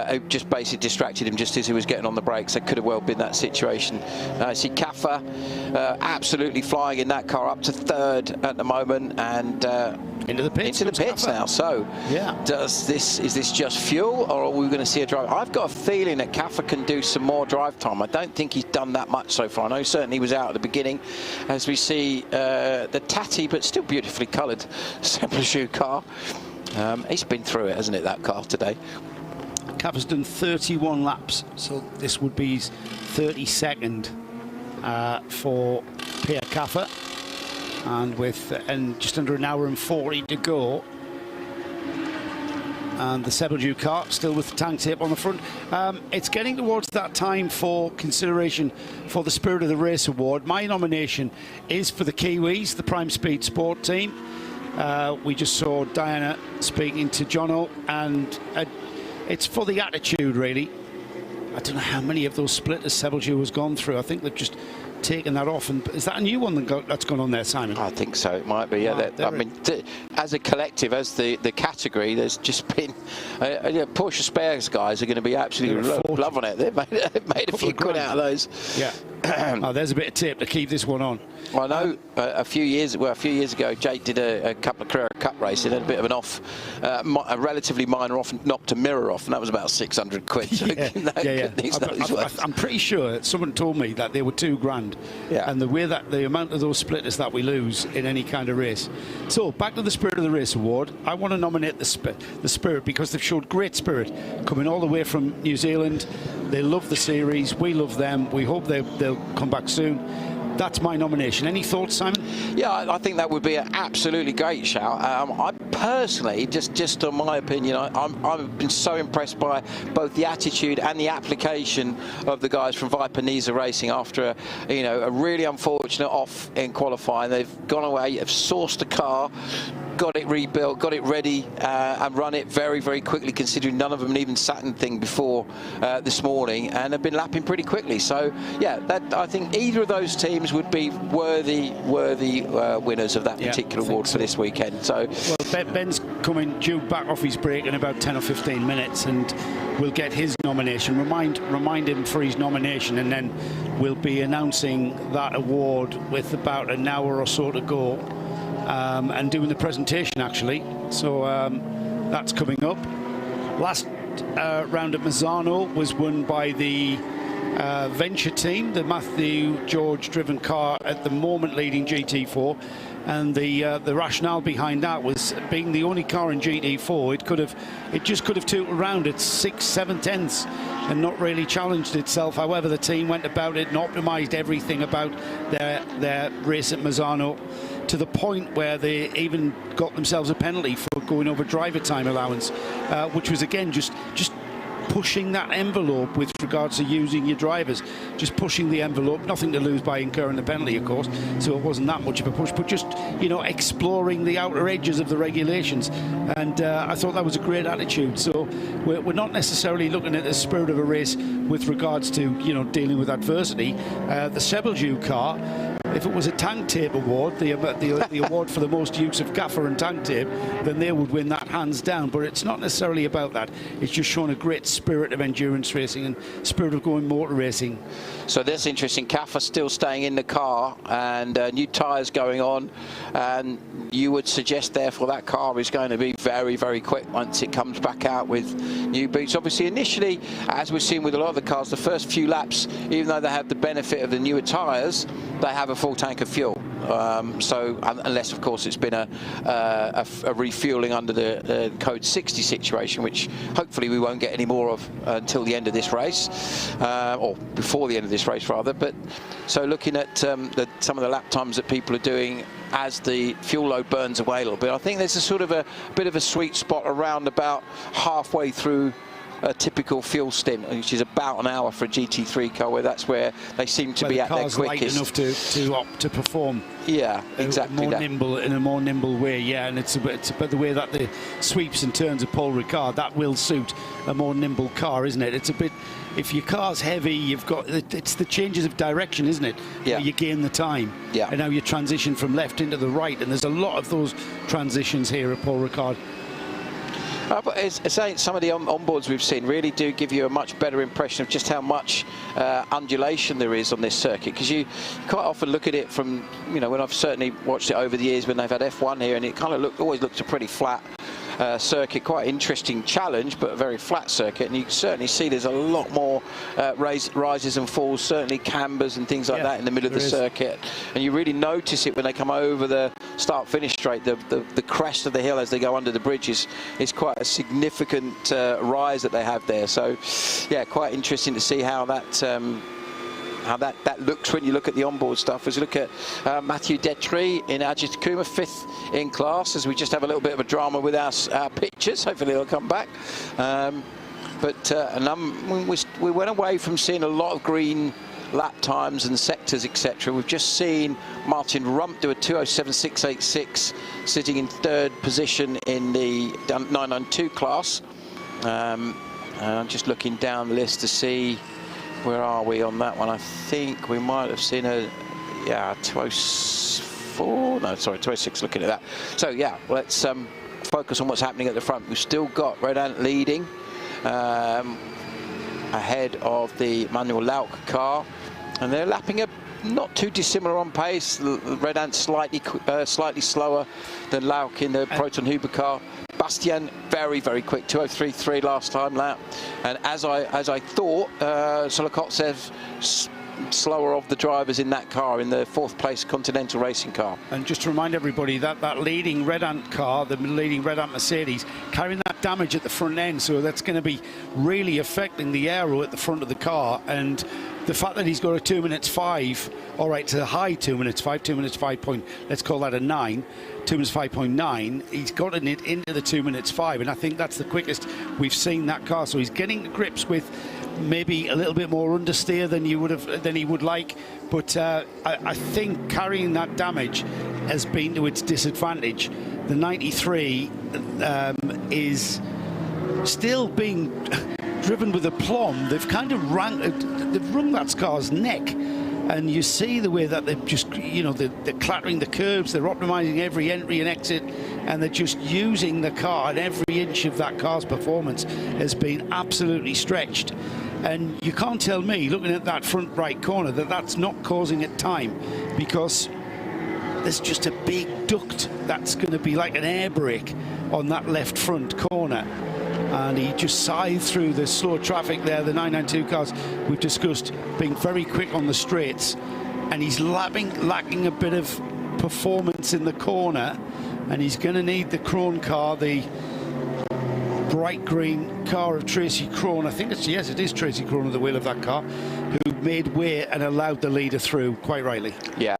[SPEAKER 8] who just basically distracted him just as he was getting on the brakes. It could have well been that situation. I see Kaffer absolutely flying in that car, up to 3rd at the moment, and
[SPEAKER 5] into the pits
[SPEAKER 8] now. So
[SPEAKER 5] yeah,
[SPEAKER 8] is this just fuel, or are we going to see a drive? I've got a feeling that Kaffer can do some more drive time. I don't think he's done that much so far. I know certainly he was out at the beginning, as we see the tatty but still beautifully coloured Sempershoe car. He's been through it, hasn't it, that car today?
[SPEAKER 5] Kaffer's done 31 laps, so this would be his 32nd for Pierre Kaffer, and just under an hour and 40 to go. And the Sebelju car still with the tank tape on the front. It's getting towards that time for consideration for the Spirit of the Race award. My nomination is for the Kiwis, the Prime Speed Sport team. We just saw Diana speaking to Jono, and it's for the attitude, really. I don't know how many of those splitters Sebelju has gone through. I think they've just taken that off. And is that a new one that's gone on there, Simon?
[SPEAKER 8] I think so. It might be. Yeah. I mean, as a collective, as the category, there's just been Porsche spares guys are going to be absolutely loving it. They've made a few quid out of those.
[SPEAKER 5] Yeah. Oh, there's a bit of tape to keep this one on.
[SPEAKER 8] I know a few years ago, Jake did a couple of Carrera Cup races, had a bit of an off, a relatively minor off, knocked a mirror off, and that was about 600 quid. So
[SPEAKER 5] I'm pretty sure someone told me that they were £2,000. Yeah. And the amount of those splitters that we lose in any kind of race. So back to the Spirit of the Race award. I want to nominate the Spirit because they've showed great spirit coming all the way from New Zealand. They love the series. We love them. We hope they'll come back soon. That's my nomination. Any thoughts, Simon?
[SPEAKER 8] Yeah, I think that would be an absolutely great shout. I personally, just on my opinion, I've been so impressed by both the attitude and the application of the guys from Viper Nisa Racing after a really unfortunate off in qualifying. They've gone away, have sourced a car, got it rebuilt, got it ready, and run it very, very quickly, considering none of them had even sat in thing before this morning, and have been lapping pretty quickly. So, yeah, I think either of those teams would be worthy winners of that particular award for this weekend. So,
[SPEAKER 5] well, Ben's coming due back off his break in about 10 or 15 minutes, and we'll get his nomination. Remind him for his nomination, and then we'll be announcing that award with about an hour or so to go. And doing the presentation, actually. So that's coming up. Last round at Misano was won by the Venture team, the Matthew George driven car at the moment leading GT4. And the rationale behind that was being the only car in GT4, it just could have tootled around at 6-7 tenths and not really challenged itself. However, the team went about it and optimised everything about their race at Misano, to the point where they even got themselves a penalty for going over driver time allowance, which was again just pushing that envelope with regards to using your drivers, just pushing the envelope. Nothing to lose by incurring the penalty, of course, so it wasn't that much of a push, but just exploring the outer edges of the regulations. And I thought that was a great attitude. So we're not necessarily looking at the spirit of a race with regards to dealing with adversity. The Sebelju car, if it was a tank tape award, the award for the most use of gaffer and tank tape, then they would win that hands down. But it's not necessarily about that. It's just showing a great spirit of endurance racing and spirit of going motor racing.
[SPEAKER 8] So that's interesting. Gaffer still staying in the car, and new tyres going on, and you would suggest therefore that car is going to be very, very quick once it comes back out with new boots. Obviously, initially, as we've seen with a lot of the cars, the first few laps, even though they have the benefit of the newer tyres, they have a full tank of fuel. So unless, of course, it's been a refueling under the code 60 situation, which hopefully we won't get any more of until the end of this race, or before the end of this race rather. But so looking at some of the lap times that people are doing as the fuel load burns away a little bit, I think there's a sort of a bit of a sweet spot around about halfway through a typical fuel stint, which is about an hour for a GT3 car, where that's where they seem to be at their quickest.
[SPEAKER 5] Light enough to perform.
[SPEAKER 8] Yeah, exactly.
[SPEAKER 5] In a more nimble way. Yeah, and it's about the way that the sweeps and turns of Paul Ricard, that will suit a more nimble car, isn't it? It's a bit. If your car's heavy, it's the changes of direction, isn't it?
[SPEAKER 8] Yeah.
[SPEAKER 5] Where you gain the time.
[SPEAKER 8] Yeah.
[SPEAKER 5] And now you transition from left into the right, and there's a lot of those transitions here at Paul Ricard.
[SPEAKER 8] But it's saying some of the onboards we've seen really do give you a much better impression of just how much undulation there is on this circuit, because you quite often look at it from, when I've certainly watched it over the years when they've had F1 here, and it kind of always looks a pretty flat circuit, quite interesting challenge, but a very flat circuit, and you can certainly see there's a lot more rises and falls, certainly cambers and things like that in the middle of the circuit, and you really notice it when they come over the start-finish straight. The crest of the hill as they go under the bridge is quite a significant rise that they have there. So yeah, quite interesting to see how that looks when you look at the onboard stuff. As you look at Matthew Detry in Ajith Kumar, 5th in class, as we just have a little bit of a drama with our pictures. Hopefully they'll come back. We went away from seeing a lot of green lap times and sectors, etc. We've just seen Martin Rump do a 2:07.686, sitting in 3rd position in the 992 class. I'm just looking down the list to see where are we on that one. I think we might have seen a, yeah, 204, no, sorry, 206 looking at that. So, yeah, let's focus on what's happening at the front. We've still got Red Ant leading ahead of the Manuel Lauk car, and they're lapping up not too dissimilar on pace. Red Ant slightly slower than Lauk in the Proton Huber car. Bastien very quick, 2:03.3 last time lap, and as I thought, Solokotsev slower of the drivers in that car, in the 4th place Continental Racing car.
[SPEAKER 5] And just to remind everybody that that leading Red Ant car, the leading Red Ant Mercedes, carrying that damage at the front end, so that's going to be really affecting the aero at the front of the car. And the fact that he's got a 2 minutes 5, all right, to the high 2 minutes 5, 2 minutes 5 point, let's call that a 9, 2 minutes 5.9, he's gotten it into the 2 minutes 5, and I think that's the quickest we've seen that car. So he's getting to grips with maybe a little bit more understeer than he would like, but I think carrying that damage has been to its disadvantage. The 93 is still being driven with aplomb. They've kind of wrung that car's neck, and you see the way that they've just, you know, they're clattering the curbs, they're optimizing every entry and exit, and they're just using the car, and every inch of that car's performance has been absolutely stretched. And you can't tell me, looking at that front right corner, that that's not causing it time, because there's just a big duct that's going to be like an air brake on that left front corner. And he just scythed through the slow traffic there, the 992 cars we've discussed being very quick on the straights, and he's lacking a bit of performance in the corner, and he's going to need the Krohn car, the bright green car of Tracy Krohn. I think it's, yes, it is Tracy Krohn at the wheel of that car, who made way and allowed the leader through, quite rightly.
[SPEAKER 8] Yeah,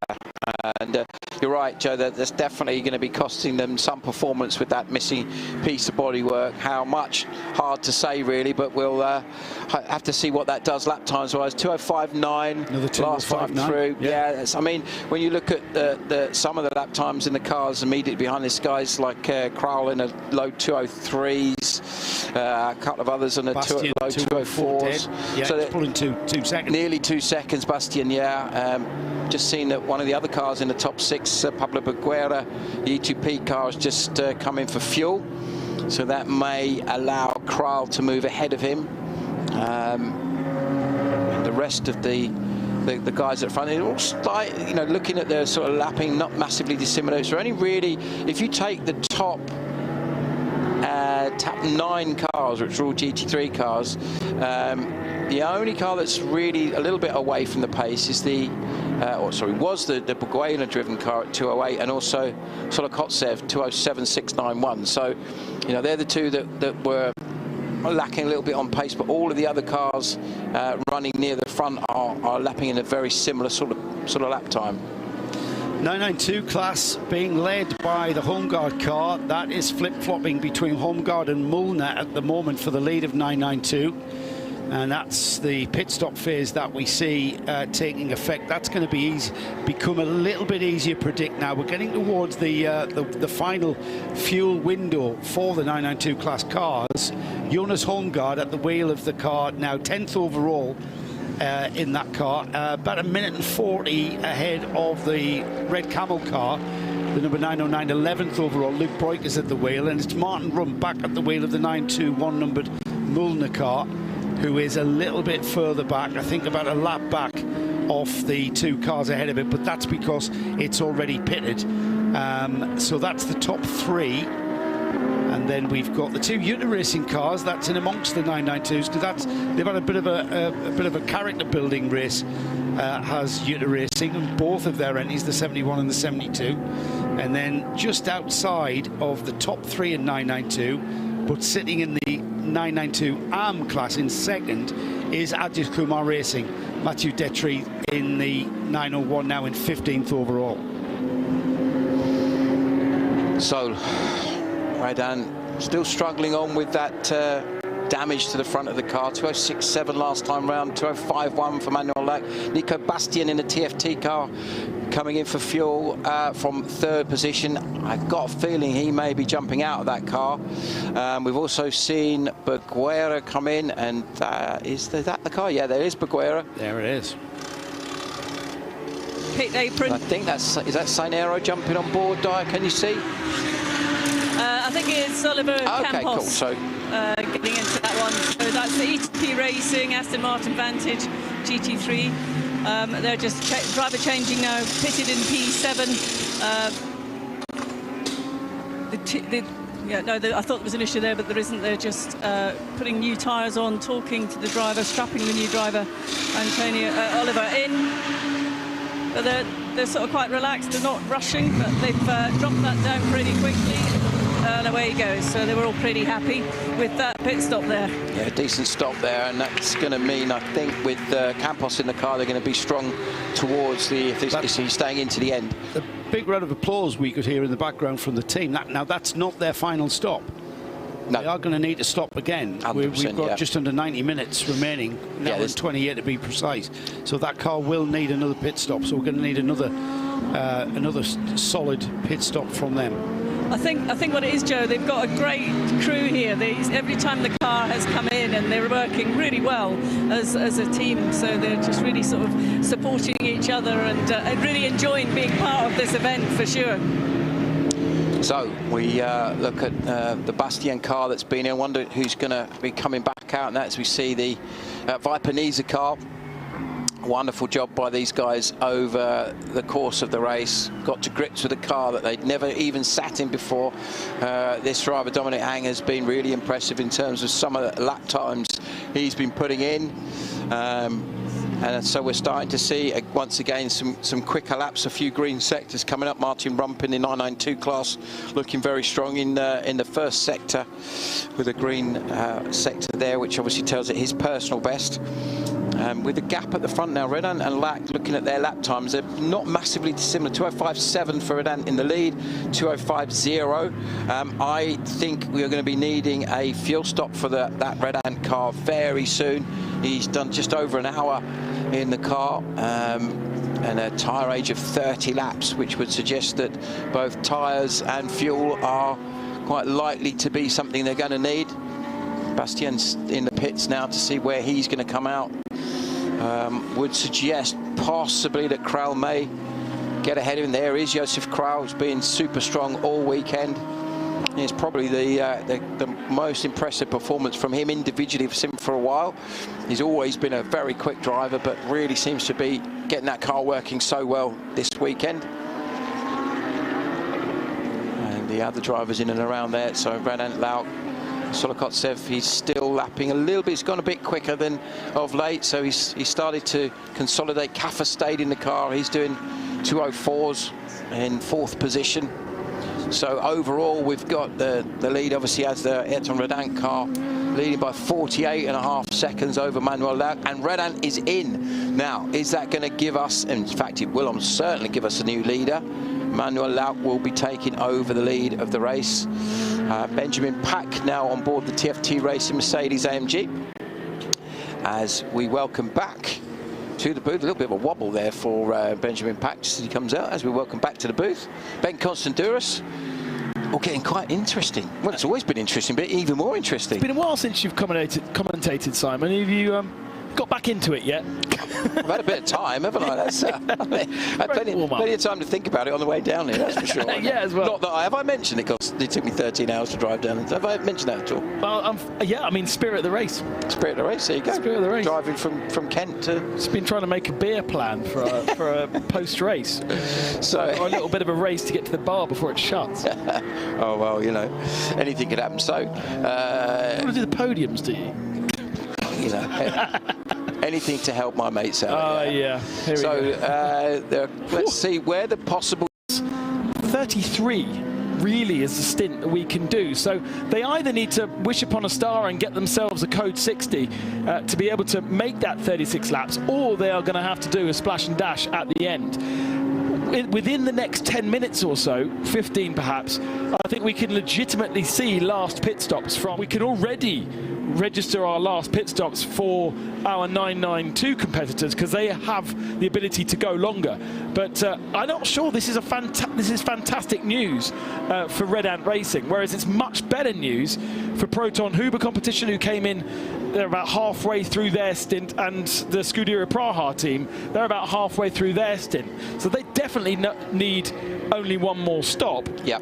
[SPEAKER 8] and you're right, Joe, that's definitely going to be costing them some performance with that missing piece of bodywork. How much, hard to say really, but we'll have to see what that does lap times wise. 2:05.9 last time through. Yeah, I mean, when you look at some of the lap times in the cars immediately behind this, guys like Kral in a low 2:03s, a couple of others in a low 2:04s.
[SPEAKER 5] Yeah, so pulling 2 seconds.
[SPEAKER 8] Nearly 2 seconds, Bastien, yeah. Just seen that one of the other cars in the top 6, Pablo Beguera, the E2P car, has just come in for fuel. So that may allow Kral to move ahead of him. The rest of the guys at front, they're all slightly, you know, looking at their sort of lapping, not massively dissimilar. So only really, if you take the top 9 cars, which are all GT3 cars, the only car that's really a little bit away from the pace is was the Beguela driven car at 2:08, and also Solokotsev 2:07.691. So, you know, they're the two that were lacking a little bit on pace, but all of the other cars running near the front are lapping in a very similar sort of lap time.
[SPEAKER 5] 992 class being led by the Holmgaard car. That is flip-flopping between Holmgaard and Mullner at the moment for the lead of 992. And that's the pit stop phase that we see taking effect. That's going to become a little bit easier to predict now. We're getting towards the final fuel window for the 992 class cars. Jonas Holmgaard at the wheel of the car now, 10th overall in that car, about 1 minute and 40 ahead of the Red Camel car, the number 909, 11th overall. Luke Broik is at the wheel, and it's Martin Rum back at the wheel of the 921 numbered Mullner car, who is a little bit further back, I think about a lap back off the 2 cars ahead of it, but that's because it's already pitted. So that's the top 3. And then we've got the 2 Unit Racing cars. That's in amongst the 992s, because they've had a bit of a character building race. Has Unit Racing, and both of their entries, the 71 and the 72. And then just outside of the top 3 in 992, but sitting in the 992 ARM class in second, is Ajith Kumar Racing. Matthew Detry in the 901 now in 15th overall.
[SPEAKER 8] So Raidan still struggling on with that damage to the front of the car. 2:06.7 last time round, 2:05.1 for Manuel Lauk. Nico Bastien in the TFT car coming in for fuel from 3rd position. I've got a feeling he may be jumping out of that car. We've also seen Baguera come in, and is that the car? Yeah, there is Baguera.
[SPEAKER 5] There it is.
[SPEAKER 7] Pit apron.
[SPEAKER 8] I think is that Sainero jumping on board, Di? Can you see?
[SPEAKER 7] I think it's Oliver Campos.
[SPEAKER 8] Okay, cool. So
[SPEAKER 7] getting into that one. So that's the ETP Racing, Aston Martin Vantage, GT3. They're just driver changing now, pitted in P7. I thought there was an issue there, but there isn't. They're just putting new tyres on, talking to the driver, strapping the new driver, Oliver, in. But they're sort of quite relaxed. They're not rushing, but they've dropped that down pretty quickly. And away he goes. So they were all pretty happy with that pit stop there.
[SPEAKER 8] Yeah, decent stop there, and that's going to mean, I think, with Campos in the car, they're going to be strong towards if he's staying into the end.
[SPEAKER 5] The big round of applause we could hear in the background from the team. Now, that's not their final stop. No. They are going to need to stop again. We've got just under 90 minutes remaining, now and 28 to be precise. So that car will need another pit stop. So we're going to need another solid pit stop from them.
[SPEAKER 7] I think what it is, Joe, they've got a great crew here. Every time the car has come in, and they're working really well as a team. So they're just really sort of supporting each other and really enjoying being part of this event for sure.
[SPEAKER 8] So we look at the Bastien car that's been in. I wonder who's going to be coming back out, and that's we see the Viper Niza car. Wonderful job by these guys over the course of the race. Got to grips with a car that they'd never even sat in before. This driver, Dominic Hang, has been really impressive in terms of some of the lap times he's been putting in. And so we're starting to see, once again, some quicker laps, a few green sectors coming up. Martin Rump in the 992 class looking very strong in the first sector with a green sector there, which obviously tells it his personal best. With the gap at the front now, Redan and Lack, looking at their lap times, they're not massively dissimilar. 2:05.7 for Redan in the lead, 2:05.0. I think we are going to be needing a fuel stop for that Redan car very soon. He's done just over an hour in the car and a tyre age of 30 laps, which would suggest that both tyres and fuel are quite likely to be something they're going to need. Bastien's in the pits now to see where he's going to come out. Would suggest possibly that Kral may get ahead of him. There is Josef Kral, who's been super strong all weekend. It's probably the most impressive performance from him individually for a while. He's always been a very quick driver, but really seems to be getting that car working so well this weekend. And the other drivers in and around there, so Renan Lauk, Solokotsev, he's still lapping a little bit. He's gone a bit quicker than of late, so he started to consolidate. Kaffa stayed in the car. He's doing 2:04s in 4th position. So overall, we've got the lead, obviously, as the Ayrton Redan car, leading by 48.5 seconds over Manuel Lauk, and Redan is in. Now, is that going to give us, and in fact, it will certainly give us a new leader. Manuel Lauk will be taking over the lead of the race. Benjamin Pack now on board the TFT Racing Mercedes AMG. As we welcome back to the booth, a little bit of a wobble there for Benjamin Pack just as he comes out, as we welcome back to the booth. Ben Constanduros, all getting quite interesting. Well, it's always been interesting, but even more interesting.
[SPEAKER 6] It's been a while since you've commentated, Simon. Have you got back into it yet?
[SPEAKER 8] I've had a bit of time, haven't I? That's, I had plenty of time to think about it on the way down here, that's for sure.
[SPEAKER 6] Yeah, as well.
[SPEAKER 8] Not that have I mentioned it, because it took me 13 hours to drive down. Have I mentioned that at all?
[SPEAKER 6] Well, yeah, I mean, spirit of the race.
[SPEAKER 8] Spirit of the race, there you go.
[SPEAKER 6] Spirit of the race.
[SPEAKER 8] Driving from Kent to...
[SPEAKER 6] Just been trying to make a beer plan for a post-race.
[SPEAKER 8] So
[SPEAKER 6] or a little bit of a race to get to the bar before it shuts.
[SPEAKER 8] Oh, well, you know, anything could happen. So...
[SPEAKER 6] you want to do the podiums, do you?
[SPEAKER 8] You know... Anything to help my mates out.
[SPEAKER 6] Oh, yeah. Here we
[SPEAKER 8] go. Let's see where the possible...
[SPEAKER 6] 33 really is the stint that we can do. So they either need to wish upon a star and get themselves a code 60 to be able to make that 36 laps, or they are going to have to do a splash and dash at the end. Within the next 10 minutes or so, 15 perhaps, I think we can legitimately see last pit stops from. We can already register our last pit stops for our 992 competitors because they have the ability to go longer. But I'm not sure this is fantastic news for Red Ant Racing, whereas it's much better news for Proton Huber competition, who came in, they're about halfway through their stint, and the Scuderia Praha team, they're about halfway through their stint. So they definitely need only one more stop.
[SPEAKER 8] Yeah.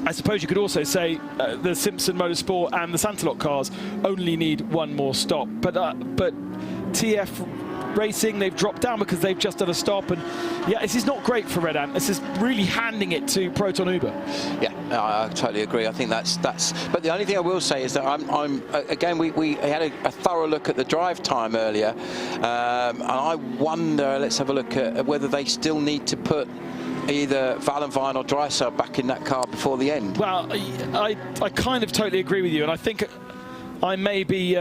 [SPEAKER 6] I suppose you could also say the Simpson Motorsport and the Santalot cars only need one more stop. But TF Racing, they've dropped down because they've just done a stop. And yeah, this is not great for Red Ant. This is really handing it to Proton Uber. Yeah,
[SPEAKER 8] I totally agree. I think that's. But the only thing I will say is that again, we had a thorough look at the drive time earlier, and I wonder. Let's have a look at whether they still need to put either Valenvine or Drysdale back in that car before the end.
[SPEAKER 6] Well, I kind of totally agree with you, and I think I may be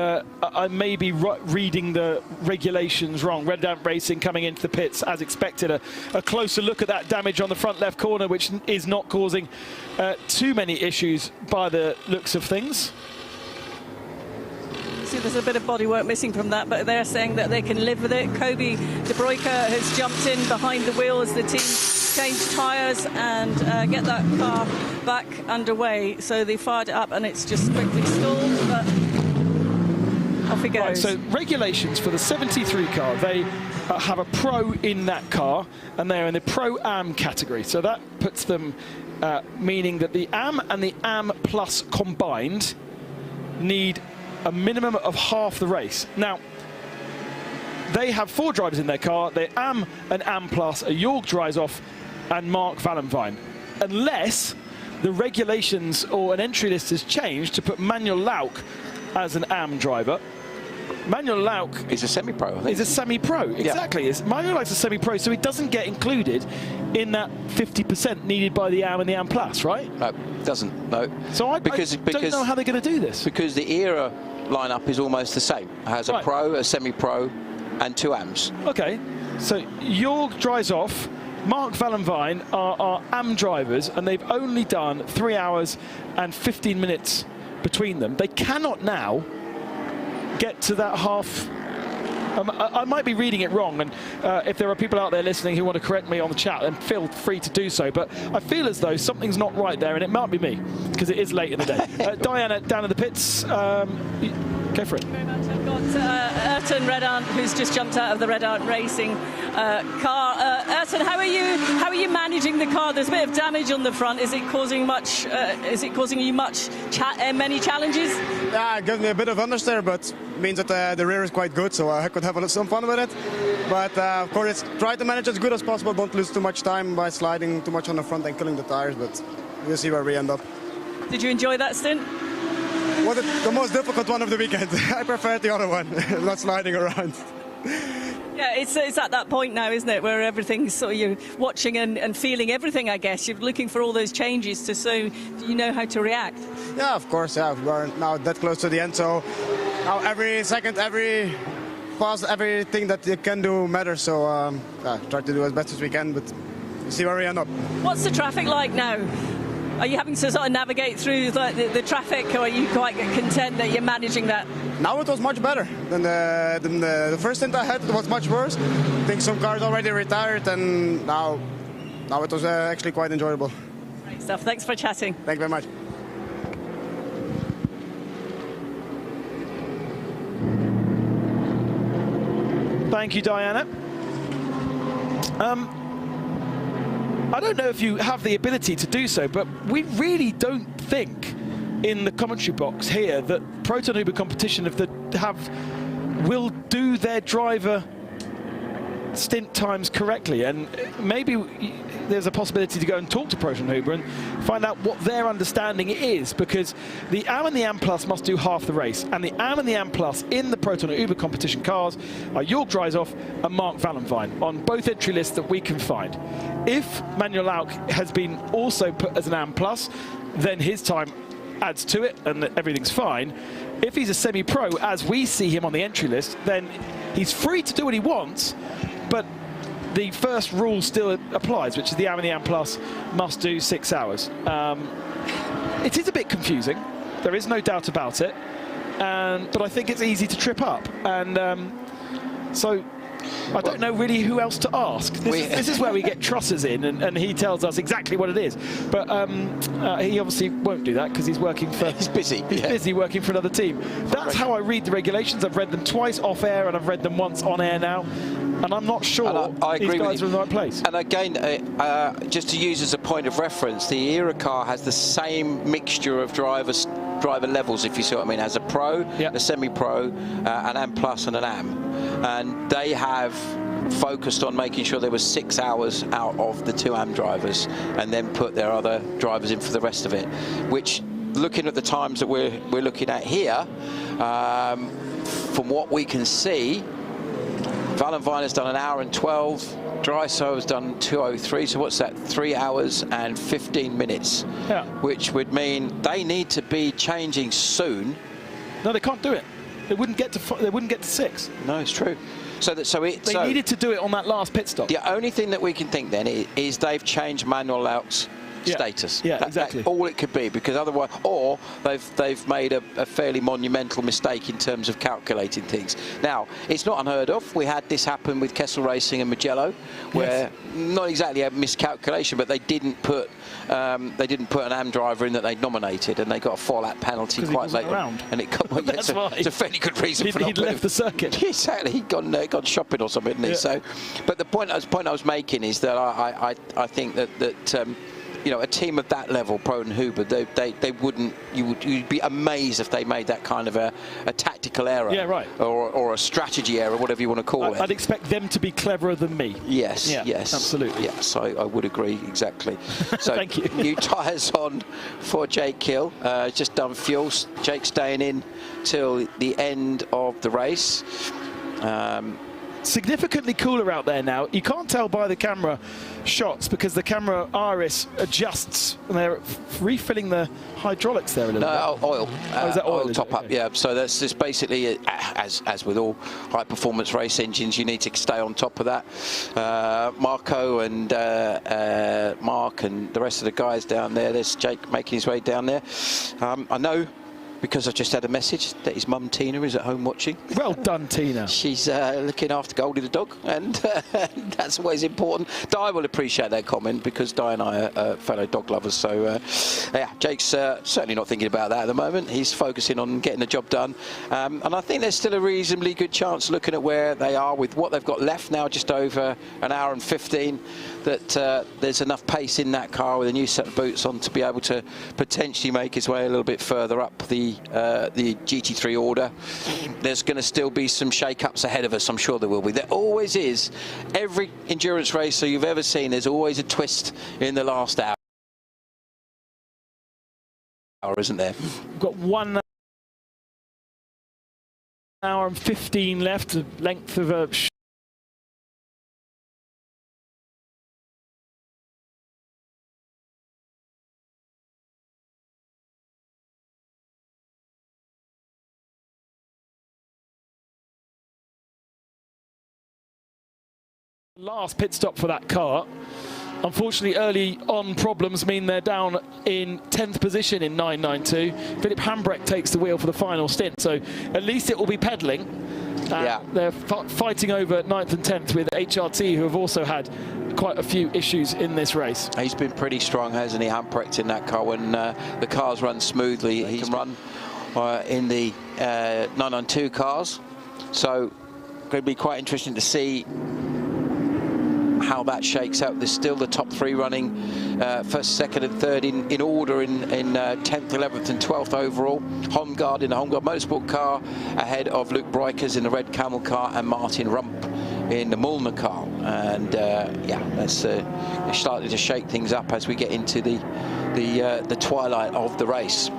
[SPEAKER 6] reading the regulations wrong. Red Ant Racing coming into the pits as expected. A closer look at that damage on the front left corner, which is not causing too many issues by the looks of things.
[SPEAKER 7] See, there's a bit of bodywork missing from that, but they're saying that they can live with it. Kobe De Bruyker has jumped in behind the wheel as the team change tyres and get that car back underway. So they fired it up and it's just quickly stalled, but off it goes.
[SPEAKER 6] Right, so regulations for the 73 car, they have a pro in that car, and they're in the Pro-Am category. So that puts them, meaning that the Am and the Am Plus combined need a minimum of half the race. Now, they have 4 drivers in their car. They're Am and Am Plus, a Jorg Drysoff and Mark Valenvine, unless the regulations or an entry list has changed to put Manuel Lauk as an Am driver. Manuel Lauk
[SPEAKER 8] is a semi-pro, I think.
[SPEAKER 6] Is a semi-pro, exactly. Yeah. Manuel Lauk's a semi-pro, so he doesn't get included in that 50% needed by the Am and the Am Plus, right?
[SPEAKER 8] No, doesn't, no.
[SPEAKER 6] So I don't know how they're going to do this.
[SPEAKER 8] Because the ERA lineup is almost the same. It has a pro, a semi-pro, and 2 Ams.
[SPEAKER 6] Okay, so Jorg Drysoff, Mark Valenvine are Am drivers, and they've only done 3 hours and 15 minutes between them. They cannot now get to that half. I might be reading it wrong, and if there are people out there listening who want to correct me on the chat, then feel free to do so. But I feel as though something's not right there, and it might be me, because it is late in the day. Diana, down in the pits, go for it.
[SPEAKER 7] I've got Ayrton Red Ant, who's just jumped out of the Red Ant Racing car. Ayrton, how are you managing the car? There's a bit of damage on the front. Is it causing much? Is it causing you many challenges?
[SPEAKER 17] Yeah, it gives me a bit of understeer, but means that the rear is quite good, so I could have some fun with it. But of course, try to manage as good as possible. Don't lose too much time by sliding too much on the front and killing the tires. But we'll see where we end up.
[SPEAKER 7] Did you enjoy that stint?
[SPEAKER 17] Was it the most difficult one of the weekend? I prefer the other one, not sliding around.
[SPEAKER 7] Yeah, it's at that point now, isn't it, where everything's sort of, you're watching and feeling everything, I guess. You're looking for all those changes so you know how to react.
[SPEAKER 17] Yeah, of course, yeah. We're now that close to the end, so now every second, every pass, everything that you can do matters. So try to do as best as we can, but we'll see where we end up.
[SPEAKER 7] What's the traffic like now? Are you having to sort of navigate through the traffic, or are you quite content that you're managing that?
[SPEAKER 17] Now it was much better than the first stint I had. It was much worse. I think some cars already retired, and now it was actually quite enjoyable.
[SPEAKER 7] Great stuff. Thanks for chatting.
[SPEAKER 17] Thank you very much.
[SPEAKER 6] Thank you, Diana. I don't know if you have the ability to do so, but we really don't think in the commentary box here that Proton Uber competition will do their driver stint times correctly, and maybe there's a possibility to go and talk to Proton Uber and find out what their understanding is, because the Am and the Am Plus must do half the race, and the Am and the Am Plus in the Proton Uber competition cars are Jorg Drysoff and Mark Valenvine on both entry lists that we can find. If Manuel Lauk has been also put as an Am Plus, then his time adds to it and everything's fine. If he's a semi-pro, as we see him on the entry list, then he's free to do what he wants, but the first rule still applies, which is the Am and the Am Plus must do 6 hours. It is a bit confusing. There is no doubt about it. But I think it's easy to trip up. And so I don't know really who else to ask. This is where we get Trossers in, and he tells us exactly what it is. But he obviously won't do that because he's working for...
[SPEAKER 8] He's busy.
[SPEAKER 6] He's busy working for another team. That's how I read the regulations. I've read them twice off air, and I've read them once on air now. And I'm not sure
[SPEAKER 8] I agree
[SPEAKER 6] these guys are in the right place.
[SPEAKER 8] And again, just to use as a point of reference, the Era car has the same mixture of driver levels, if you see what I mean, as a pro, a semi-pro, an AM Plus and an AM. And they have focused on making sure there was 6 hours out of the 2 AM drivers and then put their other drivers in for the rest of it, which, looking at the times that we're looking at here, from what we can see, Valentine has done 1 hour and 12. Dryso has done 2:03, so what's that? 3 hours and 15 minutes.
[SPEAKER 6] Yeah.
[SPEAKER 8] Which would mean they need to be changing soon.
[SPEAKER 6] No, they can't do it. They wouldn't get to. They wouldn't get to 6.
[SPEAKER 8] No, it's true.
[SPEAKER 6] They needed to do it on that last pit stop.
[SPEAKER 8] The only thing that we can think then is they've changed Manuel Laut's status.
[SPEAKER 6] Yeah, exactly.
[SPEAKER 8] That's all it could be, because otherwise, or they've made a fairly monumental mistake in terms of calculating things. Now, it's not unheard of. We had this happen with Kessel Racing and Mugello, where not exactly a miscalculation, but they didn't put an AM driver in that they'd nominated, and they got a 4-lap penalty quite late on. And it got, well, it's a fairly good reason for not
[SPEAKER 6] he'd left the circuit.
[SPEAKER 8] Exactly, he'd gone shopping or something, didn't he? So, but the point I was making is that I think that you know, a team of that level, Pro and Huber, they wouldn't. You'd be amazed if they made that kind of a tactical error, or a strategy error, whatever you want to call it.
[SPEAKER 6] I'd expect them to be cleverer than me.
[SPEAKER 8] Yes, yes,
[SPEAKER 6] absolutely.
[SPEAKER 8] Yes, I would agree exactly. So
[SPEAKER 6] thank you.
[SPEAKER 8] New tyres on for Jake Hill. Just done fuel. Jake staying in till the end of the race.
[SPEAKER 6] Significantly cooler out there now. You can't tell by the camera shots because the camera iris adjusts, and they're refilling the hydraulics there a little bit.
[SPEAKER 8] No, oil.
[SPEAKER 6] Is that oil
[SPEAKER 8] top up? Yeah. So that's just basically, as with all high-performance race engines, you need to stay on top of that. Marco and Mark and the rest of the guys down there. There's Jake making his way down there. I know, because I've just had a message that his mum Tina is at home watching.
[SPEAKER 6] Well done, Tina.
[SPEAKER 8] She's looking after Goldie the dog, and that's always important. Di will appreciate that comment, because Di and I are fellow dog lovers. So yeah, Jake's certainly not thinking about that at the moment. He's focusing on getting the job done, and I think there's still a reasonably good chance, looking at where they are with what they've got left now, just over 1 hour and 15, that there's enough pace in that car with a new set of boots on to be able to potentially make his way a little bit further up the GT3 order. There's going to still be some shake-ups ahead of us, I'm sure there will be. There always is. Every endurance racer you've ever seen, there's always a twist in the last hour, isn't there?
[SPEAKER 6] We've got 1 hour and 15 left, the length of a last pit stop for that car. Unfortunately, early on problems mean they're down in 10th position in 992. Philip Hambrecht takes the wheel for the final stint, so at least it will be pedalling. They're fighting over 9th and 10th with HRT, who have also had quite a few issues in this race.
[SPEAKER 8] He's been pretty strong, hasn't he, Hambrecht, in that car. When the cars run smoothly, he can run in the 992 cars. So going to be quite interesting to see how that shakes out. There's still the top 3 running, first, second and third in order in 10th, 11th and 12th overall. Holmgaard in the Holmgaard Motorsport car ahead of Luke Breukers in the Red Camel car and Martin Rump in the Mullner car. And yeah, that's starting to shake things up as we get into the twilight of the race.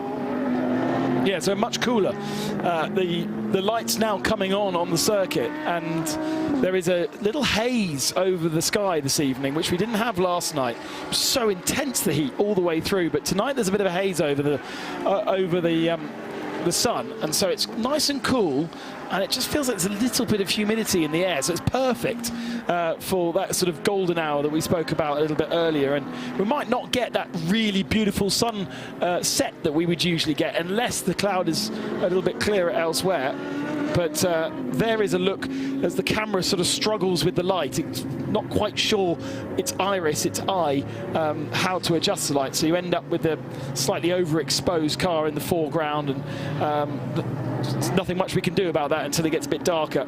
[SPEAKER 6] Yeah, so much cooler. The lights now coming on the circuit, and there is a little haze over the sky this evening, which we didn't have last night. So intense, the heat all the way through, but tonight there's a bit of a haze over the the sun, and so it's nice and cool, and it just feels like there's a little bit of humidity in the air, so it's perfect for that sort of golden hour that we spoke about a little bit earlier. And we might not get that really beautiful sun set that we would usually get unless the cloud is a little bit clearer elsewhere. But there is a look as the camera sort of struggles with the light. It's not quite sure its iris, its eye, how to adjust the light. So you end up with a slightly overexposed car in the foreground, and there's nothing much we can do about that until it gets a bit darker.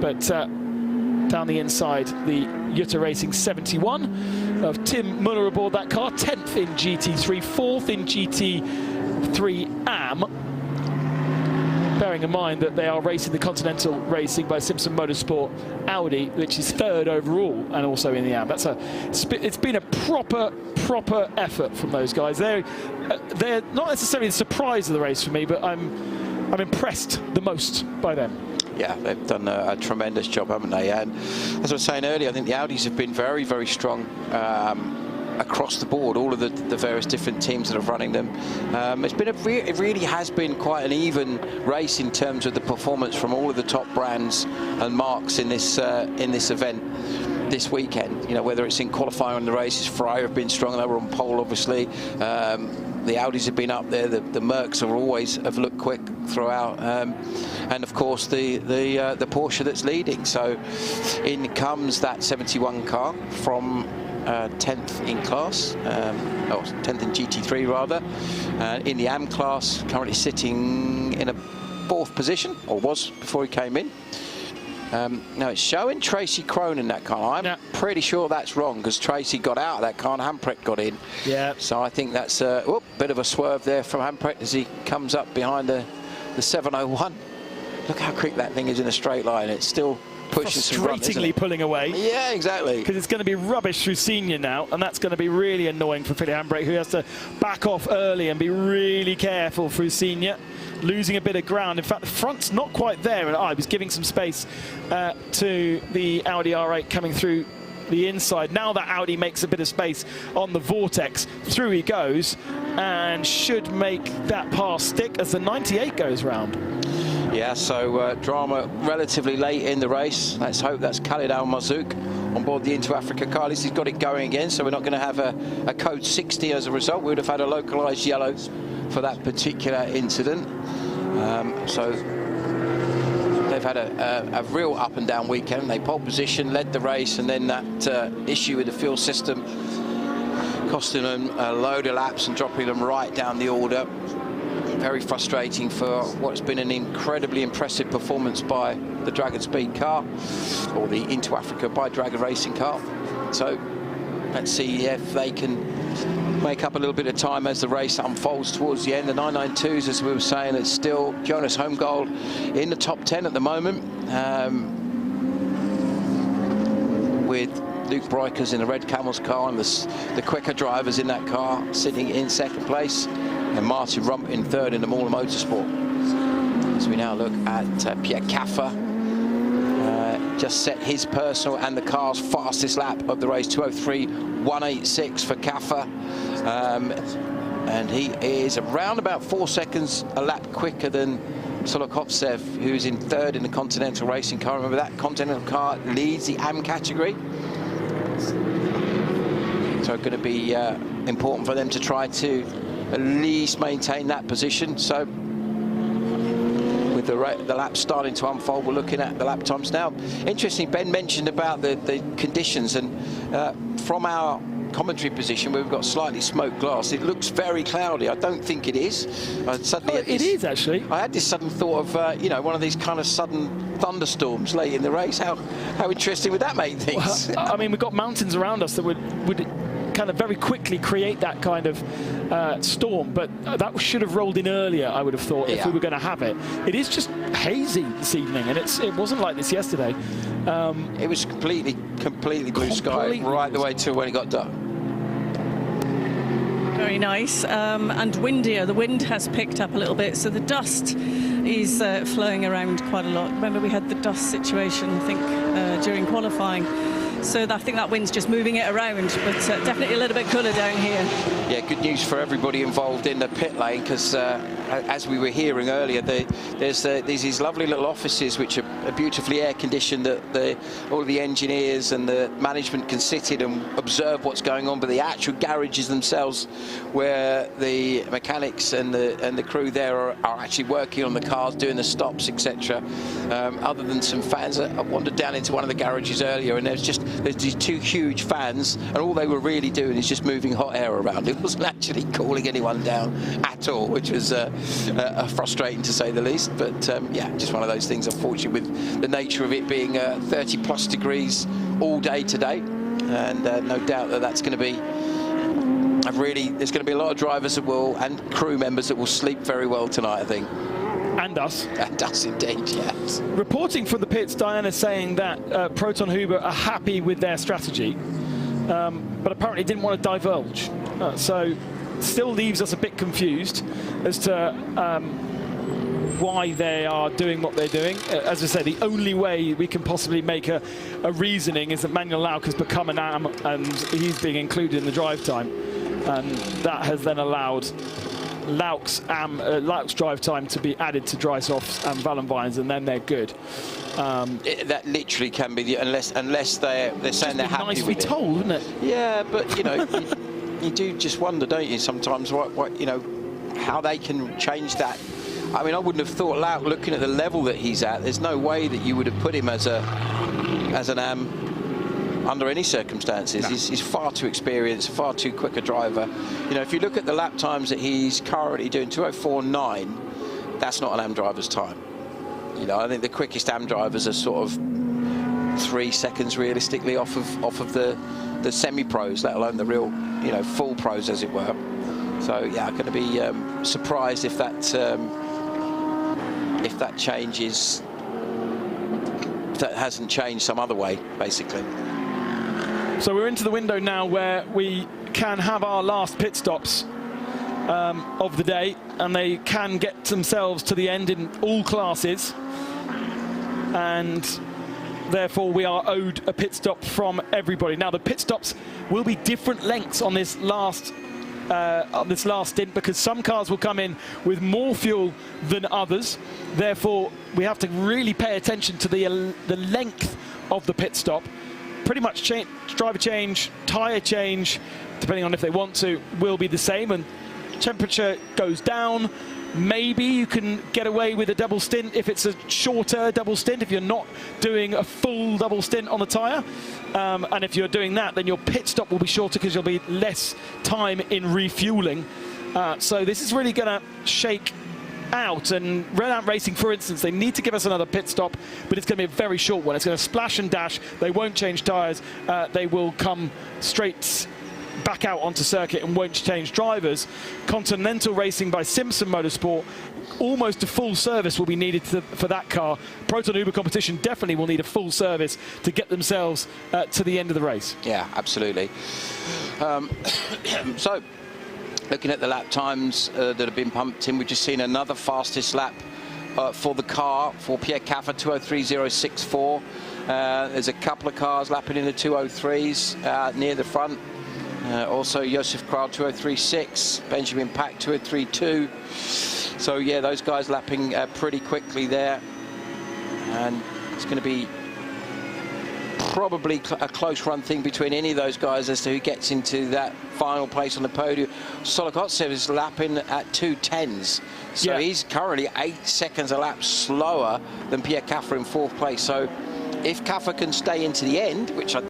[SPEAKER 6] But down the inside, the Jutta Racing 71 of Tim Muller aboard that car, 10th in GT3, 4th in GT3 AM. Bearing in mind that they are racing the Continental Racing by Simpson Motorsport Audi, which is 3rd overall and also in the AM. It's been a proper effort from those guys. They're not necessarily the surprise of the race for me, but I'm impressed the most by them.
[SPEAKER 8] Yeah, they've done a tremendous job, haven't they? And as I was saying earlier, I think the Audis have been very, very strong across the board, all of the various different teams that are running them. It's been it really has been quite an even race in terms of the performance from all of the top brands and marques in this event this weekend. You know, whether it's in qualifying on the races, Ferrari have been strong, they were on pole obviously. The Audis have been up there, the Mercs have looked quick throughout, and of course the Porsche that's leading. So in comes that 71 car from 10th in class, or 10th in GT3 rather, in the AM class, currently sitting in a 4th position, or was before he came in. Now it's showing Tracy Krohn in that car. I'm pretty sure that's wrong, because Tracy got out of that car and Hamprecht got in. Yeah. So I think that's a bit of a swerve there from Hamprecht as he comes up behind the 701. Look how quick that thing is in a straight line. It's still pushing some run, isn't it?
[SPEAKER 6] Pulling away.
[SPEAKER 8] Yeah, exactly.
[SPEAKER 6] Because it's going to be rubbish through senior now, and that's going to be really annoying for Philip Hamprecht, who has to back off early and be really careful through senior, losing a bit of ground. In fact, the front's not quite there, and I was giving some space to the Audi R8 coming through the inside. Now that Audi makes a bit of space on the Vortex, through he goes, and should make that pass stick as the 98 goes round.
[SPEAKER 8] Yeah, so drama relatively late in the race. Let's hope that's Khalid Al-Marzouk on board the Into Africa car. At least he's got it going again, so we're not going to have a code 60 as a result. We would have had a localised yellow for that particular incident. So they've had a real up and down weekend. They pole position, led the race, and then that issue with the fuel system costing them a load of laps and dropping them right down the order. Very frustrating for what's been an incredibly impressive performance by the Dragon Speed car, or the Into Africa by Dragon Racing car. So let's see if they can make up a little bit of time as the race unfolds towards the end. The 992s, as we were saying, it's still Jonas Holmgold in the top 10 at the moment, with Luke Breukers in the Red Camels car, and the quicker drivers in that car sitting in 2nd place, and Martin Rump in 3rd in the Mauler Motorsport. As we now look at Pierre Caffer, just set his personal and the car's fastest lap of the race, 2:03.186 for Caffer, and he is around about 4 seconds a lap quicker than Solokovtsev, who's in 3rd in the Continental Racing car. Remember, that Continental car leads the AM category, so going to be important for them to try to at least maintain that position. So with the laps starting to unfold, we're looking at the lap times now. Interesting, Ben mentioned about the conditions, and from our commentary position, where we've got slightly smoked glass, it looks very cloudy. I don't think it is.
[SPEAKER 6] It is actually.
[SPEAKER 8] I had this sudden thought of one of these kind of sudden thunderstorms late in the race. How interesting would that make things?
[SPEAKER 6] Well, I mean, we've got mountains around us that would kind of very quickly create that kind of storm, but that should have rolled in earlier, I would have thought, if we were going to have it. It is just hazy this evening, and it wasn't like this yesterday.
[SPEAKER 8] It was completely blue sky right the way to when it got dark.
[SPEAKER 7] Very nice, and windier. The wind has picked up a little bit, so the dust is flowing around quite a lot. Remember, we had the dust situation, I think, during qualifying. So I think that wind's just moving it around, but definitely a little bit cooler down here.
[SPEAKER 8] Yeah, good news for everybody involved in the pit lane, because as we were hearing earlier, there's these lovely little offices which are beautifully air conditioned that all the engineers and the management can sit in and observe what's going on, but the actual garages themselves where the mechanics and the crew there are actually working on the cars, doing the stops, etc. Other than some fans, I wandered down into one of the garages earlier, and there's these two huge fans, and all they were really doing is just moving hot air around. It wasn't actually cooling anyone down at all, which was frustrating to say the least. But yeah, just one of those things, unfortunately, with the nature of it being 30+ degrees all day today, and no doubt that's going to be there's going to be a lot of drivers that will, and crew members that will sleep very well tonight, I think.
[SPEAKER 6] And us.
[SPEAKER 8] And us indeed, yes.
[SPEAKER 6] Reporting from the pits, Diana saying that Proton Huber are happy with their strategy, but apparently didn't want to divulge. So still leaves us a bit confused as to why they are doing what they're doing. As I said, the only way we can possibly make a reasoning is that Manuel Lauk has become an AM and he's being included in the drive time. And that has then allowed Lauk's drive time to be added to Drysdorf's and Wallenwein's, and then they're good.
[SPEAKER 8] That literally can be unless they're saying they're happy
[SPEAKER 6] nice
[SPEAKER 8] with
[SPEAKER 6] to be told, isn't it?
[SPEAKER 8] Yeah, but you know, you do just wonder, don't you, sometimes what you know, how they can change that. I mean, I wouldn't have thought Lauk, looking at the level that he's at, there's no way that you would have put him as an AM under any circumstances. No. He's far too experienced, far too quick a driver. You know, if you look at the lap times that he's currently doing, 2:04.9, that's not an AM driver's time. You know, I think the quickest AM drivers are sort of 3 seconds realistically off of the semi-pros, let alone the real, you know, full pros, as it were. So yeah, I'm going to be surprised if that changes. That hasn't changed some other way, basically.
[SPEAKER 6] So we're into the window now where we can have our last pit stops of the day, and they can get themselves to the end in all classes, and therefore we are owed a pit stop from everybody. Now the pit stops will be different lengths on this last stint, because some cars will come in with more fuel than others. Therefore, we have to really pay attention to the length of the pit stop. Pretty much driver change, tyre change, depending on if they want to, will be the same, and temperature goes down. Maybe you can get away with a double stint if it's a shorter double stint, if you're not doing a full double stint on the tyre. And if you're doing that, then your pit stop will be shorter because you'll be less time in refueling. So this is really going to shake out. And Red Ant Racing, for instance, they need to give us another pit stop, but it's going to be a very short one. It's going to splash and dash. They won't change tyres. They will come straight back out onto circuit and won't change drivers. Continental Racing by Simpson Motorsport, almost a full service will be needed for that car. Proton Uber Competition definitely will need a full service to get themselves to the end of the race.
[SPEAKER 8] Yeah, absolutely. So, looking at the lap times that have been pumped in, we've just seen another fastest lap for the car, for Pierre Caffa, 2:03.064. There's a couple of cars lapping in the 2:03s near the front. Also, Josef Kral, 2:03.6, Benjamin Pack, 2:03.2. So, yeah, those guys lapping pretty quickly there. And it's going to be probably a close run thing between any of those guys as to who gets into that final place on the podium. Solokotsev is lapping at 2:10s. So yeah, he's currently 8 seconds a lap slower than Pierre Caffa in 4th place. So if Caffa can stay into the end, which I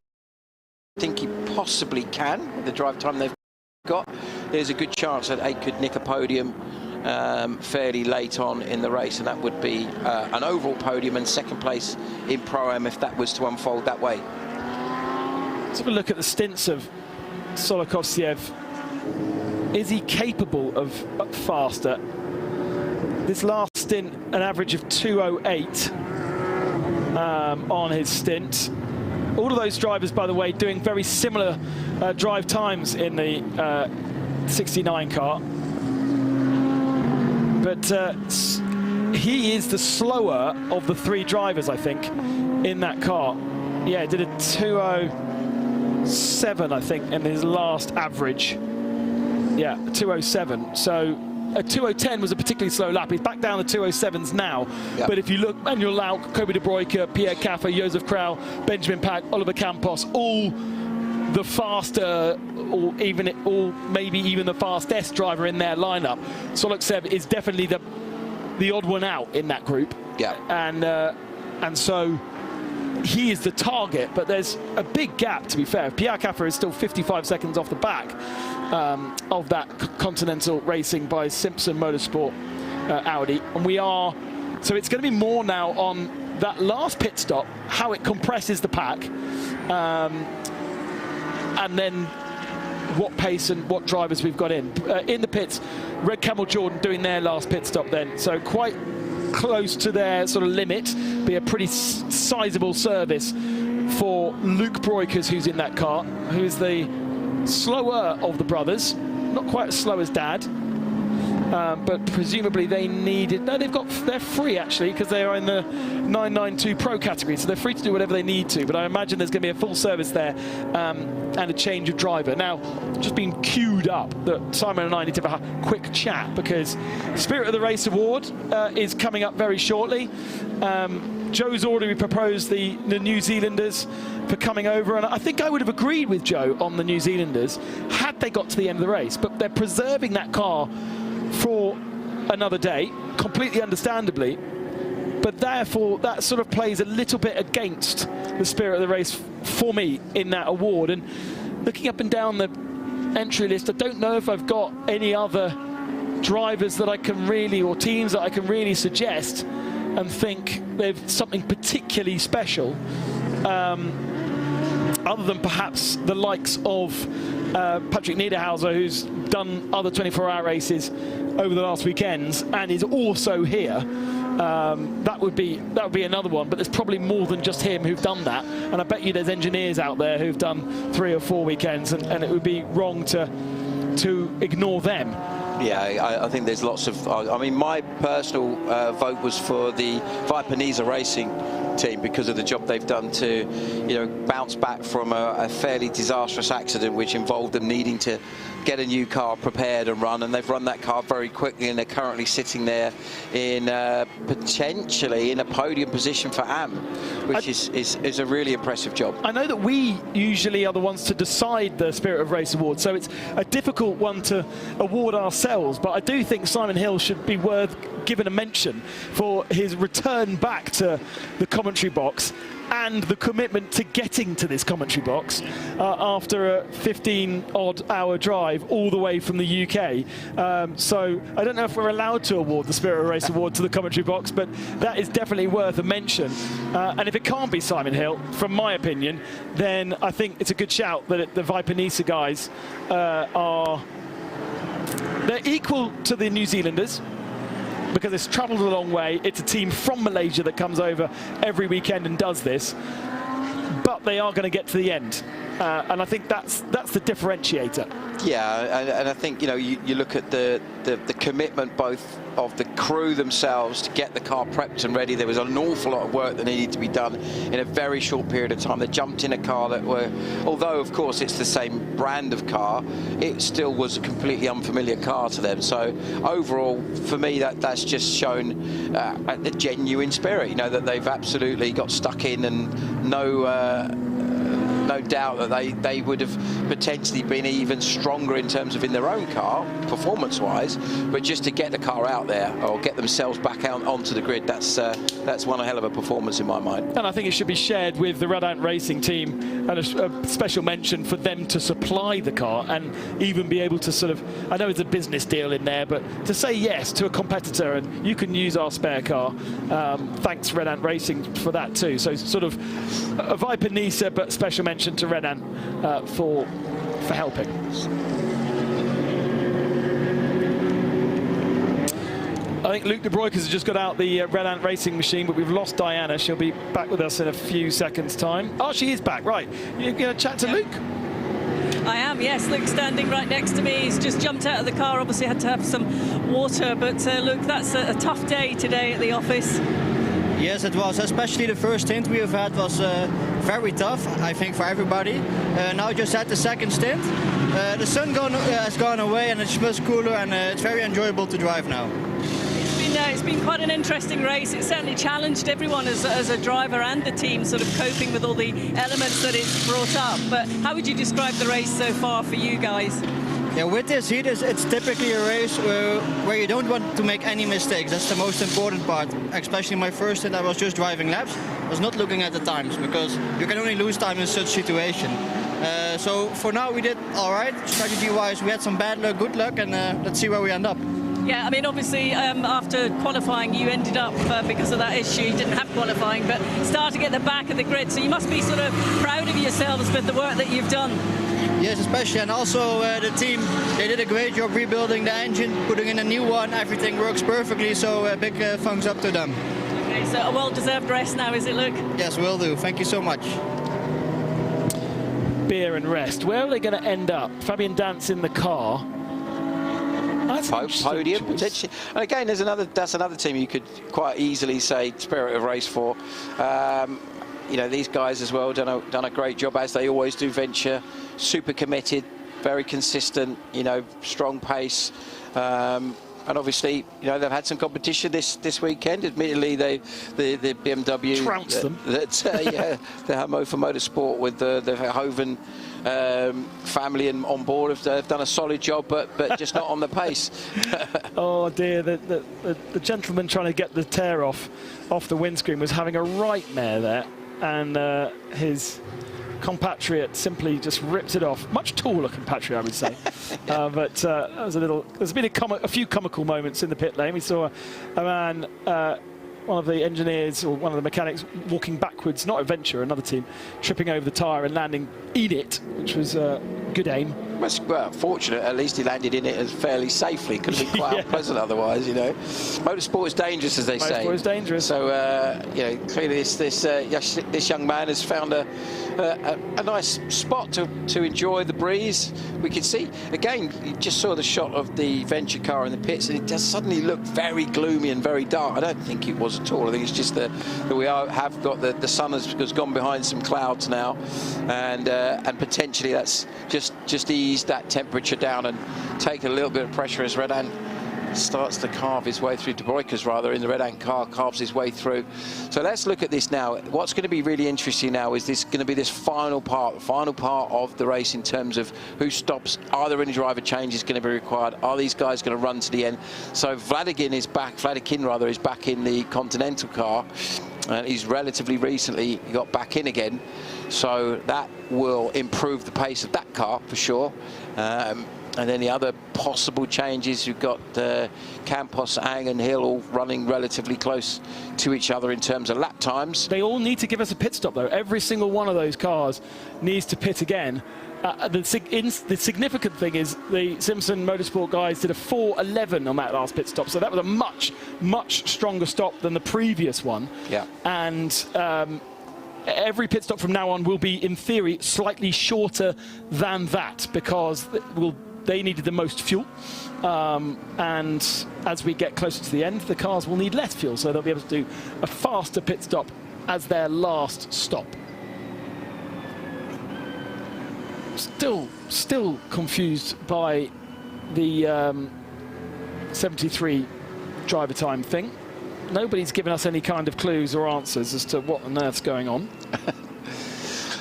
[SPEAKER 8] think he possibly can with the drive time they've got, there's a good chance that they could nick a podium fairly late on in the race, and that would be an overall podium and 2nd place in Pro-Am if that was to unfold that way.
[SPEAKER 6] Let's have a look at the stints of Solokotsev. Is he capable of faster? This last stint, an average of 2:08 on his stint. All of those drivers, by the way, doing very similar drive times in the 69 car. But he is the slower of the 3 drivers, I think, in that car. Yeah, did a 2:07, I think, in his last average. Yeah, 2:07. So a 2:10 was a particularly slow lap. He's back down to 2:07s now. Yep. But if you look, Manuel Lauk, Kobe de Bruyke, Pierre Caffer, Josef Krau, Benjamin Pack, Oliver Campos, all the faster, or maybe even the fastest driver in their lineup. Solok Seb is definitely the odd one out in that group.
[SPEAKER 8] Yeah.
[SPEAKER 6] And so he is the target, but there's a big gap, to be fair. Pierre Caffer is still 55 seconds off the back of that Continental Racing by Simpson Motorsport Audi. And so it's going to be more now on that last pit stop, how it compresses the pack, and then what pace and what drivers we've got in. In the pits, Red Camel Jordan doing their last pit stop then. So quite close to their sort of limit, be a pretty sizable service for Luke Breukers, who's in that car, who is the slower of the brothers, not quite as slow as Dad, but presumably they needed, no, they're free actually, because they are in the 992 Pro category, so they're free to do whatever they need to, but I imagine there's going to be a full service there and a change of driver. Now, just been queued up that Simon and I need to have a quick chat, because Spirit of the Race Award is coming up very shortly. Joe's already proposed the New Zealanders for coming over, and I think I would have agreed with Joe on the New Zealanders had they got to the end of the race, but they're preserving that car for another day, completely understandably, but therefore that sort of plays a little bit against the Spirit of the Race for me in that award. And looking up and down the entry list, I don't know if I've got any other drivers that I can really, or teams that I can really suggest and think they've something particularly special, other than perhaps the likes of Patrick Niederhauser, who's done other 24-hour races over the last weekends and is also here. That would be another one, but there's probably more than just him who've done that, and I bet you there's engineers out there who've done 3 or 4 weekends, and it would be wrong to ignore them.
[SPEAKER 8] Yeah, I think there's lots of, I mean, my personal vote was for the Viper Racing team because of the job they've done to, you know, bounce back from a fairly disastrous accident which involved them needing to get a new car prepared and run, and they've run that car very quickly, and they're currently sitting there in potentially in a podium position for AM, which is a really impressive job.
[SPEAKER 6] I know that we usually are the ones to decide the Spirit of Race Award, so it's a difficult one to award ourselves, but I do think Simon Hill should be given a mention for his return back to the commentary box and the commitment to getting to this commentary box after a 15-odd hour drive all the way from the UK. So I don't know if we're allowed to award the Spirit of Race Award to the commentary box, but that is definitely worth a mention. And if it can't be Simon Hill, from my opinion, then I think it's a good shout that the Viper Nisa guys they're equal to the New Zealanders, because it's travelled a long way. It's a team from Malaysia that comes over every weekend and does this, but they are going to get to the end, and I think that's the differentiator.
[SPEAKER 8] Yeah, and I think, you know, you look at the commitment both of the crew themselves to get the car prepped and ready. There was an awful lot of work that needed to be done in a very short period of time. They jumped in a car that although of course it's the same brand of car, it still was a completely unfamiliar car to them. So overall, for me, that's just shown the genuine spirit, you know, that they've absolutely got stuck in, and no doubt that they would have potentially been even stronger in terms of in their own car, performance-wise, but just to get the car out there or get themselves back out onto the grid, that's one hell of a performance in my mind.
[SPEAKER 6] And I think it should be shared with the Red Ant Racing team, and a special mention for them to supply the car and even be able to sort of, I know it's a business deal in there, but to say yes to a competitor and you can use our spare car, thanks Red Ant Racing for that too. So sort of a Viper Nisa, but special mention to Red Ant for helping. I think Luke de Broekers has just got out the Red Ant Racing machine, but we've lost Diana. She'll be back with us in a few seconds' time. Oh, she is back, right. You're going to chat to Luke?
[SPEAKER 7] I am, yes. Luke's standing right next to me. He's just jumped out of the car, obviously had to have some water, but Luke, that's a tough day today at the office.
[SPEAKER 18] Yes, it was. Especially the first stint we have had was very tough, I think, for everybody. Now just had the second stint. The sun has gone away and it's much cooler, and it's very enjoyable to drive now.
[SPEAKER 7] It's been quite an interesting race. It certainly challenged everyone as a driver and the team, sort of coping with all the elements that it's brought up. But how would you describe the race so far for you guys?
[SPEAKER 18] Yeah, with this heat, it's typically a race where you don't want to make any mistakes. That's the most important part. Especially my first stint, I was just driving laps. I was not looking at the times, because you can only lose time in such situation. So for now we did all right. Strategy-wise, we had some bad luck, good luck, and let's see where we end up.
[SPEAKER 7] Yeah, I mean, obviously, after qualifying, you ended up, because of that issue, you didn't have qualifying, but starting at the back of the grid. So you must be sort of proud of yourselves with the work that you've done.
[SPEAKER 18] Yes, especially, and also the team, they did a great job rebuilding the engine, putting in a new one. Everything works perfectly, so a big thumbs up to them.
[SPEAKER 7] Okay, so a well-deserved rest now, is it, Luke?
[SPEAKER 18] Yes, will do. Thank you so much.
[SPEAKER 6] Beer and rest. Where are they going to end up? Fabian Dance in the car.
[SPEAKER 8] Podium potentially, and again, that's another team you could quite easily say spirit of race for. You know, these guys as well done a great job, as they always do. Venture, super committed, very consistent. You know, strong pace. And obviously, you know, they've had some competition this weekend. Admittedly, the BMW
[SPEAKER 6] trounced them.
[SPEAKER 8] Yeah, the Hamo for Motorsport with the Hoven family on board have done a solid job, but just not on the pace.
[SPEAKER 6] Oh dear, the gentleman trying to get the tear off the windscreen was having a nightmare there, and his compatriot simply just ripped it off. Much taller compatriot, I would say. But that was there's been a few comical moments in the pit lane. We saw a man, one of the engineers or one of the mechanics, walking backwards, not Adventure, another team, tripping over the tyre and landing in it, which was good aim.
[SPEAKER 8] Well, fortunate, at least he landed in it fairly safely. Could have been quite unpleasant otherwise, you know. Motorsport is dangerous, as they say.
[SPEAKER 6] Motorsport is dangerous.
[SPEAKER 8] So, you know, clearly this young man has found a nice spot to enjoy the breeze. We can see, again, you just saw the shot of the Venture car in the pits, and it does suddenly look very gloomy and very dark. I don't think it was at all. I think it's just that we have got the sun has gone behind some clouds now, and potentially that's just eased that temperature down and taken a little bit of pressure as Redan starts to carve his way through. De Broekers, rather, in the Redan car, carves his way through. So let's look at this now. What's going to be really interesting now is this going to be this final part of the race in terms of who stops. Are there any driver changes going to be required? Are these guys going to run to the end? So Vladikin is back in the Continental car, and he's relatively recently got back in again. So that will improve the pace of that car for sure. And then the other possible changes, you've got Campos, Ang and Hill all running relatively close to each other in terms of lap times.
[SPEAKER 6] They all need to give us a pit stop, though. Every single one of those cars needs to pit again. The significant thing is the Simpson Motorsport guys did a 4:11 on that last pit stop, so that was a much stronger stop than the previous one.
[SPEAKER 8] Yeah. And
[SPEAKER 6] every pit stop from now on will be, in theory, slightly shorter than that, because they needed the most fuel, and as we get closer to the end, the cars will need less fuel, so they'll be able to do a faster pit stop as their last stop. Still confused by the 73 driver time thing. Nobody's given us any kind of clues or answers as to what on earth's going on.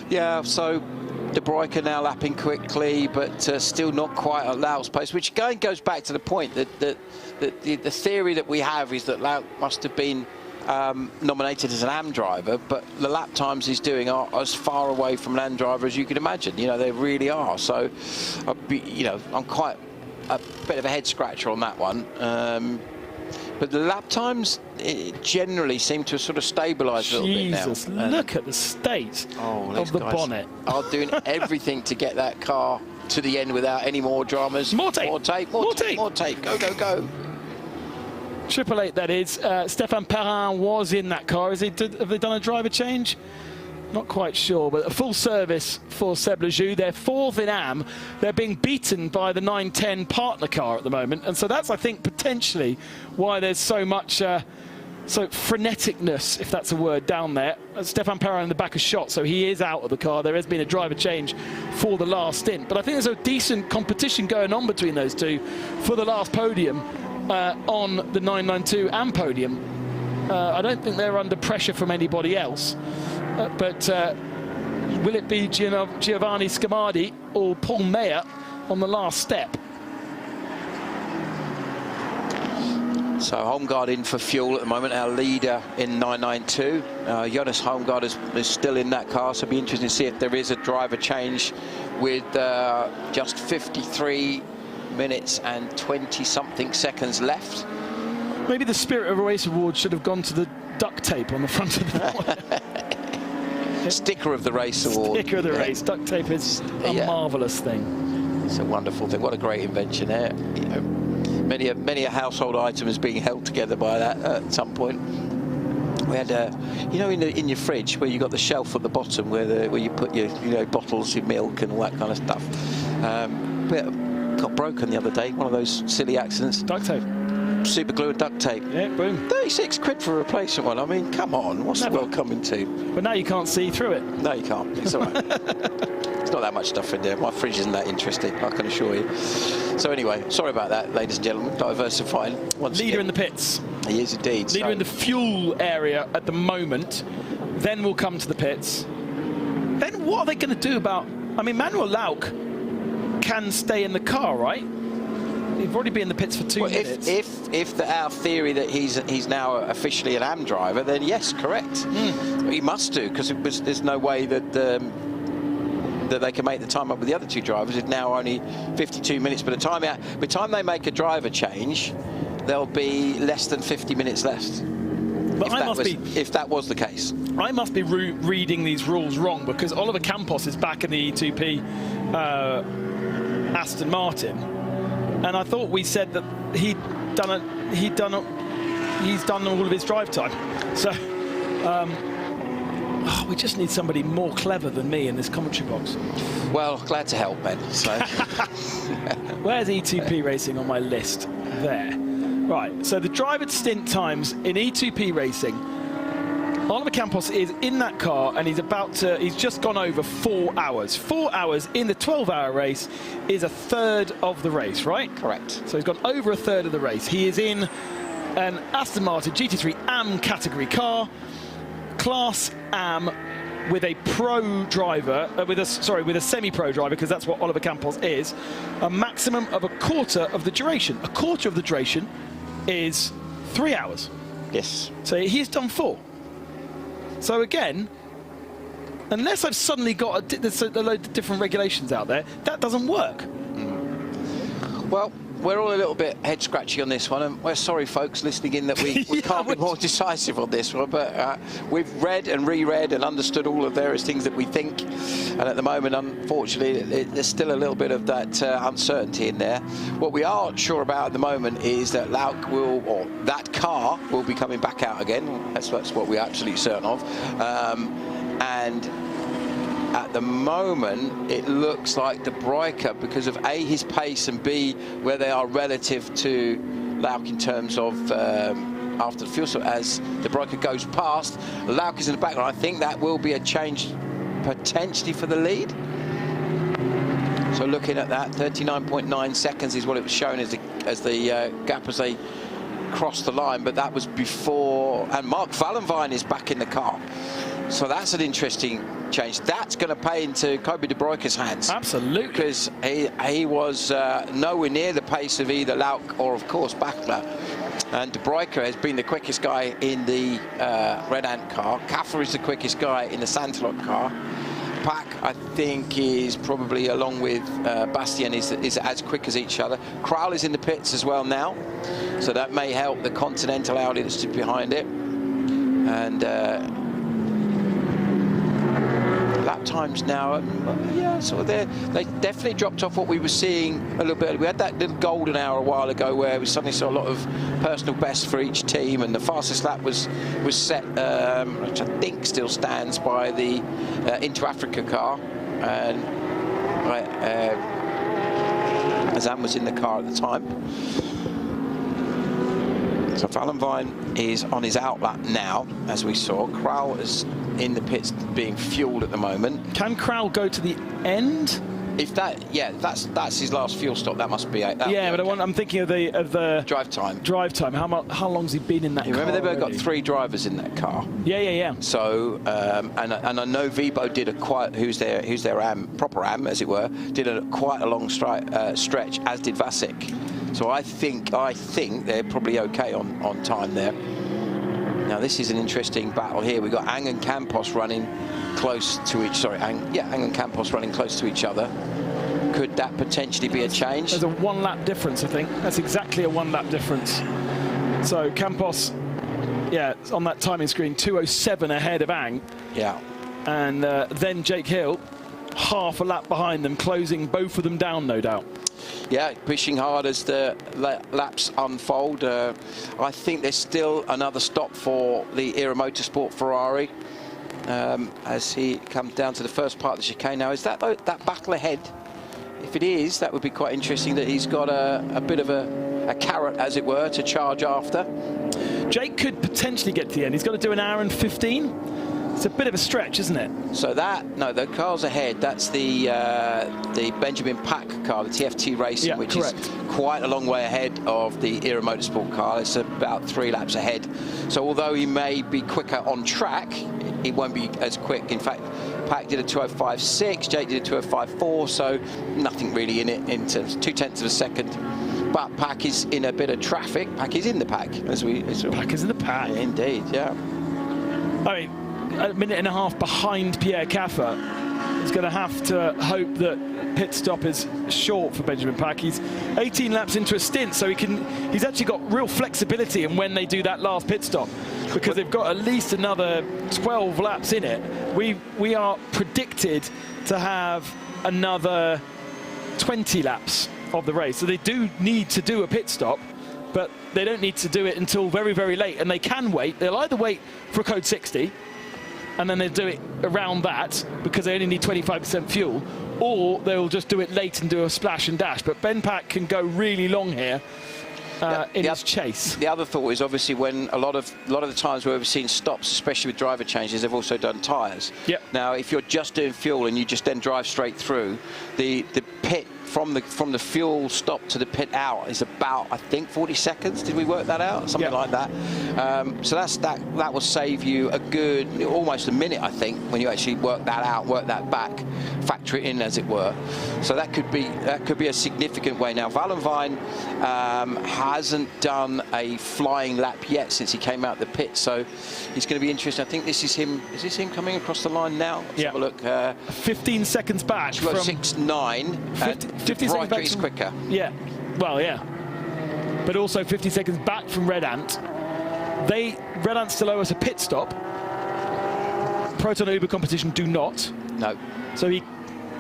[SPEAKER 8] Yeah, so De Broeker now lapping quickly, but still not quite at Laut's pace, which again goes back to the point that the theory that we have is that Laut must have been nominated as an AM driver, but the lap times he's doing are as far away from an AM driver as you can imagine. You know, they really are. So, you know, I'm quite a bit of a head scratcher on that one. But the lap times generally seem to have sort of stabilised a little bit now.
[SPEAKER 6] Jesus, look at the state of the bonnet.
[SPEAKER 8] Are doing everything to get that car to the end without any more dramas. More tape. More tape. Go, go, go.
[SPEAKER 6] 888, that is. Stéphane Perrin was in that car. Have they done a driver change? Not quite sure, but a full service for Seb Lejoux. They're fourth in AM. They're being beaten by the 910 partner car at the moment. And so that's, I think, potentially why there's so much So freneticness, if that's a word, down there. Stefan Perrin in the back has shot, so he is out of the car. There has been a driver change for the last stint. But I think there's a decent competition going on between those two for the last podium on the 992 and Podium. I don't think they're under pressure from anybody else. But will it be Giovanni Scamardi or Paul Meyer on the last step?
[SPEAKER 8] So Holmgaard in for fuel at the moment, our leader in 992. Jonas Holmgaard is still in that car, so it'll be interesting to see if there is a driver change with just 53 minutes and 20-something seconds left.
[SPEAKER 6] Maybe the Spirit of a Race award should have gone to the duct tape on the front of the
[SPEAKER 8] Sticker of the Race award.
[SPEAKER 6] Sticker of the race. Duct tape is a marvellous thing.
[SPEAKER 8] It's a wonderful thing. What a great invention there. You know, many a household item is being held together by that at some point. We had, you know, in your fridge where you got the shelf at the bottom where you put your bottles, your milk and all that kind of stuff. Got broken the other day. One of those silly accidents.
[SPEAKER 6] Duct tape.
[SPEAKER 8] Super glue and duct tape.
[SPEAKER 6] Yeah, boom.
[SPEAKER 8] 36 quid for a replacement one. I mean, come on, what's the world coming to?
[SPEAKER 6] But now you can't see through it.
[SPEAKER 8] No, you can't. It's all right. There's not that much stuff in there. My fridge isn't that interesting, I can assure you. So anyway, sorry about that, ladies and gentlemen. Diversifying once
[SPEAKER 6] Leader
[SPEAKER 8] again.
[SPEAKER 6] in the pits.
[SPEAKER 8] He is indeed.
[SPEAKER 6] Leader in the fuel area at the moment. Then we'll come to the pits. Then what are they going to do about... I mean, Manuel Lauck can stay in the car, right? He've already been in the pits for 2 minutes.
[SPEAKER 8] If our theory that he's now officially an AM driver, then yes, correct. He must do, because there's no way that that they can make the time up with the other two drivers. It's now only 52 minutes. By the time they make a driver change, there'll be less than 50 minutes left. But if that was the case.
[SPEAKER 6] I must be reading these rules wrong, because Oliver Campos is back in the E2P Aston Martin. And I thought we said that he's done all of his drive time. So we just need somebody more clever than me in this commentary box.
[SPEAKER 8] Well, glad to help, Ben. So
[SPEAKER 6] where's E2P Racing on my list? There. Right. So the driver stint times in E2P Racing. Oliver Campos is in that car and he's just gone over 4 hours. 4 hours in the 12-hour race is a third of the race, right?
[SPEAKER 8] Correct.
[SPEAKER 6] So he's gone over a third of the race. He is in an Aston Martin GT3 AM category car, Class AM, with a pro driver, with a semi-pro driver, because that's what Oliver Campos is, a maximum of a quarter of the duration. A quarter of the duration is 3 hours.
[SPEAKER 8] Yes.
[SPEAKER 6] So he's done 4. So again, unless I've suddenly got a load of different regulations out there, that doesn't work.
[SPEAKER 8] Well, we're all a little bit head-scratchy on this one, and we're sorry, folks, listening in that we can't be more decisive on this one, but we've read and reread and understood all of various things that we think, and at the moment, unfortunately, there's still a little bit of that uncertainty in there. What we are sure about at the moment is that Lauck or that car will be coming back out again. That's what we're absolutely certain of. And at the moment, it looks like De Bruyker, because of A, his pace, and B, where they are relative to Lauck in terms of after the fuel. So as De Bruyker goes past, Lauck is in the background. I think that will be a change potentially for the lead. So looking at that, 39.9 seconds is what it was shown as the gap as they crossed the line, but that was before. And Mark Vallenvine is back in the car. So that's an interesting change. That's going to pay into Kobe De Bruyker's hands.
[SPEAKER 6] Absolutely.
[SPEAKER 8] Because he was nowhere near the pace of either Lauck or, of course, Bachler. And De Bruyker has been the quickest guy in the Red Ant car. Kaffer is the quickest guy in the Santalot car. Pack, I think, is probably, along with Bastien, is as quick as each other. Kral is in the pits as well now. So that may help the Continental Audi that's behind it. And lap times now, yeah, so they definitely dropped off what we were seeing a little bit. We had that little golden hour a while ago where we suddenly saw a lot of personal bests for each team, and the fastest lap was set, which I think still stands, by the Into Africa car, and Azam was in the car at the time. So Valenvine is on his outlap now, as we saw. Crowell is in the pits being fueled at the moment.
[SPEAKER 6] Can Crowell go to the end?
[SPEAKER 8] If that, yeah, that's his last fuel stop. That must be.
[SPEAKER 6] Yeah, but okay. I'm thinking of the
[SPEAKER 8] drive time.
[SPEAKER 6] Drive time. How long's he been in that car?
[SPEAKER 8] Remember, they've
[SPEAKER 6] already?
[SPEAKER 8] got 3 drivers in that car.
[SPEAKER 6] Yeah.
[SPEAKER 8] So, and I know Vibo did who's their proper AM, as it were, did quite a long stretch, as did Vasek. So I think they're probably okay on time there. Now this is an interesting battle here. We've got Ang and Campos running close to Ang and Campos running close to each other. Could that potentially be a change?
[SPEAKER 6] There's a 1 lap difference, I think. That's exactly a 1 lap difference. So Campos, on that timing screen, 2:07 ahead of Ang.
[SPEAKER 8] Yeah.
[SPEAKER 6] And then Jake Hill, half a lap behind them, closing both of them down, no doubt.
[SPEAKER 8] Yeah, pushing hard as the laps unfold. I think there's still another stop for the Era Motorsport Ferrari as he comes down to the first part of the chicane. Now, is that battle ahead? If it is, that would be quite interesting that he's got a bit of a carrot, as it were, to charge after.
[SPEAKER 6] Jake could potentially get to the end. He's got to do an hour and 15. It's a bit of a stretch, isn't it?
[SPEAKER 8] So the car's ahead. That's the Benjamin Pack car, the TFT Racing, which is quite a long way ahead of the Era Motorsport car. It's about 3 laps ahead. So although he may be quicker on track, he won't be as quick. In fact, Pack did a 2:05.6, Jake did a 2:05.4, so nothing really in it in terms of 0.2 of a second. But Pack is in a bit of traffic. Pack is in the pack,
[SPEAKER 6] Pack is in the pack.
[SPEAKER 8] Indeed, yeah.
[SPEAKER 6] I mean, a minute and a half behind Pierre Caffer. He's going to have to hope that pit stop is short for Benjamin Pack. He's 18 laps into a stint, so he's actually got real flexibility in when they do that last pit stop, because they've got at least another 12 laps in it. We are predicted to have another 20 laps of the race, so they do need to do a pit stop, but they don't need to do it until very, very late, and they can wait. They'll either wait for a code 60 and then they'll do it around that because they only need 25% fuel, or they'll just do it late and do a splash and dash. But Ben Pack can go really long here in his chase.
[SPEAKER 8] The other thought is obviously when a lot of the times where we've seen stops, especially with driver changes, they've also done tyres.
[SPEAKER 6] Yep.
[SPEAKER 8] Now, if you're just doing fuel and you just then drive straight through, the pit from the fuel stop to the pit out is about, I think, 40 seconds. Did we work that out? Something like that. So that will save you a good, almost a minute, I think, when you actually work that out, work that back, factor it in, as it were. So that could be a significant way. Now, Valenvine hasn't done a flying lap yet since he came out the pit, so it's going to be interesting. I think this is him. Is this him coming across the line now? Let's have a look.
[SPEAKER 6] 15 seconds back from
[SPEAKER 8] 6.9.
[SPEAKER 6] 50 seconds back
[SPEAKER 8] is quicker.
[SPEAKER 6] Yeah, well, yeah. But also 50 seconds back from Red Ant. Red Ant still owe us a pit stop. Proton Uber competition do not.
[SPEAKER 8] No.
[SPEAKER 6] So he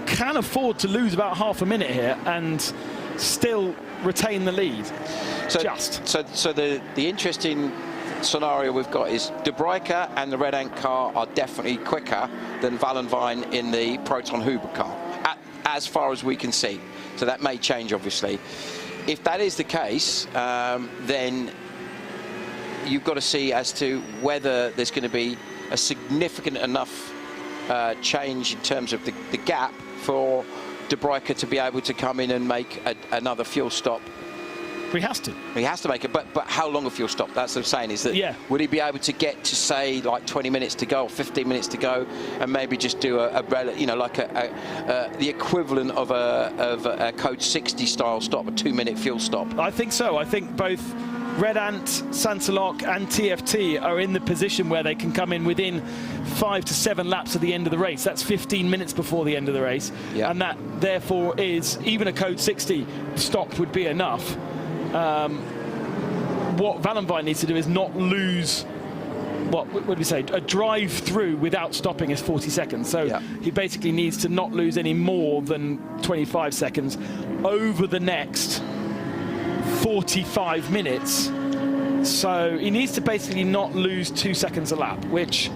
[SPEAKER 6] can afford to lose about half a minute here and still retain the lead.
[SPEAKER 8] So the interesting scenario we've got is De Bryker and the Red Ant car are definitely quicker than Valenvine in the Proton Huber car, as far as we can see. So that may change, obviously. If that is the case, then you've got to see as to whether there's going to be a significant enough change in terms of the gap for De Bryker to be able to come in and make another fuel stop.
[SPEAKER 6] He has to.
[SPEAKER 8] He has to make it, but how long a fuel stop? That's what I'm saying, is that would he be able to get to, say, like 20 minutes to go or 15 minutes to go, and maybe just do the equivalent of a code 60 style stop, a 2-minute fuel stop?
[SPEAKER 6] I think so. I think both Red Ant, Sansalok and TFT are in the position where they can come in within 5 to 7 laps of the end of the race. That's 15 minutes before the end of the race. Yeah. And that, therefore, is even a code 60 stop would be enough. What Valenvine needs to do is not lose, what would we say, a drive through without stopping is 40 seconds. So he basically needs to not lose any more than 25 seconds over the next 45 minutes. So he needs to basically not lose 2 seconds a lap, which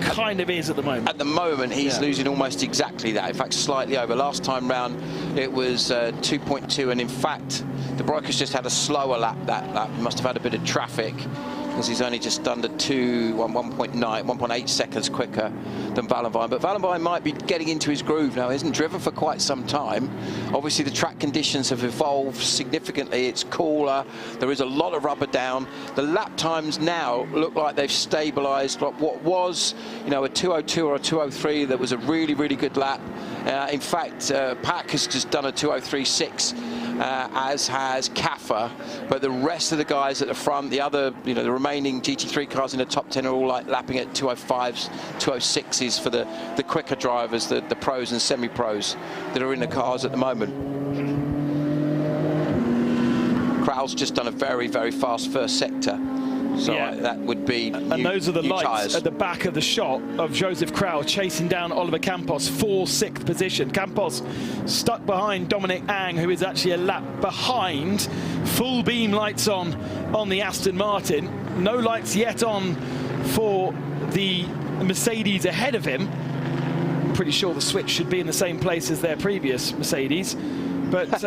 [SPEAKER 6] kind of is at the moment.
[SPEAKER 8] At the moment, he's losing almost exactly that. In fact, slightly over. Last time round, it was 2.2, and in fact, De Broeker's just had a slower lap that lap. He must have had a bit of traffic, because he's only just under 1.8 seconds quicker than Valenvijn. But Valenvijn might be getting into his groove now. He hasn't driven for quite some time. Obviously, the track conditions have evolved significantly. It's cooler. There is a lot of rubber down. The lap times now look like they've stabilised. Like what was, you know, a 2:02 or a 2:03, that was a really, really good lap. In fact, Pack has just done a 2:03.6. As has Kaffer, but the rest of the guys at the front, the other, you know, the remaining GT3 cars in the top 10 are all like lapping at 2:05s, 2:06s for the quicker drivers, the pros and semi-pros that are in the cars at the moment. Crowell's just done a very, very fast first sector. So that would be
[SPEAKER 6] and those are the lights
[SPEAKER 8] tires
[SPEAKER 6] at the back of the shot of Joseph Crowell chasing down Oliver Campos for 6th position. Campos stuck behind Dominic Ang, who is actually a lap behind. Full beam lights on the Aston Martin. No lights yet on for the Mercedes ahead of him. I'm pretty sure the switch should be in the same place as their previous Mercedes. But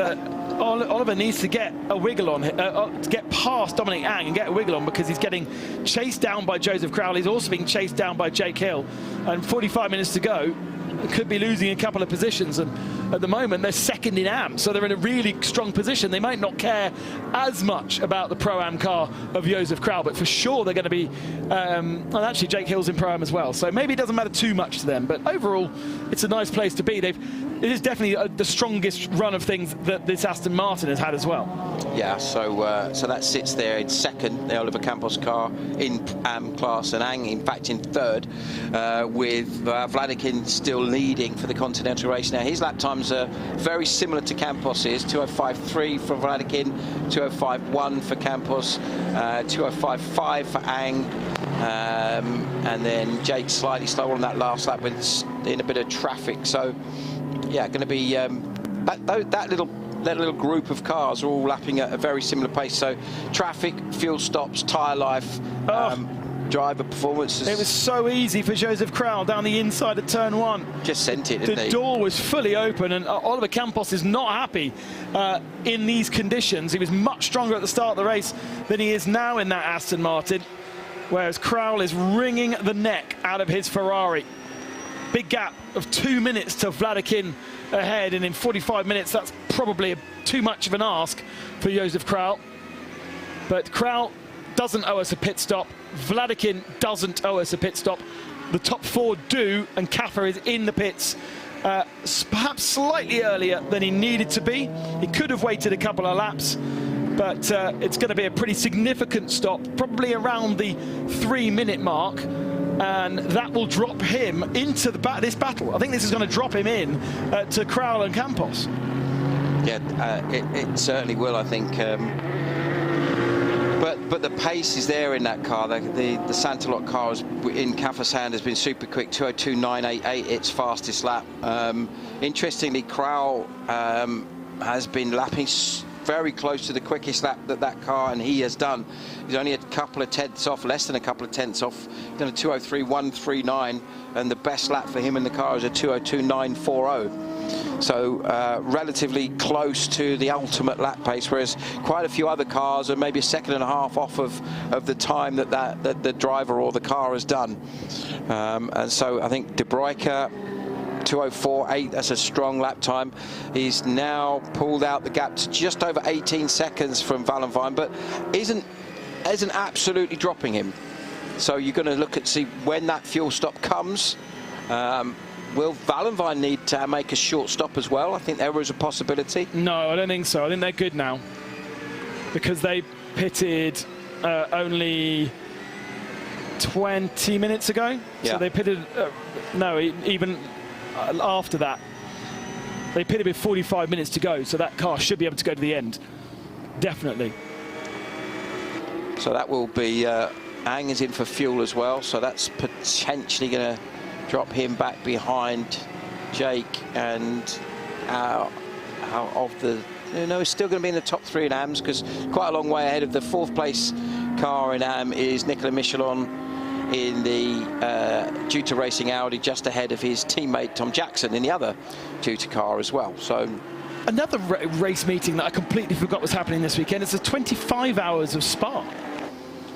[SPEAKER 6] Oliver needs to get a wiggle on, to get past Dominic Ang and get a wiggle on, because he's getting chased down by Joseph Crowell. He's also being chased down by Jake Hill. And 45 minutes to go, could be losing a couple of positions. And at the moment, they're second in AM, so they're in a really strong position. They might not care as much about the Pro-Am car of Joseph Crowell, but for sure they're going to be, and actually Jake Hill's in Pro-Am as well. So maybe it doesn't matter too much to them, but overall, it's a nice place to be. It is definitely the strongest run of things that this Aston Martin has had as well.
[SPEAKER 8] Yeah, so that sits there in second, the Oliver Campos car in AM class, and Ang, in fact, in third, with Vladikin still leading for the Continental race. Now, his lap times are very similar to Campos's, 2:05.3 for Vladikin, 2:05.1 for Campos, 2:05.5 for Ang, and then Jake slightly slower on that last lap with in a bit of traffic. So, yeah, going to be that little group of cars are all lapping at a very similar pace. So traffic, fuel stops, tyre life, driver performances.
[SPEAKER 6] It was so easy for Joseph Crowell down the inside of turn 1.
[SPEAKER 8] Just sent it, didn't he?
[SPEAKER 6] The door was fully open, and Oliver Campos is not happy in these conditions. He was much stronger at the start of the race than he is now in that Aston Martin, whereas Crowell is wringing the neck out of his Ferrari. Big gap of 2 minutes to Vladikin ahead, and in 45 minutes, that's probably too much of an ask for Joseph Crowell. But Crowell doesn't owe us a pit stop. Vladikin doesn't owe us a pit stop. The top 4 do, and Kaffer is in the pits perhaps slightly earlier than he needed to be. He could have waited a couple of laps, but it's going to be a pretty significant stop, probably around the 3-minute mark. And that will drop him into this battle. I think this is going to drop him in to Crowell and Campos.
[SPEAKER 8] Yeah, it certainly will, I think. But the pace is there in that car. The Santalot car in Kaffer's hand has been super quick, 2:02.988, its fastest lap. Interestingly, Crowell has been lapping very close to the quickest lap that car, and he has done. He's only a couple of tenths off, less than a couple of tenths off. He's done a 2:03.139, and the best lap for him in the car is a 2:02.940. So relatively close to the ultimate lap pace, whereas quite a few other cars are maybe a second and a half off of the time that the driver or the car has done. And so I think De Broeker, 2:04.8, that's a strong lap time. He's now pulled out the gap to just over 18 seconds from Valenvijn, but isn't absolutely dropping him. So you're going to look at see when that fuel stop comes. Will Valenvijn need to make a short stop as well? I think there is a possibility.
[SPEAKER 6] No, I don't think so. I think they're good now, because they pitted only 20 minutes ago.
[SPEAKER 8] Yeah.
[SPEAKER 6] So they pitted, no, even after that. They pitted with 45 minutes to go, so that car should be able to go to the end. Definitely.
[SPEAKER 8] So that will be, Ang is in for fuel as well, so that's potentially going to drop him back behind Jake, and out of the, he's still going to be in the top 3 in AMs, because quite a long way ahead of the 4th place car in AM is Nicolas Michelin in the GT Racing Audi, just ahead of his teammate Tom Jackson in the other GT car as well. So
[SPEAKER 6] another race meeting that I completely forgot was happening this weekend. It's the 25 hours of Spa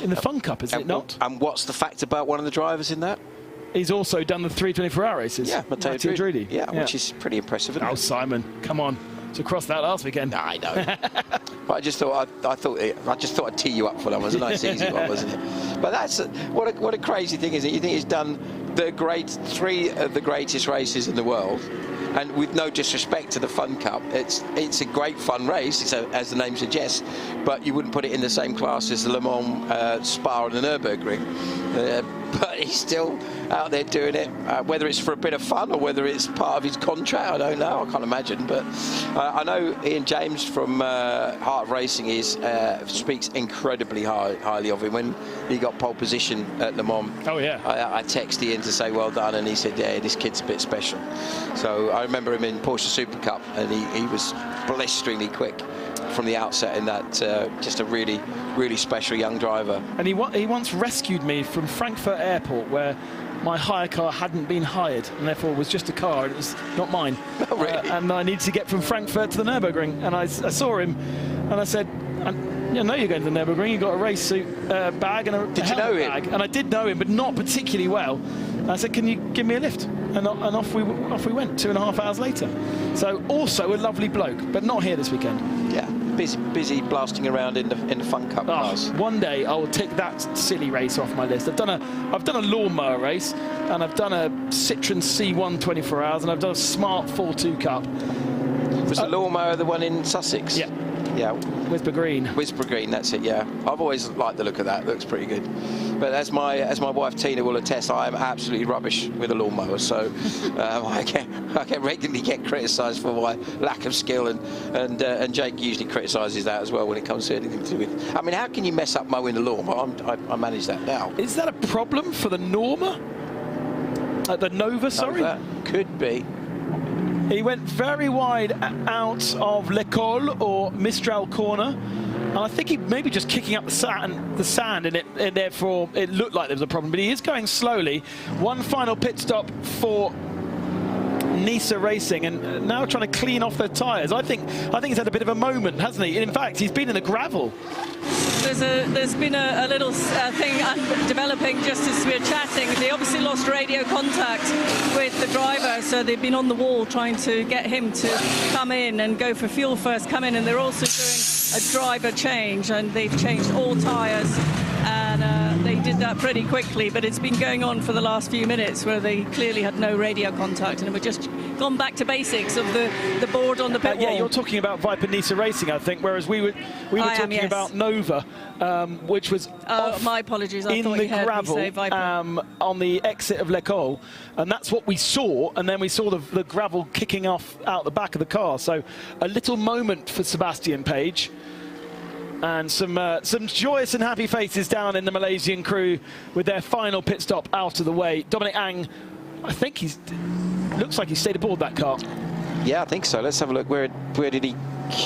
[SPEAKER 6] in the Fun Cup, is it not?
[SPEAKER 8] And what's the fact about one of the drivers in that?
[SPEAKER 6] He's also done the 3 24-hour races.
[SPEAKER 8] Yeah, Matteo Drudi. Yeah, which is pretty impressive, isn't it?
[SPEAKER 6] Simon, come on. To cross that last weekend.
[SPEAKER 8] I know. But I just thought I'd tee you up for that. It was a nice easy one, wasn't it? But that's what a crazy thing is it? You think he's done three of the greatest races in the world, and with no disrespect to the Fun Cup, it's a great fun race, as the name suggests, but you wouldn't put it in the same class as the Le Mans, Spa and the Nürburgring. But he's still out there doing it, whether it's for a bit of fun or whether it's part of his contract, I don't know, I can't imagine. But I know Ian James from Heart of Racing speaks incredibly highly of him. When he got pole position at Le Mans, I texted Ian to say well done, and he said, yeah, this kid's a bit special. So I remember him in Porsche Super Cup, and he was blisteringly quick from the outset in that, just a really, really special young driver. And he
[SPEAKER 6] once rescued me from Frankfurt Airport, where my hire car hadn't been hired and therefore was just a car, and it was not mine.
[SPEAKER 8] Oh, really?
[SPEAKER 6] And I needed to get from Frankfurt to the Nürburgring, and I saw him and I said, I know you're going to the Nürburgring, you've got a race suit bag and a helmet bag. And I did know him, but not particularly well. And I said, can you give me a lift? And off we went 2.5 hours later. So also a lovely bloke, but not here this weekend.
[SPEAKER 8] Yeah, busy blasting around in the Fun Cup cars.
[SPEAKER 6] One day I will tick that silly race off my list. I've done a lawnmower race, and I've done a Citroen C1 24 hours, and I've done a Smart 4.2 Cup.
[SPEAKER 8] Was the lawnmower the one in Sussex?
[SPEAKER 6] Yeah.
[SPEAKER 8] Yeah,
[SPEAKER 6] Whisper Green.
[SPEAKER 8] Whisper Green, that's it. Yeah, I've always liked the look of that. It looks pretty good. But as my wife Tina will attest, I am absolutely rubbish with a lawnmower. So I regularly get criticised for my lack of skill, and Jake usually criticises that as well when it comes to anything to do with. I mean, how can you mess up mowing a lawn? Well, I manage that now.
[SPEAKER 6] Is that a problem for the Norma? The Nova, sorry.
[SPEAKER 8] That could be.
[SPEAKER 6] He went very wide out of L'École or Mistral corner, and I think he maybe just kicking up the sand, and therefore it looked like there was a problem. But he is going slowly. One final pit stop for Nisa Racing, and now trying to clean off their tyres. I think he's had a bit of a moment, hasn't he? In fact, he's been in the gravel.
[SPEAKER 7] There's been a little thing developing just as we're chatting. They obviously lost radio contact with the driver, so they've been on the wall trying to get him to come in and go for fuel first, come in, and they're also doing a driver change, and they've changed all tyres, and they did that pretty quickly, but it's been going on for the last few minutes where they clearly had no radio contact, and we're just gone back to basics of the board on the pit wall.
[SPEAKER 6] Yeah, you're talking about Viper Nisa Racing, I think, whereas we were talking about Nova, which was off
[SPEAKER 7] my apologies, I
[SPEAKER 6] in
[SPEAKER 7] thought
[SPEAKER 6] the
[SPEAKER 7] you heard
[SPEAKER 6] gravel
[SPEAKER 7] me say Viper.
[SPEAKER 6] On the exit of L'École, and that's what we saw, and then we saw the gravel kicking off out the back of the car. So a little moment for Sebastian Page. And some joyous and happy faces down in the Malaysian crew with their final pit stop out of the way. Dominic Ang, I think looks like he stayed aboard that car.
[SPEAKER 8] Yeah, I think so. Let's have a look. Where did he?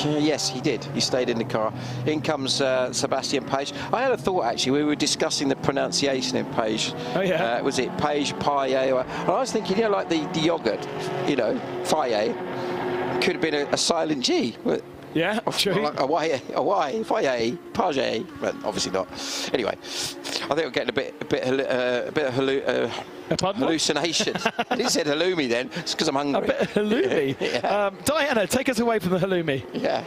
[SPEAKER 8] Yes, he did. He stayed in the car. In comes Sebastian Page. I had a thought, actually. We were discussing the pronunciation in Page.
[SPEAKER 6] Oh, yeah.
[SPEAKER 8] Was it Page, Paye? And I was thinking, like the yogurt, Faye, could have been a silent G.
[SPEAKER 6] Yeah, true.
[SPEAKER 8] Like a Y, Faye, Page, but obviously not. Anyway, I think we're getting a bit of hallucination. I didn't say halloumi then. It's because I'm hungry.
[SPEAKER 6] A bit of halloumi.
[SPEAKER 8] Yeah.
[SPEAKER 6] Diana, take us away from the halloumi.
[SPEAKER 8] Yeah.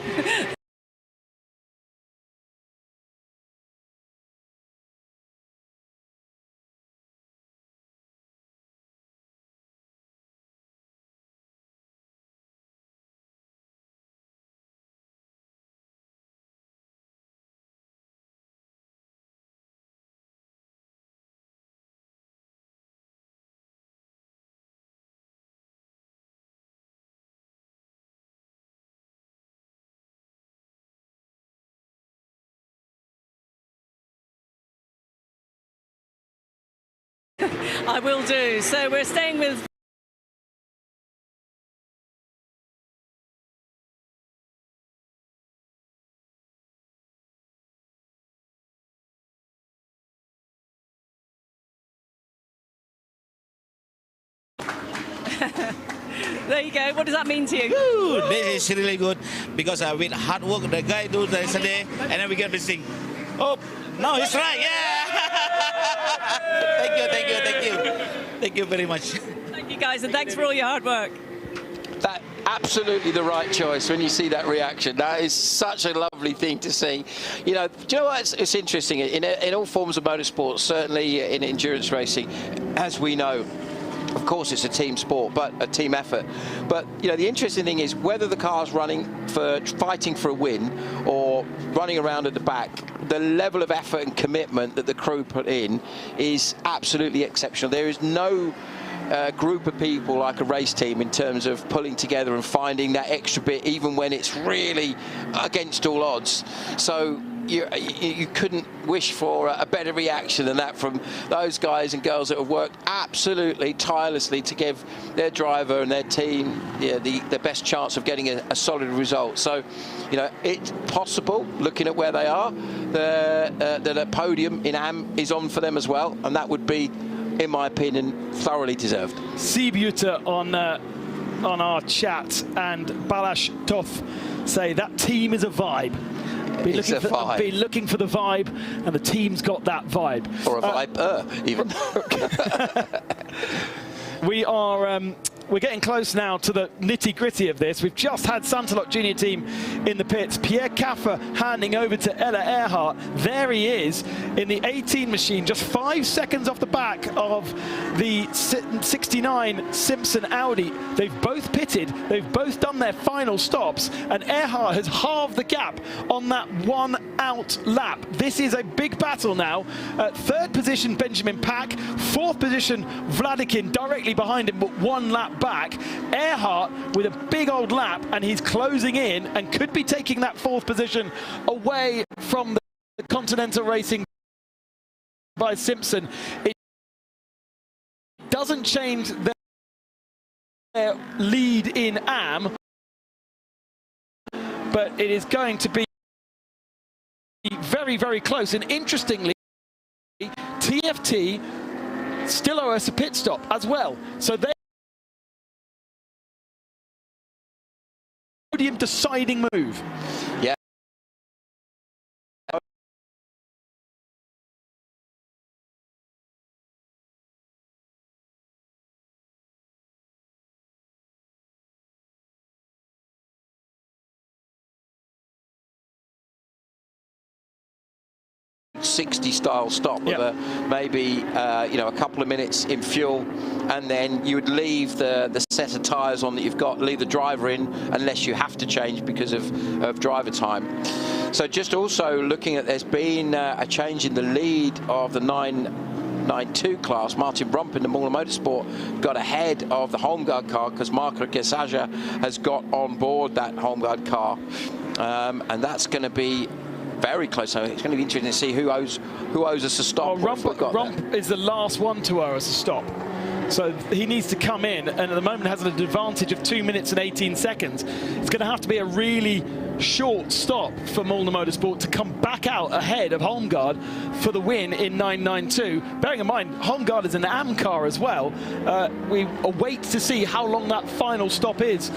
[SPEAKER 7] I will do. So we're staying with There you go. What does that mean to you?
[SPEAKER 19] Ooh, this is really good because with hard work, the guy do the yesterday, and then we get this thing. Oh, no, it's right. Yeah. Thank you very much.
[SPEAKER 7] Thank you, guys, and thanks for all your hard work.
[SPEAKER 8] That absolutely the right choice when you see that reaction. That is such a lovely thing to see. You know, do you know what? It's interesting in all forms of motorsport, certainly in endurance racing, as we know. Of course, it's a team sport, but a team effort. But you know, the interesting thing is whether the car's fighting for a win or running around at the back. The level of effort and commitment that the crew put in is absolutely exceptional. There is no group of people like a race team in terms of pulling together and finding that extra bit even when it's really against all odds. So you couldn't wish for a better reaction than that from those guys and girls that have worked absolutely tirelessly to give their driver and their team the best chance of getting a solid result. So, you know, it's possible, looking at where they are, that a podium in AM is on for them as well, and that would be, in my opinion, thoroughly deserved.
[SPEAKER 6] Sibuta on our chat and Balash Toth say that team is a vibe. Been looking for the vibe, and the team's got that vibe.
[SPEAKER 8] Or a vibe, even.
[SPEAKER 6] We're getting close now to the nitty-gritty of this. We've just had Santalok Junior Team in the pits. Pierre Caffer handing over to Ella Earhart. There he is in the 18 machine, just 5 seconds off the back of the 69 Simpson Audi. They've both pitted. They've both done their final stops, and Earhart has halved the gap on that one-out lap. This is a big battle now. Third position, Benjamin Pack. Fourth position, Vladikin, directly behind him, but one lap back. Earhart with a big old lap, and he's closing in and could be taking that fourth position away from the Continental Racing by Simpson. It doesn't change their lead in AM, but it is going to be very, very close. And interestingly, TFT still owe us a pit stop as well. So they Podium deciding move.
[SPEAKER 8] Yeah. .60 style stop with maybe you know, a couple of minutes in fuel, and then you would leave the set of tyres on that you've got, leave the driver in unless you have to change because of driver time. So just also looking at, there's been a change in the lead of the 992 class. Martin Rump in the Muller Motorsport got ahead of the Holmgard car because Marco Kesaja has got on board that Holmgard car, and that's going to be very close. So it's going to be interesting to see who owes us a stop.
[SPEAKER 6] Well, Rump is the last one to owe us a stop. So he needs to come in, and at the moment has an advantage of 2 minutes and 18 seconds. It's going to have to be a really short stop for Muller Motorsport to come back out ahead of Holmgard for the win in 992. Bearing in mind, Holmgard is an AM car as well. We await to see how long that final stop is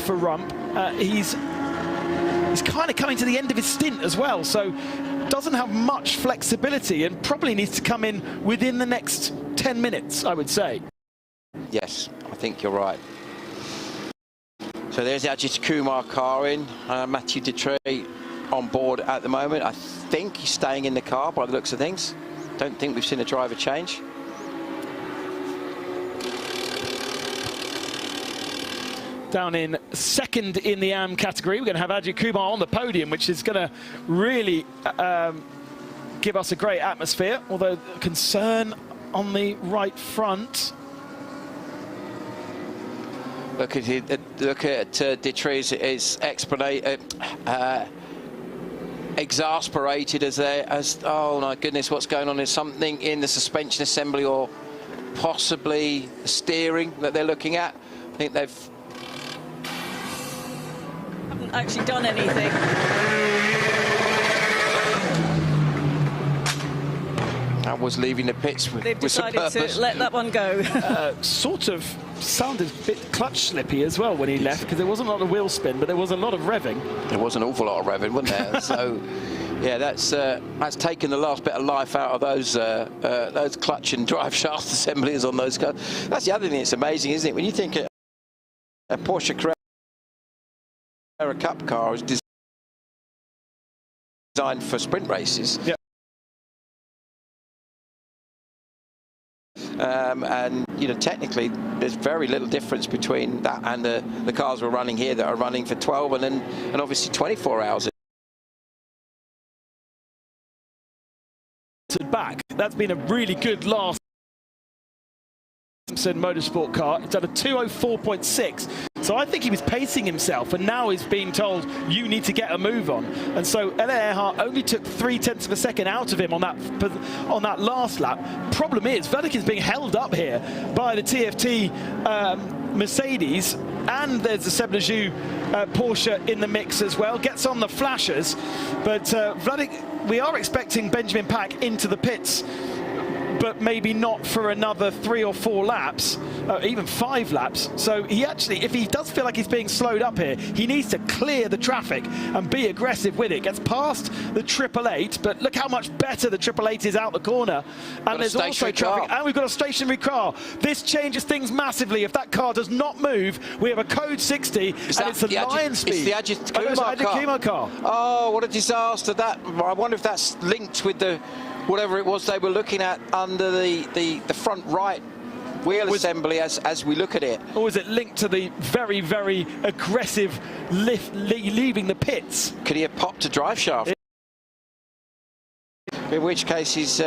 [SPEAKER 6] for Rump. He's kind of coming to the end of his stint as well, so doesn't have much flexibility and probably needs to come in within the next 10 minutes, I would say.
[SPEAKER 8] Yes, I think you're right. So there's the Ajith Kumar car in. Matthew Detrey on board at the moment. I think he's staying in the car by the looks of things. Don't think we've seen a driver change.
[SPEAKER 6] Down in second in the AM category, we're going to have Ajith Kumar on the podium, which is going to really give us a great atmosphere, although concern on the right front.
[SPEAKER 8] Look at Detrey's is exasperated as oh my goodness, what's going on? Is something in the suspension assembly or possibly steering that they're looking at? I think they've
[SPEAKER 7] haven't actually done anything.
[SPEAKER 8] That was leaving the pits with
[SPEAKER 7] They've decided
[SPEAKER 8] some purpose.
[SPEAKER 7] to let that one go.
[SPEAKER 6] Sort of sounded a bit clutch slippy as well when he left, because there wasn't a lot of wheel spin, but there was a lot of revving.
[SPEAKER 8] There was an awful lot of revving, wasn't there? So, yeah, that's taken the last bit of life out of those clutch and drive shaft assemblies on those cars. That's the other thing that's amazing, isn't it? When you think a Porsche Carrera Cup car is designed for sprint races.
[SPEAKER 6] Yeah.
[SPEAKER 8] And you know, technically, there's very little difference between that and the cars we're running here that are running for 12 and obviously 24 hours.
[SPEAKER 6] Back. That's been a really good last motorsport car. It's at a 2:04.6. So I think he was pacing himself, and now he's being told you need to get a move on. And so Ella Earhart only took 0.3 of a second out of him on that last lap. Problem is, Vladikin's being held up here by the TFT Mercedes, and there's the Sebnaju Porsche in the mix as well. Gets on the flashers, but we are expecting Benjamin Pack into the pits, but maybe not for another 3 or 4 laps, even 5 laps. So he actually, if he does feel like he's being slowed up here, he needs to clear the traffic and be aggressive with it. Gets past the 888, but look how much better the 888 is out the corner. And there's also traffic, and we've got a stationary car. This changes things massively. If that car does not move, we have a code 60, and it's the Lion Speed.
[SPEAKER 8] It's the Ajith Kumar
[SPEAKER 6] car.
[SPEAKER 8] Oh, what a disaster that. I wonder if that's linked with the whatever it was they were looking at under the front right wheel assembly as we look at it.
[SPEAKER 6] Or is it linked to the very, very aggressive lift leaving the pits?
[SPEAKER 8] Could he have popped a drive shaft? In which case he's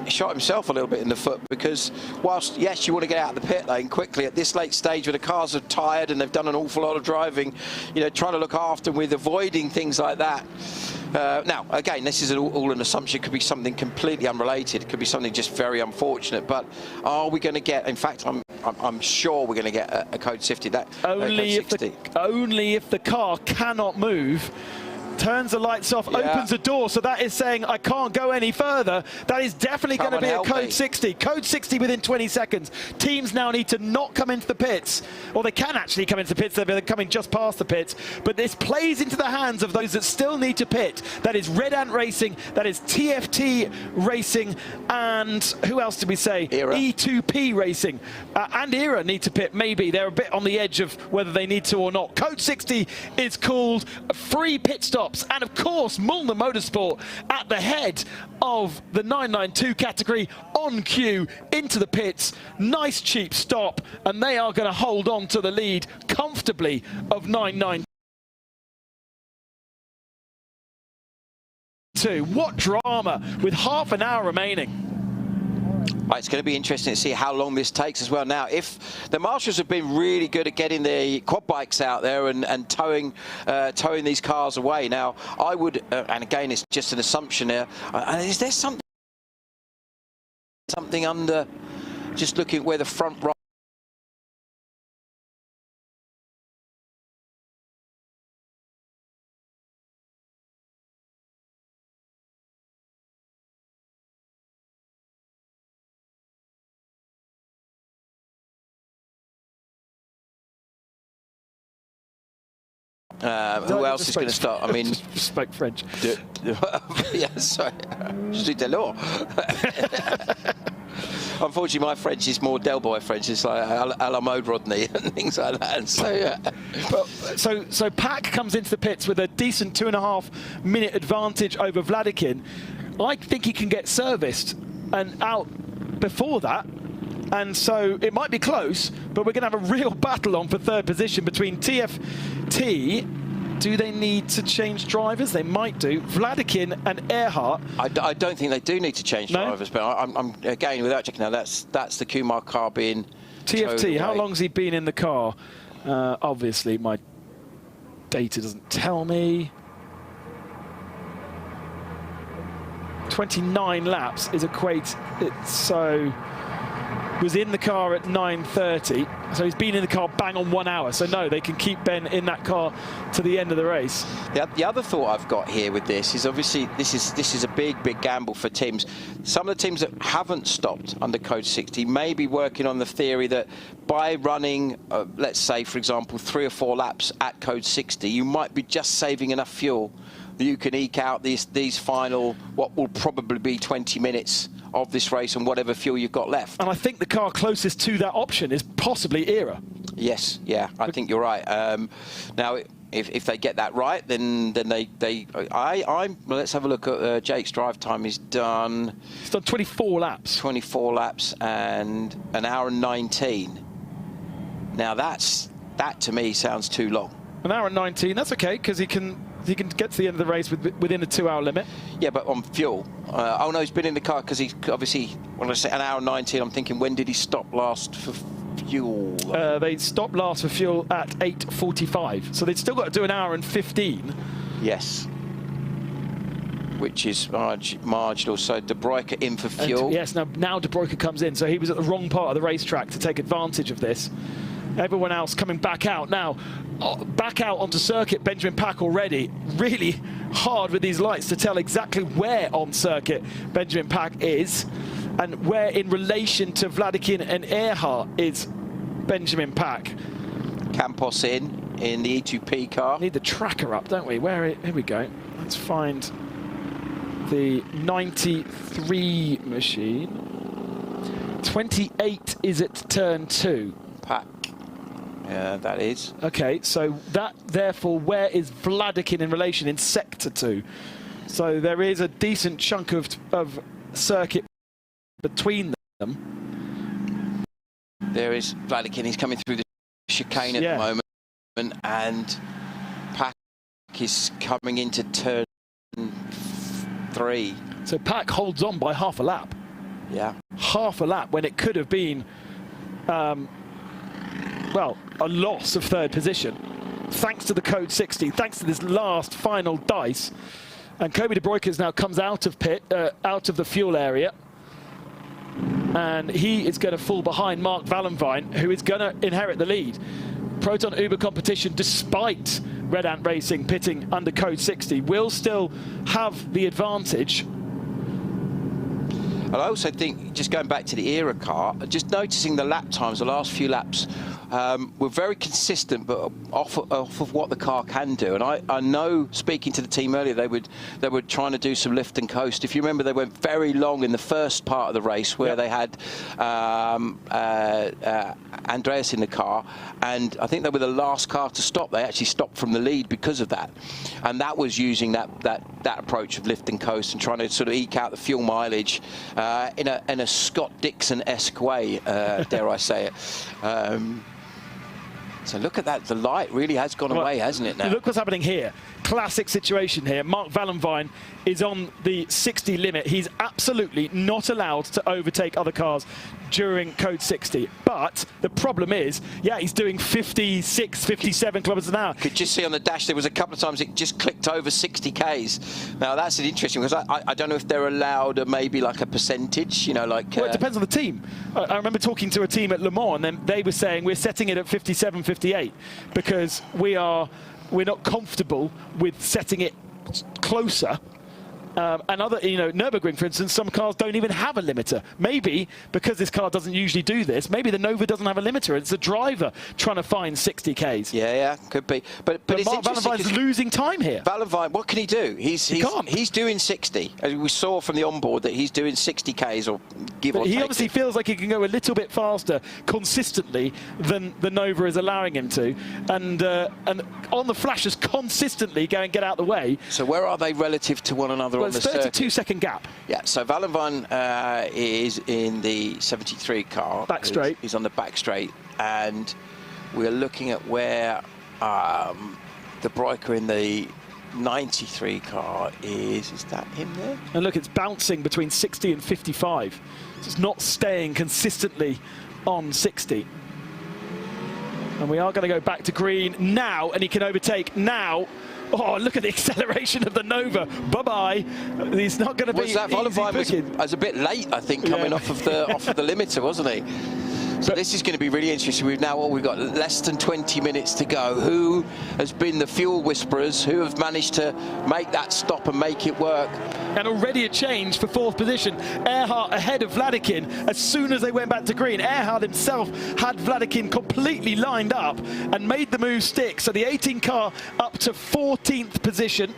[SPEAKER 8] shot himself a little bit in the foot, because whilst, yes, you want to get out of the pit lane quickly at this late stage where the cars are tired and they've done an awful lot of driving, you know, trying to look after them with avoiding things like that. Now, again, this is all an assumption. It could be something completely unrelated. It could be something just very unfortunate. But are we going to get? In fact, I'm sure we're going to get a code 60.
[SPEAKER 6] Only if the car cannot move. Turns the lights off, opens the door, so that is saying I can't go any further. That is definitely going to be a code 60. Code 60 within 20 seconds. Teams now need to not come into the pits, or they can actually come into the pits. They're coming just past the pits, but this plays into the hands of those that still need to pit. That is Red Ant Racing, that is TFT Racing, and who else did we say?
[SPEAKER 8] Era.
[SPEAKER 6] E2P Racing. And Era need to pit, maybe. They're a bit on the edge of whether they need to or not. Code 60 is called free pit stop. And of course, Mulner Motorsport at the head of the 992 category, on cue into the pits. Nice cheap stop, and they are going to hold on to the lead comfortably of 992. What drama with half an hour remaining.
[SPEAKER 8] Right, it's going to be interesting to see how long this takes as well. Now, if the marshals have been really good at getting the quad bikes out there and towing these cars away, now I would, and again, it's just an assumption there. Is there something under? Just looking where the front right. Who else is going to start? I mean,
[SPEAKER 6] spoke French.
[SPEAKER 8] Yeah, sorry. Je suis de l'or. Unfortunately, my French is more Del Boy French. It's like a la mode Rodney and things like that. And so, yeah.
[SPEAKER 6] Well, so Pack comes into the pits with a decent 2.5 minute advantage over Vladikin. I think he can get serviced and out before that. And so it might be close, but we're going to have a real battle on for third position between TFT. Do they need to change drivers? They might do. Vladikin and Earhart.
[SPEAKER 8] I don't think they do need to change drivers, but I'm again, without checking out, that's the Kumar car being
[SPEAKER 6] TFT. How long's he been in the car? Obviously, my data doesn't tell me. 29 laps is so was in the car at 9:30, so he's been in the car bang on 1 hour. So no, they can keep Ben in that car to the end of the race.
[SPEAKER 8] The other thought I've got here with this is obviously this is a big gamble for teams. Some of the teams that haven't stopped under code 60 may be working on the theory that by running, let's say, for example, 3 or 4 laps at code 60, you might be just saving enough fuel that you can eke out these final, what will probably be 20 minutes of this race and whatever fuel you've got left.
[SPEAKER 6] And I think the car closest to that option is possibly Era.
[SPEAKER 8] Yes, yeah, I think you're right. Now, if they get that right, then well, let's have a look at Jake's drive time. He's done
[SPEAKER 6] 24 laps.
[SPEAKER 8] 24 laps and 1 hour and 19. Now that to me sounds too long.
[SPEAKER 6] 1 hour and 19. That's okay because he can get to the end of the race within a 2-hour limit.
[SPEAKER 8] Yeah, but on fuel. Oh no, he's been in the car because he's obviously, when I say 1 hour and 19, I'm thinking, when did he stop last for fuel?
[SPEAKER 6] They stopped last for fuel at 8:45, so they'd still got to do 1 hour and 15.
[SPEAKER 8] Yes. Which is marginal. So De Bruyker in for fuel.
[SPEAKER 6] And, yes, now De Bruyker comes in, so he was at the wrong part of the racetrack to take advantage of this. Everyone else coming back out now. Back out onto circuit, Benjamin Pack already really hard with these lights to tell exactly where on circuit Benjamin Pack is and where in relation to Vladikin and Earhart is Benjamin Pack.
[SPEAKER 8] Campos in the E2P car.
[SPEAKER 6] Need the tracker up, don't we? Here we go. Let's find the 93 machine. 28 is at turn 2.
[SPEAKER 8] Pack. Yeah, that is.
[SPEAKER 6] Okay, so that, therefore, where is Vladikin in relation in sector 2? So there is a decent chunk of circuit between them.
[SPEAKER 8] There is Vladikin. He's coming through the chicane at the moment, and Pack is coming into turn 3.
[SPEAKER 6] So Pack holds on by half a lap.
[SPEAKER 8] Yeah.
[SPEAKER 6] Half a lap when it could have been, well, a loss of 3rd position. Thanks to the code 60, thanks to this last final dice. And Kobe De Bruyckers now comes out of the fuel area. And he is going to fall behind Mark Vallenvine, who is going to inherit the lead. Proton Uber competition, despite Red Ant Racing pitting under code 60, will still have the advantage.
[SPEAKER 8] And I also think, just going back to the Era car, just noticing the lap times, the last few laps, were very consistent, but off of what the car can do. And I know, speaking to the team earlier, they were trying to do some lift and coast. If you remember, they went very long in the first part of the race where they had Andreas in the car, and I think they were the last car to stop. They actually stopped from the lead because of that, and that was using that approach of lift and coast and trying to sort of eke out the fuel mileage in a Scott Dixon-esque way, dare I say it. So look at that, the light really has gone away, hasn't it now?
[SPEAKER 6] Look what's happening here. Classic situation here. Mark Vallenvine is on the 60 limit. He's absolutely not allowed to overtake other cars during code 60. But the problem is, yeah, he's doing 56, 57 kilometers an hour.
[SPEAKER 8] Could just see on the dash there was a couple of times it just clicked over 60 Ks. Now that's an interesting, because I don't know if they're allowed maybe like a percentage, you know, like...
[SPEAKER 6] Well, it depends on the team. I remember talking to a team at Le Mans, and then they were saying we're setting it at 57, 58 because we're not comfortable with setting it closer. And other, Nürburgring, for instance, some cars don't even have a limiter. Maybe because this car doesn't usually do this, maybe the Nova doesn't have a limiter. It's the driver trying to find 60 Ks.
[SPEAKER 8] Yeah, could be. But it's
[SPEAKER 6] Mark Vallenvine's losing time here.
[SPEAKER 8] Vallenvine, what can he do? He's doing 60. As we saw from the onboard that he's doing 60 Ks or give or take.
[SPEAKER 6] He obviously feels like he can go a little bit faster consistently than the Nova is allowing him to. And on the flashes consistently go and get out the way.
[SPEAKER 8] So where are they relative to one another?
[SPEAKER 6] Well, it's 32-second gap.
[SPEAKER 8] Yeah, so Vallenvine is in the 73 car.
[SPEAKER 6] Back straight.
[SPEAKER 8] He's on the back straight. And we're looking at where De Bruycker in the 93 car is. Is that him there?
[SPEAKER 6] And look, it's bouncing between 60 and 55. So it's not staying consistently on 60. And we are going to go back to green now, and he can overtake now. Oh, look at the acceleration of the Nova. Bye-bye. He's not going to be easy picking.
[SPEAKER 8] was a bit late, I think, coming off of the limiter, wasn't he? So this is going to be really interesting. We've got less than 20 minutes to go. Who has been the fuel whisperers? Who have managed to make that stop and make it work?
[SPEAKER 6] And already a change for 4th position. Earhart ahead of Vladikin as soon as they went back to green. Earhart himself had Vladikin completely lined up and made the move stick. So the 18 car up to 14th position.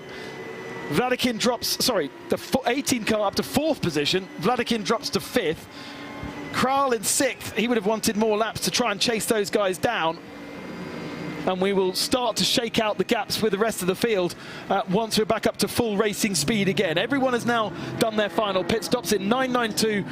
[SPEAKER 6] Vladikin drops, sorry, the 18 car up to 4th position. Vladikin drops to 5th. Kral in 6th. He would have wanted more laps to try and chase those guys down. And we will start to shake out the gaps with the rest of the field once we're back up to full racing speed again. Everyone has now done their final pit stops in 992.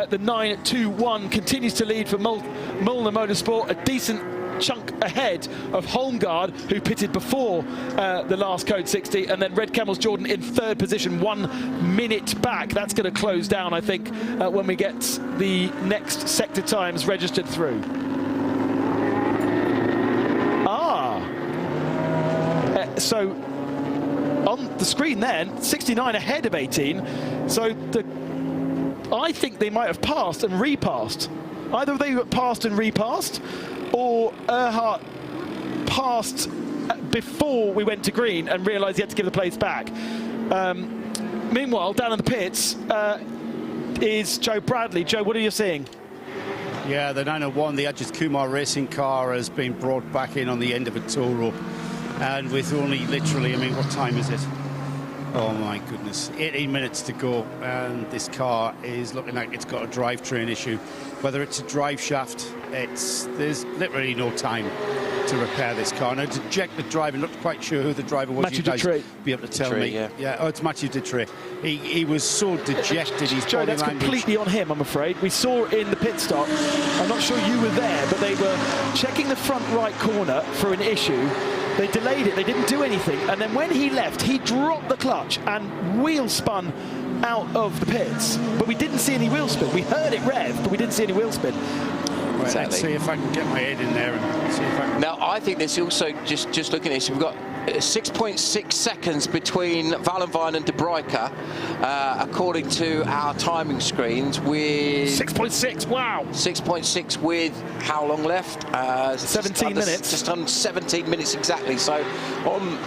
[SPEAKER 6] The 921 continues to lead for Mulner Motorsport, a decent chunk ahead of Holmgaard, who pitted before the last Code 60, and then Red Camels Jordan in 3rd position, 1 minute back. That's going to close down, I think, when we get the next sector times registered through. So on the screen then, 69 ahead of 18. So I think they might have passed and repassed. Either they passed and repassed, or Earhart passed before we went to green and realised he had to give the place back. Meanwhile, down in the pits is Joe Bradley. Joe, what are you seeing?
[SPEAKER 5] Yeah, the 901, the Ajith Kumar racing car, has been brought back in on the end of a tow rope. And with only literally, I mean, what time is it? Oh my goodness, 18 minutes to go, and this car is looking like it's got a drivetrain issue. Whether it's a drive shaft, there's literally no time to repair this car. Now, dejected driver, not quite sure who the driver was.
[SPEAKER 6] Matthew
[SPEAKER 5] you guys
[SPEAKER 6] Dutré.
[SPEAKER 5] Be able to tell me.
[SPEAKER 8] Yeah.
[SPEAKER 5] Oh, it's Matthew Dutré. He was so dejected. His
[SPEAKER 6] Joe,
[SPEAKER 5] body
[SPEAKER 6] that's
[SPEAKER 5] language.
[SPEAKER 6] completely on him, I'm afraid. We saw in the pit stop, I'm not sure you were there, but they were checking the front right corner for an issue. They delayed it, they didn't do anything, and then when he left, he dropped the clutch and wheel spun out of the pits. But we didn't see any wheel spin. We heard it rev, but we didn't see any wheel spin.
[SPEAKER 5] Right,
[SPEAKER 8] Exactly.
[SPEAKER 5] let's see if I can get my head in there and see if I can.
[SPEAKER 8] Now, I think there's also, just looking at this, we've got 6.6 seconds between Valenvine and De Bruyker, according to our timing screens, with
[SPEAKER 6] 6.6, wow.
[SPEAKER 8] 6.6 with how long left?
[SPEAKER 6] 17 minutes.
[SPEAKER 8] Just on 17 minutes exactly. So on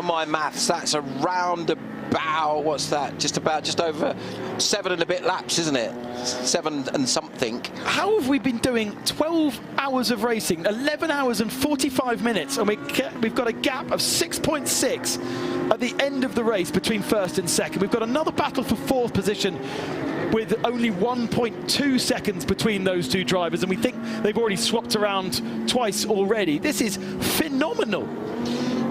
[SPEAKER 8] my maths, that's around about, what's that? Just over 7 and a bit laps, isn't it? 7 and something.
[SPEAKER 6] How have we been doing 12 hours of racing, 11 hours and 45 minutes, and we've got a gap of 6.6 at the end of the race between 1st and 2nd. We've got another battle for 4th position with only 1.2 seconds between those two drivers, and we think they've already swapped around twice already. This is phenomenal.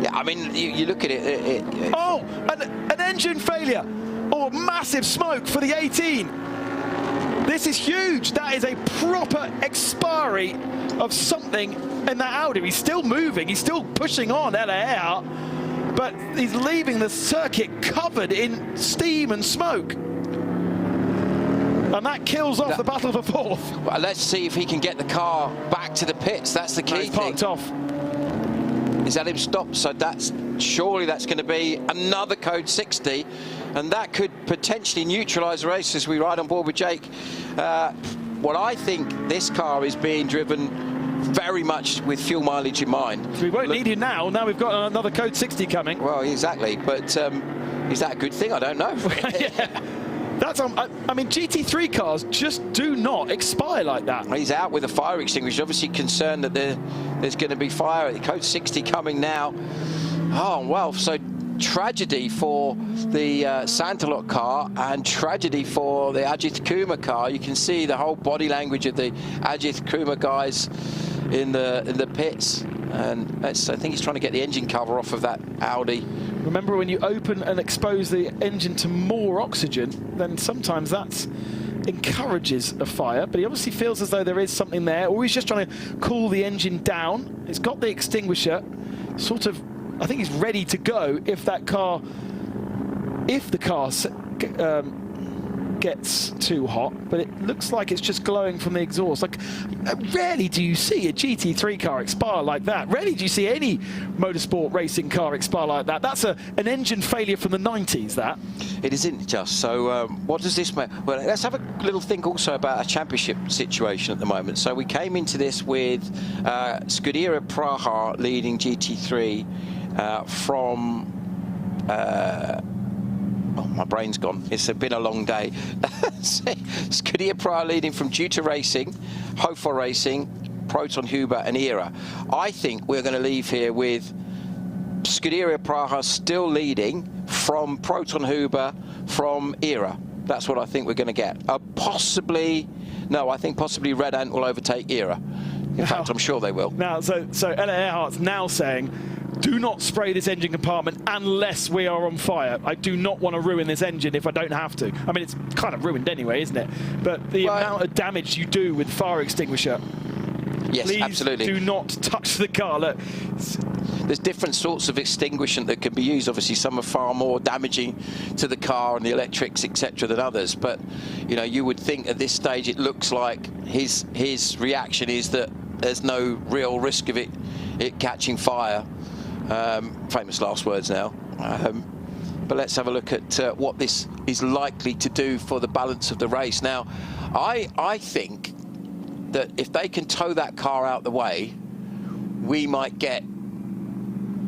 [SPEAKER 8] Yeah, I mean, you look at it.
[SPEAKER 6] Oh, an engine failure. Oh, massive smoke for the 18. This is huge. That is a proper expiry of something in that Audi. He's still moving. He's still pushing on LAR, but he's leaving the circuit covered in steam and smoke. And that kills off the battle for 4th.
[SPEAKER 8] Well, let's see if he can get the car back to the pits. That's the key
[SPEAKER 6] thing.
[SPEAKER 8] Parked
[SPEAKER 6] off.
[SPEAKER 8] Is that him stopped? So surely that's going to be another Code 60, and that could potentially neutralise the race as we ride on board with Jake. Well, I think this car is being driven very much with fuel mileage in mind.
[SPEAKER 6] We won't need you now. Now we've got another Code 60 coming.
[SPEAKER 8] Well, exactly. But is that a good thing? I don't know.
[SPEAKER 6] Yeah. That's, I mean, GT3 cars just do not expire like that.
[SPEAKER 8] He's out with a fire extinguisher, obviously concerned that there's going to be fire at the Code 60 coming now. Oh, well, so tragedy for the Santalot car and tragedy for the Ajith Kumar car. You can see the whole body language of the Ajith Kumar guys in the pits. And I think he's trying to get the engine cover off of that Audi.
[SPEAKER 6] Remember, when you open and expose the engine to more oxygen, then sometimes that encourages a fire. But he obviously feels as though there is something there, or he's just trying to cool the engine down. It's got the extinguisher, sort of, I think he's ready to go if the car gets too hot, but it looks like it's just glowing from the exhaust. Like, rarely do you see a GT3 car expire like that. Rarely do you see any motorsport racing car expire like that. That's an engine failure from the 90s, that.
[SPEAKER 8] It isn't just. So what does this mean? Well, let's have a little think also about a championship situation at the moment. So we came into this with Scuderia Praha leading GT3 from... oh, my brain's gone. It's been a long day. Scuderia Praha leading from Juta Racing, RAFA Racing, Proton Huber and ERA. I think we're going to leave here with Scuderia Praha still leading from Proton Huber, from ERA. That's what I think we're going to get. Possibly, no, I think possibly Red Ant will overtake ERA. In fact, I'm sure they will.
[SPEAKER 6] Now, so Ella Earhart's now saying, do not spray this engine compartment unless we are on fire. I do not want to ruin this engine if I don't have to. I mean, it's kind of ruined anyway, isn't it? But the amount of damage you do with fire extinguisher,
[SPEAKER 8] yes,
[SPEAKER 6] please
[SPEAKER 8] absolutely.
[SPEAKER 6] do not touch the car. Look.
[SPEAKER 8] There's different sorts of extinguishant that can be used. Obviously, some are far more damaging to the car and the electrics, etc., than others. But, you know, you would think at this stage it looks like his reaction is that there's no real risk of it catching fire. Famous last words now. But let's have a look at what this is likely to do for the balance of the race. Now, I think that if they can tow that car out the way, we might get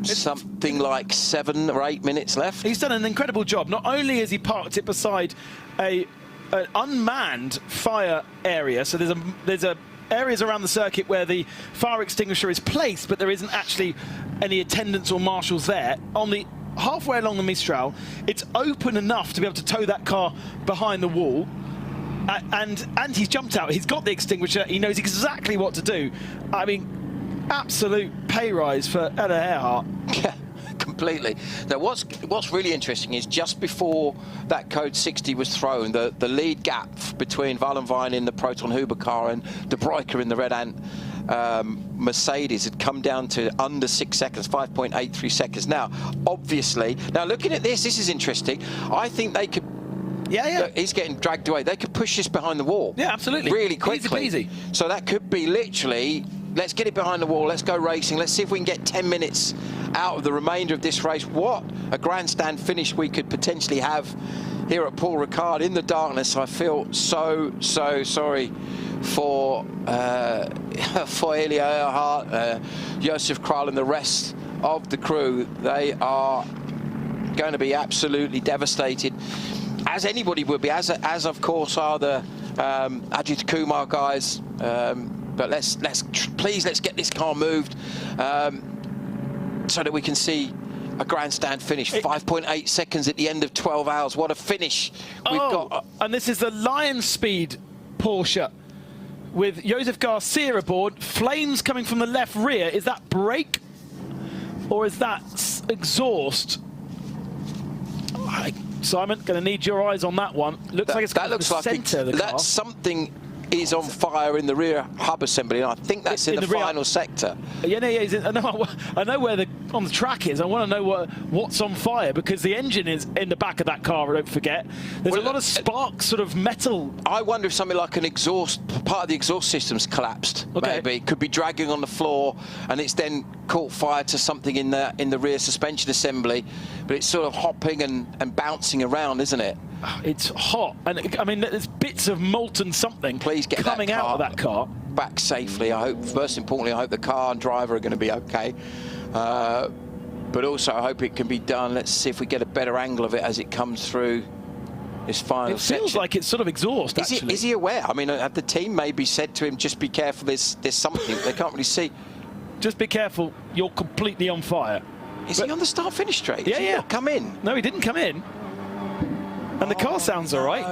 [SPEAKER 8] something like 7 or 8 minutes left.
[SPEAKER 6] He's done an incredible job. Not only has he parked it beside an unmanned fire area, so there's areas around the circuit where the fire extinguisher is placed, but there isn't actually any attendants or marshals there. On the halfway along the Mistral, it's open enough to be able to tow that car behind the wall. And he's jumped out. He's got the extinguisher. He knows exactly what to do. I mean, absolute pay rise for Ella Earhart.
[SPEAKER 8] Yeah, completely. Now, what's really interesting is just before that code 60 was thrown, the lead gap between Wallenwein in the Proton Huber car and De Bruyker in the Red Ant Mercedes had come down to under 6 seconds, 5.83 seconds. Now, obviously, looking at this is interesting. I think they could.
[SPEAKER 6] Yeah.
[SPEAKER 8] Look, he's getting dragged away. They could push this behind the wall.
[SPEAKER 6] Yeah, absolutely.
[SPEAKER 8] Really quickly.
[SPEAKER 6] Easy.
[SPEAKER 8] So that could be literally, let's get it behind the wall, let's go racing, let's see if we can get 10 minutes out of the remainder of this race. What a grandstand finish we could potentially have here at Paul Ricard in the darkness. I feel so sorry for Elia Earhart, Josef Kral and the rest of the crew. They are going to be absolutely devastated, as anybody would be, as of course are the Ajith Kumar guys. But please let's get this car moved so that we can see a grandstand finish. 5.8 seconds at the end of 12 hours. What a finish we've got.
[SPEAKER 6] And this is the Lion Speed Porsche with Josef Garcia aboard. Flames coming from the left rear. Is that brake or is that exhaust? Simon, going to need your eyes on that one. Looks like it's got the centre of the car.
[SPEAKER 8] That's something is on fire in the rear hub assembly, and I think that's in the final sector.
[SPEAKER 6] Yeah, I know where on the track is. I want to know what's on fire, because the engine is in the back of that car, don't forget. There's a lot of sparks, sort of metal.
[SPEAKER 8] I wonder if something like an part of the exhaust system's collapsed, maybe. Could be dragging on the floor, and it's then caught fire to something in the rear suspension assembly, but it's sort of hopping and bouncing around, isn't it?
[SPEAKER 6] It's hot, and I mean, there's bits of molten something coming out of that car.
[SPEAKER 8] Back safely. I hope, first importantly, I hope the car and driver are going to be okay. But also, I hope it can be done. Let's see if we get a better angle of it as it comes through this final section.
[SPEAKER 6] It feels like it's sort of exhaust, actually.
[SPEAKER 8] Is he aware? I mean, the team maybe said to him, just be careful, there's something. They can't really see.
[SPEAKER 6] Just be careful, you're completely on fire.
[SPEAKER 8] Is he on the start-finish straight?
[SPEAKER 6] Yeah,
[SPEAKER 8] Did he not come in?
[SPEAKER 6] No, he didn't come in. And the car sounds all right.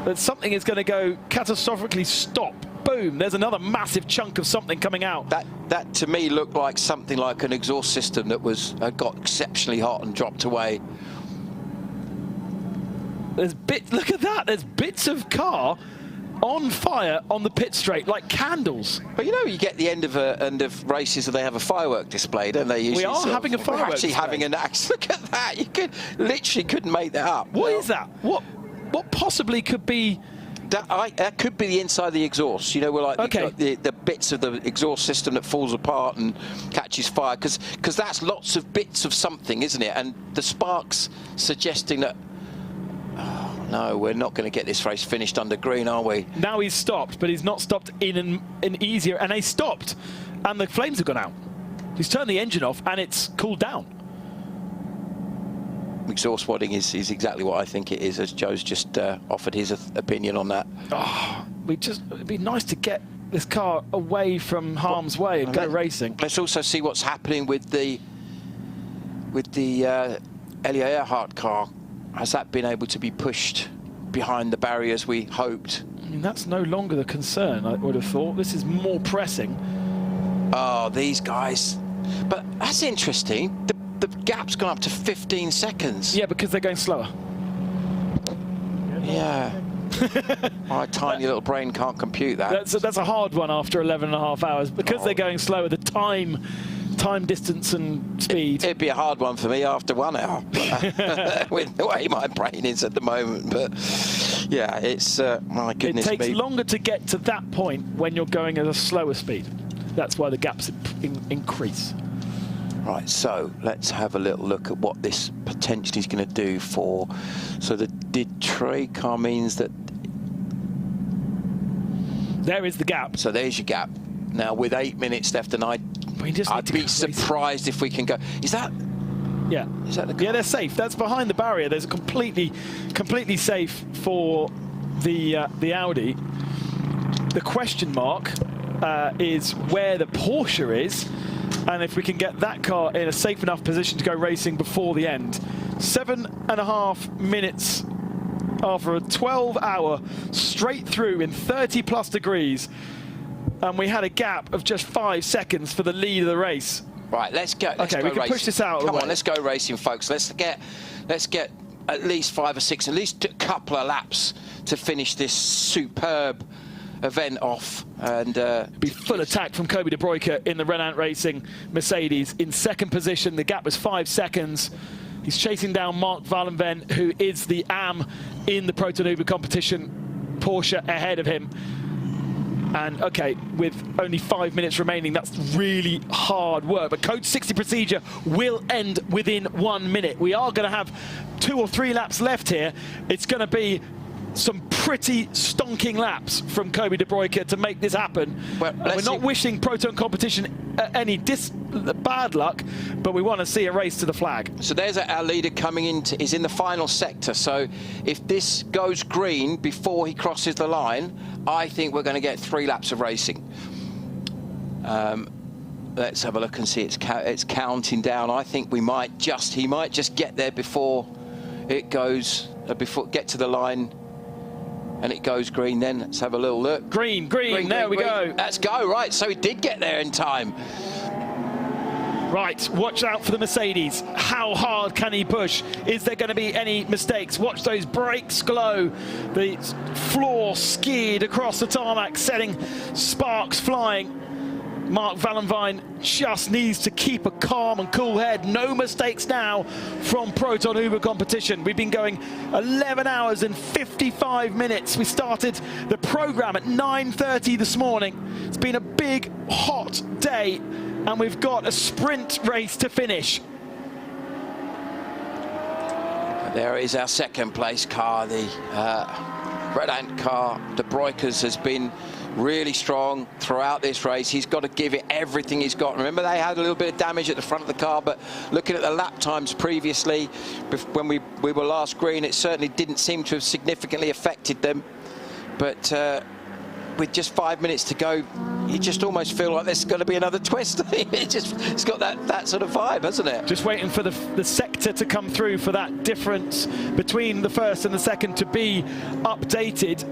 [SPEAKER 6] But something is going to go catastrophically stop. Boom, there's another massive chunk of something coming out.
[SPEAKER 8] That to me looked like something like an exhaust system that got exceptionally hot and dropped away.
[SPEAKER 6] Look at that, there's bits of car on fire on the pit straight like candles.
[SPEAKER 8] But you know, you get the end of races and they have a firework display, don't they? Usually,
[SPEAKER 6] we are having a firework
[SPEAKER 8] actually
[SPEAKER 6] display.
[SPEAKER 8] Having an axe. Look at that! You couldn't make that up.
[SPEAKER 6] What is that? What possibly could be?
[SPEAKER 8] That could be the inside of the exhaust. You know, we're like the bits of the exhaust system that falls apart and catches fire, because that's lots of bits of something, isn't it? And the sparks suggesting that. Oh, no, we're not going to get this race finished under green, are we?
[SPEAKER 6] Now he's stopped, but he's not stopped in an easier. And he stopped, and the flames have gone out. He's turned the engine off, and it's cooled down.
[SPEAKER 8] Exhaust wadding is exactly what I think it is, as Joe's just offered his opinion on that.
[SPEAKER 6] Oh, it'd be nice to get this car away from harm's way and go racing.
[SPEAKER 8] Let's also see what's happening with the Elia Earhart car. Has that been able to be pushed behind the barriers we hoped?
[SPEAKER 6] I mean, that's no longer the concern, I would have thought. This is more pressing.
[SPEAKER 8] Oh, these guys. But that's interesting. The gap's gone up to 15 seconds.
[SPEAKER 6] Yeah, because they're going slower.
[SPEAKER 8] Yeah. My tiny little brain can't compute that.
[SPEAKER 6] That's a hard one after 11.5 hours. Because they're going slower, the time, distance and speed.
[SPEAKER 8] It'd be a hard one for me after 1 hour. With the way my brain is at the moment. But yeah, it's, my goodness me.
[SPEAKER 6] It takes longer to get to that point when you're going at a slower speed. That's why the gaps increase.
[SPEAKER 8] Right, so let's have a little look at what this potentially is going to do for. So the Detroit car means that.
[SPEAKER 6] There is the gap.
[SPEAKER 8] So there's your gap. Now with 8 minutes left, and I'd be surprised if we can go. Is that?
[SPEAKER 6] Yeah.
[SPEAKER 8] Is that the car?
[SPEAKER 6] Yeah, they're safe. That's behind the barrier. There's a completely safe for the Audi. The question mark is where the Porsche is. And if we can get that car in a safe enough position to go racing before the end. 7.5 minutes after a 12-hour straight through in 30+ degrees. And we had a gap of just 5 seconds for the lead of the race.
[SPEAKER 8] Right, let's go.
[SPEAKER 6] Okay, we can push this out.
[SPEAKER 8] Come on, let's go racing, folks. Let's get at least 5 or 6, at least a couple of laps to finish this superb event off. And
[SPEAKER 6] be full attack from Kobe De Bruyke in the Renault Racing Mercedes in second position. The gap was 5 seconds. He's chasing down Mark Vallenven, who is the AM in the Proton Uber competition. Porsche ahead of him. And okay, with only 5 minutes remaining, that's really hard work. But Code 60 procedure will end within 1 minute. We are going to have 2 or 3 laps left here. It's going to be some pretty stonking laps from Kobe De Bruyke to make this happen. Well, we're not wishing Proton competition any bad luck, but we want to see a race to the flag.
[SPEAKER 8] So there's our leader coming in, is in the final sector. So if this goes green before he crosses the line, I think we're going to get 3 laps of racing. Let's have a look and see. It's counting down. I think he might just get there before it goes, get to the line. And it goes green then. Let's have a little look.
[SPEAKER 6] Green, there we go.
[SPEAKER 8] Let's go, right. So he did get there in time.
[SPEAKER 6] Right, watch out for the Mercedes. How hard can he push? Is there going to be any mistakes? Watch those brakes glow. The floor skid across the tarmac, setting sparks flying. Mark Vallenvine just needs to keep a calm and cool head. No mistakes now from Proton Uber competition. We've been going 11 hours and 55 minutes. We started the program at 9:30 this morning. It's been a big, hot day, and we've got a sprint race to finish.
[SPEAKER 8] There is our second place car, the Red Ant car. De Bruyke's has been really strong throughout this race. He's got to give it everything he's got. Remember, they had a little bit of damage at the front of the car, but looking at the lap times previously, when we were last green, it certainly didn't seem to have significantly affected them. But with just 5 minutes to go, you just almost feel like there's going to be another twist. It's got that sort of vibe, hasn't it?
[SPEAKER 6] Just waiting for the sector to come through for that difference between the first and the second to be updated.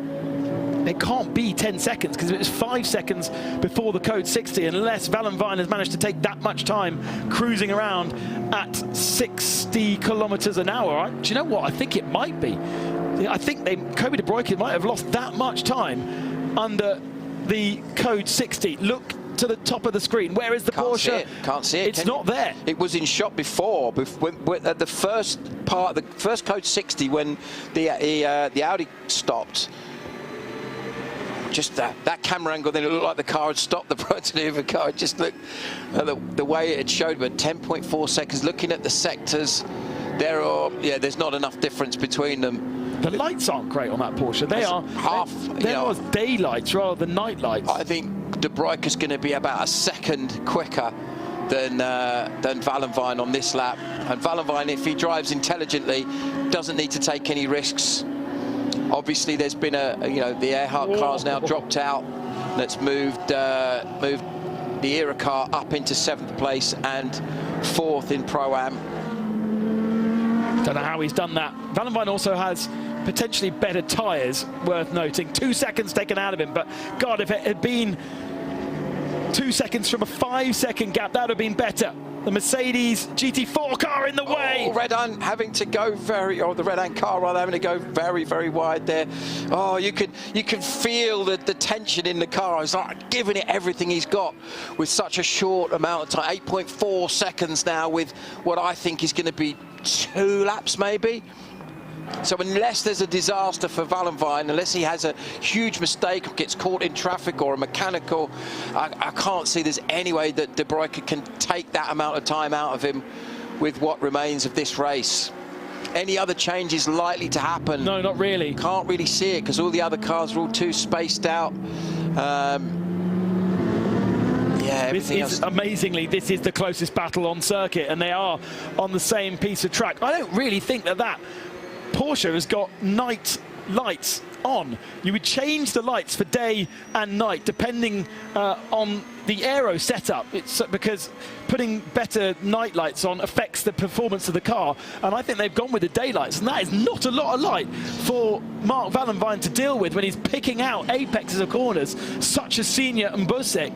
[SPEAKER 6] It can't be 10 seconds because it was 5 seconds before the Code 60, unless Vallenvine has managed to take that much time cruising around at 60 kilometers an hour. Do you know what? I think it might be. I think Kobe de Broeke might have lost that much time under the code 60. Look to the top of the screen. Where is the Porsche?
[SPEAKER 8] Can't see it.
[SPEAKER 6] It's not there.
[SPEAKER 8] It was in shot before. At the first part, the first code 60, when the Audi stopped. Just that camera angle, then it looked like the car had stopped, the prototype car. It just looked the way it showed, but 10.4 seconds. Looking at the sectors, there's not enough difference between them.
[SPEAKER 6] The lights aren't great on that Porsche. They are
[SPEAKER 8] half.
[SPEAKER 6] They're more daylights rather than night lights.
[SPEAKER 8] I think de Broeke is going to be about a second quicker than Valenvine on this lap. And Valenvine, if he drives intelligently, doesn't need to take any risks. Obviously, there's been the Earhart car's now dropped out. That's moved the Era car up into 7th place and 4th in Pro-Am.
[SPEAKER 6] Don't know how he's done that. Valenvine also has potentially better tyres, worth noting. 2 seconds taken out of him, but God, if it had been 2 seconds from a 5-second gap, that would have been better. The Mercedes GT4 car in the way.
[SPEAKER 8] Redan having to go the Redan car rather having to go very, very wide there. Oh, you can feel the tension in the car. He's like giving it everything he's got with such a short amount of time. 8.4 seconds now with what I think is going to be 2 laps maybe. So unless there's a disaster for Valenvine, unless he has a huge mistake, gets caught in traffic or a mechanical, I can't see there's any way that de Broeke can take that amount of time out of him with what remains of this race. Any other change is likely to happen?
[SPEAKER 6] No, not really.
[SPEAKER 8] Can't really see it because all the other cars are all too spaced out.
[SPEAKER 6] Amazingly, this is the closest battle on circuit, and they are on the same piece of track. I don't really think that Porsche has got night lights on. You would change the lights for day and night depending on the aero setup. It's because putting better night lights on affects the performance of the car, and I think they've gone with the daylights, and that is not a lot of light for Mark Valenvine to deal with when he's picking out apexes of corners such as Senior and Busek.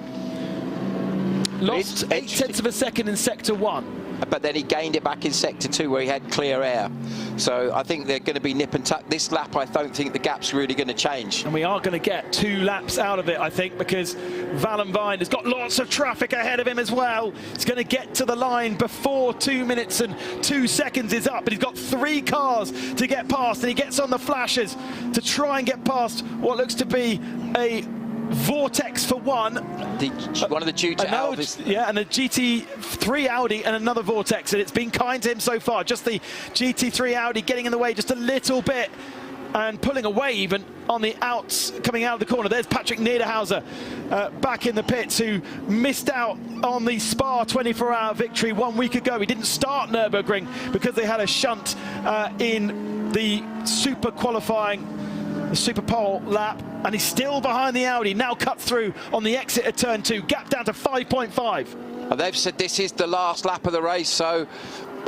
[SPEAKER 6] Lost 0.8 of a second in Sector 1.
[SPEAKER 8] But then he gained it back in Sector 2 where he had clear air. So I think they're going to be nip and tuck. This lap, I don't think the gap's really going to change.
[SPEAKER 6] And we are going to get 2 laps out of it, I think, because Valenvine has got lots of traffic ahead of him as well. He's going to get to the line before 2 minutes and 2 seconds is up, but he's got 3 cars to get past, and he gets on the flashes to try and get past what looks to be a Vortex for one.
[SPEAKER 8] One of the due to Alvis.
[SPEAKER 6] Yeah, and a GT3 Audi and another Vortex, and it's been kind to him so far. Just the GT3 Audi getting in the way just a little bit and pulling away even on the outs coming out of the corner. There's Patrick Niederhauser back in the pits, who missed out on the Spa 24-hour victory 1 week ago. He didn't start Nürburgring because they had a shunt in the super qualifying, the super pole lap, and he's still behind the Audi. Now cut through on the exit of turn 2, gap down to 5.5.
[SPEAKER 8] They've said this is the last lap of the race, so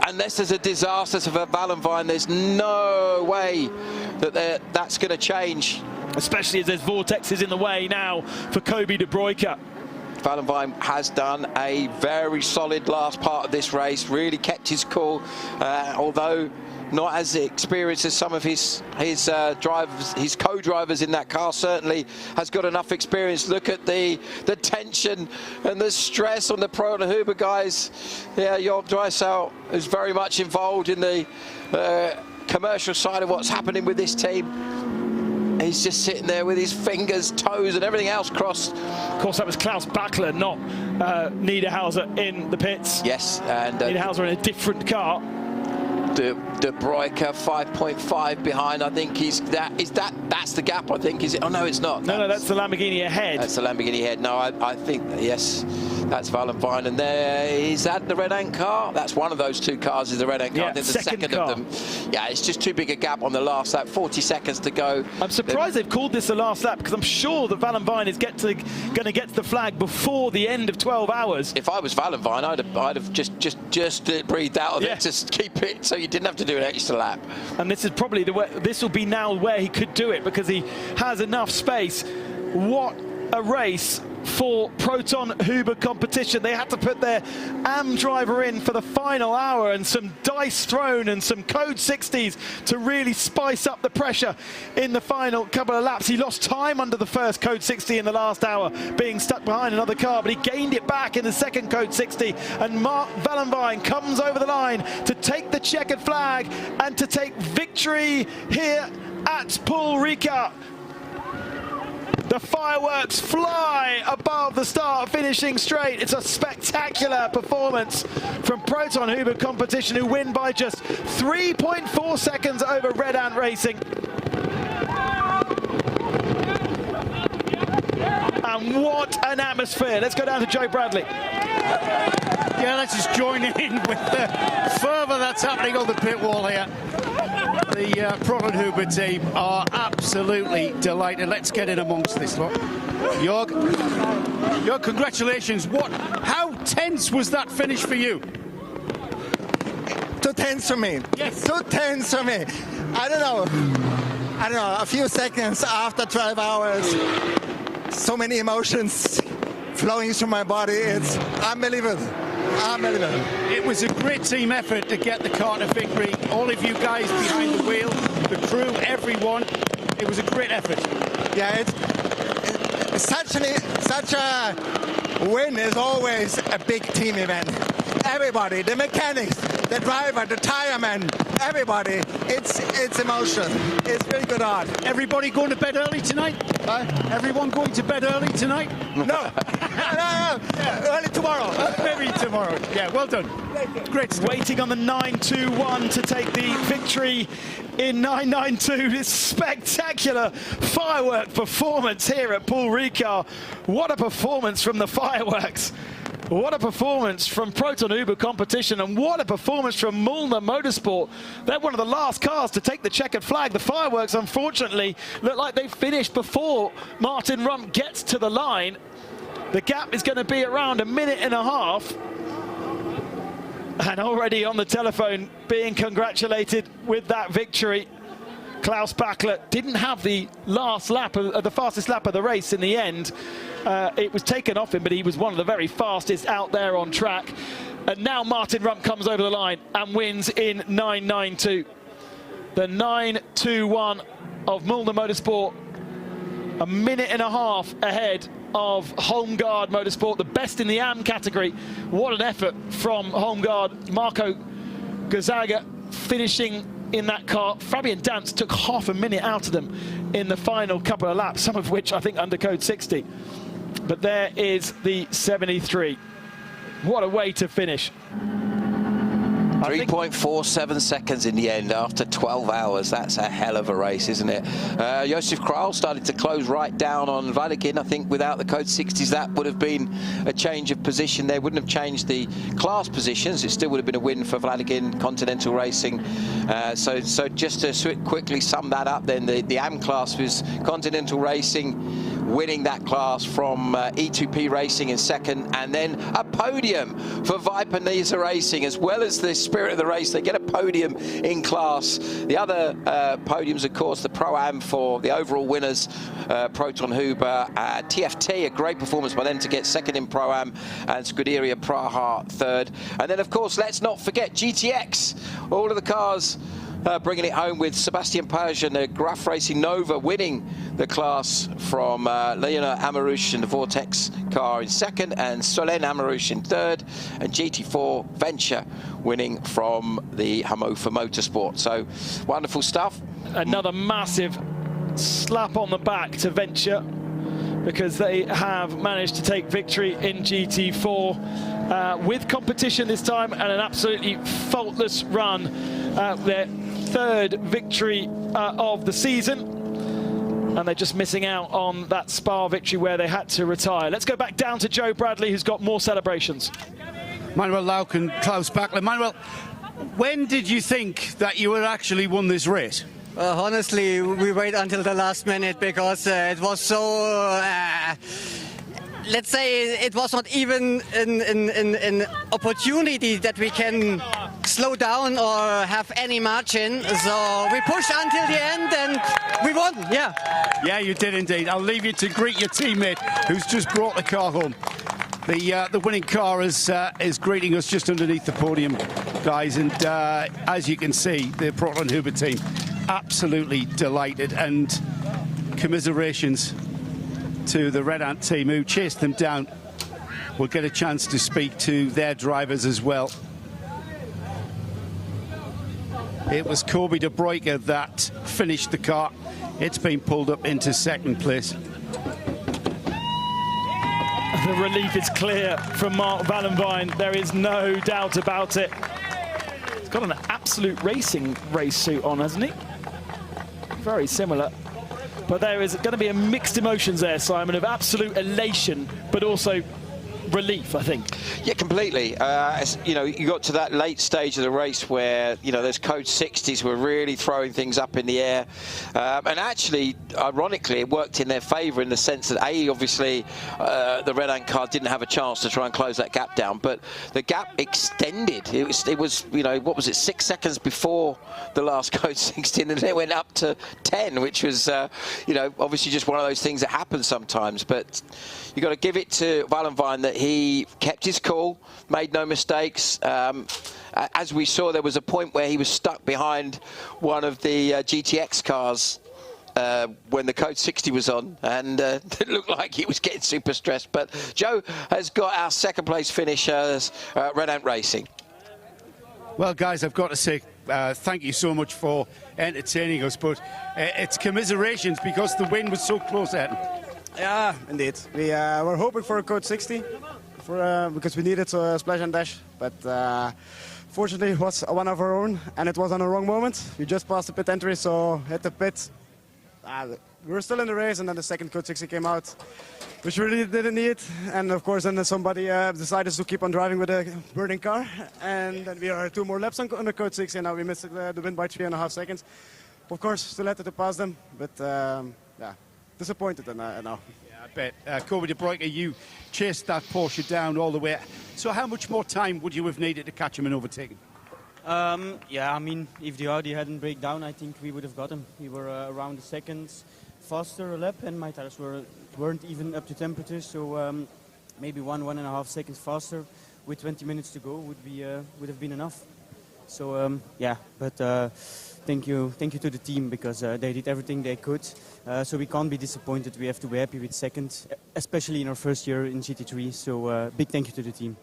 [SPEAKER 8] unless there's a disaster for Valenvine, there's no way that that's going to change.
[SPEAKER 6] Especially as there's vortexes in the way now for Kobe de Broeke.
[SPEAKER 8] Valenvine has done a very solid last part of this race, really kept his cool, although not as experienced as some of his drivers, his co-drivers in that car. Certainly has got enough experience. Look at the tension and the stress on the Pro and the Huber guys. Yeah, Job Drysdale is very much involved in the commercial side of what's happening with this team. He's just sitting there with his fingers, toes and everything else crossed.
[SPEAKER 6] Of course, that was Klaus Bachler, not Niederhauser in the pits.
[SPEAKER 8] Yes, and
[SPEAKER 6] Niederhauser in a different car.
[SPEAKER 8] De Broeke 5.5 behind. I think that's the gap. I think, is it? Oh no, it's not.
[SPEAKER 6] No, that's the Lamborghini ahead.
[SPEAKER 8] That's the Lamborghini ahead. No, I think yes, that's Valenvine. And there is that the Red Ant car. That's one of those 2 cars is the Red Ant car.
[SPEAKER 6] Yeah,
[SPEAKER 8] I think the second of them. Yeah, it's just too big a gap on the last lap. 40 seconds to go.
[SPEAKER 6] I'm surprised they've called this the last lap, because I'm sure that Valenvine is going to get to the flag before the end of 12 hours.
[SPEAKER 8] If I was Valenvine, I'd have just breathed out of it, just keep it so you didn't have to do an extra lap.
[SPEAKER 6] And this is probably the way, this will be now where he could do it, because he has enough space. What a race for Proton Huber competition. They had to put their AM driver in for the final hour, and some dice thrown and some code 60s to really spice up the pressure in the final couple of laps. He lost time under the first code 60 in the last hour, being stuck behind another car, but he gained it back in the second code 60, and Mark Vallenvine comes over the line to take the checkered flag and to take victory here at Paul Ricard. The fireworks fly above the start, finishing straight. It's a spectacular performance from Proton Huber competition, who win by just 3.4 seconds over Red Ant Racing. And what an atmosphere. Let's go down to Joe Bradley.
[SPEAKER 5] Yeah, let's just join in with the fervour that's happening on the pit wall here. The Proton Huber team are absolutely delighted. Let's get in amongst this lot. Jörg, congratulations. How tense was that finish for you?
[SPEAKER 20] Too tense for me.
[SPEAKER 5] Yes.
[SPEAKER 20] Too tense for me. I don't know, a few seconds after 12 hours, so many emotions flowing through my body. It's unbelievable. Unbelievable.
[SPEAKER 5] It was a great team effort to get the car to victory. All of you guys behind the wheel, the crew, everyone. It was a great effort.
[SPEAKER 20] Yeah, it's such a win is always a big team event. Everybody, the mechanics, the driver, the tire man, everybody. It's emotion. It's very good art.
[SPEAKER 5] Everybody going to bed early tonight? Everyone going to bed early tonight?
[SPEAKER 20] No. No. Early tomorrow.
[SPEAKER 5] Maybe tomorrow. Yeah, well done. Great stuff.
[SPEAKER 6] Waiting on the 921 to take the victory in 992. This spectacular firework performance here at Paul Ricard. What a performance from the fireworks. What a performance from Proton Huber competition, and what a performance from Mulner Motorsport. They're one of the last cars to take the checkered flag. The fireworks, unfortunately, look like they finished before Martin Rump gets to the line. The gap is going to be around a minute and a half. And already on the telephone being congratulated with that victory. Klaus Bachler didn't have the last lap, the fastest lap of the race in the end. It was taken off him, but he was one of the very fastest out there on track. And now Martin Rump comes over the line and wins in 992. The 921 of Mulner Motorsport, a minute and a half ahead of Holmgard Motorsport, the best in the AM category. What an effort from Holmgard. Marco Gonzaga finishing in that car. Fabian Dance took half a minute out of them in the final couple of laps, some of which I think under code 60. But there is the 73. What a way to finish.
[SPEAKER 8] 3.47 seconds in the end after 12 hours. That's a hell of a race, isn't it? Josef Kral started to close right down on Valikin. I think without the code 60s, that would have been a change of position. They wouldn't have changed the class positions. It still would have been a win for Valikin Continental Racing. So just to quickly sum that up, then the AM class was Continental Racing winning that class from E2P Racing in second, and then a podium for Viper Nisa Racing, as well as the spirit of the race. They get a podium in class. The other podiums, of course, the Pro-Am for the overall winners, Proton Huber, TFT, a great performance by them to get second in Pro-Am, and Scuderia Praha third. And then, of course, let's not forget GTX, all of the cars bringing it home, with Sebastian Page and the Graf Racing Nova winning the class from Leona Amarouche and the Vortex car in second, and Solène Amarouche in third, and GT4 Venture winning from the Hannover Motorsport. So wonderful stuff.
[SPEAKER 6] Another massive slap on the back to Venture, because they have managed to take victory in GT4 with competition this time, and an absolutely faultless run. Their third victory of the season, and they're just missing out on that Spa victory where they had to retire. Let's go back down to Joe Bradley, who's got more celebrations.
[SPEAKER 5] Manuel Lauck and Klaus Bachler. Manuel, when did you think that you had actually won this race?
[SPEAKER 18] Honestly, we wait until the last minute, because it was so... let's say it was not even an opportunity that we can
[SPEAKER 21] slow down or have any margin. So we pushed until the end and we won, yeah.
[SPEAKER 5] Yeah, you did indeed. I'll leave you to greet your teammate who's just brought the car home. The winning car is greeting us just underneath the podium, guys. And as you can see, the Portland Hoover team absolutely delighted, and commiserations to the Red Ant team who chased them down. We'll get a chance to speak to their drivers as well. It was Kobe de Bruyker that finished the car. It's been pulled up into second place.
[SPEAKER 6] The relief is clear from Mark Vallenvine. There is no doubt about it. He's got an absolute racing race suit on, hasn't he? Very similar. But there is going to be a mixed emotions there, Simon, of absolute elation, but also relief, I think.
[SPEAKER 8] Yeah, completely. You know, you got to that late stage of the race where, you know, those code 60s were really throwing things up in the air. And actually, ironically, it worked in their favour in the sense that, obviously, the Red Ant car didn't have a chance to try and close that gap down, but the gap extended. It was, you know, what was it, 6 seconds before the last code 60, and then it went up to 10, which was, you know, obviously just one of those things that happens sometimes. But you got to give it to Vallenvine that he kept his cool, made no mistakes. As we saw, there was a point where he was stuck behind one of the GTX cars when the code 60 was on, and it looked like he was getting super stressed. But Joe has got our second place finish as Red Ant Racing.
[SPEAKER 5] Well, guys, I've got to say thank you so much for entertaining us, but it's commiserations because the win was so close, Ayrton.
[SPEAKER 17] Yeah, indeed. We were hoping for a code 60 because we needed a splash and dash, but fortunately it was one of our own, and it was on the wrong moment. We just passed the pit entry, so hit the pit. We were still in the race, and then the second code 60 came out, which we really didn't need. And of course, then somebody decided to keep on driving with a burning car, and then we are 2 more laps on the code 60, and now we missed the win by 3.5 seconds. Of course, still had to pass them, but yeah. Disappointed now.
[SPEAKER 5] Yeah, I bet. Kobe de Bruyker, you chased that Porsche down all the way. So how much more time would you have needed to catch him and overtake him?
[SPEAKER 15] Yeah, I mean, if the Audi hadn't break down, I think we would have got him. We were around a second faster a lap, and my tires weren't even up to temperature, so maybe 1.5 seconds faster with 20 minutes to go would have been enough. So yeah, but thank you to the team because they did everything they could. So we can't be disappointed. We have to be happy with second, especially in our first year in GT3. So big thank you to the team.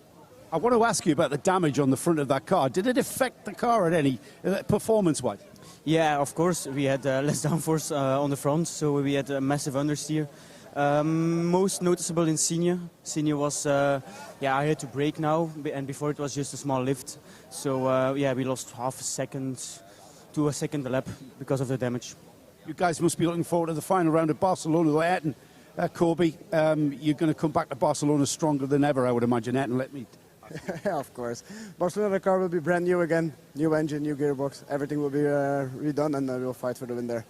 [SPEAKER 5] I want to ask you about the damage on the front of that car. Did it affect the car at any performance-wise?
[SPEAKER 15] Yeah, of course. We had less downforce on the front, so we had a massive understeer. Most noticeable in Senior. Senior was, yeah, I had to brake now, and before it was just a small lift. So yeah, we lost half a second to a second a lap because of the damage.
[SPEAKER 5] You guys must be looking forward to the final round of Barcelona, though, Ayrton. Kobe, you're going to come back to Barcelona stronger than ever, I would imagine, Ayrton. Let me...
[SPEAKER 17] Yeah, of course. Barcelona car will be brand new again. New engine, new gearbox. Everything will be redone, and we'll fight for the win there.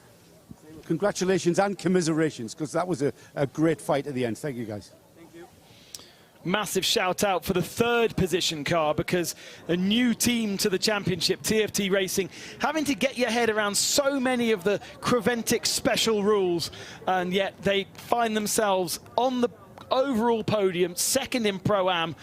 [SPEAKER 5] Congratulations and commiserations, because that was a great fight at the end. Thank you, guys.
[SPEAKER 6] Massive shout out for the third position car, because a new team to the championship, TFT Racing, having to get your head around so many of the Creventic special rules, and yet they find themselves on the overall podium, second in Pro-Am.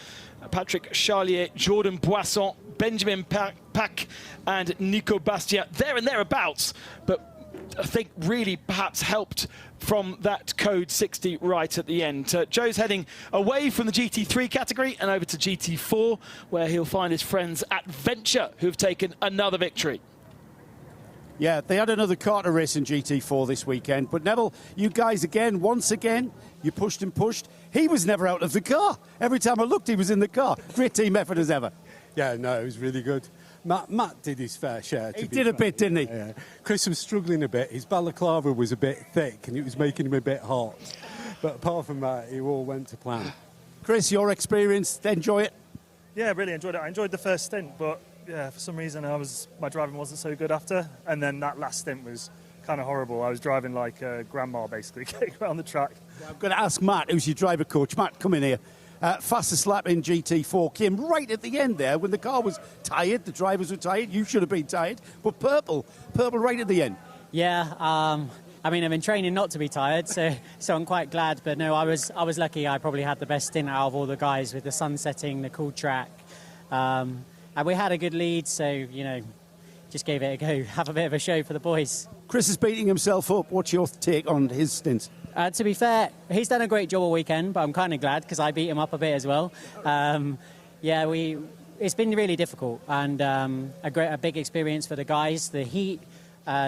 [SPEAKER 6] Patrick Charlier, Jordan Boisson, Benjamin Pack and Nico Bastia there and thereabouts, but I think really perhaps helped from that code 60 right at the end. Joe's heading away from the GT3 category and over to GT4, where he'll find his friends at Venture, who've taken another victory.
[SPEAKER 5] Yeah, they had another car to race in GT4 this weekend, but Neville, you guys once again, you pushed and pushed. He was never out of the car. Every time I looked, he was in the car. Great team effort as ever.
[SPEAKER 22] Yeah, no, it was really good. Matt did his fair share.
[SPEAKER 5] He did a bit, didn't he?
[SPEAKER 22] Yeah. Chris was struggling a bit. His balaclava was a bit thick and it was making him a bit hot. But apart from that, it all went to plan.
[SPEAKER 5] Chris, your experience, enjoy it?
[SPEAKER 23] Yeah, really enjoyed it. I enjoyed the first stint, but yeah, for some reason my driving wasn't so good after. And then that last stint was kind of horrible. I was driving like grandma, basically, getting around the track.
[SPEAKER 5] I'm going to ask Matt, who's your driver coach. Matt, come in here. Fastest lap in GT4 came right at the end there when the car was tired, the drivers were tired, you should have been tired, but purple right at the end.
[SPEAKER 1] Yeah, I mean, I've been training not to be tired, so I'm quite glad. But no, I was lucky. I probably had the best stint out of all the guys with the sun setting, the cool track. And we had a good lead, so, you know, just gave it a go. Have a bit of a show for the boys.
[SPEAKER 5] Chris is beating himself up. What's your take on his stint?
[SPEAKER 1] To be fair, he's done a great job all weekend, but I'm kind of glad because I beat him up a bit as well. It's been really difficult and a big experience for the guys. The heat,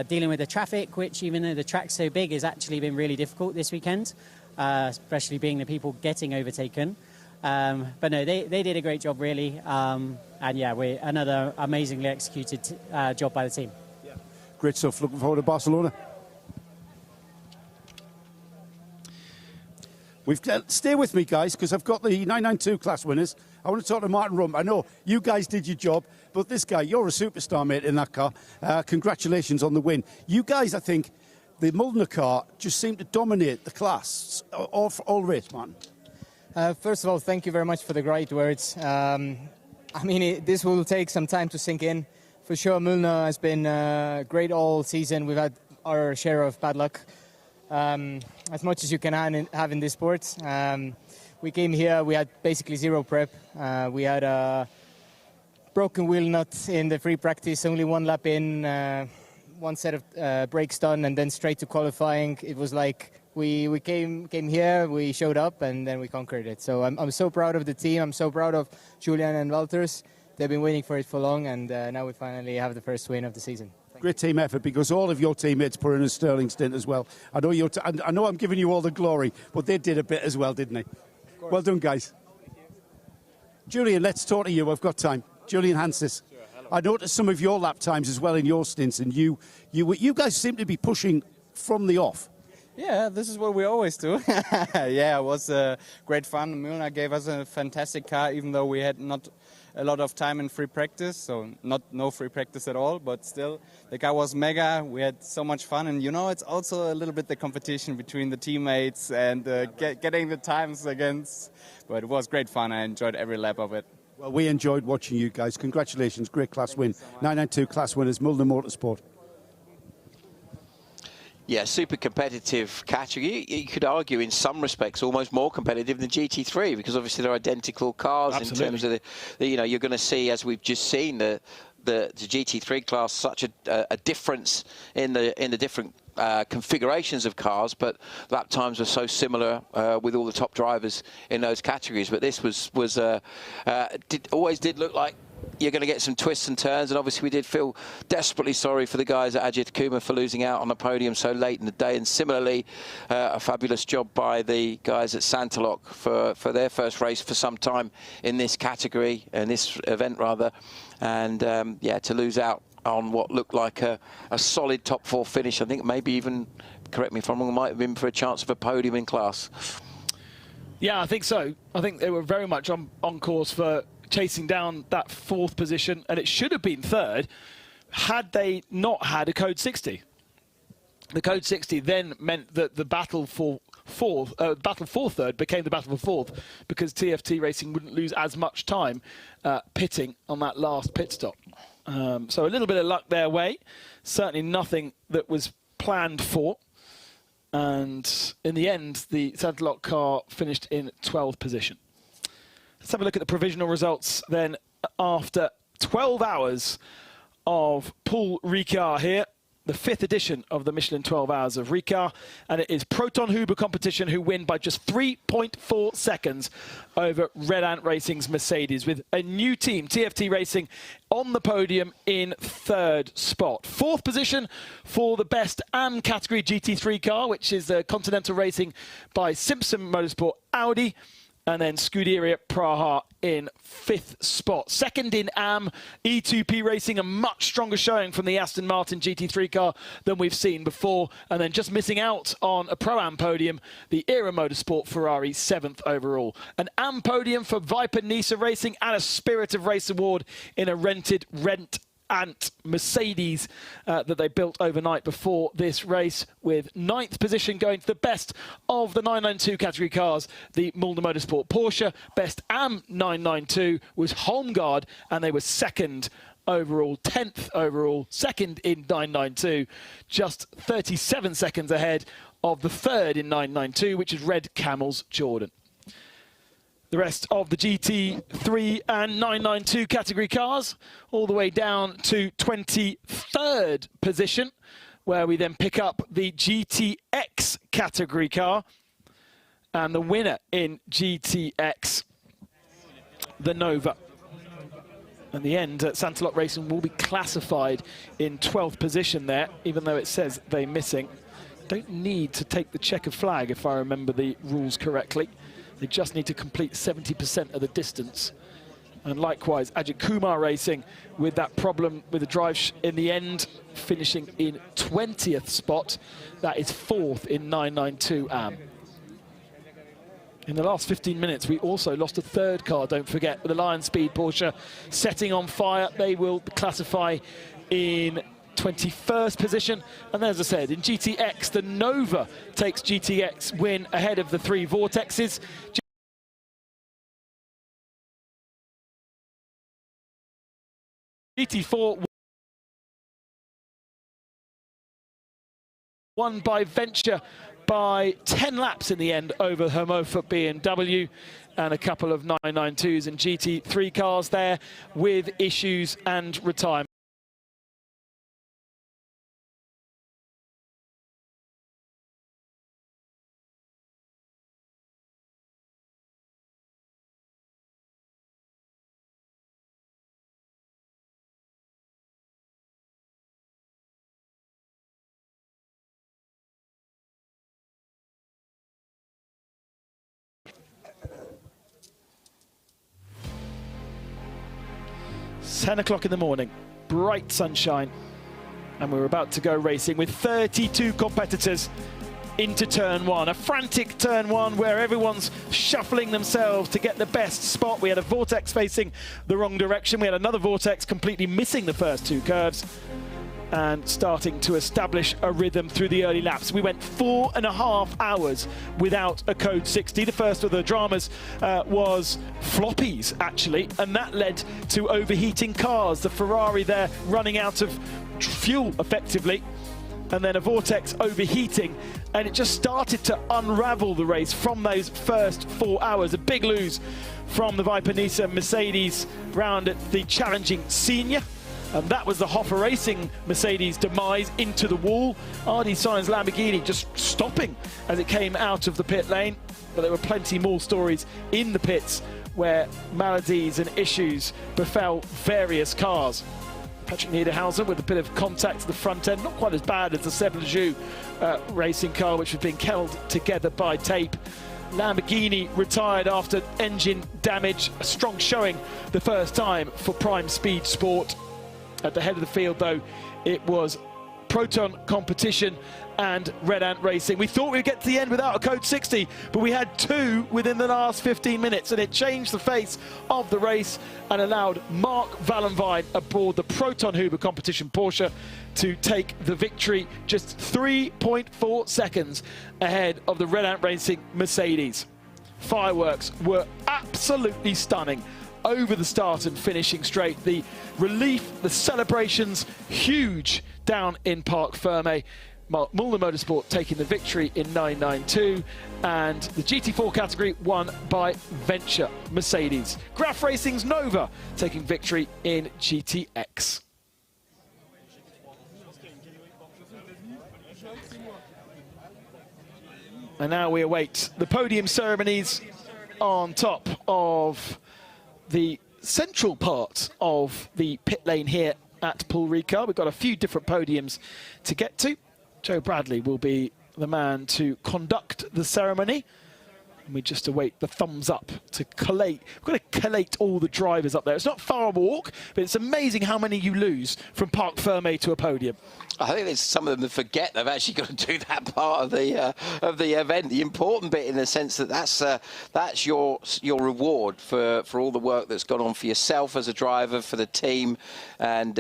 [SPEAKER 1] dealing with the traffic, which even though the track's so big, has actually been really difficult this weekend, especially being the people getting overtaken. But no, they did a great job, really. Another amazingly executed job by the team.
[SPEAKER 5] Yeah. Great stuff. Looking forward to Barcelona. Stay with me, guys, because I've got the 992 class winners. I want to talk to Martin Rump. I know you guys did your job, but this guy, you're a superstar, mate, in that car. Congratulations on the win. You guys, I think, the Muldner car just seemed to dominate the class all race, Martin.
[SPEAKER 2] First of all, thank you very much for the great words. This will take some time to sink in. For sure, Muldner has been great all season. We've had our share of bad luck. As much as you can have in this sport. We came here, we had basically zero prep. We had a broken wheel nut in the free practice, only one lap in, one set of brakes done, and then straight to qualifying. It was like we came here, we showed up, and then we conquered it. So I'm so proud of the team. I'm so proud of Julian and Walters. They've been waiting for it for long, and now we finally have the first win of the season.
[SPEAKER 5] Great team effort, because all of your teammates put in a sterling stint as well. I know I'm giving you all the glory, but they did a bit as well, didn't they? Well done, guys. Julian, let's talk to you. I've got time. Julian Hansis. Sure, I noticed some of your lap times as well in your stints, and you guys seem to be pushing from the off.
[SPEAKER 3] Yeah, this is what we always do. Yeah, it was great fun. Muldner gave us a fantastic car, even though we had not a lot of time in free practice, so no free practice at all, but still the car was mega. We had so much fun, and you know, it's also a little bit the competition between the teammates and getting the times against, but it was great fun. I enjoyed every lap of it.
[SPEAKER 5] Well, we enjoyed watching you guys. Congratulations, great class win. 992 class winners, Muldner Motorsport.
[SPEAKER 8] Yeah, super competitive category. You could argue in some respects almost more competitive than GT3, because obviously they're identical cars. Absolutely. In terms of the you're going to see, as we've just seen, the GT3 class, such a difference in the different configurations of cars, but lap times were so similar with all the top drivers in those categories. But this always did look like you're going to get some twists and turns, and obviously we did feel desperately sorry for the guys at Ajith Kumar for losing out on the podium so late in the day, and similarly a fabulous job by the guys at Santalok for their first race for some time in this category, in this event rather, and to lose out on what looked like a solid top four finish. I think maybe even, correct me if I'm wrong, might have been for a chance of a podium in class.
[SPEAKER 6] Yeah, I think so. I think they were very much on course for chasing down that fourth position, and it should have been third had they not had a code 60. The code 60 then meant that the battle for third became the battle for fourth, because TFT Racing wouldn't lose as much time pitting on that last pit stop. So a little bit of luck their way, certainly nothing that was planned for. And in the end, the Santalok car finished in 12th position. Let's have a look at the provisional results then after 12 hours of Paul Ricard here, the 5th edition of the Michelin 12 Hours of Ricard, and it is Proton Huber competition who win by just 3.4 seconds over Red Ant Racing's Mercedes, with a new team, TFT Racing, on the podium in 3rd spot. 4th position for the best AM category GT3 car, which is Continental Racing by Simpson Motorsport Audi. And then Scuderia Praha in 5th spot. 2nd in AM, E2P Racing, a much stronger showing from the Aston Martin GT3 car than we've seen before. And then just missing out on a Pro-Am podium, the Era Motorsport Ferrari, 7th overall. An AM podium for Viper Nisa Racing and a Spirit of Race award in a rented Ant Mercedes that they built overnight before this race, with 9th position going to the best of the 992 category cars, the Mulder Motorsport Porsche. Best AM 992 was Holmgard, and they were 2nd overall, 10th overall, 2nd in 992, just 37 seconds ahead of the 3rd in 992, which is Red Camel's Jordan. The rest of the GT3 and 992 category cars, all the way down to 23rd position, where we then pick up the GTX category car. And the winner in GTX, the Nova. At the end, Santalot Racing will be classified in 12th position there, even though it says they're missing. Don't need to take the checkered flag, if I remember the rules correctly. They just need to complete 70% of the distance. And likewise, Ajith Kumar Racing with that problem with the drive in the end, finishing in 20th spot. That is 4th in 992 AM. In the last 15 minutes, we also lost a 3rd car, don't forget, with the Lion Speed Porsche setting on fire. They will classify in 21st position. And as I said, in GTX, the Nova takes GTX win ahead of the 3 Vortexes. GT4 won by Venture by 10 laps in the end over Hermofa BMW, and a couple of 992s and GT3 cars there with issues and retirement. Ten o'clock in the morning, bright sunshine, and we're about to go racing with 32 competitors into turn 1. A frantic turn 1 where everyone's shuffling themselves to get the best spot. We had a vortex facing the wrong direction. We had another vortex completely missing the first 2 curves and starting to establish a rhythm through the early laps. We went 4.5 hours without a code 60. The first of the dramas was floppies, actually, and that led to overheating cars. The Ferrari there running out of fuel, effectively, and then a vortex overheating, and it just started to unravel the race from those first 4 hours. A big lose from the Viper Nissan Mercedes round at the challenging senior. And that was the RAFA Racing Mercedes demise into the wall. RD Sainz Lamborghini just stopping as it came out of the pit lane. But there were plenty more stories in the pits where maladies and issues befell various cars. Patrick Niederhausen with a bit of contact to the front end, not quite as bad as the Seblejoux racing car, which was being held together by tape. Lamborghini retired after engine damage. A strong showing the first time for Prime Speed Sport. At the head of the field, though, it was Proton Competition and Red Ant Racing. We thought we'd get to the end without a code 60, but we had 2 within the last 15 minutes, and it changed the face of the race and allowed Mark Vallenvine aboard the Proton Huber Competition Porsche to take the victory, just 3.4 seconds ahead of the Red Ant Racing Mercedes. Fireworks were absolutely stunning over the start and finishing straight. The relief, the celebrations, huge down in Parc Ferme. Mulder Motorsport taking the victory in 992, and the GT4 category won by Venture Mercedes. Graf Racing's Nova taking victory in GTX. And now we await the podium ceremonies on top of the central part of the pit lane here at Paul Ricard. We've got a few different podiums to get to. Joe Bradley will be the man to conduct the ceremony. And we just await the thumbs up to collate. We've got to collate all the drivers up there. It's not far a walk, but it's amazing how many you lose from Parc Fermé to a podium.
[SPEAKER 8] I think there's some of them that forget they've actually got to do that part of the event, the important bit, in the sense that that's your reward for all the work that's gone on for yourself as a driver, for the team, and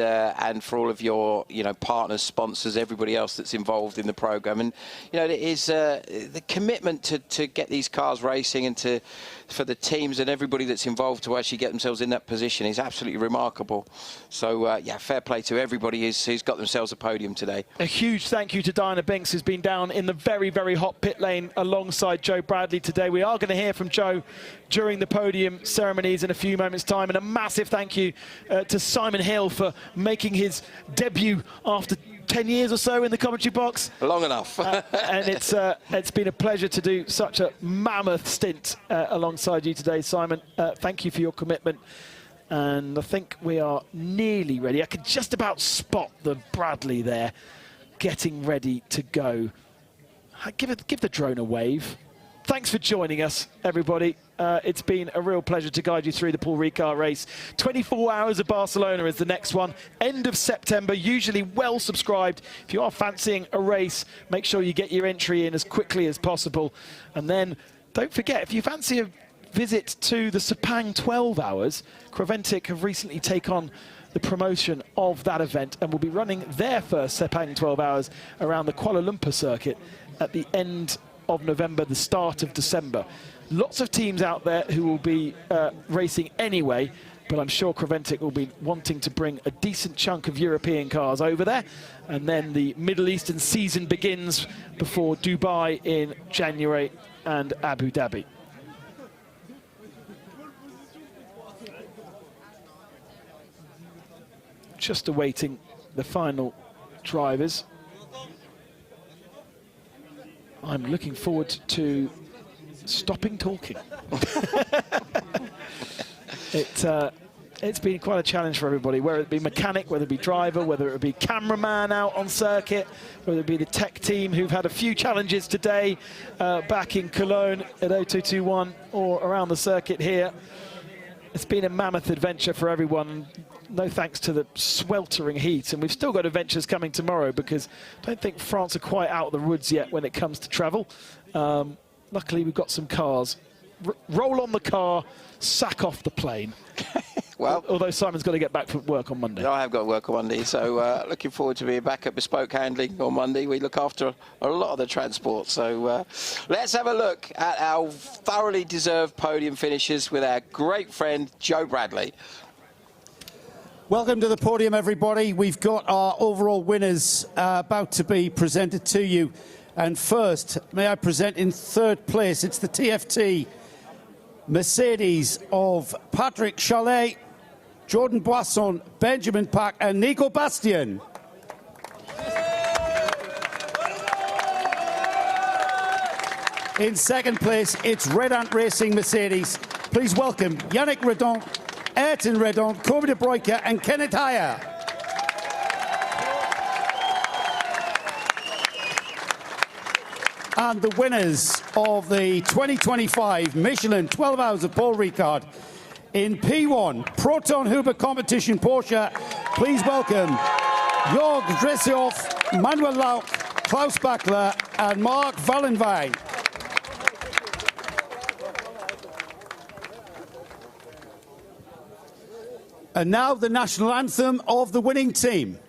[SPEAKER 8] for all of your partners, sponsors, everybody else that's involved in the program. And it is the commitment to get these cars racing and for the teams and everybody that's involved to actually get themselves in that position is absolutely remarkable. So yeah, fair play to everybody who's got themselves a podium today.
[SPEAKER 6] A huge thank you to Diana Binks, who's been down in the very, very hot pit lane alongside Joe Bradley today. We are going to hear from Joe during the podium ceremonies in a few moments' time. And a massive thank you to Simon Hill for making his debut after 10 years or so in the commentary box.
[SPEAKER 8] Long enough.
[SPEAKER 6] And it's been a pleasure to do such a mammoth stint alongside you today, Simon. Thank you for your commitment. And I think we are nearly ready. I can just about spot the Bradley there getting ready to go. Give the drone a wave. Thanks for joining us, everybody. It's been a real pleasure to guide you through the Paul Ricard race. 24 Hours of Barcelona is the next one. End of September, usually well subscribed. If you are fancying a race, make sure you get your entry in as quickly as possible. And then don't forget, if you fancy a visit to the Sepang 12 Hours, Creventic have recently taken on the promotion of that event and will be running their first Sepang 12 Hours around the Kuala Lumpur circuit at the end of November, the start of December. Lots of teams out there who will be racing anyway, but I'm sure Creventic will be wanting to bring a decent chunk of European cars over there. And then the Middle Eastern season begins before Dubai in January and Abu Dhabi. Just awaiting the final drivers. I'm looking forward to stopping talking. It's been quite a challenge for everybody, whether it be mechanic, whether it be driver, whether it be cameraman out on circuit, whether it be the tech team who've had a few challenges today back in Cologne at 0221 or around the circuit here. It's been a mammoth adventure for everyone. No thanks to the sweltering heat. And we've still got adventures coming tomorrow because I don't think France are quite out of the woods yet when it comes to travel. Luckily, we've got some cars. Roll on the car, sack off the plane.
[SPEAKER 8] Well,
[SPEAKER 6] although Simon's got to get back from work on Monday.
[SPEAKER 8] I have got work on Monday, so looking forward to being back at Bespoke Handling on Monday. We look after a lot of the transport, so let's have a look at our thoroughly deserved podium finishes with our great friend Joe Bradley.
[SPEAKER 4] Welcome to the podium, everybody. We've got our overall winners about to be presented to you. And first, may I present in third place, it's the TFT Mercedes of Patrick Chalet, Jordan Boisson, Benjamin Pack and Nico Bastian. In second place, it's Red Ant Racing Mercedes. Please welcome Yannick Redon, Ayrton Redon, Kobe de Broeke and Kenneth Heyer. And the winners of the 2025 Michelin 12 Hours of Paul Ricard in P1 Proton Huber Competition Porsche, please welcome Jörg Dressioff, Manuel Lauch, Klaus Bachler and Mark Wallenwein. And now the national anthem of the winning team.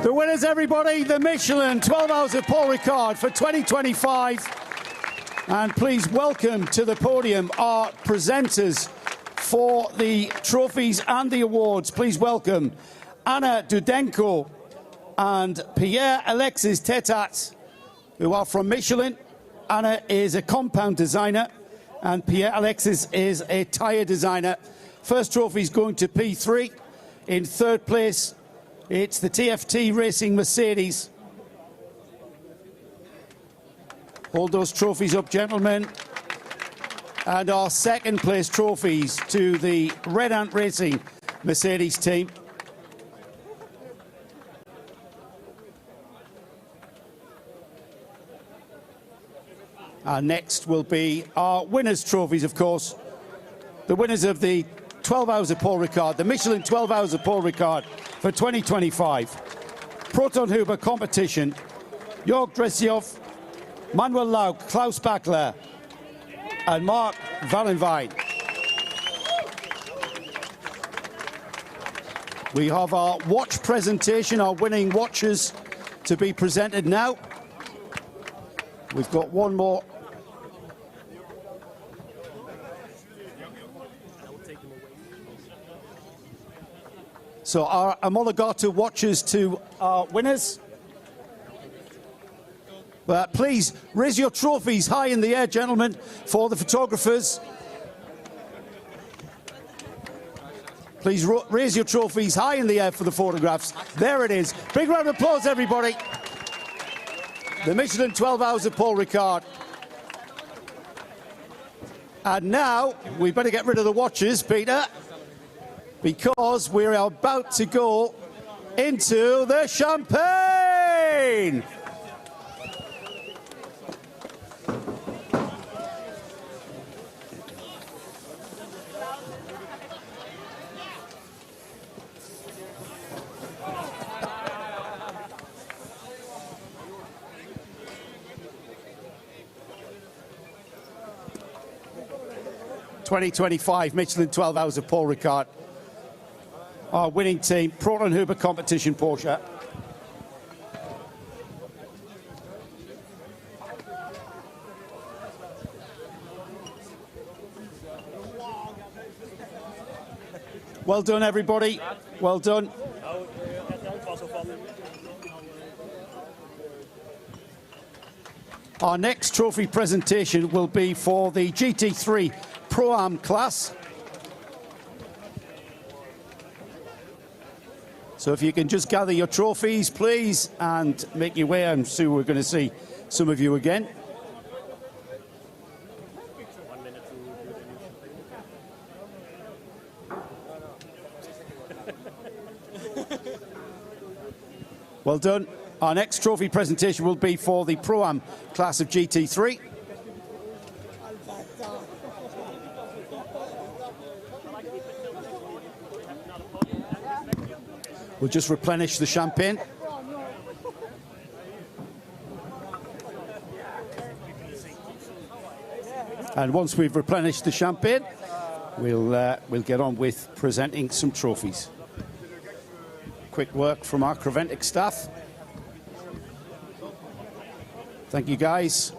[SPEAKER 4] The winners, everybody, the Michelin 12 Hours of Paul Ricard for 2025. And please welcome to the podium our presenters for the trophies and the awards. Please welcome Anna Dudenko and Pierre-Alexis Tetat, who are from Michelin. Anna is a compound designer and Pierre-Alexis is a tyre designer. First trophy is going to P3. In third place, it's the TFT Racing Mercedes. Hold those trophies up, gentlemen. And our second place trophies to the Red Ant Racing Mercedes team. And next will be our winners' trophies, of course. The winners of the 12 Hours of Paul Ricard, the Michelin 12 Hours of Paul Ricard for 2025. Proton Huber competition, Jörg Dressiov, Manuel Lauk, Klaus Bachler, and Mark Vallenwein. We have our watch presentation, our winning watches to be presented now. We've got one more. So our Omologato watches to our winners. But please raise your trophies high in the air, gentlemen, for the photographers. Please raise your trophies high in the air for the photographs. There it is. Big round of applause, everybody. The Michelin 12 Hours of Paul Ricard. And now we better get rid of the watches, Peter, because we're about to go into the champagne. '25 Michelin 12 Hours of Paul Ricard. Our winning team, Proton Huber Competition Porsche. Well done, everybody. Well done. Our next trophy presentation will be for the GT3 Pro-Am class. So if you can just gather your trophies, please, and make your way. I'm sure we're going to see some of you again. Well done. Our next trophy presentation will be for the Pro-Am class of GT3. We'll just replenish the champagne. And once we've replenished the champagne, we'll get on with presenting some trophies. Quick work from our Creventic staff. Thank you, guys.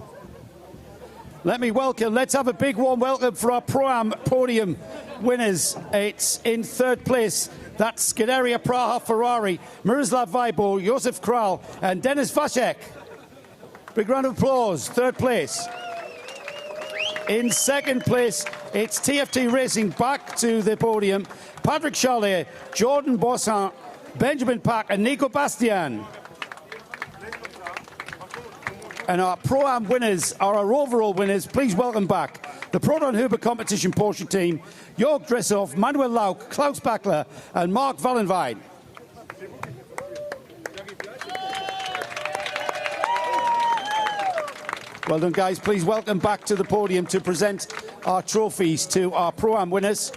[SPEAKER 4] Let's have a big warm welcome for our Pro-Am podium winners. It's in third place. That's Scuderia Praha Ferrari, Miroslav Weibo, Josef Kral, and Denis Vacek. Big round of applause. Third place. In second place, it's TFT Racing back to the podium. Patrick Charlet, Jordan Bossin, Benjamin Pack, and Nico Bastian. And our Pro-Am winners are our overall winners. Please welcome back the Proton Huber Competition Porsche team, Jörg Dressiov, Manuel Lauk, Klaus Bachler, and Mark Vallenwein. Well done, guys. Please welcome back to the podium to present our trophies to our Pro-Am winners.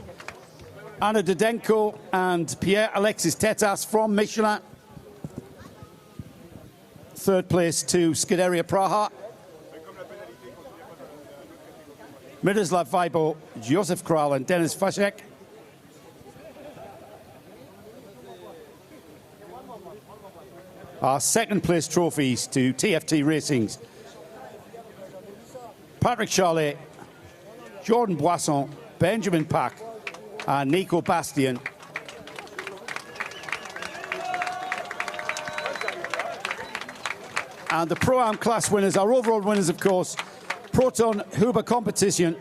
[SPEAKER 4] Anna Dudenko and Pierre-Alexis Tetas from Michelin. Third place to Scuderia Praha. Miroslav Weibo, Josef Kral, and Denis Vacek. our second place trophies to TFT Racing's Patrick Charlet, Jordan Boisson, Benjamin Pack and Nico Bastian. And the Pro-Am class winners, our overall winners, of course, Proton Huber Competition,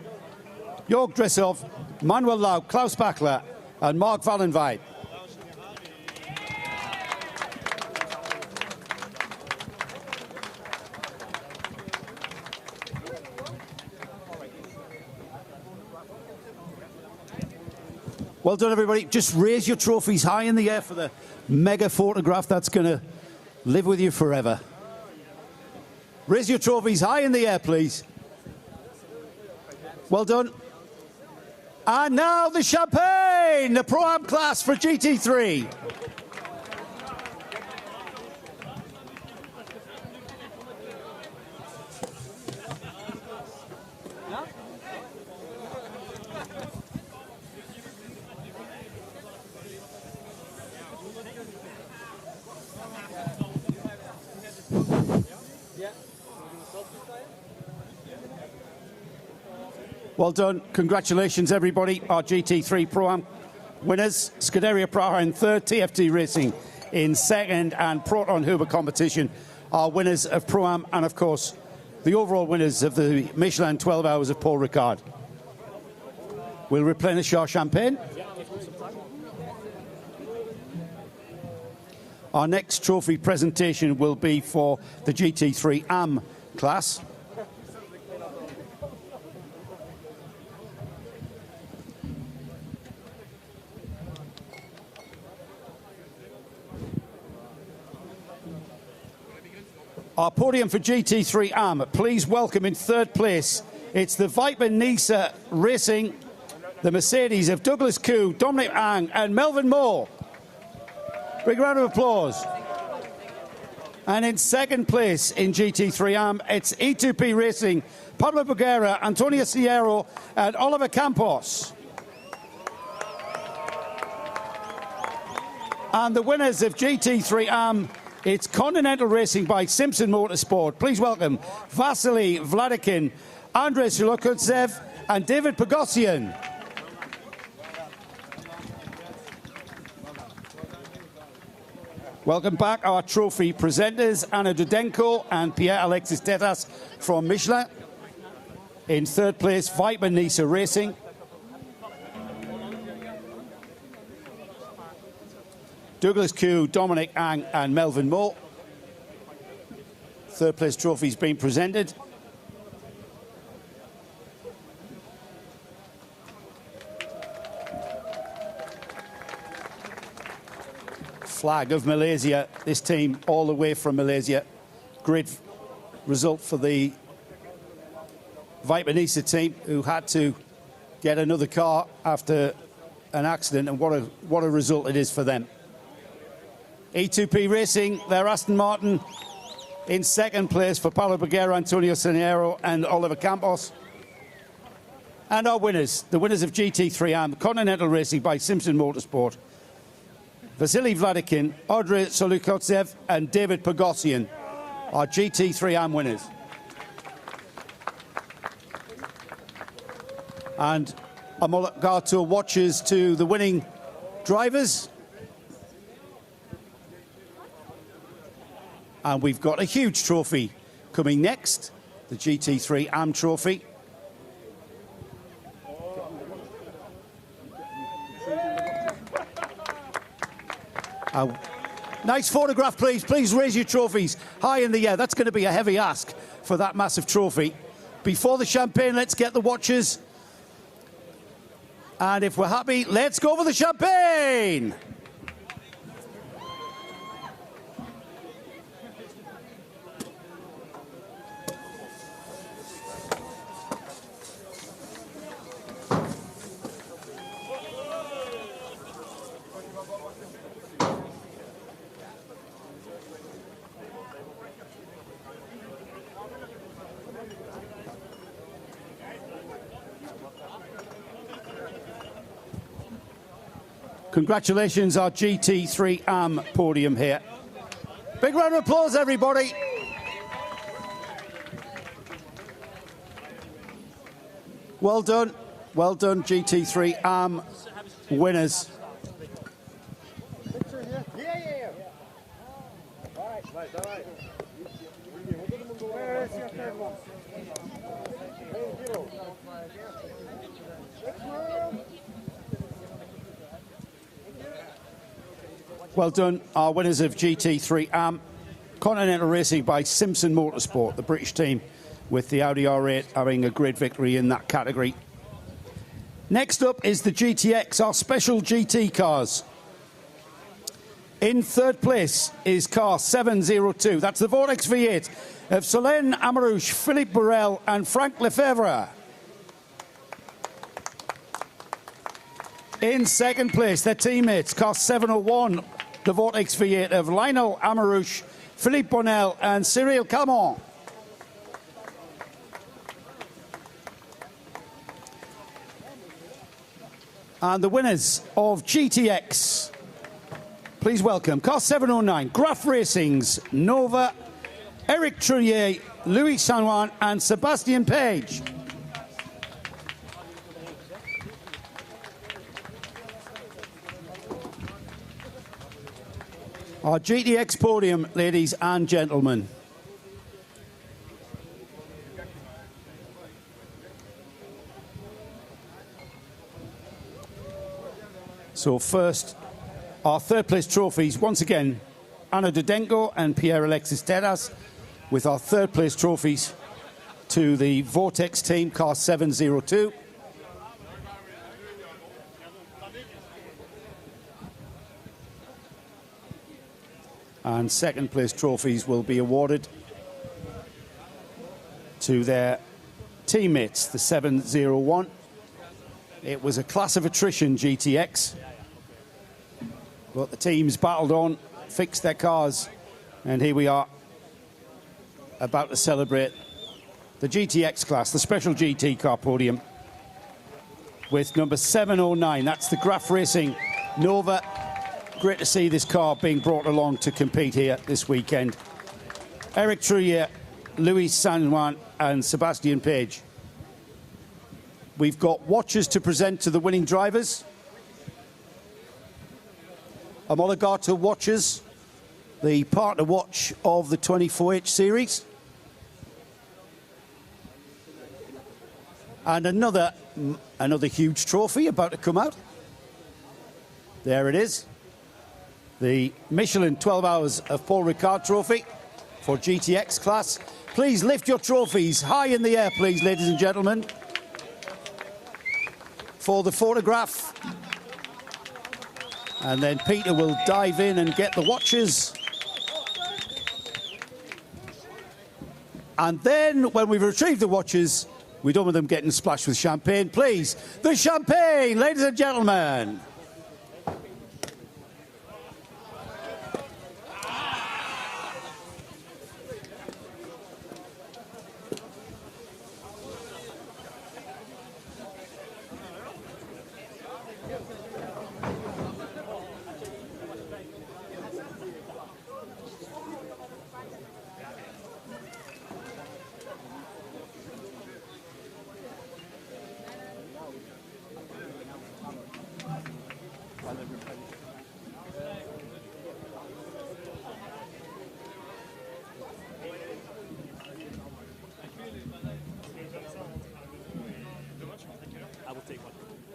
[SPEAKER 4] Jörg Dressov, Manuel Lau, Klaus Bachler and Mark Wallenweid. Well done, everybody. Just raise your trophies high in the air for the mega photograph that's going to live with you forever. Raise your trophies high in the air, please. Well done. And now the champagne, the Pro-Am class for GT3. Well done. Congratulations, everybody. Our GT3 Pro-Am winners. Scuderia Praha in third, TFT Racing in second, and Proton Huber Competition are winners of Pro-Am, and, of course, the overall winners of the Michelin 12 Hours of Paul Ricard. We'll replenish our champagne. Our next trophy presentation will be for the GT3 AM class. Our podium for GT3 AM, please welcome in third place, it's the Viper Nisa Racing, the Mercedes of Douglas Koo, Dominic Ang and Melvin Moore. Big round of applause. And in second place in GT3 AM, it's E2P Racing, Pablo Boguera, Antonio Sierro and Oliver Campos. And the winners of GT3 AM, it's Continental Racing by Simpson Motorsport. Please welcome Vasily Vladikin, Andrei Shulokotsev and David Pagosian. Welcome back our trophy presenters, Anna Dudenko and Pierre-Alexis Tetas from Michelin. In third place, Viper Nisa Racing. Douglas Koo, Dominic Ang and Melvin Moore. Third place trophies being presented. Flag of Malaysia, this team all the way from Malaysia. Great result for the Viper Nisa team, who had to get another car after an accident, and what a result it is for them. E2P Racing, their Aston Martin in second place for Paulo Boguera, Antonio Siniero and Oliver Campos. And our winners, the winners of GT3 AM, Continental Racing by Simpson Motorsport, Vasily Vladikin, Audrey Solukotsev and David Pagosian, our GT3 AM winners. And a Molgato watches to the winning drivers. And we've got a huge trophy coming next, the GT3 AM trophy. Nice photograph, please. Please raise your trophies high in the air. That's going to be a heavy ask for that massive trophy. Before the champagne, let's get the watches. And if we're happy, let's go for the champagne. Congratulations, our GT3 AM podium here. Big round of applause, everybody. Well done, GT3 winners. Well done, our winners of GT3 Continental Racing by Simpson Motorsport, the British team, with the Audi R8 having a great victory in that category. Next up is the GTX, our special GT cars. In third place is car 702. That's the Vortex V8 of Solène Amarouche, Philippe Borel and Frank Lefebvre. In second place, their teammates, car 701, the Vortex V8 of Lionel Amarouche, Philippe Bonnel and Cyril Camon. And the winners of GTX, please welcome car 709, RAFA Racing's Nova, Eric Trullier, Louis San Juan and Sebastian Page. Our GTX podium, ladies and gentlemen. So first, our third place trophies, once again, Anna Dodenko and Pierre-Alexis Terras, with our third place trophies to the Vortex team, car 702. And second place trophies will be awarded to their teammates, the 701. It was a class of attrition, GTX. But the teams battled on, fixed their cars, and here we are about to celebrate the GTX class, the special GT car podium, with number 709. That's the RAFA Racing Nova. Great to see this car being brought along to compete here this weekend. Eric Trullier, Louis San Juan and Sebastian Page. We've got watches to present to the winning drivers. Homologato watches, the partner watch of the 24H series. And another huge trophy about to come out. There it is. The Michelin 12 Hours of Paul Ricard trophy for GTX class. Please lift your trophies high in the air, please, ladies and gentlemen, for the photograph. And then Peter will dive in and get the watches. And then, when we've retrieved the watches, we're done with them getting splashed with champagne. Please, the champagne, ladies and gentlemen.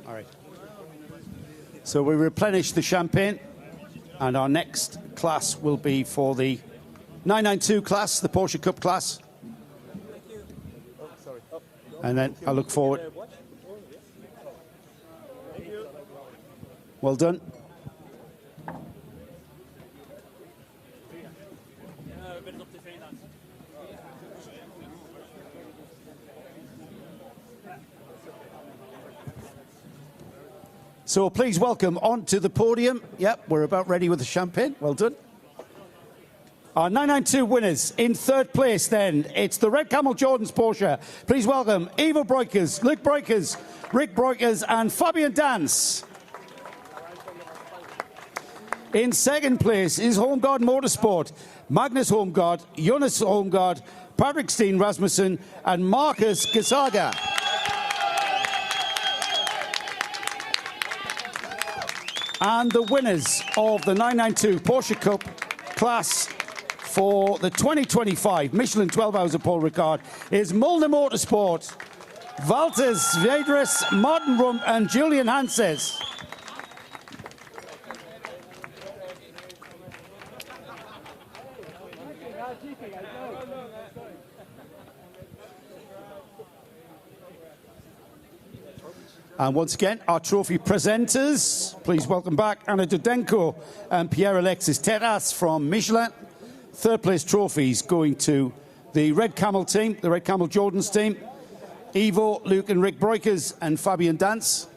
[SPEAKER 4] All right. So we replenish the champagne, and our next class will be for the 992 class, the Porsche Cup class. And then I look forward. Well done. So please welcome onto the podium. Yep, we're about ready with the champagne. Well done. Our 992 winners in third place then. It's the Red Camel Jordan's Porsche. Please welcome Ivo Breukers, Luc Breukers, Rick Breukers and Fabian Dance. In second place is Holmgaard Motorsport, Magnus Holmgaard, Jonas Holmgaard, Patrick Steen Rasmussen and Marcus Gasaga. And the winners of the 992 Porsche Cup class for the 2025 Michelin 12H of Paul Ricard is Mulder Motorsport, Valters Vedres, Martin Rump and Julian Hanses. And once again, our trophy presenters, please welcome back Anna Dudenko and Pierre-Alexis Terras from Michelin. Third place trophies going to the Red Camel team, the Red Camel Jordan's team, Ivo, Luke and Rick Breukers and Fabian Dance.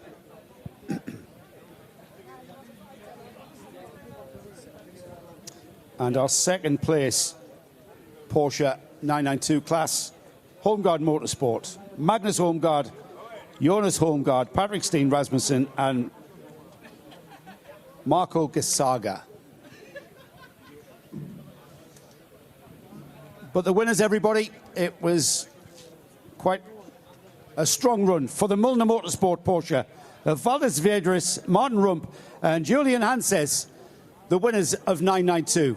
[SPEAKER 4] And our second place Porsche 992 class, Holmgaard Motorsport, Magnus Holmgaard, Jonas Holmgaard, Patrick Steen Rasmussen and Marco Gasaga. But the winners, everybody, it was quite a strong run for the Mulder Motorsport Porsche of Valdes Vedres, Martin Rump and Julian Hanses, the winners of 992.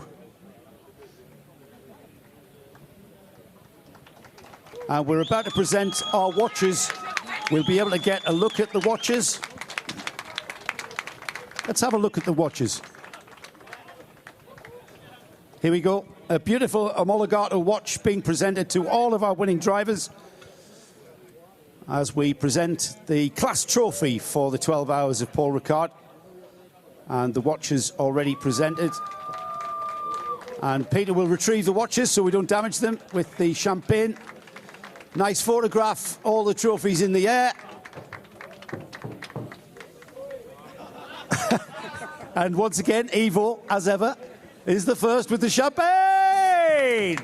[SPEAKER 4] And we're about to present our watches. We'll be able to get a look at the watches. Let's have a look at the watches. Here we go. A beautiful Omologato watch being presented to all of our winning drivers as we present the class trophy for the 12 hours of Paul Ricard. And the watches already presented. And Peter will retrieve the watches so we don't damage them with the champagne. Nice photograph, all the trophies in the air. And once again, Ivo, as ever, is the first with the champagne.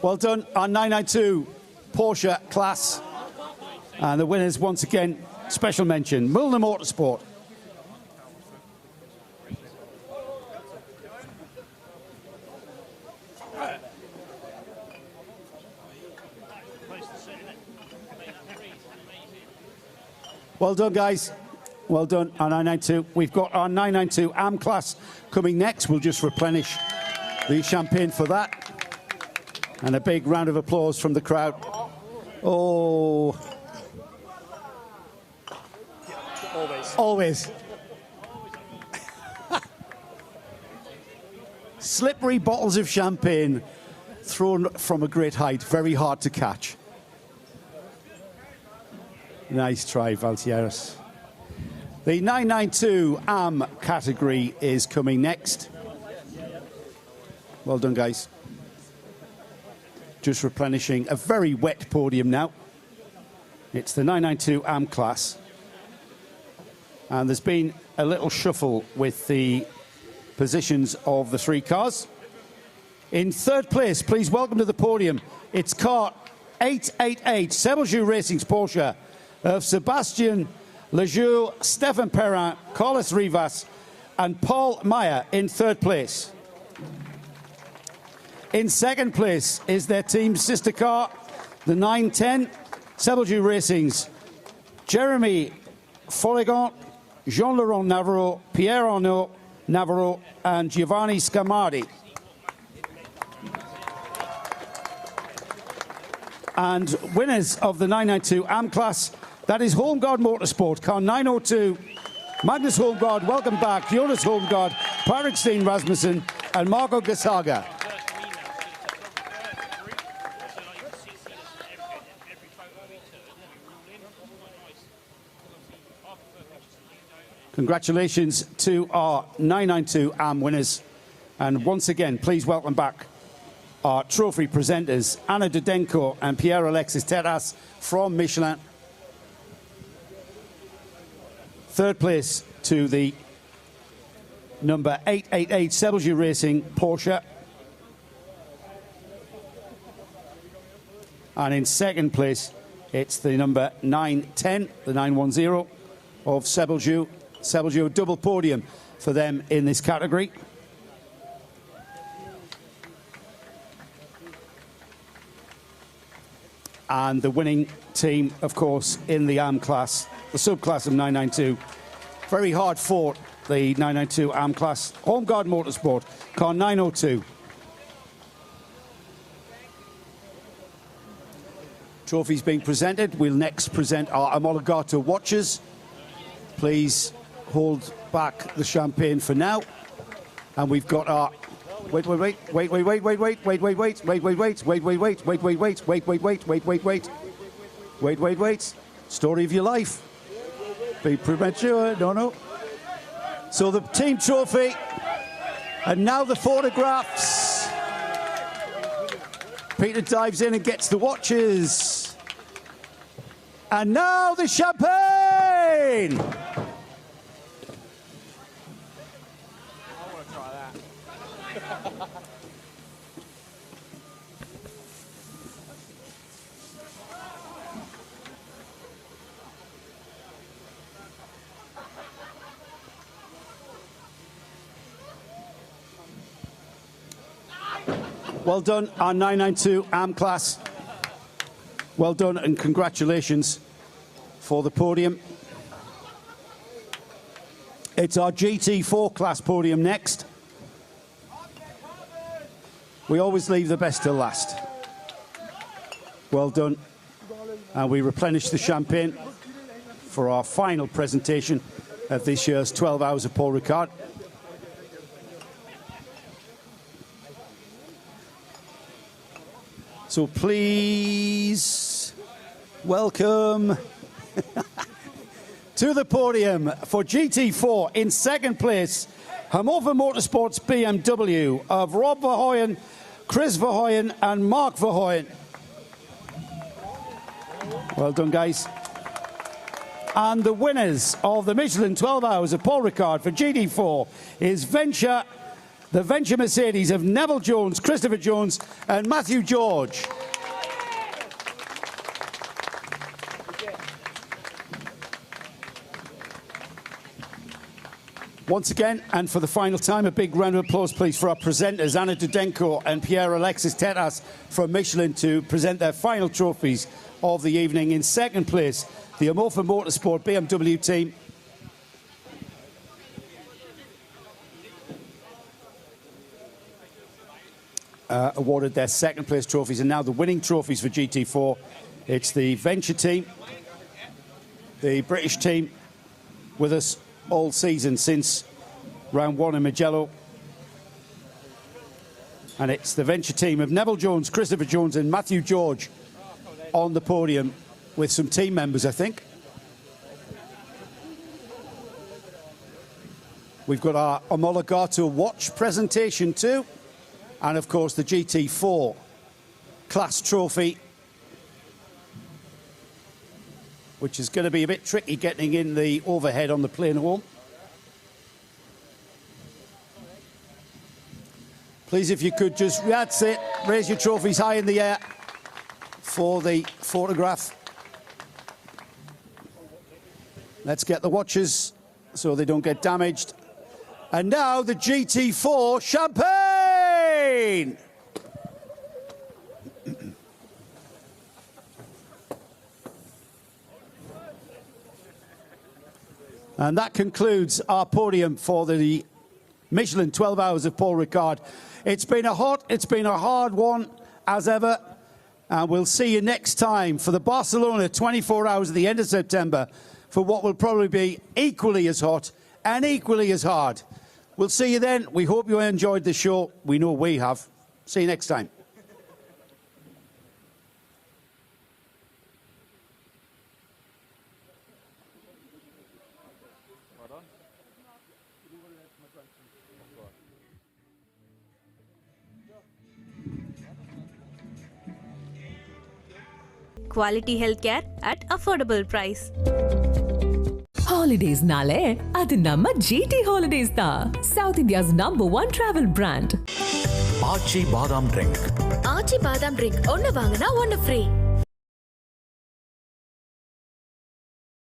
[SPEAKER 4] Well done, our 992 Porsche class. And the winners, once again, special mention, Mulder Motorsport. Well done, guys. Well done, our 992. We've got our 992 AM class coming next. We'll just replenish the champagne for that. And a big round of applause from the crowd. Oh. Always. Slippery bottles of champagne thrown from a great height, very hard to catch. Nice try, Valtieras. The 992 AM category is coming next. Well done, guys. Just replenishing a very wet podium now. It's the 992 AM class. And there's been a little shuffle with the positions of the three cars. In third place, please welcome to the podium, it's car 888, Sebelju Racing's Porsche of Sebastian Lejoux, Stefan Perrin, Carlos Rivas, and Paul Meyer in third place. In second place is their team's sister car, the 910, Sebelju Racing's Jeremy Follegant, Jean-Laurent Navarro, Pierre Arnaud Navarro, and Giovanni Scamardi. And winners of the 992 AM class, that is Holmgaard Motorsport, car 902, Magnus Holmgaard, welcome back, Jonas Holmgaard, Patrick Steen Rasmussen, and Marco Gasaga. Congratulations to our 992 AM winners. And once again, please welcome back our trophy presenters, Anna Dudenko and Pierre-Alexis Terras from Michelin. Third place to the number 888 Sebelju Racing Porsche. And in second place, it's the number 910, the 910 of Sebelju. Sebelju, double podium for them in this category. And the winning team, of course, in the AM class, the subclass of 992. Very hard fought, the 992 AM class. Home Guard Motorsport, car 902. Trophies being presented. We'll next present our Omologato watches. Please hold back the champagne for now. And we've got our wait. Story of your life. Be premature, no. So the team trophy, and now the photographs. Peter dives in and gets the watches. And now the champagne! Well done, our 992 AM class. Well done and congratulations for the podium. It's our GT4 class podium next. We always leave the best till last. Well done. And we replenish the champagne for our final presentation of this year's 12 Hours of Paul Ricard. So please welcome to the podium for GT4 in second place, Hannover Motorsports BMW of Rob Verheuyen, Chris Verheuyen and Mark Verheuyen. Well done, guys. And the winners of the Michelin 12 Hours of Paul Ricard for GT4 is the Venture Mercedes of Neville Jones, Christopher Jones and Matthew George. Once again, and for the final time, a big round of applause, please, for our presenters, Anna Dudenko and Pierre-Alexis Tetas from Michelin, to present their final trophies of the evening. In second place, the Hannover Motorsport BMW team. Awarded their second place trophies, and now the winning trophies for GT4. It's the Venture team, the British team, with us all season since round one in Mugello. And it's the Venture team of Neville Jones, Christopher Jones and Matthew George on the podium with some team members, I think. We've got our Omologato watch presentation too. And of course the GT4 class trophy, which is going to be a bit tricky getting in the overhead on the plane home. Please, if you could just, that's it, raise your trophies high in the air for the photograph. Let's get the watches so they don't get damaged. And now the GT4 champagne! And that concludes our podium for the Michelin 12 Hours of Paul Ricard. It's been a hard one, as ever. And we'll see you next time for the Barcelona 24 Hours at the end of September for what will probably be equally as hot and equally as hard. We'll see you then. We hope you enjoyed the show. We know we have. See you next time.
[SPEAKER 9] Quality healthcare at affordable price.
[SPEAKER 10] Holidays nale, adu namma GT Holidays da. South India's #1 travel brand.
[SPEAKER 11] Archie Badam Drink.
[SPEAKER 9] Archie Badam Drink. Onna vaangana, one free.